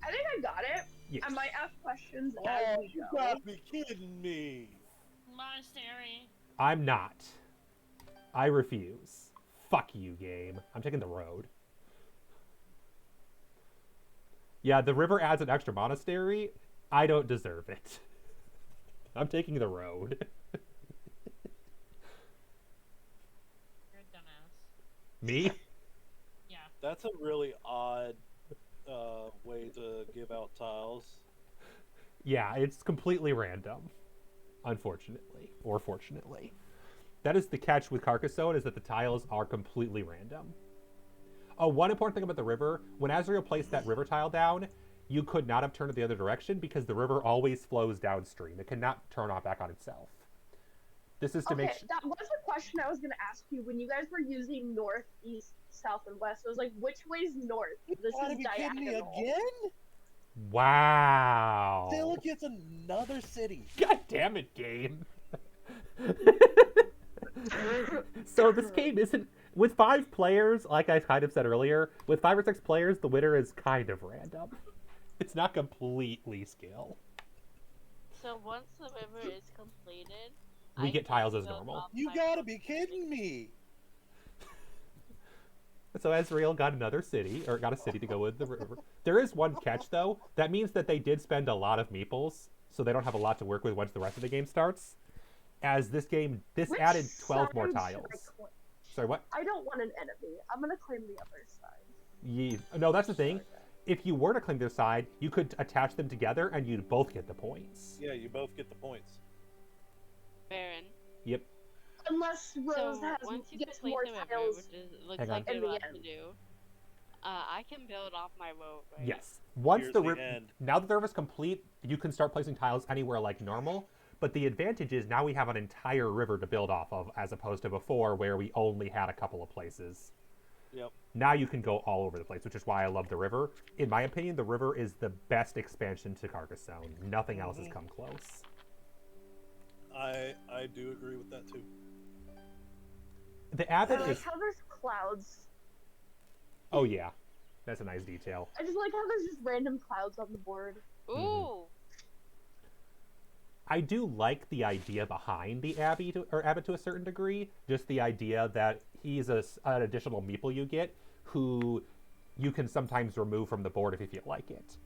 I think I got it. Yes. I might ask questions Oh, as we you go. gotta be kidding me! Monastery. I'm not. I refuse. Fuck you, game. I'm taking the road. Yeah, the river adds an extra monastery. I don't deserve it. I'm taking the road. You're a dumbass. Me? Yeah. That's a really odd way to give out tiles. Yeah, it's completely random. Unfortunately. Or fortunately. That is the catch with Carcassone, is that the tiles are completely random. Oh, one important thing about the river, when Azrael placed that river tile down, you could not have turned it the other direction because the river always flows downstream. It cannot turn off back on itself. This is to make that was a question I was going to ask you when you guys were using north, east, south, and west. I was like, which way's north? This Gotta is be kidding me diagonal. again? Wow. Still gets another city. God damn it, game. So this game isn't... With 5 players, like I kind of said earlier, with 5 or 6 players, the winner is kind of random. It's not completely skill. So once the river is completed, We I get can tiles as build normal. up You my gotta own be kidding me. So Azrael got another city, or got a city to go with the river. There is one catch, though. That means that they did spend a lot of meeples, so they don't have a lot to work with once the rest of the game starts. As this added 12 more tiles. Sorry, what? I don't want an enemy. I'm going to claim the other side. No, that's the thing. If you were to claim their side, you could attach them together and you'd both get the points. Yeah, you both get the points. Baron. Yep. Unless Rose So once you gets complete more the river, tiles. which looks Hang like on. you're In the about to end. do, I can build off my road, right? Yes. Once Here's the the river, end. now that the river's complete, you can start placing tiles anywhere like normal. But the advantage is now we have an entire river to build off of, as opposed to before where we only had a couple of places. Yep. Now you can go all over the place, which is why I love the river. In my opinion, the river is the best expansion to Carcassonne. Nothing else has come close. I do agree with that too. The I abbot like is... how there's clouds. Oh, yeah. That's a nice detail. I just like how there's just random clouds on the board. Ooh. I do like the idea behind the abbot to a certain degree. Just the idea that he's an additional meeple you get, who you can sometimes remove from the board if you feel like it.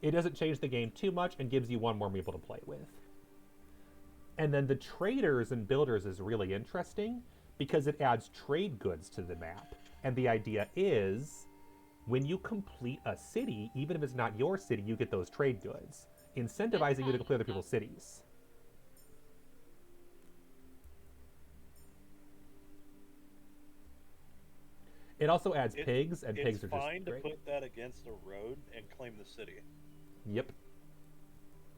It doesn't change the game too much and gives you one more meeple to play with. And then the traders and builders is really interesting because it adds trade goods to the map. And the idea is, when you complete a city, even if it's not your city, you get those trade goods, incentivizing you to complete other people's cities. It also adds pigs, and pigs are just fine to great. put that against a road and claim the city. Yep.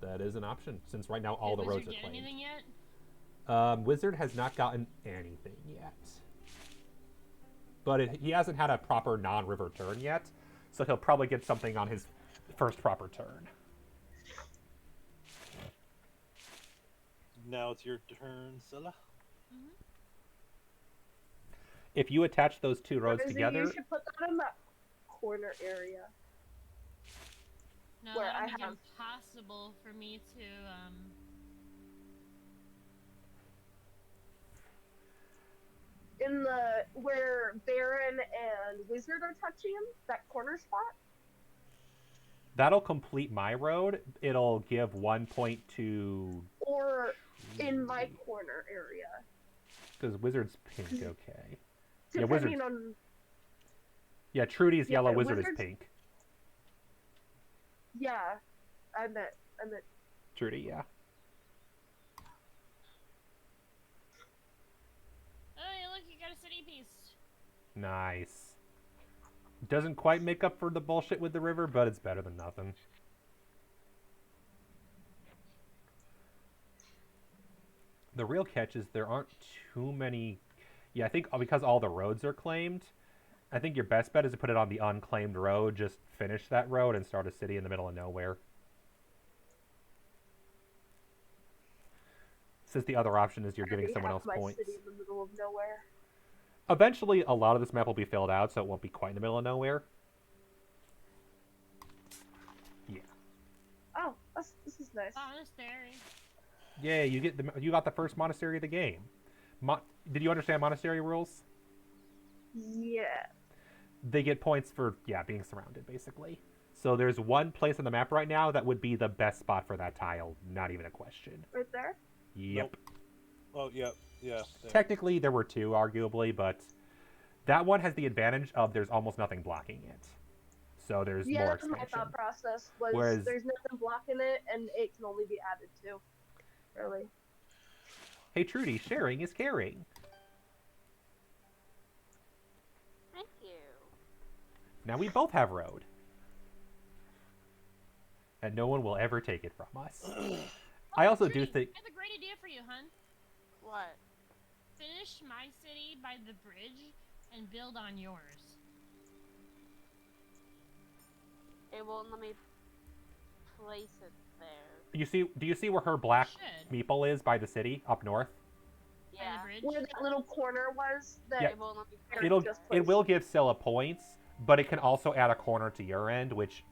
That is an option, since right now all the Did roads Wizard are get claimed. anything yet? Wizard has not gotten anything yet. But he hasn't had a proper non-river turn yet, so he'll probably get something on his first proper turn. Now it's your turn, Scylla. If you attach those two roads Rosie, together... you should put that in that corner area. No, Where I I don't think have- it's possible for me to, In the where Baron and Wizard are touching, that corner spot. That'll complete my road. It'll give 1 point to... Or in my corner area. Because Wizard's pink, okay. Yeah, Depending Wizard's... on Yeah, Trudy's Yeah, yellow, Wizard is Wizard's- pink. yeah. I meant Trudy, yeah. oh, look, you got a city piece. Nice. Doesn't quite make up for the bullshit with the river, but it's better than nothing. The real catch is there aren't too many... Yeah, I think because all the roads are claimed, I think your best bet is to put it on the unclaimed road, just finish that road and start a city in the middle of nowhere. Since the other option is you're giving someone else my points. city in the middle of nowhere. Eventually, a lot of this map will be filled out, so it won't be quite in the middle of nowhere. Yeah. Oh, this is nice. Monastery. Yeah, you got the first monastery of the game. Did you understand monastery rules? Yeah. They get points for being surrounded, basically. So there's one place on the map right now that would be the best spot for that tile. Not even a question. Right there? Yep. Nope. Oh, yep. Yeah. There. Technically, there were two, arguably, but that one has the advantage of there's almost nothing blocking it. So there's Yeah, more that's my expansion. thought process. Was Whereas- there's nothing blocking it, and it can only be added to. Really. Hey, Trudy, sharing is caring. Thank you. Now we both have road. And no one will ever take it from us. I also do Trudy, think... I have a great idea for you, hun. What? Finish my city by the bridge and build on yours. It won't let me place it there. Do you see where her black Should. meeple is by the city up north? By Yeah. the bridge. Where that little corner was, that Yeah. It won't let me Eric place It'll just it. it will give Scylla points, but it can also add a corner to your end, which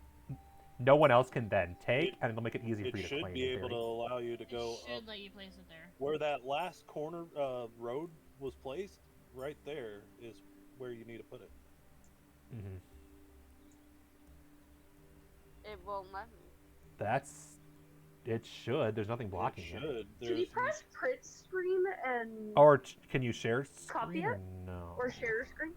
no one else can then take, and it'll make it easier It for you to should claim. be in able to theory. allow you to It go should up let you place it there. where that last corner road was placed. Right there is where you need to put it. Mhm. It won't let me. It should. There's nothing blocking it it. should. Can you There's press print screen and Or can you share Copy screen it? or no? or share screen?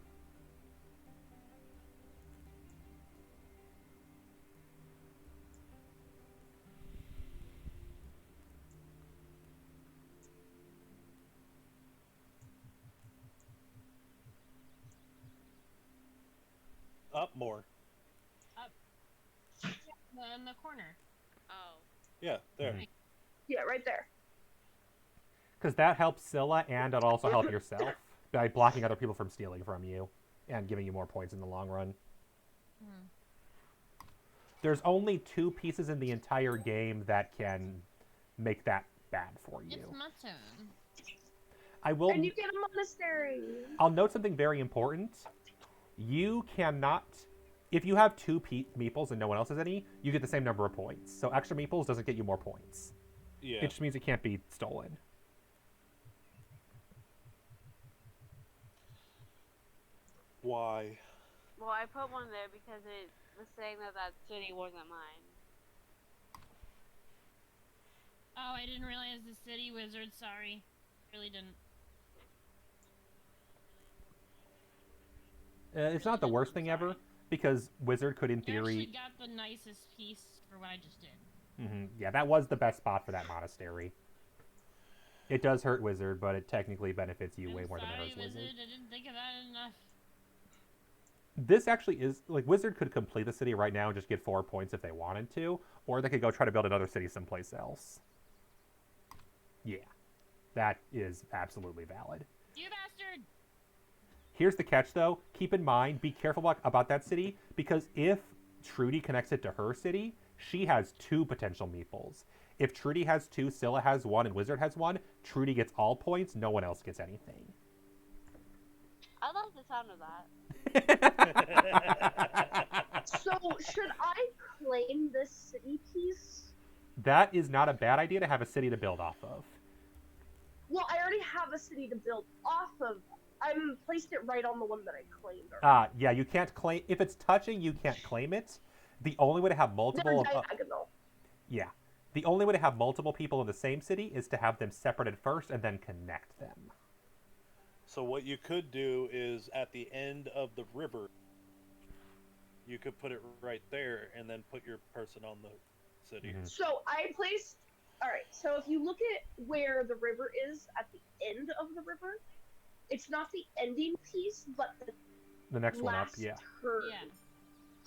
up more. In the corner. Oh. Yeah, there. Mhm. Yeah, right there. Because that helps Scylla, and it'll also help yourself by blocking other people from stealing from you and giving you more points in the long run. Hmm. There's only 2 pieces in the entire game that can make that bad for you. It's my turn. I will. And you get a monastery. I'll note something very important. You cannot. If you have 2 meeples and no one else has any, you get the same number of points. So extra meeples doesn't get you more points. Yeah. It just means it can't be stolen. Why? Well, I put one there because it was saying that that city wasn't mine. Oh, I didn't realize the city wizard. Sorry. Really didn't. It's not the worst thing ever, because Wizard could, in You actually theory... got the nicest piece for what I just did. Yeah, that was the best spot for that monastery. It does hurt Wizard, but it technically benefits you I'm way more than it sorry, hurts Wizard. wizard. I didn't think of that enough. This actually is... Like, Wizard could complete the city right now and just get 4 points if they wanted to, or they could go try to build another city someplace else. Yeah. That is absolutely valid. You bastard! Here's the catch, though. Keep in mind, be careful about that city, because if Trudy connects it to her city, she has 2 potential meeples. If Trudy has 2, Scylla has 1, and Wizard has 1, Trudy gets all points, no one else gets anything. I like the sound of that. So, should I claim this city piece? That is not a bad idea to have a city to build off of. Well, I already have a city to build off of. I'm placed it right on the one that I claimed already. Yeah, you can't claim... If it's touching, you can't claim it. The only way to have They're multiple... diagonal. Yeah. The only way to have multiple people in the same city is to have them separated first and then connect them. So what you could do is at the end of the river, you could put it right there and then put your person on the city. Mhm. So I placed. Alright, so if you look at where the river is at the end of the river, it's not the ending piece, but The next one up, last yeah. turn. Yeah.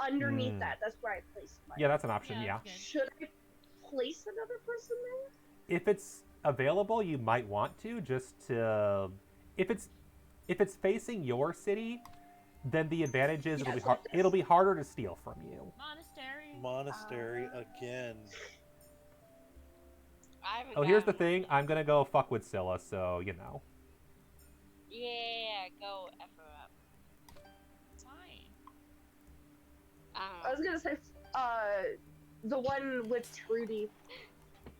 Underneath Mm. that's where I placed mine. Yeah, that's an option, yeah. That's good. Should I place another person there? If it's available, you might want to, just to... If it's facing your city, then the advantage is Yeah, it'll be harder to steal from you. Monastery. Monastery again. I haven't Oh, here's the gotten thing. one. I'm gonna go fuck with Scylla, so, you know. Yeah, go F her up. Why? I was gonna say, the one with Trudy.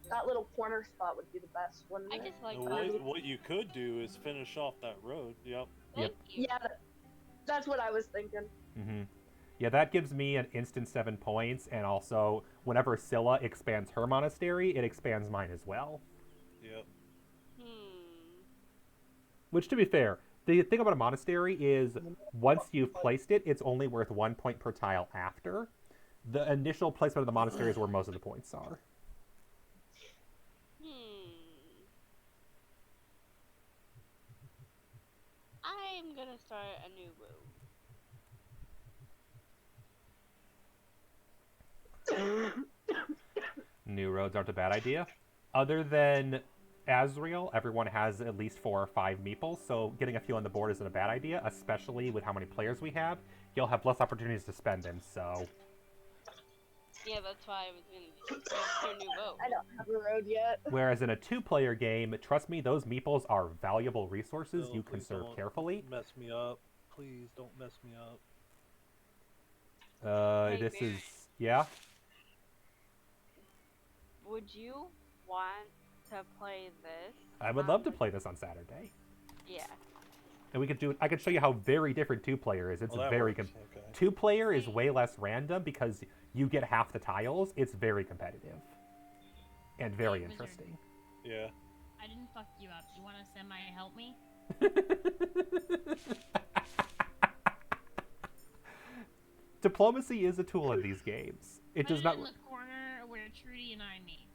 That little corner spot would be the best one. I just like What you could do is finish off that road. Yep. Thank you. Yeah, that's what I was thinking. hmm Yeah, that gives me an instant 7 points, and also whenever Scylla expands her monastery, it expands mine as well. Yep. Which, to be fair, the thing about a monastery is once you've placed it, it's only worth 1 point per tile after. The initial placement of the monastery is where most of the points are. I'm gonna start a new road. New roads aren't a bad idea. Other than Azrael, everyone has at least 4 or 5 meeples, so getting a few on the board isn't a bad idea, especially with how many players we have. You'll have less opportunities to spend them, so... Yeah, that's why I was gonna do a new road. I don't have a road yet. Whereas in a 2-player game, trust me, those meeples are valuable resources No, you please conserve don't carefully. Mess me up. Please don't mess me up. Hey, This Barrett. is... Yeah? Would you want to play this? I would love to play this on Saturday. Yeah. And we could do it. I could show you how very different 2-player is. It's Well, that very... works. Okay. 2-player is way less random because you get half the tiles. It's very competitive. And very Hey, Wizard. interesting. Yeah. I didn't fuck you up. You want to semi-help me? Diplomacy is a tool in these games. It Put does not... in the corner where Trudy and I meet.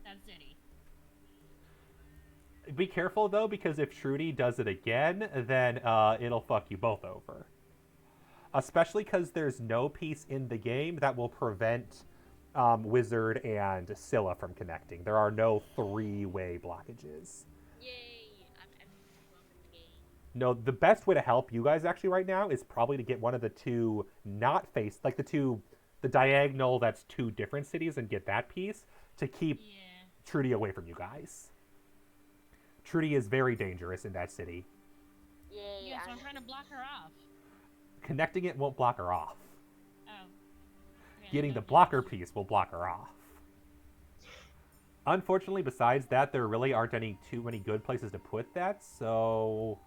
That's City. Be careful, though, because if Trudy does it again, then it'll fuck you both over. Especially because there's no piece in the game that will prevent Wizard and Scylla from connecting. There are no 3-way blockages. Yay! I'm welcome to the game. No, the best way to help you guys actually right now is probably to get one of the two not faced, like the diagonal that's 2 different cities and get that piece to keep Trudy away from you guys. Trudy is very dangerous in that city. Yay! Yeah, so I'm trying to block her off. Connecting it won't block her off. Oh. Okay, Getting the don't do blocker that. piece will block her off. Unfortunately, besides that, there really aren't too many good places to put that, so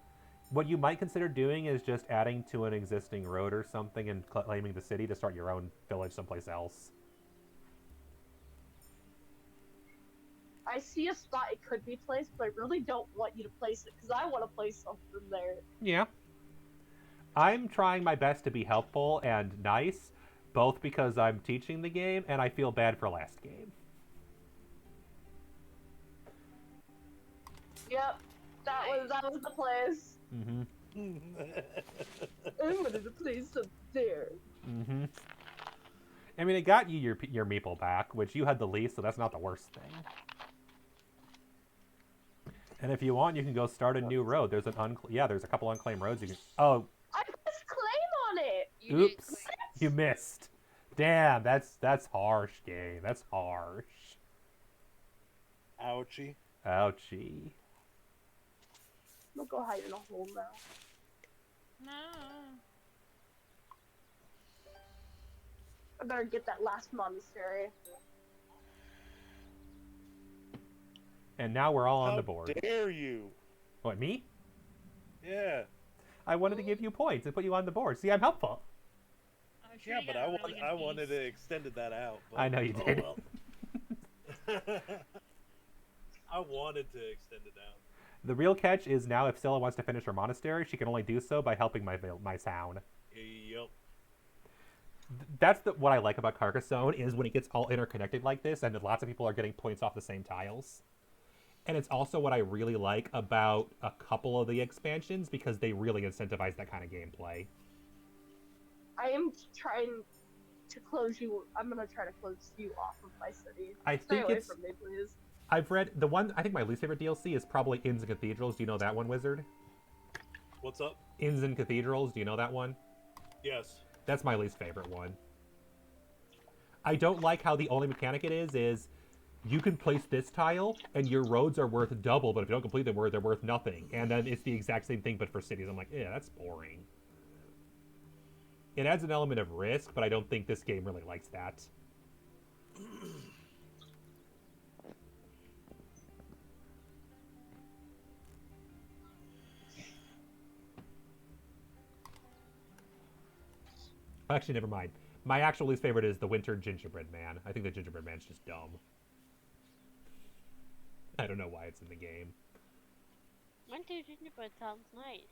what you might consider doing is just adding to an existing road or something and claiming the city to start your own village someplace else. I see a spot it could be placed, but I really don't want you to place it because I want to place something there. Yeah. I'm trying my best to be helpful and nice, both because I'm teaching the game and I feel bad for last game. Yep, that was the place. Mm-hmm. I wanted to place something there. Mm-hmm. I mean, it got you your meeple back, which you had the least, so that's not the worst thing. And if you want, you can go start a new road. There's there's a couple unclaimed roads you can... Oh, I pressed claim on it! oops. You missed. Damn, that's harsh, game. That's harsh. Ouchie. Ouchie. I'm gonna go hide in a hole now. No. I better get that last monastery. And now we're all on How the board. dare you? What, me? Yeah. I wanted to give you points and put you on the board. See, I'm helpful. Oh, sure Yeah, you but got I a really wanted good I wanted piece. to extended that out. But, I know you did. Oh, well. I wanted to extend it out. The real catch is now if Scylla wants to finish her monastery, she can only do so by helping my town. Yep. That's what I like about Carcassone is when it gets all interconnected like this and lots of people are getting points off the same tiles. And it's also what I really like about a couple of the expansions because they really incentivize that kind of gameplay. I am trying to close you. I'm gonna try to close you off of my city. I Stay think away it's... from me, please. I've read... The one... I think my least favorite DLC is probably Inns and Cathedrals. Do you know that one, Wizard? What's up? Inns and Cathedrals. Do you know that one? Yes. That's my least favorite one. I don't like how the only mechanic it is you can place this tile and your roads are worth double, but if you don't complete them, they're worth nothing. And then it's the exact same thing, but for cities. I'm like, yeah, that's boring. It adds an element of risk, but I don't think this game really likes that. Actually, never mind. My actual least favorite is the Winter Gingerbread Man. I think the Gingerbread Man's just dumb. I don't know why it's in the game. Winter gingerbread sounds nice.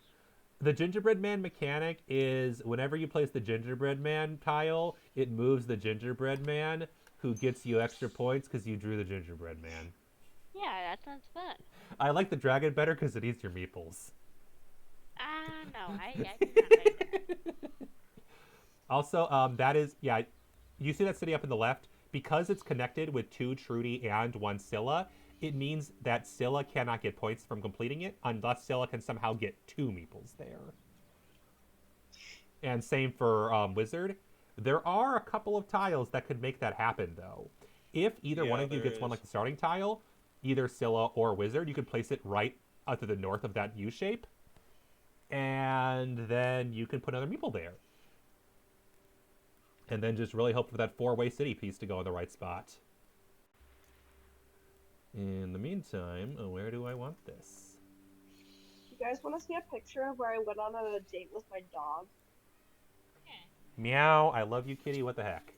The Gingerbread Man mechanic is whenever you place the Gingerbread Man tile, it moves the Gingerbread Man, who gets you extra points because you drew the Gingerbread Man. Yeah, that sounds fun. I like the dragon better because it eats your meeples. No, I do not like that. Also, that is, yeah, you see that city up in the left? Because it's connected with 2 Trudy and 1 Scylla, it means that Scylla cannot get points from completing it unless Scylla can somehow get 2 meeples there. And same for Wizard. There are a couple of tiles that could make that happen, though. If either one of you gets one like the starting tile, either Scylla or Wizard, you could place it right to the north of that U shape. And then you can put another meeple there. And then just really hope for that 4-way city piece to go in the right spot. In the meantime, where do I want this? You guys want to see a picture of where I went on a date with my dog? Yeah. Meow, I love you, kitty. What the heck?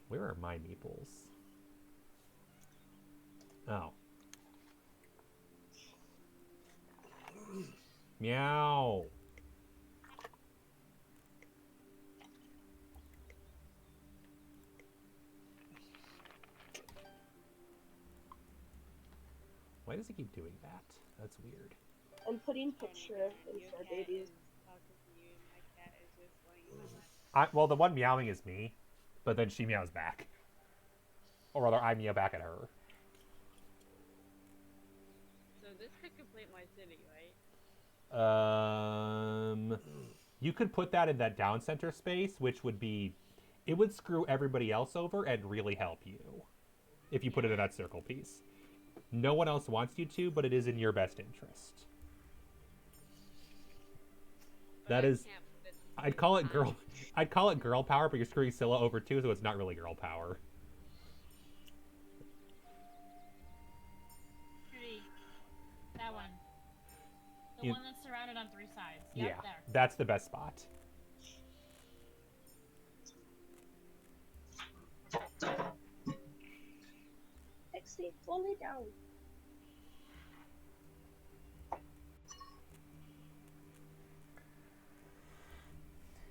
Where are my meeples? Oh. Meow. Why does he keep doing that? That's weird. I'm putting picture in for babies. Well, the one meowing is me, but then she meows back. Or rather, I meow back at her. So this could complete my city, right? You could put that in that down center space, which would be... It would screw everybody else over and really help you if you put it in that circle piece. No one else wants you to, but it is in your best interest. That is... I'd call it girl power, but you're screwing Scylla over too, so it's not really girl power. That one. The one that's surrounded on 3 sides. Yep, Yeah, there. that's the best spot. Pixie, fully down.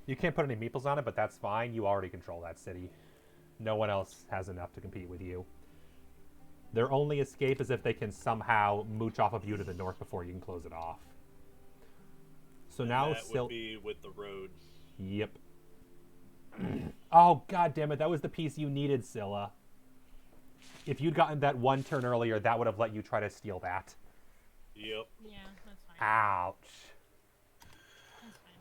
You can't put any meeples on it, but that's fine. You already control that city. No one else has enough to compete with you. Their only escape is if they can somehow mooch off of you to the north before you can close it off. So now that would be with the road. Yep. Oh, god damn it. That was the piece you needed, Scylla. If you'd gotten that 1 turn earlier, that would have let you try to steal that. Yep. Yeah, that's fine. Ouch. That's fine.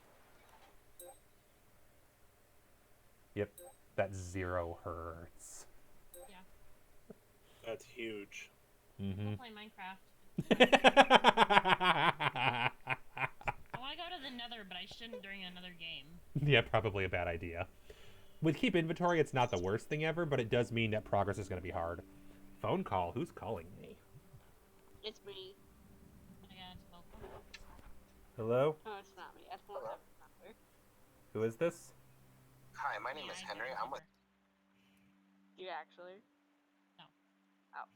Yep. That 0 hurts. Yeah. That's huge. Mm-hmm. I'll play Minecraft. I want to go to the Nether, but I shouldn't during another game. Yeah, probably a bad idea. With keep inventory, it's not the worst thing ever, but it does mean that progress is going to be hard. Phone call? Who's calling me? It's me. I got it to vocal. Hello? No, it's not me. That's not number. Who is this? Hi, my name Yeah, is I Henry. can't I'm with. You actually? No. Oh.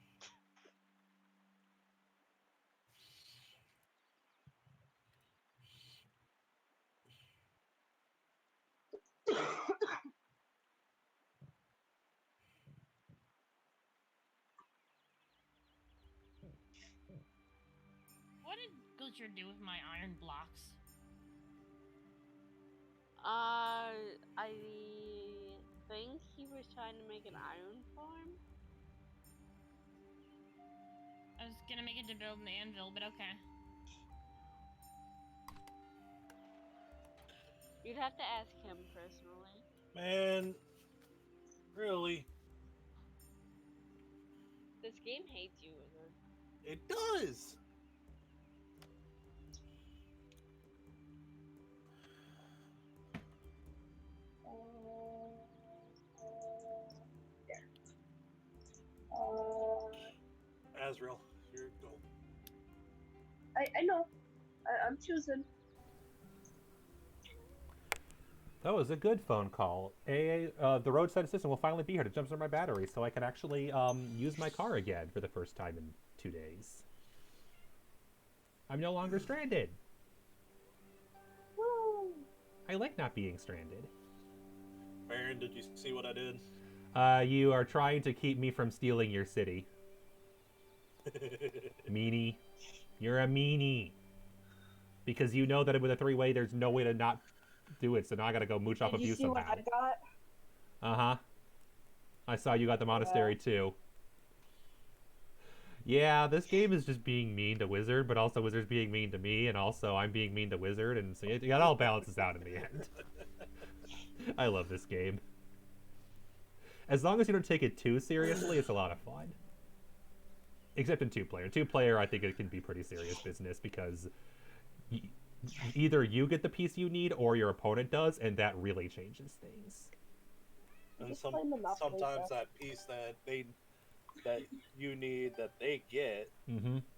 What did Gilcher do with my iron blocks? I think he was trying to make an iron farm. I was gonna make it to build an anvil, but okay. You'd have to ask him personally. Man, really? This game hates you, Wizard. It does. Azrael, your goal. I know. I'm choosing. That was a good phone call. The roadside assistant will finally be here to jumpstart my battery so I can actually use my car again for the first time in 2 days. I'm no longer stranded. Woo! I like not being stranded. Baron, did you see what I did? You are trying to keep me from stealing your city. Meanie. You're a meanie. Because you know that with a 3-way, there's no way to not do it, so now I gotta go mooch off of Did you you see somehow. what I got? Uh-huh. I saw you got the monastery too. Yeah, this game is just being mean to Wizard, but also Wizard's being mean to me, and also I'm being mean to Wizard, and so it all balances out in the end. I love this game. As long as you don't take it too seriously, it's a lot of fun. Except in 2-player. 2-player, I think it can be pretty serious business, because either you get the piece you need or your opponent does, and that really changes things. And sometimes that piece that you need that they get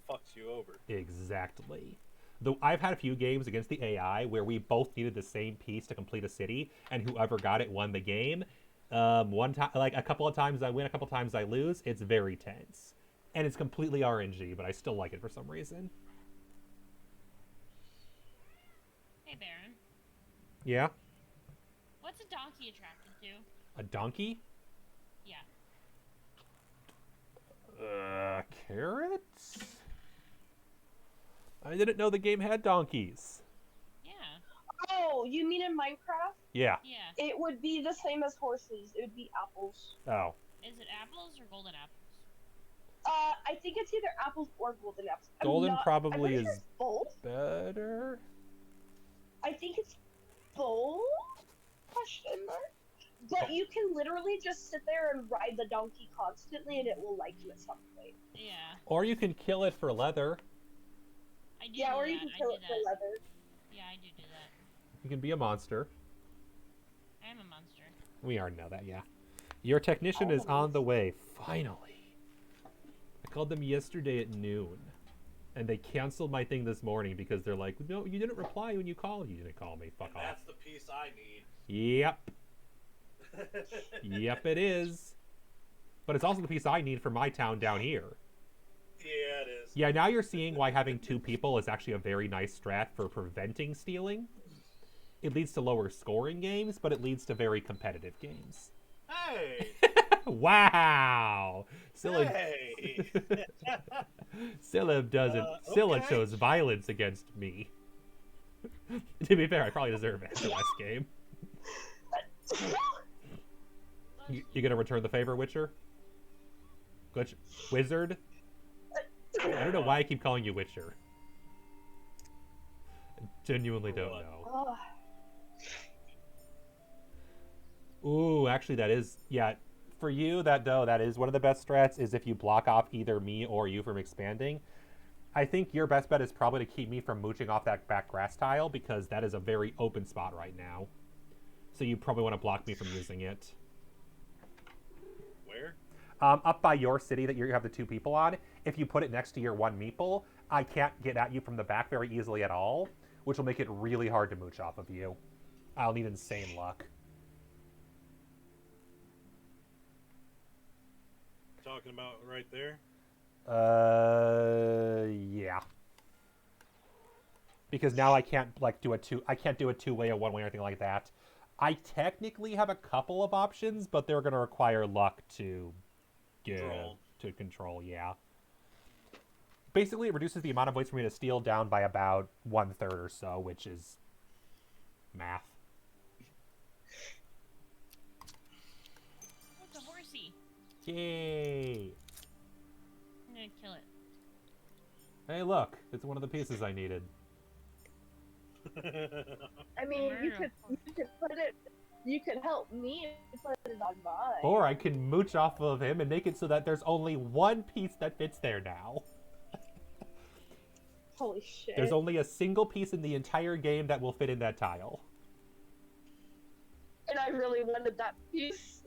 fucks you over. Exactly. Though I've had a few games against the AI where we both needed the same piece to complete a city, and whoever got it won the game. One time, like a couple of times I win, a couple of times I lose. It's very tense, and it's completely RNG, but I still like it for some reason. Hey, Baron. Yeah. What's a donkey attracted to? A donkey? Yeah. Carrots? I didn't know the game had donkeys. Yeah. Oh, you mean in Minecraft? Yeah. Yeah. It would be the same as horses. It would be apples. Oh. Is it apples or golden apples? I think it's either apples or golden apples. Golden probably I'm is sure it's both. better. I think it's both? Question mark. But you can literally just sit there and ride the donkey constantly, and it will like you at some point. Yeah. Or you can kill it for leather. I do Yeah, do or that. you can kill it for leather. Yeah, I do that. You can be a monster. I am a monster. We already know that, yeah. Your technician is on the way. Finally. I called them yesterday at noon. And they canceled my thing this morning because they're like, no, you didn't reply when you called. You didn't call me. Fuck off. That's the piece I need. Yep. Yep, it is. But it's also the piece I need for my town down here. Yeah, it is. Yeah, now you're seeing why having 2 people is actually a very nice strat for preventing stealing. It leads to lower scoring games, but it leads to very competitive games. Hey! Wow! Scylla, Hey! Scylla doesn't. Scylla Okay. chose violence against me. To be fair, I probably deserve it after last game. You gonna return the favor, Witcher? Wizard? I don't know why I keep calling you Witcher. I genuinely don't know. Ooh, actually that is, yeah. For you, that is one of the best strats, is if you block off either me or you from expanding. I think your best bet is probably to keep me from mooching off that back grass tile, because that is a very open spot right now. So you probably want to block me from using it. Where? Up by your city that you have the 2 people on. If you put it next to your 1 meeple, I can't get at you from the back very easily at all, which will make it really hard to mooch off of you. I'll need insane luck. Talking about right there? Yeah. Because now I can't do a 2-way or 1-way or anything like that. I technically have a couple of options, but they're going to require luck to control, yeah. Basically, it reduces the amount of ways for me to steal down by about 1/3 or so, which is math. What's a horsey? Yay! I'm gonna kill it. Hey, look, it's one of the pieces I needed. I mean, you could put it. You could help me put it on mine. Or I can mooch off of him and make it so that there's only 1 piece that fits there now. Holy shit. There's only a single piece in the entire game that will fit in that tile. And I really wanted that piece.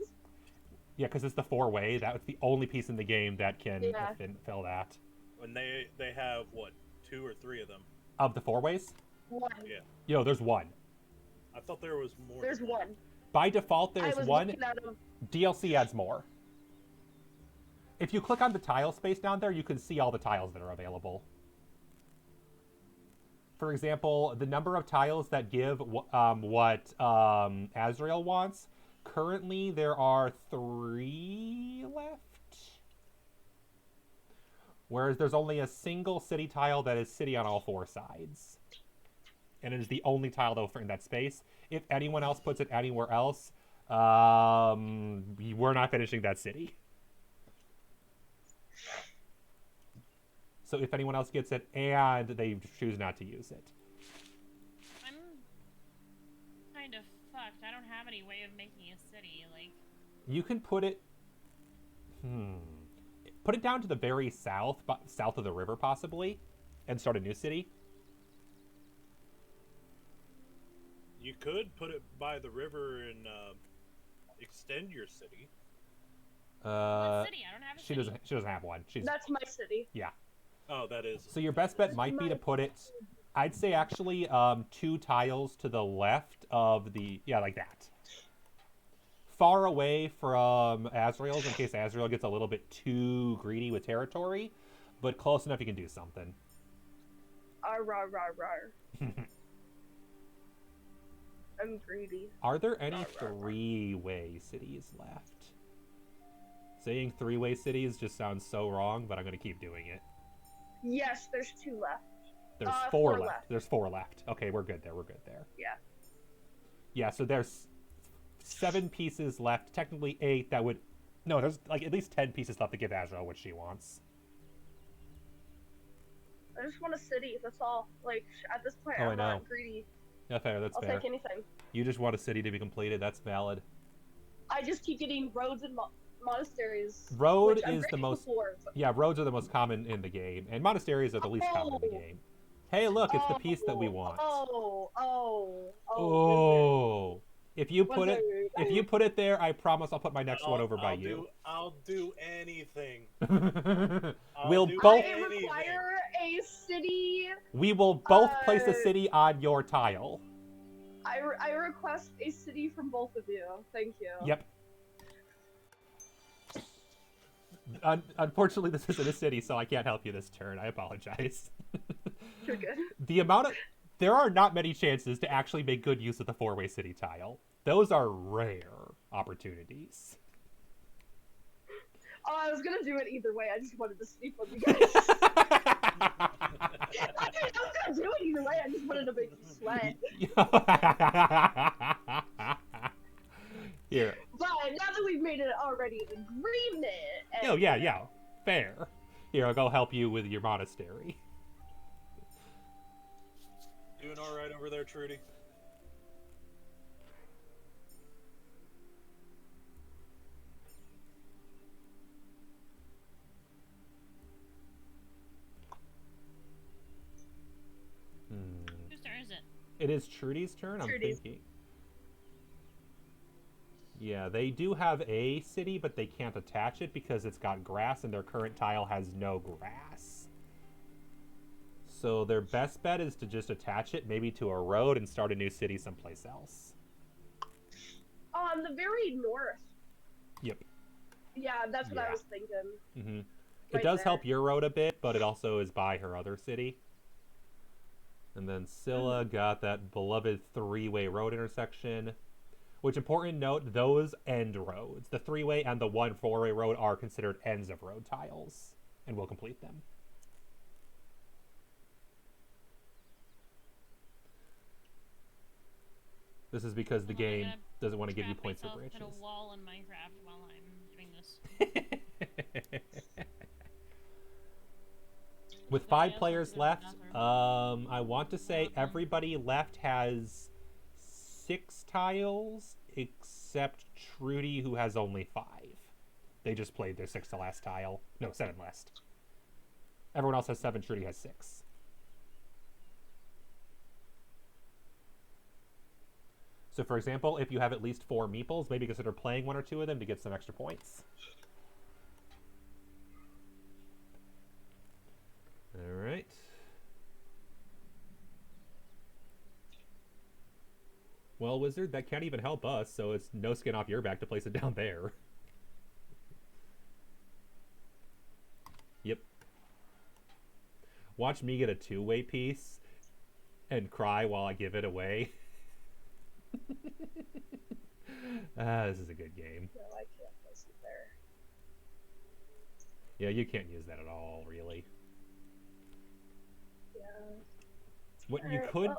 Yeah, because it's the 4-way. That's the only piece in the game that can fill that. When they have, what, 2 or 3 of them? Of the 4-ways? 1. Yeah. Yo, there's 1. I thought there was more. There's than one. By default, I there's was one. looking at 'em. DLC adds more. If you click on the tile space down there, you can see all the tiles that are available. For example, the number of tiles that give what Azrael wants, currently there are 3 left. Whereas there's only a single city tile that is city on all 4 sides. And it is the only tile that will fit in that space. If anyone else puts it anywhere else, we're not finishing that city. So if anyone else gets it and they choose not to use it. I'm kind of fucked. I don't have any way of making a city. Like, You can put it... Put it down to the very south of the river, possibly, and start a new city. You could put it by the river and extend your city. what city? I don't have a She city. doesn't have one. That's my city. Yeah. Oh, that is. So your best bet might be to put it, I'd say actually 2 tiles to the left of the, yeah, like that. Far away from Azrael's in case Azrael gets a little bit too greedy with territory, but close enough you can do something. Rar. I'm greedy. Are there any 3-way cities left? Saying 3-way cities just sounds so wrong, but I'm going to keep doing it. Yes, there's 2 left. There's 4 4 left. left. There's 4 left. Okay, we're good there. We're good there. Yeah. Yeah, so there's 7 pieces left. Technically 8 that would... No, there's like at least 10 pieces left to give Azrael what she wants. I just want a city, that's all. Like, at this point, Oh, I I'm know. not greedy. Yeah, fair. That's I'll fair. take anything. You just want a city to be completed. That's valid. I just keep getting roads and monasteries. Road which I'm is the grateful most... for, but- Yeah, roads are the most common in the game, and monasteries are the least common in the Oh. game. Hey, look, it's the piece that we want. Oh. If you put it, Wizard. if you put it there, I promise I'll put my next one over by you. I'll do anything. We'll do both. I require a city. We will both place a city on your tile. I request a city from both of you. Thank you. Yep. Unfortunately, this isn't a city, so I can't help you this turn. I apologize. You're good. The amount of... There are not many chances to actually make good use of the 4-way city tile. Those are rare opportunities. Oh, I was gonna do it either way. I just wanted to sneak on you guys. I was gonna do it either way. I just wanted to make you sweat. Here. But now that we've made it already an agreement. And... Oh, yeah. Fair. Here, I'll go help you with your monastery. Doing all right over there, Trudy? Whose turn is it? It is Trudy's turn, I'm Trudy's. thinking. Yeah, they do have a city, but they can't attach it because it's got grass and their current tile has no grass. So their best bet is to just attach it maybe to a road and start a new city someplace else. On the very north. Yep. Yeah, that's what Yeah. I was thinking. Mm-hmm. It Right does there. help your road a bit, but it also is by her other city. And then Scylla got that beloved 3-way road intersection. Which, important note, those end roads. The 3-way and the 1 4-way road are considered ends of road tiles. And we'll complete them. This is because the Hold on, I game gotta doesn't want to give you trap points for myself bridges. in a wall in Minecraft while I'm doing this. With Nobody 5 else players wants to left, go to the bathroom? I want to say everybody left has 6 tiles, except Trudy, who has only 5. They just played their 6th to last tile. No, 7 last. Everyone else has 7, Trudy has 6. So, for example, if you have at least 4 meeples, maybe consider playing 1 or 2 of them to get some extra points. Alright. Well, wizard, that can't even help us, so it's no skin off your back to place it down there. Yep. Watch me get a two-way piece and cry while I give it away. This is a good game. No, I can't place it there. Yeah, you can't use that at all, really. Yeah. What Alright,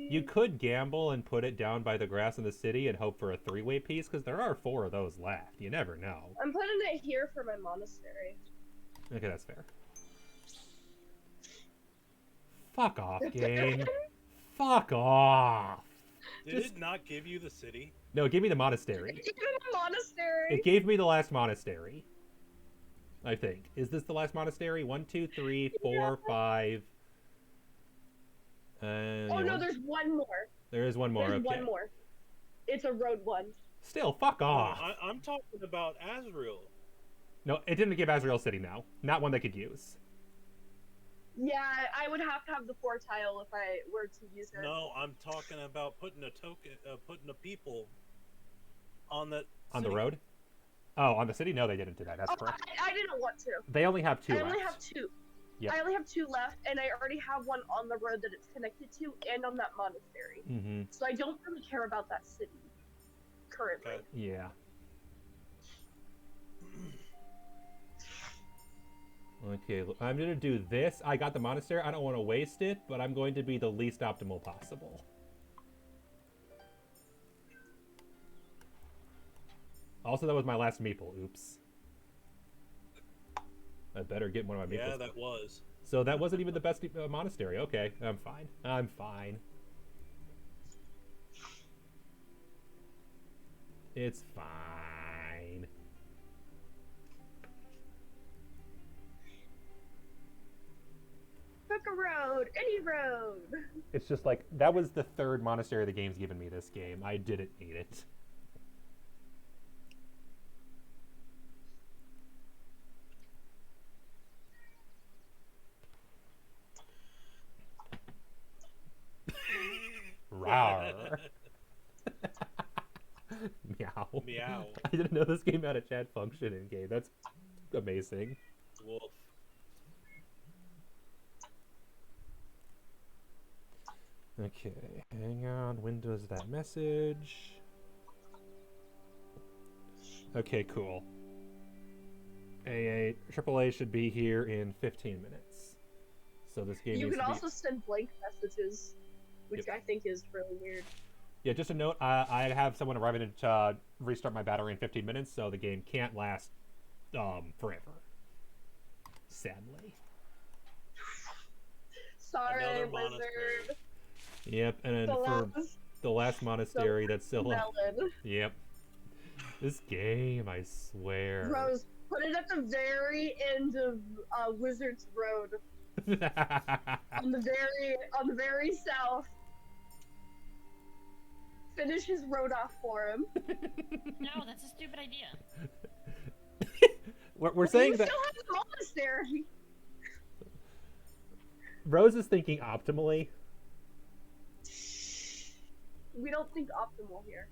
you could gamble and put it down by the grass in the city and hope for a three-way piece, because there are 4 of those left. You never know. I'm putting it here for my monastery. Okay, that's fair. Fuck off, game. Fuck off. Did it not give you the city? No, it gave me the monastery. It's even a monastery. It gave me the last monastery. I think. Is this the last monastery? 1, 2, 3, 4, 5. Oh yeah, no, there's one more. There is one more. There's okay. one more. It's a road one. Still, fuck off. No, I'm talking about Azrael. No, it didn't give Azrael City now. Not one they could use. Yeah, I would have to have the 4 tile if I were to use it. No, I'm talking about putting a token, putting a people on that. On the city. road? Oh, on the city? No, they didn't do that. That's correct. I didn't want to. They only have 2 I left. only have 2. Yep. I only have 2 left, and I already have one on the road that it's connected to, and on that monastery. Mm-hmm. So I don't really care about that city currently. Okay. Yeah. Okay, I'm going to do this. I got the monastery. I don't want to waste it, but I'm going to be the least optimal possible. Also, that was my last meeple. Oops. I better get one of my meeples. Yeah, that was. So that wasn't even the best monastery. Okay, I'm fine. I'm fine. It's fine. Pick a road, any road. It's just like, that was the 3rd monastery the game's given me this game. I didn't need it. Rawr. Meow. Meow. I didn't know this game had a chat function in game. That's amazing. Wolf. Okay, hang on. When does that message? Okay, cool. AAA should be here in 15 minutes. So this game You needs can to also send blank messages, which Yep. I think is really weird. Yeah, just a note, I have someone arriving to restart my battery in 15 minutes, so the game can't last forever. Sadly. Sorry, Another wizard. monastery. Yep, and then for the last monastery that's still... melon. Yep. This game, I swear. Rose, put it at the very end of Wizard's Road. on the very south. Finish his road off for him. No, that's a stupid idea. We're saying you that still have the monastery. Rose is thinking optimally. We don't think optimal here.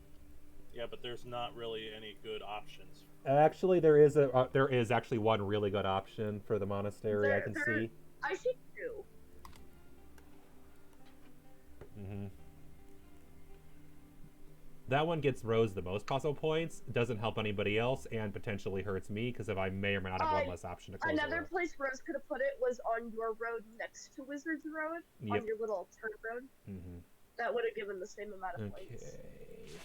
Yeah, but there's not really any good options. Actually, there is actually one really good option for the monastery I can see. I see 2. Mm-hmm. That one gets Rose the most possible points, doesn't help anybody else, and potentially hurts me, because if I may or may not have one less option to close the Another road. place Rose could have put it was on your road next to Wizard's Road, Yep. on your little turn road. Mm-hmm. That would have given the same amount of points. Okay.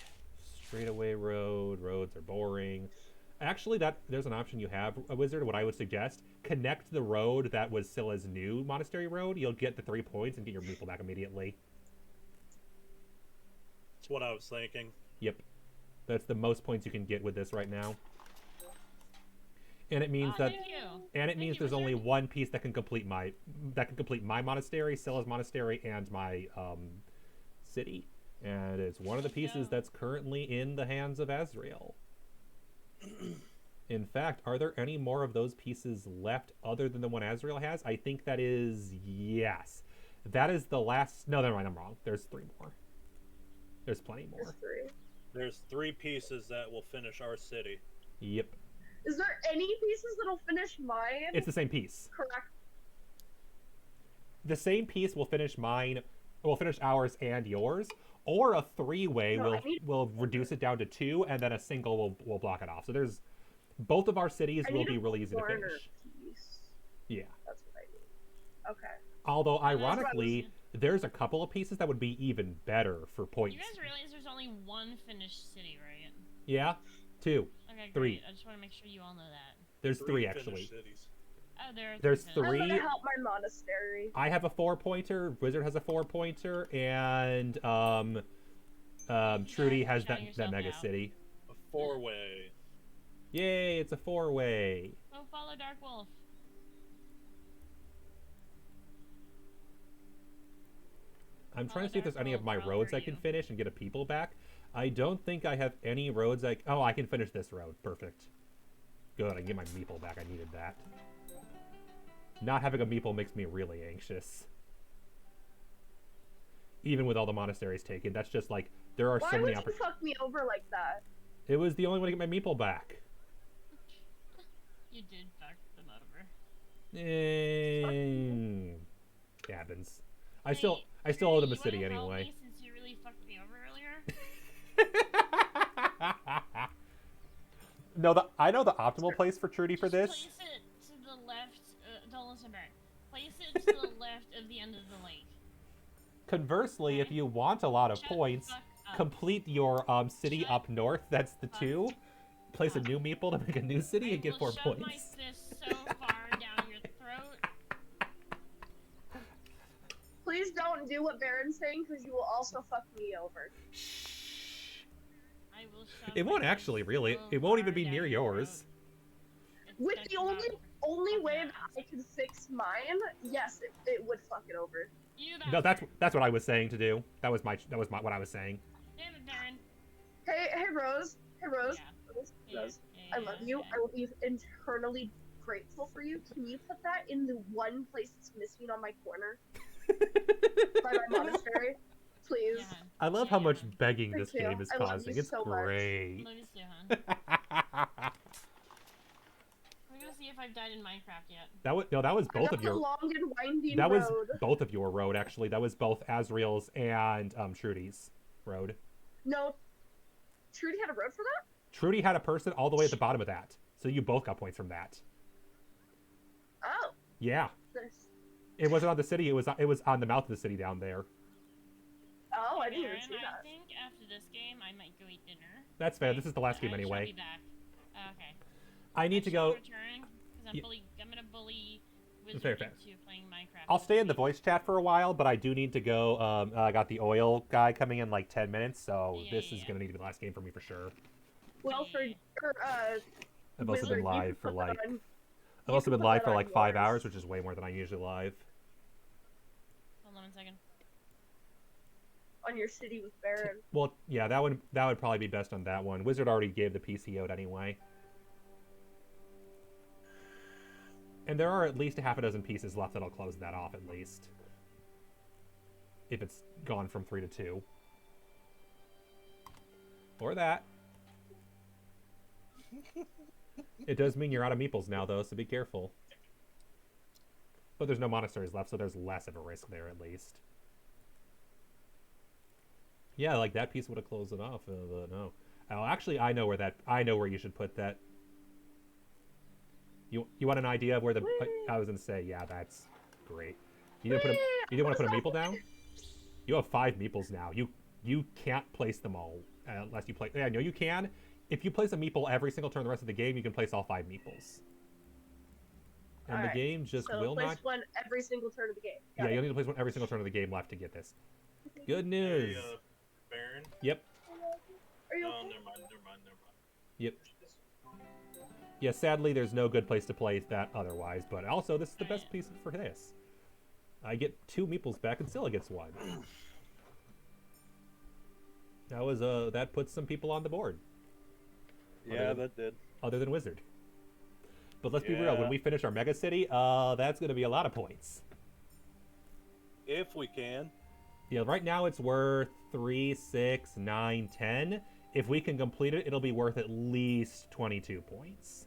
Straightaway road. Roads are boring. Actually, there's an option you have, a wizard. What I would suggest, connect the road that was Scylla's new monastery road. You'll get the 3 points and get your meeple back immediately. That's what I was thinking. Yep. That's the most points you can get with this right now. And it means that Thank you. and it Thank means you, there's only wizard. one piece that can complete my monastery, Scylla's monastery, and my city. And it's one of the pieces that's currently in the hands of Azrael. In fact, are there any more of those pieces left other than the one Azrael has? I think that is yes. That is the last. No, never mind. I'm wrong. There's 3 more. There's plenty There's more. 3. There's 3 pieces that will finish our city. Yep. Is there any pieces that'll finish mine? It's the same piece. Correct. The same piece will finish mine, will finish ours and yours, or a 3-way No, will reduce it down to 2, and then a single will block it off. So there's both of our cities will be really easy to finish. Piece. Yeah. That's what I need. Okay. Although ironically, there's a couple of pieces that would be even better for points. You guys realize there's only one finished city, right? Yeah, 2. Okay, 3. great. I just want to make sure you all know that. There's 3 actually. Cities. Oh, there's I'm 3. gonna help my monastery. I have a 4-pointer. Wizard has a 4-pointer, and Trudy has that mega out. city. A 4-way. Yay! It's a 4-way. Go follow Dark Wolf. I'm trying to see if there's any of my roads I can finish and get a people back. I don't think I have any roads oh, I can finish this road. Perfect. Good, I can get my meeple back. I needed that. Not having a meeple makes me really anxious. Even with all the monasteries taken, that's just like, there are so many Why would you fuck me over like that? It was the only way to get my meeple back. You did fuck them over. It happens. I still owe them a city anyway. Me since you really fucked me over earlier? No, I know the optimal place for Trudy for this. Place it to the left. Don't listen, Bert. Place it to the left of the end of the lake. Conversely, if you want a lot of points, complete your city up north. That's the 2. Place a new meeple to make a new city and get 4 points. My fist so far down your throat. Please don't do what Baron's saying, because you will also fuck me over. I will shove It won't actually, really. It won't even be near yours. With the only way that I can fix mine, yes, it would fuck it over. No, that's what I was saying to do. That was what I was saying. Damn it, Baron. Hey, Rose. Hey, Rose. Yeah. Rose. I love you. I will be internally grateful for you. Can you put that in the one place that's missing on my corner? By my monastery? Please. Yeah. I love how much begging Thank this you. game is I love causing. you It's so much. great. Love you too, hon. We're gonna see if I've died in Minecraft yet. That was both of your. Long and winding That was road. both of your road actually. That was both Azriel's and Trudy's road. No. Trudy had a road for that? Trudy had a person all the way at the bottom of that, so you both got points from that. Oh. Yeah. Nice. It wasn't on the city. It was on the mouth of the city down there. Oh, I didn't Baron, even see that. I think after this game, I might go eat dinner. That's fair. This is the last game I shall anyway. be back. Okay. I need to go. I'm gonna bully Wizard Fair. into playing Minecraft. I'll stay in the voice chat for a while, but I do need to go. I got the oil guy coming in like 10 minutes, so this is gonna need to be the last game for me for sure. Well, I've also Wizard, been live for like. on, I've also been live for on like 5 yours. hours, which is way more than I usually live. Hold on 1 second. on your city with Baron. Well, yeah, that would probably be best on that one. Wizard already gave the PC out anyway. And there are at least a half a dozen pieces left that'll close that off at least. If it's gone from 3 to 2. Or that. It does mean you're out of meeples now, though, so be careful. But there's no monasteries left, so there's less of a risk there, at least. Yeah, like that piece would have closed it off. No. Oh, actually, I know where you should put that. You want an idea of where the? I was gonna say, yeah, that's great. You didn't want to put a meeple down. You have 5 meeples now. You can't place them all unless you play. Yeah, no, you can. If you place a meeple every single turn the rest of the game, you can place all 5 meeples. And All the right. game just So will place not. one every single turn of the game. Yeah, you'll need to place one every single turn of the game left to get this. Good news. Hey, Baron? Yep. Are you Oh, okay? never mind. Yep. Yeah, sadly, there's no good place to place that otherwise, but also this is the best piece for this. I get 2 meeples back and Scylla gets 1. That puts some people on the board. Yeah, that did. Other than Wizard. But let's be real, when Yeah. we finish our mega city, that's going to be a lot of points. If we can. Yeah, right now it's worth 3, 6, 9, 10. If we can complete it, it'll be worth at least 22 points.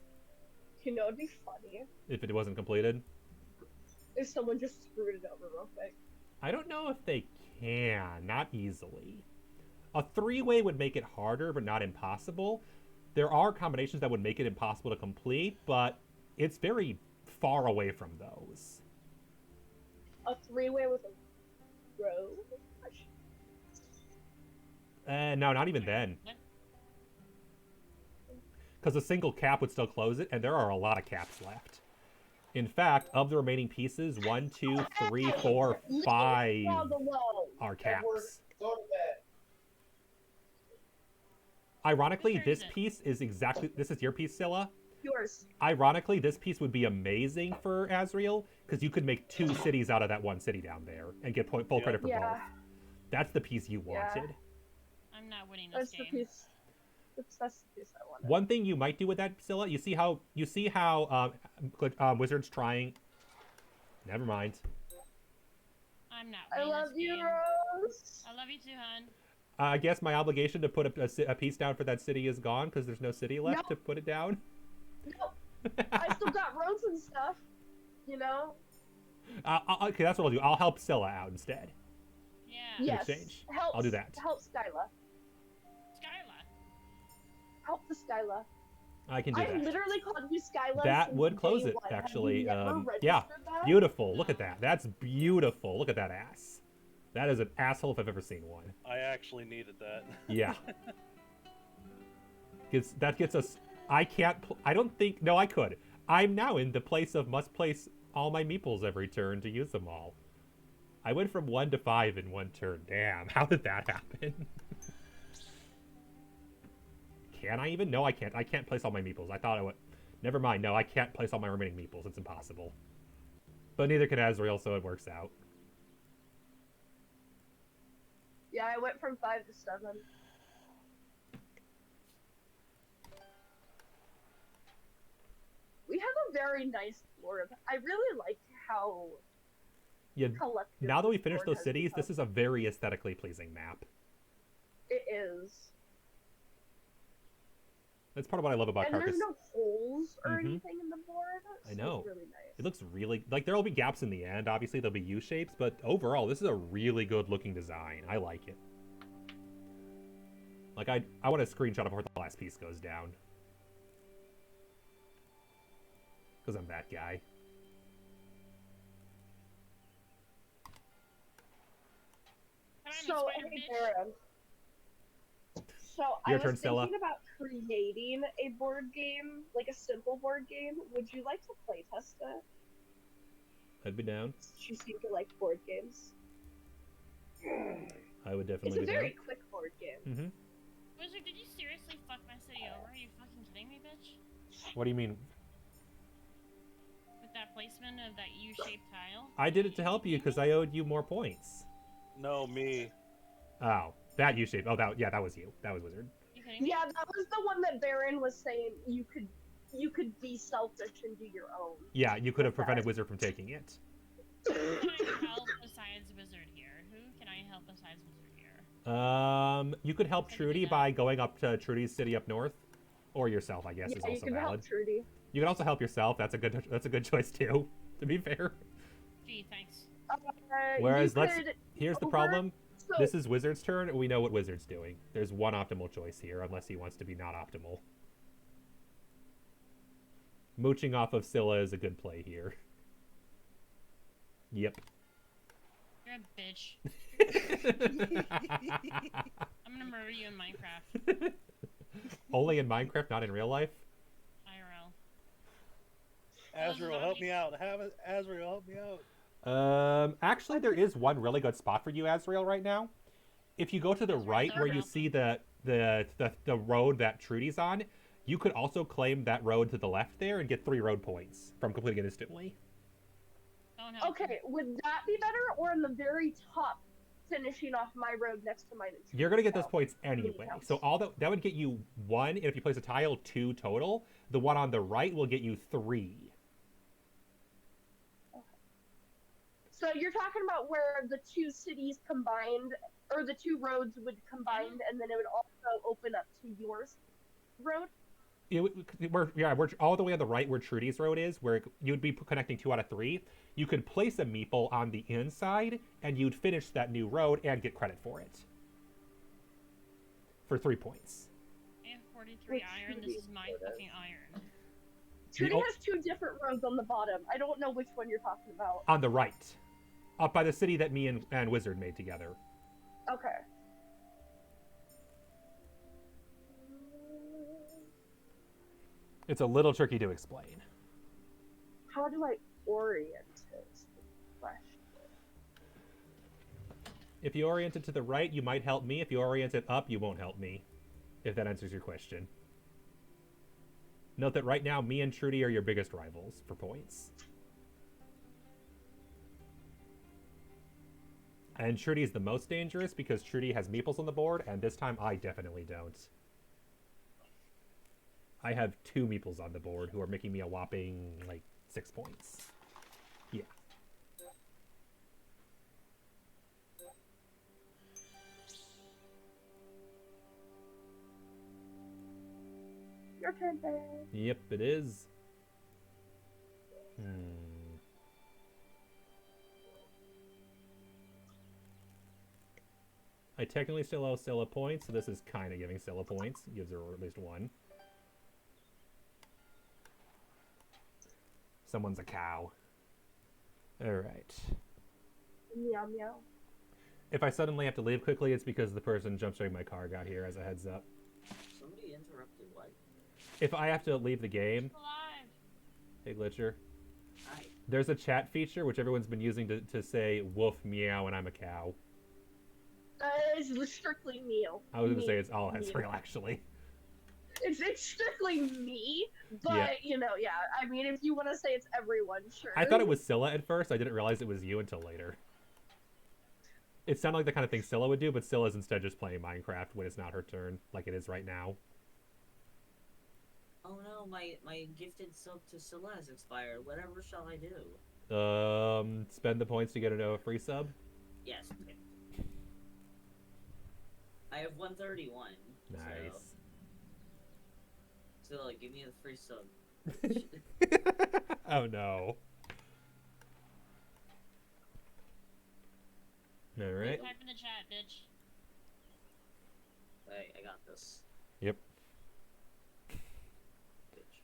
You know, it'd be funny If it wasn't completed. if someone just screwed it over real quick. I don't know if they can. Not easily. A 3-way would make it harder, but not impossible. There are combinations that would make it impossible to complete, but it's very far away from those. A 3-way with a road? No, not even then. Because a single cap would still close it, and there are a lot of caps left. In fact, of the remaining pieces, 1, 2, 3, 4, 5 are caps. Ironically, this piece is exactly... This is your piece, Scylla? Yours. Ironically, this piece would be amazing for Azrael, because you could make 2 cities out of that 1 city down there, and get full credit for both. That's the piece you wanted. I'm not winning this game. That's the piece I wanted. One thing you might do with that, Scylla, you see how Wizard's trying... Never mind. I'm not I winning love this you, game. Rose. I love you too, hon. I guess my obligation to put a piece down for that city is gone, because there's no city left to put it down. Nope. I still got roads and stuff, you know? Okay, that's what I'll do. I'll help Scylla out instead. Yeah. Yes. Exchange. Help, I'll do that. Help Skyla. Help the Skyla. I can do I that. literally called you Skyla. That since would close day it, one. Have actually. you never Yeah, registered that? beautiful. Look at that. That's beautiful. Look at that ass. That is an asshole if I've ever seen one. I actually needed that. Yeah. That gets us... I can't... I don't think... No, I could. I'm now in the place of must place all my meeples every turn to use them all. I went from 1 to 5 in 1 turn. Damn, how did that happen? Can I even? No, I can't. I can't place all my meeples. I thought I would. Never mind. No, I can't place all my remaining meeples. It's impossible. But neither can Azrael, so it works out. Yeah, I went from 5 to 7. We have a very nice board. I really like how Yeah. collective Now that we the finished board those has cities, become. this is a very aesthetically pleasing map. It is. That's part of what I love about And Carcassonne. there's no holes or Mhm. anything in the board. So I know. It's really nice. It looks really... Like, there will be gaps in the end. Obviously, there'll be U-shapes. But overall, this is a really good-looking design. I like it. Like, I want a screenshot before the last piece goes down. Because I'm that guy. So, hey, Baron. So, Your I turn, was Stella. thinking about creating a board game, like a simple board game. Would you like to playtest it? I'd be down. She seemed to like board games. I would It's definitely a be very down. quick board game. Mm-hmm. Wizard, did you seriously fuck my city over? Are you fucking kidding me, bitch? What do you mean? With that placement of that U-shaped tile? I did it to help you because I owed you more points. No, me. Oh, that U-shape. Oh, that was you. That was Wizard. Yeah, that was the one that Baron was saying you could be selfish and do your own. Yeah, you could have prevented Wizard from taking it. Who can I help besides Wizard here? Who can I help besides Wizard here? You could help Trudy by going up to Trudy's city up north, or yourself, I guess, Yeah, is you also can valid. help Trudy. You can also help yourself. That's a good choice too. To be fair. Gee, thanks. Whereas you here's the over- problem. so- This is Wizard's turn, and we know what Wizard's doing. There's one optimal choice here, unless he wants to be not optimal. Mooching off of Scylla is a good play here. Yep. You're a bitch. I'm gonna murder you in Minecraft. Only in Minecraft, not in real life? IRL. Azrael, help me out. Azrael, help me out. Actually, there is one really good spot for you, Azrael, right now. If you go to the right where you see the road that Trudy's on, you could also claim that road to the left there and get 3 road points from completing it instantly. Okay, would that be better, or in the very top, finishing off my road next to mine? You're gonna get those points anyway. So all that would get you 1, and if you place a tile, 2 total. The one on the right will get you 3. So So you're talking about where the two cities combined, or the two roads would combine, and then it would also open up to yours road? We're all the way on the right where Trudy's road is, where you'd be connecting 2 out of 3. You could place a meeple on the inside, and you'd finish that new road and get credit for it. For 3 points. I have 43 iron. This is my fucking iron. Trudy has 2 different roads on the bottom. I don't know which one you're talking about. On the right. Up by the city that me and Wizard made together. Okay. It's a little tricky to explain. How do I orient it? If you orient it to the right, you might help me. If you orient it up, you won't help me. If that answers your question. Note that right now, me and Trudy are your biggest rivals for points. And Trudy is the most dangerous because Trudy has meeples on the board, and this time I definitely don't. I have 2 meeples on the board who are making me a whopping, 6 points. Yeah. Your turn, babe. Yep, it is. I technically still owe Scylla points, so this is kind of giving Scylla points. Gives her at least 1. Someone's a cow. Alright. Meow meow. If I suddenly have to leave quickly, it's because the person jump-starting my car got here as a heads up. Somebody interrupted what? If I have to leave the game... Alive. Hey, Glitcher. Hi. There's a chat feature which everyone's been using to say woof, meow, and I'm a cow. It's strictly meow. I was going to say it's all Ezreal, actually. It's strictly me, but, yeah. I mean, if you want to say it's everyone, sure. I thought it was Scylla at first. I didn't realize it was you until later. It sounded like the kind of thing Scylla would do, but Scylla's instead just playing Minecraft when it's not her turn, like it is right now. Oh no, my gifted sub to Scylla has expired. Whatever shall I do? Spend the points to get a free sub? Yes. Okay. I have 131. Nice. So give me the free sub. Oh no. Alright. Type in the chat, bitch. Hey, I got this. Yep. Bitch.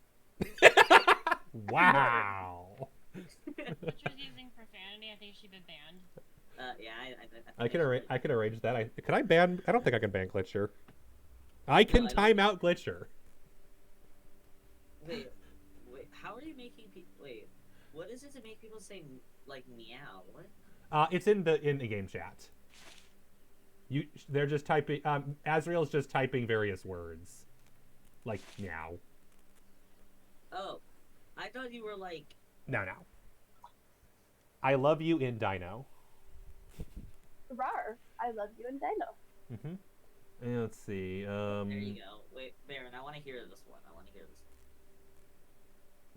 Wow. Butcher's using profanity. I think she'd been banned. Yeah, I can arrange that. Can I ban? I don't think I can ban Glitcher. I can time out Glitcher. Wait, how are you making people... Wait, what is it to make people say, meow? What? It's in the game chat. They're just typing... Azrael's just typing various words. Like, meow. Oh, I thought you were No. I love you in Dino. Rar. I love you in Dino. Mm-hmm. And let's see, There you go. Wait, Baron, I want to hear this one.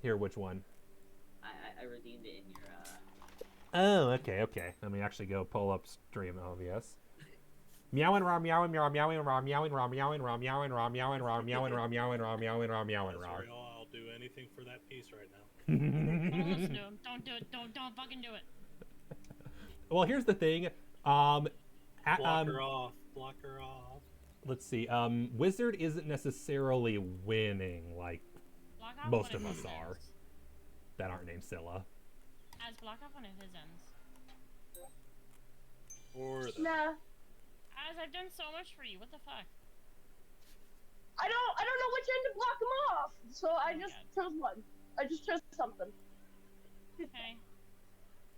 Here, which one? I redeemed it in your, Oh, okay. Let me actually go pull up stream OBS. Meowing, raw, meowing, meow, meowing, raw, meowing, raw, meowing, raw, meowing, raw, meowing, raw, meowing, raw, meowing, raw, meowing, raw, meowing, raw. I'll do anything for that piece right now. Don't listen to him. Don't do it. Don't fucking do it. Well, here's the thing. Block her off. Block her off. Let's see. Wizard isn't necessarily winning like most of us are. That aren't named Scylla. As block off one of his ends. Or the... Nah. As I've done so much for you. What the fuck? I don't know which end to block him off, so I just chose one. I just chose something. Okay.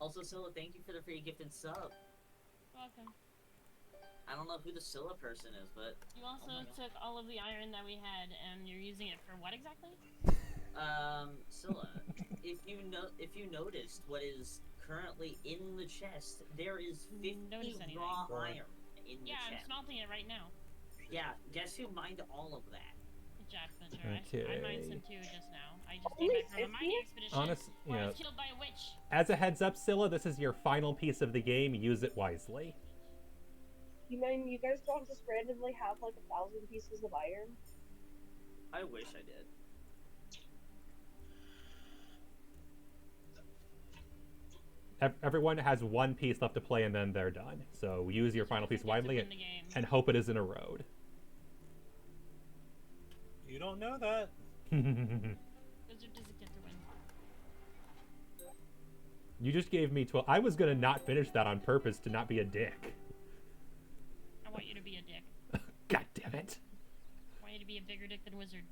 Also, Scylla, thank you for the free gifted sub. Welcome. I don't know who the Scylla person is, but... You also took all of the iron that we had, and you're using it for what exactly? Scylla, if you noticed what is currently in the chest, there is 50 raw iron in the chest. Yeah, I'm smelting it right now. Yeah, guess who mined all of that? Good job, Spencer. I Okay. mined some too just now. I just Only came back from a 50? mining expedition Honest, where I was killed by a witch. As a heads up, Scylla, this is your final piece of the game. Use it wisely. You mean you guys don't just randomly have like 1,000 pieces of iron? I wish I did. Everyone has one piece left to play and then they're done. So use your final piece widely and hope it isn't a road. You don't know that. Wizard doesn't get to win. You just gave me 12. I was going to not finish that on purpose to not be a dick. I want you to be a dick. God damn it. I want you to be a bigger dick than Wizard.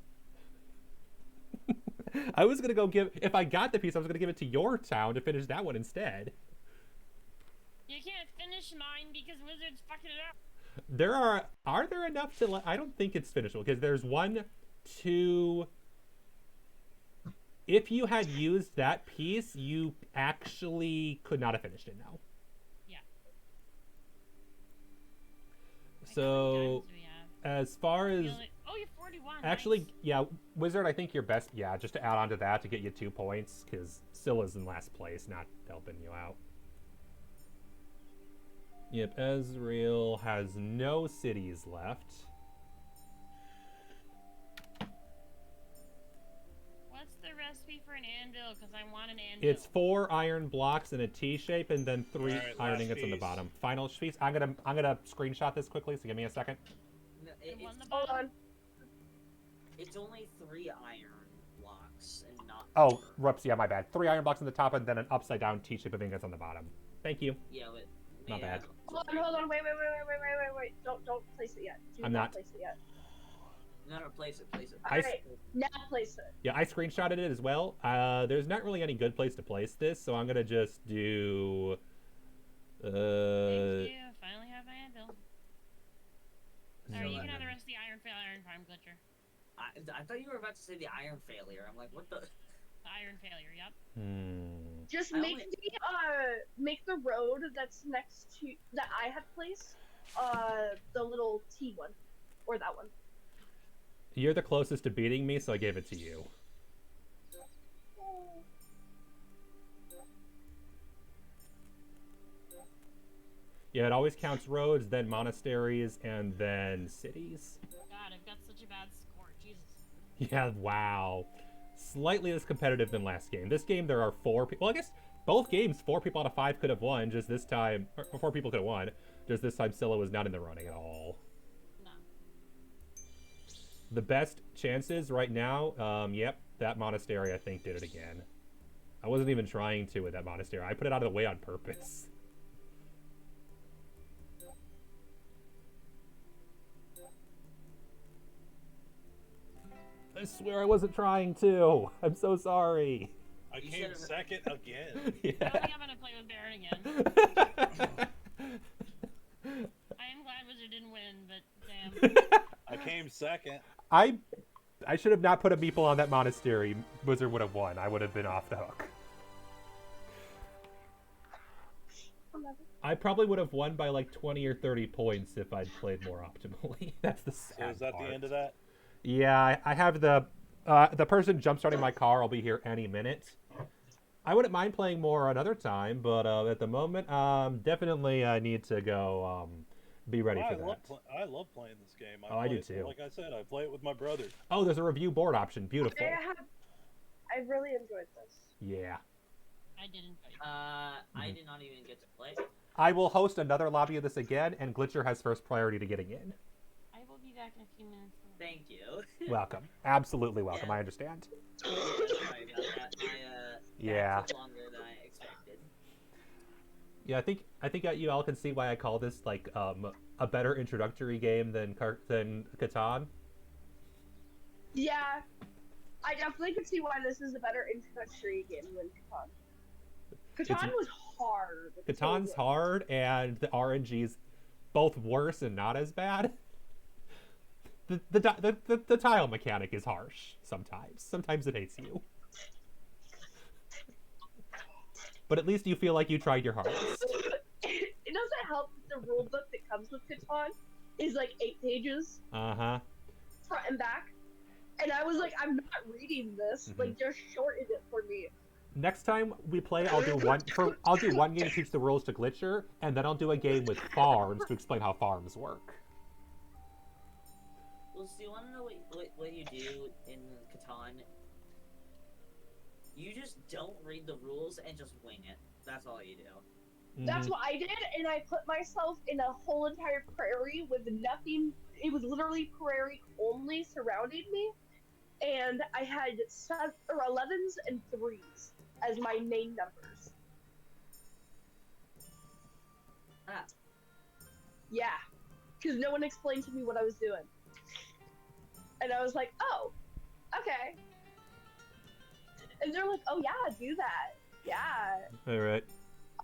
I was going to go give... If I got the piece, I was going to give it to your town to finish that one instead. You can't finish mine because Wizard's fucking it up. There are... Are there enough to... I don't think it's finishable because there's 1, 2... If you had used that piece, you actually could not have finished it now. Yeah. So, as far as... Oh, you're 41. Actually, nice. yeah, Wizard, I think you're best... Yeah, just to add on to that to get you 2 points, because Scylla's in last place, not helping you out. Yep, Ezreal has no cities left. What's the recipe for an anvil? Because I want an anvil. It's 4 iron blocks in a T shape, and then 3 All right, iron last ingots on the piece. bottom. Final piece. I'm gonna screenshot this quickly, so give me a second. No, The one on the Hold bottom? on. it's only 3 iron blocks and not. Oh, 4. whoops, yeah, my bad. 3 iron blocks on the top, and then an upside down T shape of ingots on the bottom. Thank you. Yeah, but Not bad. Hold on. Wait. Don't place it yet. Do I'm not. place it yet. No, place it. Alright, now place it. Yeah, I screenshotted it as well. There's not really any good place to place this, so I'm gonna just do... Thank you. Finally have my anvil. Alright, you can have the rest of the iron farm glitcher. I thought you were about to say the iron failure. I'm like, what the? The iron failure, yep. Just I make only- make the road that's next to that I had placed, the little T one, or that one. You're the closest to beating me, so I gave it to you. Yeah, it always counts roads, then monasteries, and then cities. God, I've got such a bad score. Jesus. Yeah, wow. Slightly less competitive than last game. This game, there are 4 people. Well, I guess both games, 4 people out of 5 could have won. Just this time, or 4 people could have won. Just this time, Scylla was not in the running at all. No. The best chances right now, yep, that monastery, I think, did it again. I wasn't even trying to with that monastery. I put it out of the way on purpose. I swear I wasn't trying to. I'm so sorry. I You came should've- second again. I don't Yeah. think I'm gonna play with Baron again. I am glad Wizard didn't win, but damn. I came second. I should have not put a meeple on that monastery. Wizard would have won. I would have been off the hook. I probably would have won by like 20 or 30 points if I'd played more optimally. That's the sad So is that part. the end of that? Yeah, I have the person jump starting my car. I'll be here any minute. I wouldn't mind playing more another time, but at the moment, definitely I need to go be ready for that. I love playing this game. I do play it- too. Like I said, I play it with my brother. Oh, there's a review board option. Beautiful. I really enjoyed this. Yeah. I did enjoy it. I did not even get to play. I will host another lobby of this again, and Glitcher has first priority to getting in. I will be back in a few minutes. Thank you. Welcome. Absolutely welcome. Yeah. I understand. Sorry about that. Yeah. That took longer than I expected. Yeah, I think you all can see why I call this like a better introductory game than Catan. Yeah, I definitely can see why this is a better introductory game than Catan. Catan was hard. Catan's hard, and the RNG's both worse and not as bad. The tile mechanic is harsh sometimes. Sometimes it hates you. But at least you feel like you tried your hardest. It doesn't help that the rule book that comes with Catan is like 8 pages, Uh-huh. front and back. And I was like, I'm not reading this. Like, just shorten it for me. Next time we play, I'll do one game to teach the rules to Glitcher, and then I'll do a game with farms to explain how farms work. Well, so you want to know what you do in Catan? You just don't read the rules and just wing it. That's all you do. That's what I did, and I put myself in a whole entire prairie with nothing. It was literally prairie only surrounding me, and I had 11s and 3s as my main numbers. Ah. Yeah, because no one explained to me what I was doing. And I was like, oh, okay. And they're like, oh yeah, do that. Yeah. All right.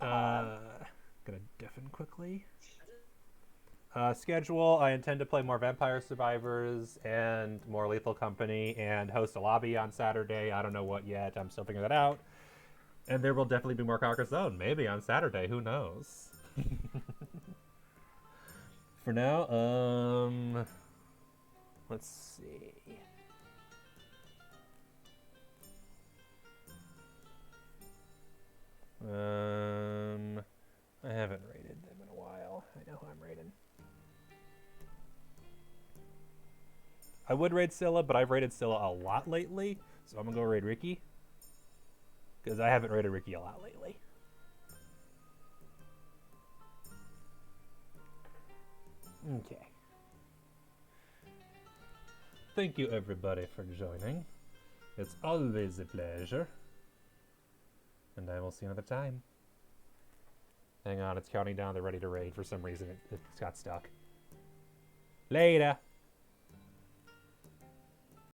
Gonna deafen quickly. Schedule. I intend to play more Vampire Survivors and more Lethal Company and host a lobby on Saturday. I don't know what yet. I'm still figuring that out. And there will definitely be more Carcassone. Maybe on Saturday. Who knows? For now, let's see. I haven't rated them in a while. I know who I'm rating. I would raid Scylla, but I've raided Scylla a lot lately, so I'm gonna go raid Ricky. Because I haven't raided Ricky a lot lately. Okay. Thank you everybody for joining. It's always a pleasure. And I will see you another time. Hang on, it's counting down. They're ready to raid. For some reason, it's got stuck. Later.